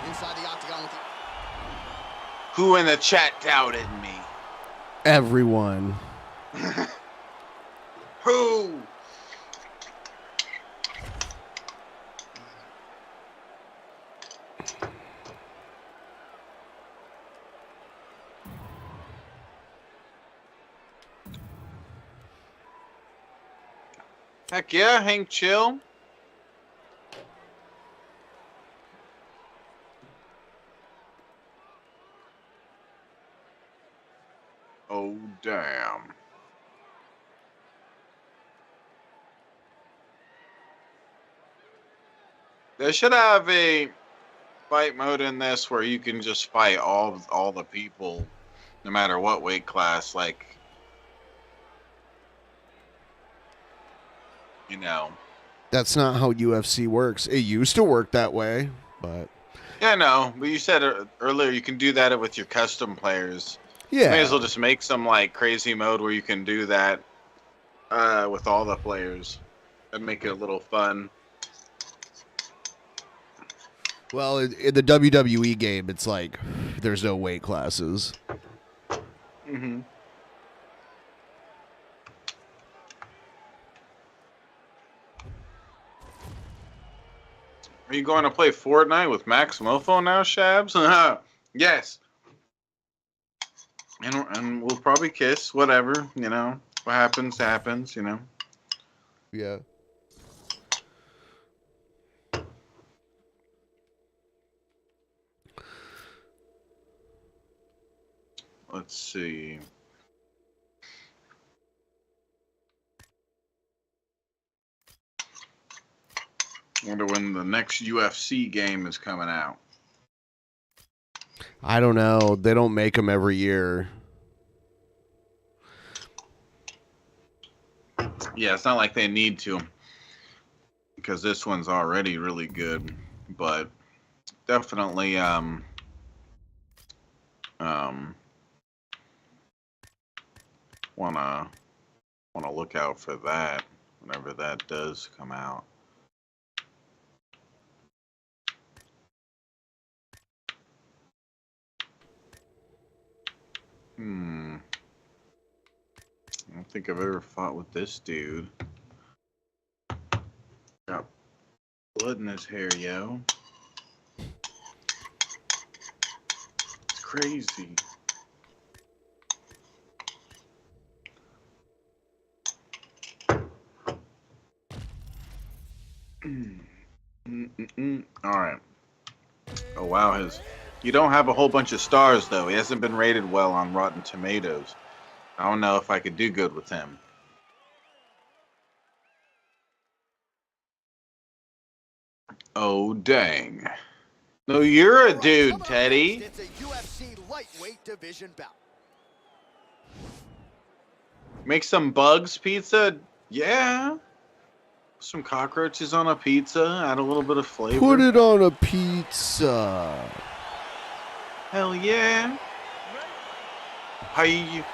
Inside the octagon with Who in the chat doubted me? Everyone. Who? Heck yeah, Hank Chill. Oh damn. They should have a fight mode in this where you can just fight all the people, no matter what weight class. Like, you know. That's not how UFC works. It used to work that way, but Yeah, no. But you said earlier you can do that with your custom players. Yeah. May as well just make some like crazy mode where you can do that with all the players and make it a little fun. well, in the WWE game, it's like there's no weight classes. Mm-hmm. Are you going to play Fortnite with Max Mofo now, Shabs? Yes. And we'll probably kiss, whatever, you know. What happens, happens, you know. Yeah. Let's see. Wonder when the next UFC game is coming out. I don't know. They don't make them every year. Yeah, it's not like they need to, because this one's already really good. But definitely, wanna look out for that whenever that does come out. I don't think I've ever fought with this dude. Got blood in his hair, yo. It's crazy. All right. Oh wow, you don't have a whole bunch of stars though. He hasn't been rated well on Rotten Tomatoes. I don't know if I could do good with him. Oh dang. No, you're a dude, Teddy. It's a UFC lightweight division bout. Make some bugs pizza? Yeah. Some cockroaches on a pizza, add a little bit of flavor. Put it on a pizza. Hell yeah. How you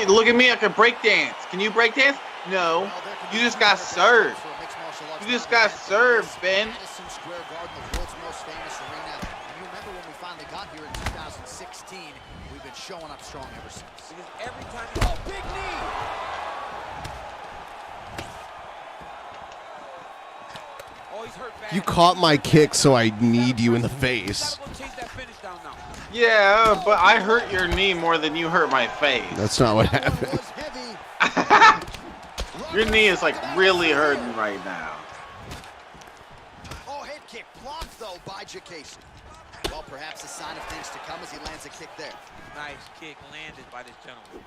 look at me, I can break dance. Can you break dance? No. You just got served. You just got served, Ben. Madison Square Garden, the world's most famous arena. And you remember when we finally got here in 2016, we've been showing up strong ever since. Because every time you go, big knee! Oh, he's hurt bad. You caught my kick, so I need you in the face. Yeah, but I hurt your knee more than you hurt my face. That's not what happened. Your knee is like really hurting right now. Oh, head kick blocked though by Jacasey. Well, perhaps a sign of things to come as he lands a kick there. Nice kick landed by this gentleman.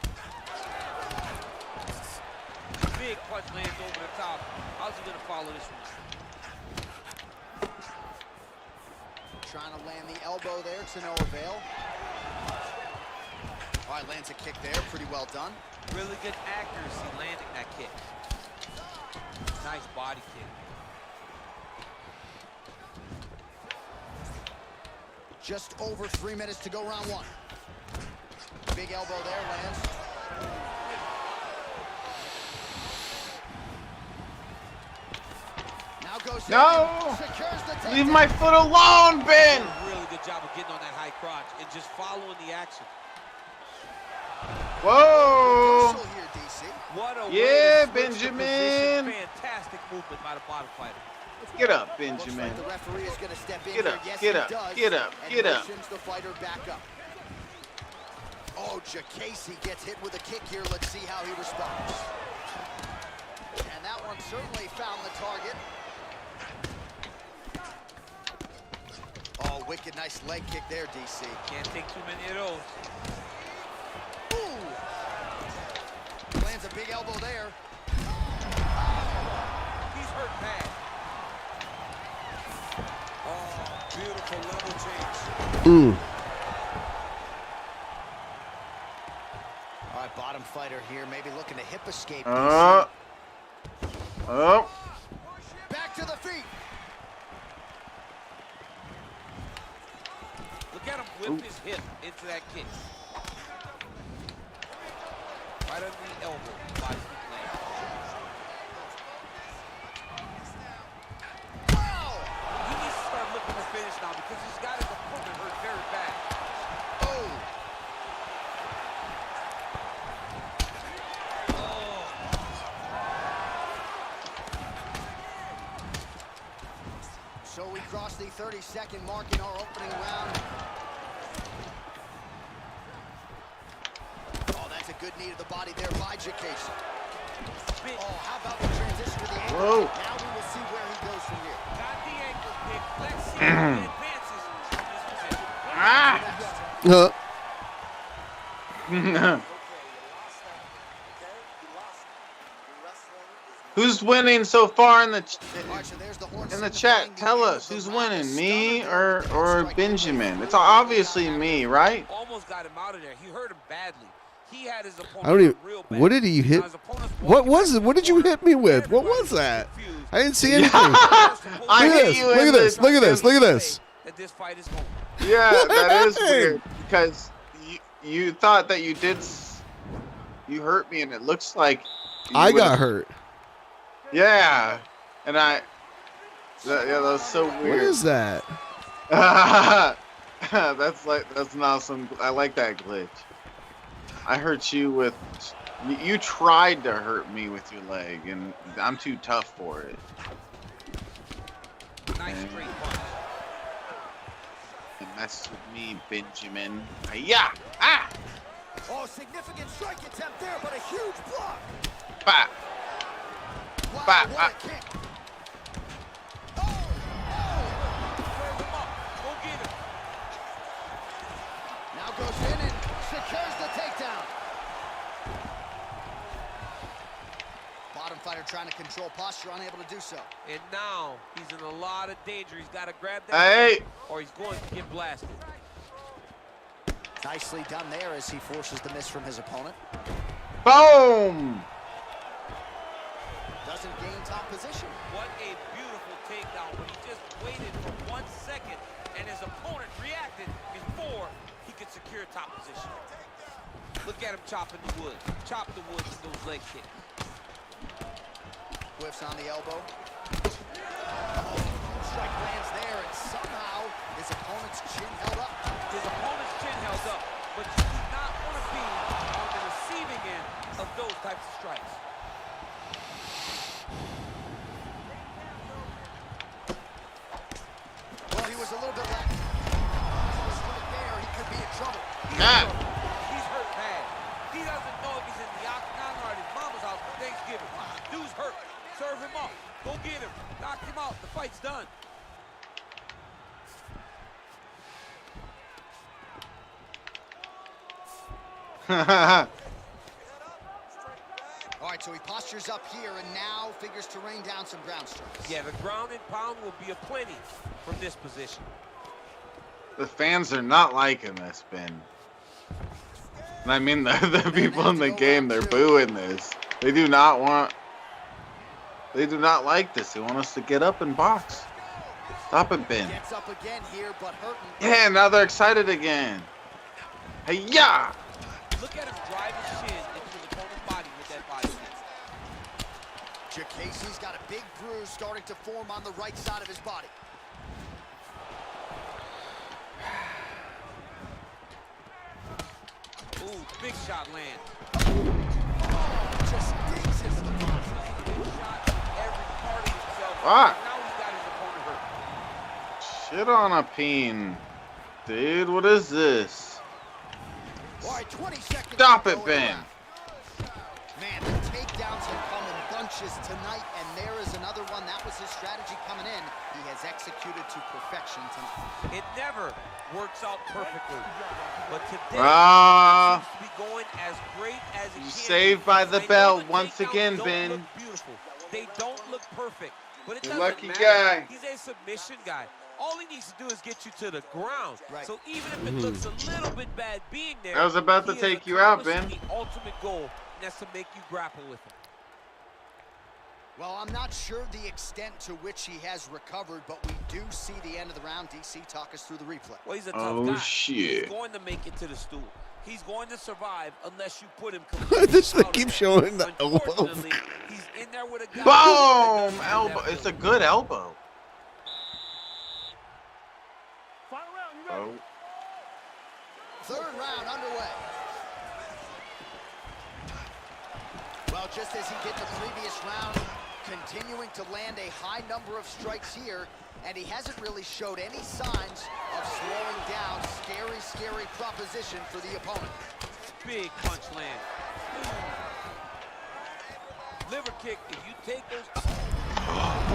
Big punch lands over the top. How's he gonna follow this one? Trying to land the elbow there to no avail. All right, lands a kick there, pretty well done. Really good accuracy landing that kick. Nice body kick. Just over 3 minutes to go, round one. Big elbow there, lands. Now goes No! secures the Leave my foot alone, Ben! Really good job of getting on that high crotch and just following the action. Whoa! Here, DC. What a Yeah, way to switch the Benjamin. position. Fantastic movement by the bottom fighter. Get up, Benjamin. The referee is going to step in Get here. up, Yes, get he up, does. get up, And get up. motions the fighter back up. Oh, Jacasey gets hit with a kick here. Let's see how he responds. And that one certainly found the target. Oh, wicked nice leg kick there, DC. Can't take too many of those. Ooh. Mm. All right, bottom fighter here, maybe looking to hip escape. Oh. Back to the feet. Look at him whip his hip into that kick. Right under the elbow. Body leg. He needs to start looking to finish now because he's got his opponent hurt very bad. Oh. So we crossed the 30-second mark in our opening round. Oh, that's a good knee to the body there by Jacase. Oh, how about the transition to the ankle? Whoa. Now we will see where he goes from here. Got the ankle pick. Let's see if he advances in this position. Who's winning so far in the chat? Tell us who's winning, me or Benjamin. It's obviously me, right? Almost got him out of there. He hurt him badly. He had his opponent I don't even. real bad. What did he hit? What was it? What did you hit me with? What was that? I didn't see anything. I hit you. Look at this. Look at this. Look at this. That this fight is going. Yeah, that is weird because you thought that you did. You hurt me, and it looks like I got hurt. Yeah, and yeah, that was so weird. What is that? That's an awesome. I like that glitch. I hurt you with. You tried to hurt me with your leg, and I'm too tough for it. Nice straight punch. You messed with me, Benjamin. Yeah. Ah. Oh, significant strike attempt there, but a huge block. Bah. Wow, Bah. what a kick. Now goes in and secures the takedown. Bottom fighter trying to control posture, unable to do so. And now he's in a lot of danger. He's got to grab that Hey. or he's going to get blasted. Nicely done there as he forces the miss from his opponent. Boom. Doesn't gain top position. What a beautiful takedown, but he just waited for 1 second and his opponent reacted before he could secure top position. Look at him chopping the wood. Chop the wood with those leg kicks. Whiffs on the elbow. Strike lands there, and somehow his opponent's chin held up. His opponent's chin held up, but you do not want to be on the receiving end of those types of strikes. Well, he was a little bit left. He was right there. He could be in trouble. He's hurt bad. He doesn't know if he's in the octagon or at his mama's house for Thanksgiving. Dude's hurt. Serve him up. Go get him. Knock him out. The fight's done. All right, so he postures up here and now figures to rain down some ground strikes. Yeah, the ground and pound will be aplenty from this position. The fans are not liking this, Ben. And I mean the people in the game, they're booing this. They do not like this. They want us to get up and box. Stop it, Ben. Gets up again here, but hurting. Yeah, now they're excited again. Hey, yeah. Look at him drive his shin into the opponent's body with that body kick. Jacasey's got a big bruise starting to form on the right side of his body. Ooh, big shot land. Just digs his opponent. Big shot every part of himself. Ah. Now he's got his opponent hurt. Shit on a peen. Dude, what is this? All right, 20 seconds. Stop it, Ben. Man, the takedowns have come in bunches tonight, and there is another one. That was his strategy coming in. He has executed to perfection tonight. It never works out perfectly, but today Ah. seems to be going as great as it can. Saved by the I know bell the once takedowns again, don't Ben. look beautiful. They don't look perfect, but it You doesn't lucky matter. guy. He's a submission guy. All he needs to do is get you to the ground. Right. So even if it looks a little bit bad being there, I was about to take you out, Ben. The ultimate goal, and that's to make you grapple with him. Well, I'm not sure the extent to which he has recovered, but we do see the end of the round. DC, talk us through the replay. Well, he's a tough guy. Shit. He's going to make it to the stool. He's going to survive unless you put him completely This thing keeps showing the elbow. He's in there with a guy. Boom! Elbow. It's a good elbow. Oh. Third round underway. Well, just as he did the previous round, continuing to land a high number of strikes here, and he hasn't really showed any signs of slowing down. Scary, scary proposition for the opponent. Big punch land. Liver kick, if you take those...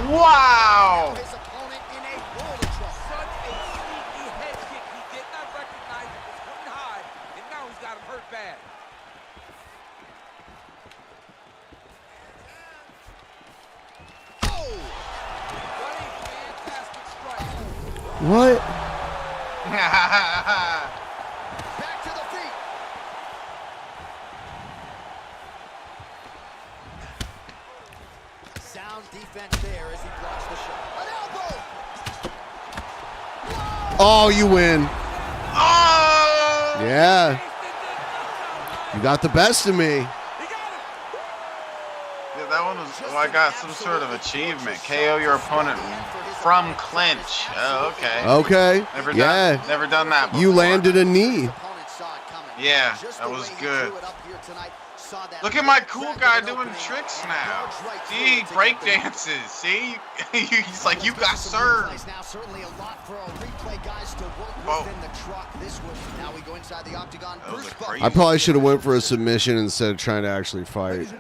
Wow! His opponent in a world of trouble. Such a sneaky head kick. He did not recognize it was coming high, and now he's got him hurt bad. What? Back to the feet. Sound defense there as he blocks the shot. An elbow. Oh, you win. Oh! Yeah. You got the best of me. Yeah, that one was. Oh, I got some sort of achievement. KO your opponent from clinch. Oh, okay. Okay. Never done that before. You landed a knee. Yeah, that was good. Look at my cool guy doing tricks now. See, break dances. See, he's like, you got served. Now certainly a lot for our replay guys to work with in the truck. This was now we go inside the octagon. I probably should have went for a submission instead of trying to actually fight.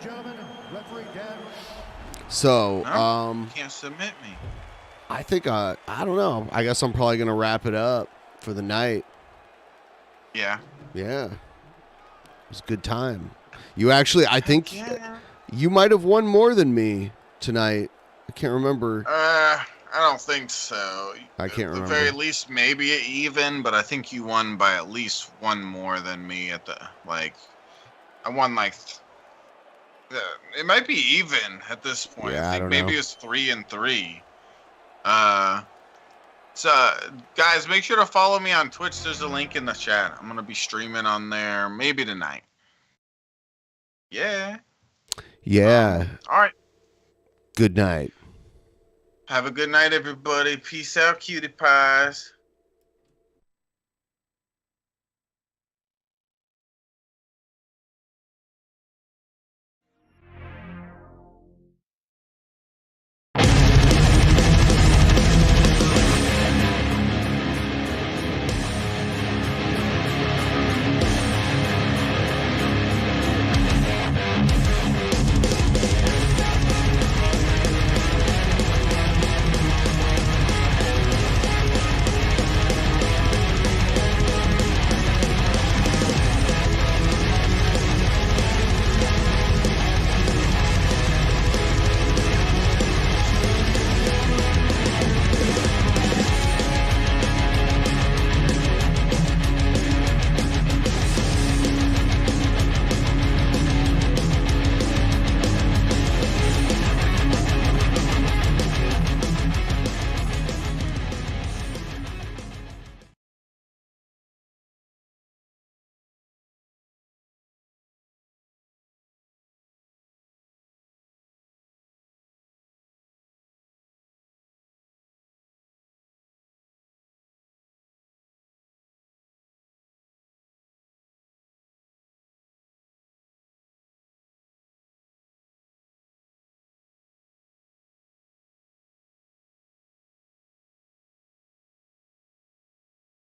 So, you can't submit me. I think I don't know. I guess I'm probably gonna wrap it up for the night. Yeah. Yeah. It was a good time. You actually, I think you might have won more than me tonight. I can't remember. I don't think so. I can't remember. At the very least, maybe even, but I think you won by at least one more than me at the, like, I won like, it might be even at this point. Yeah, I think don't maybe know. it's 3-3. So guys, make sure to follow me on Twitch. There's a link in the chat. I'm going to be streaming on there maybe tonight. Yeah. Yeah. All right. Good night. Have a good night, everybody. Peace out, cutie pies.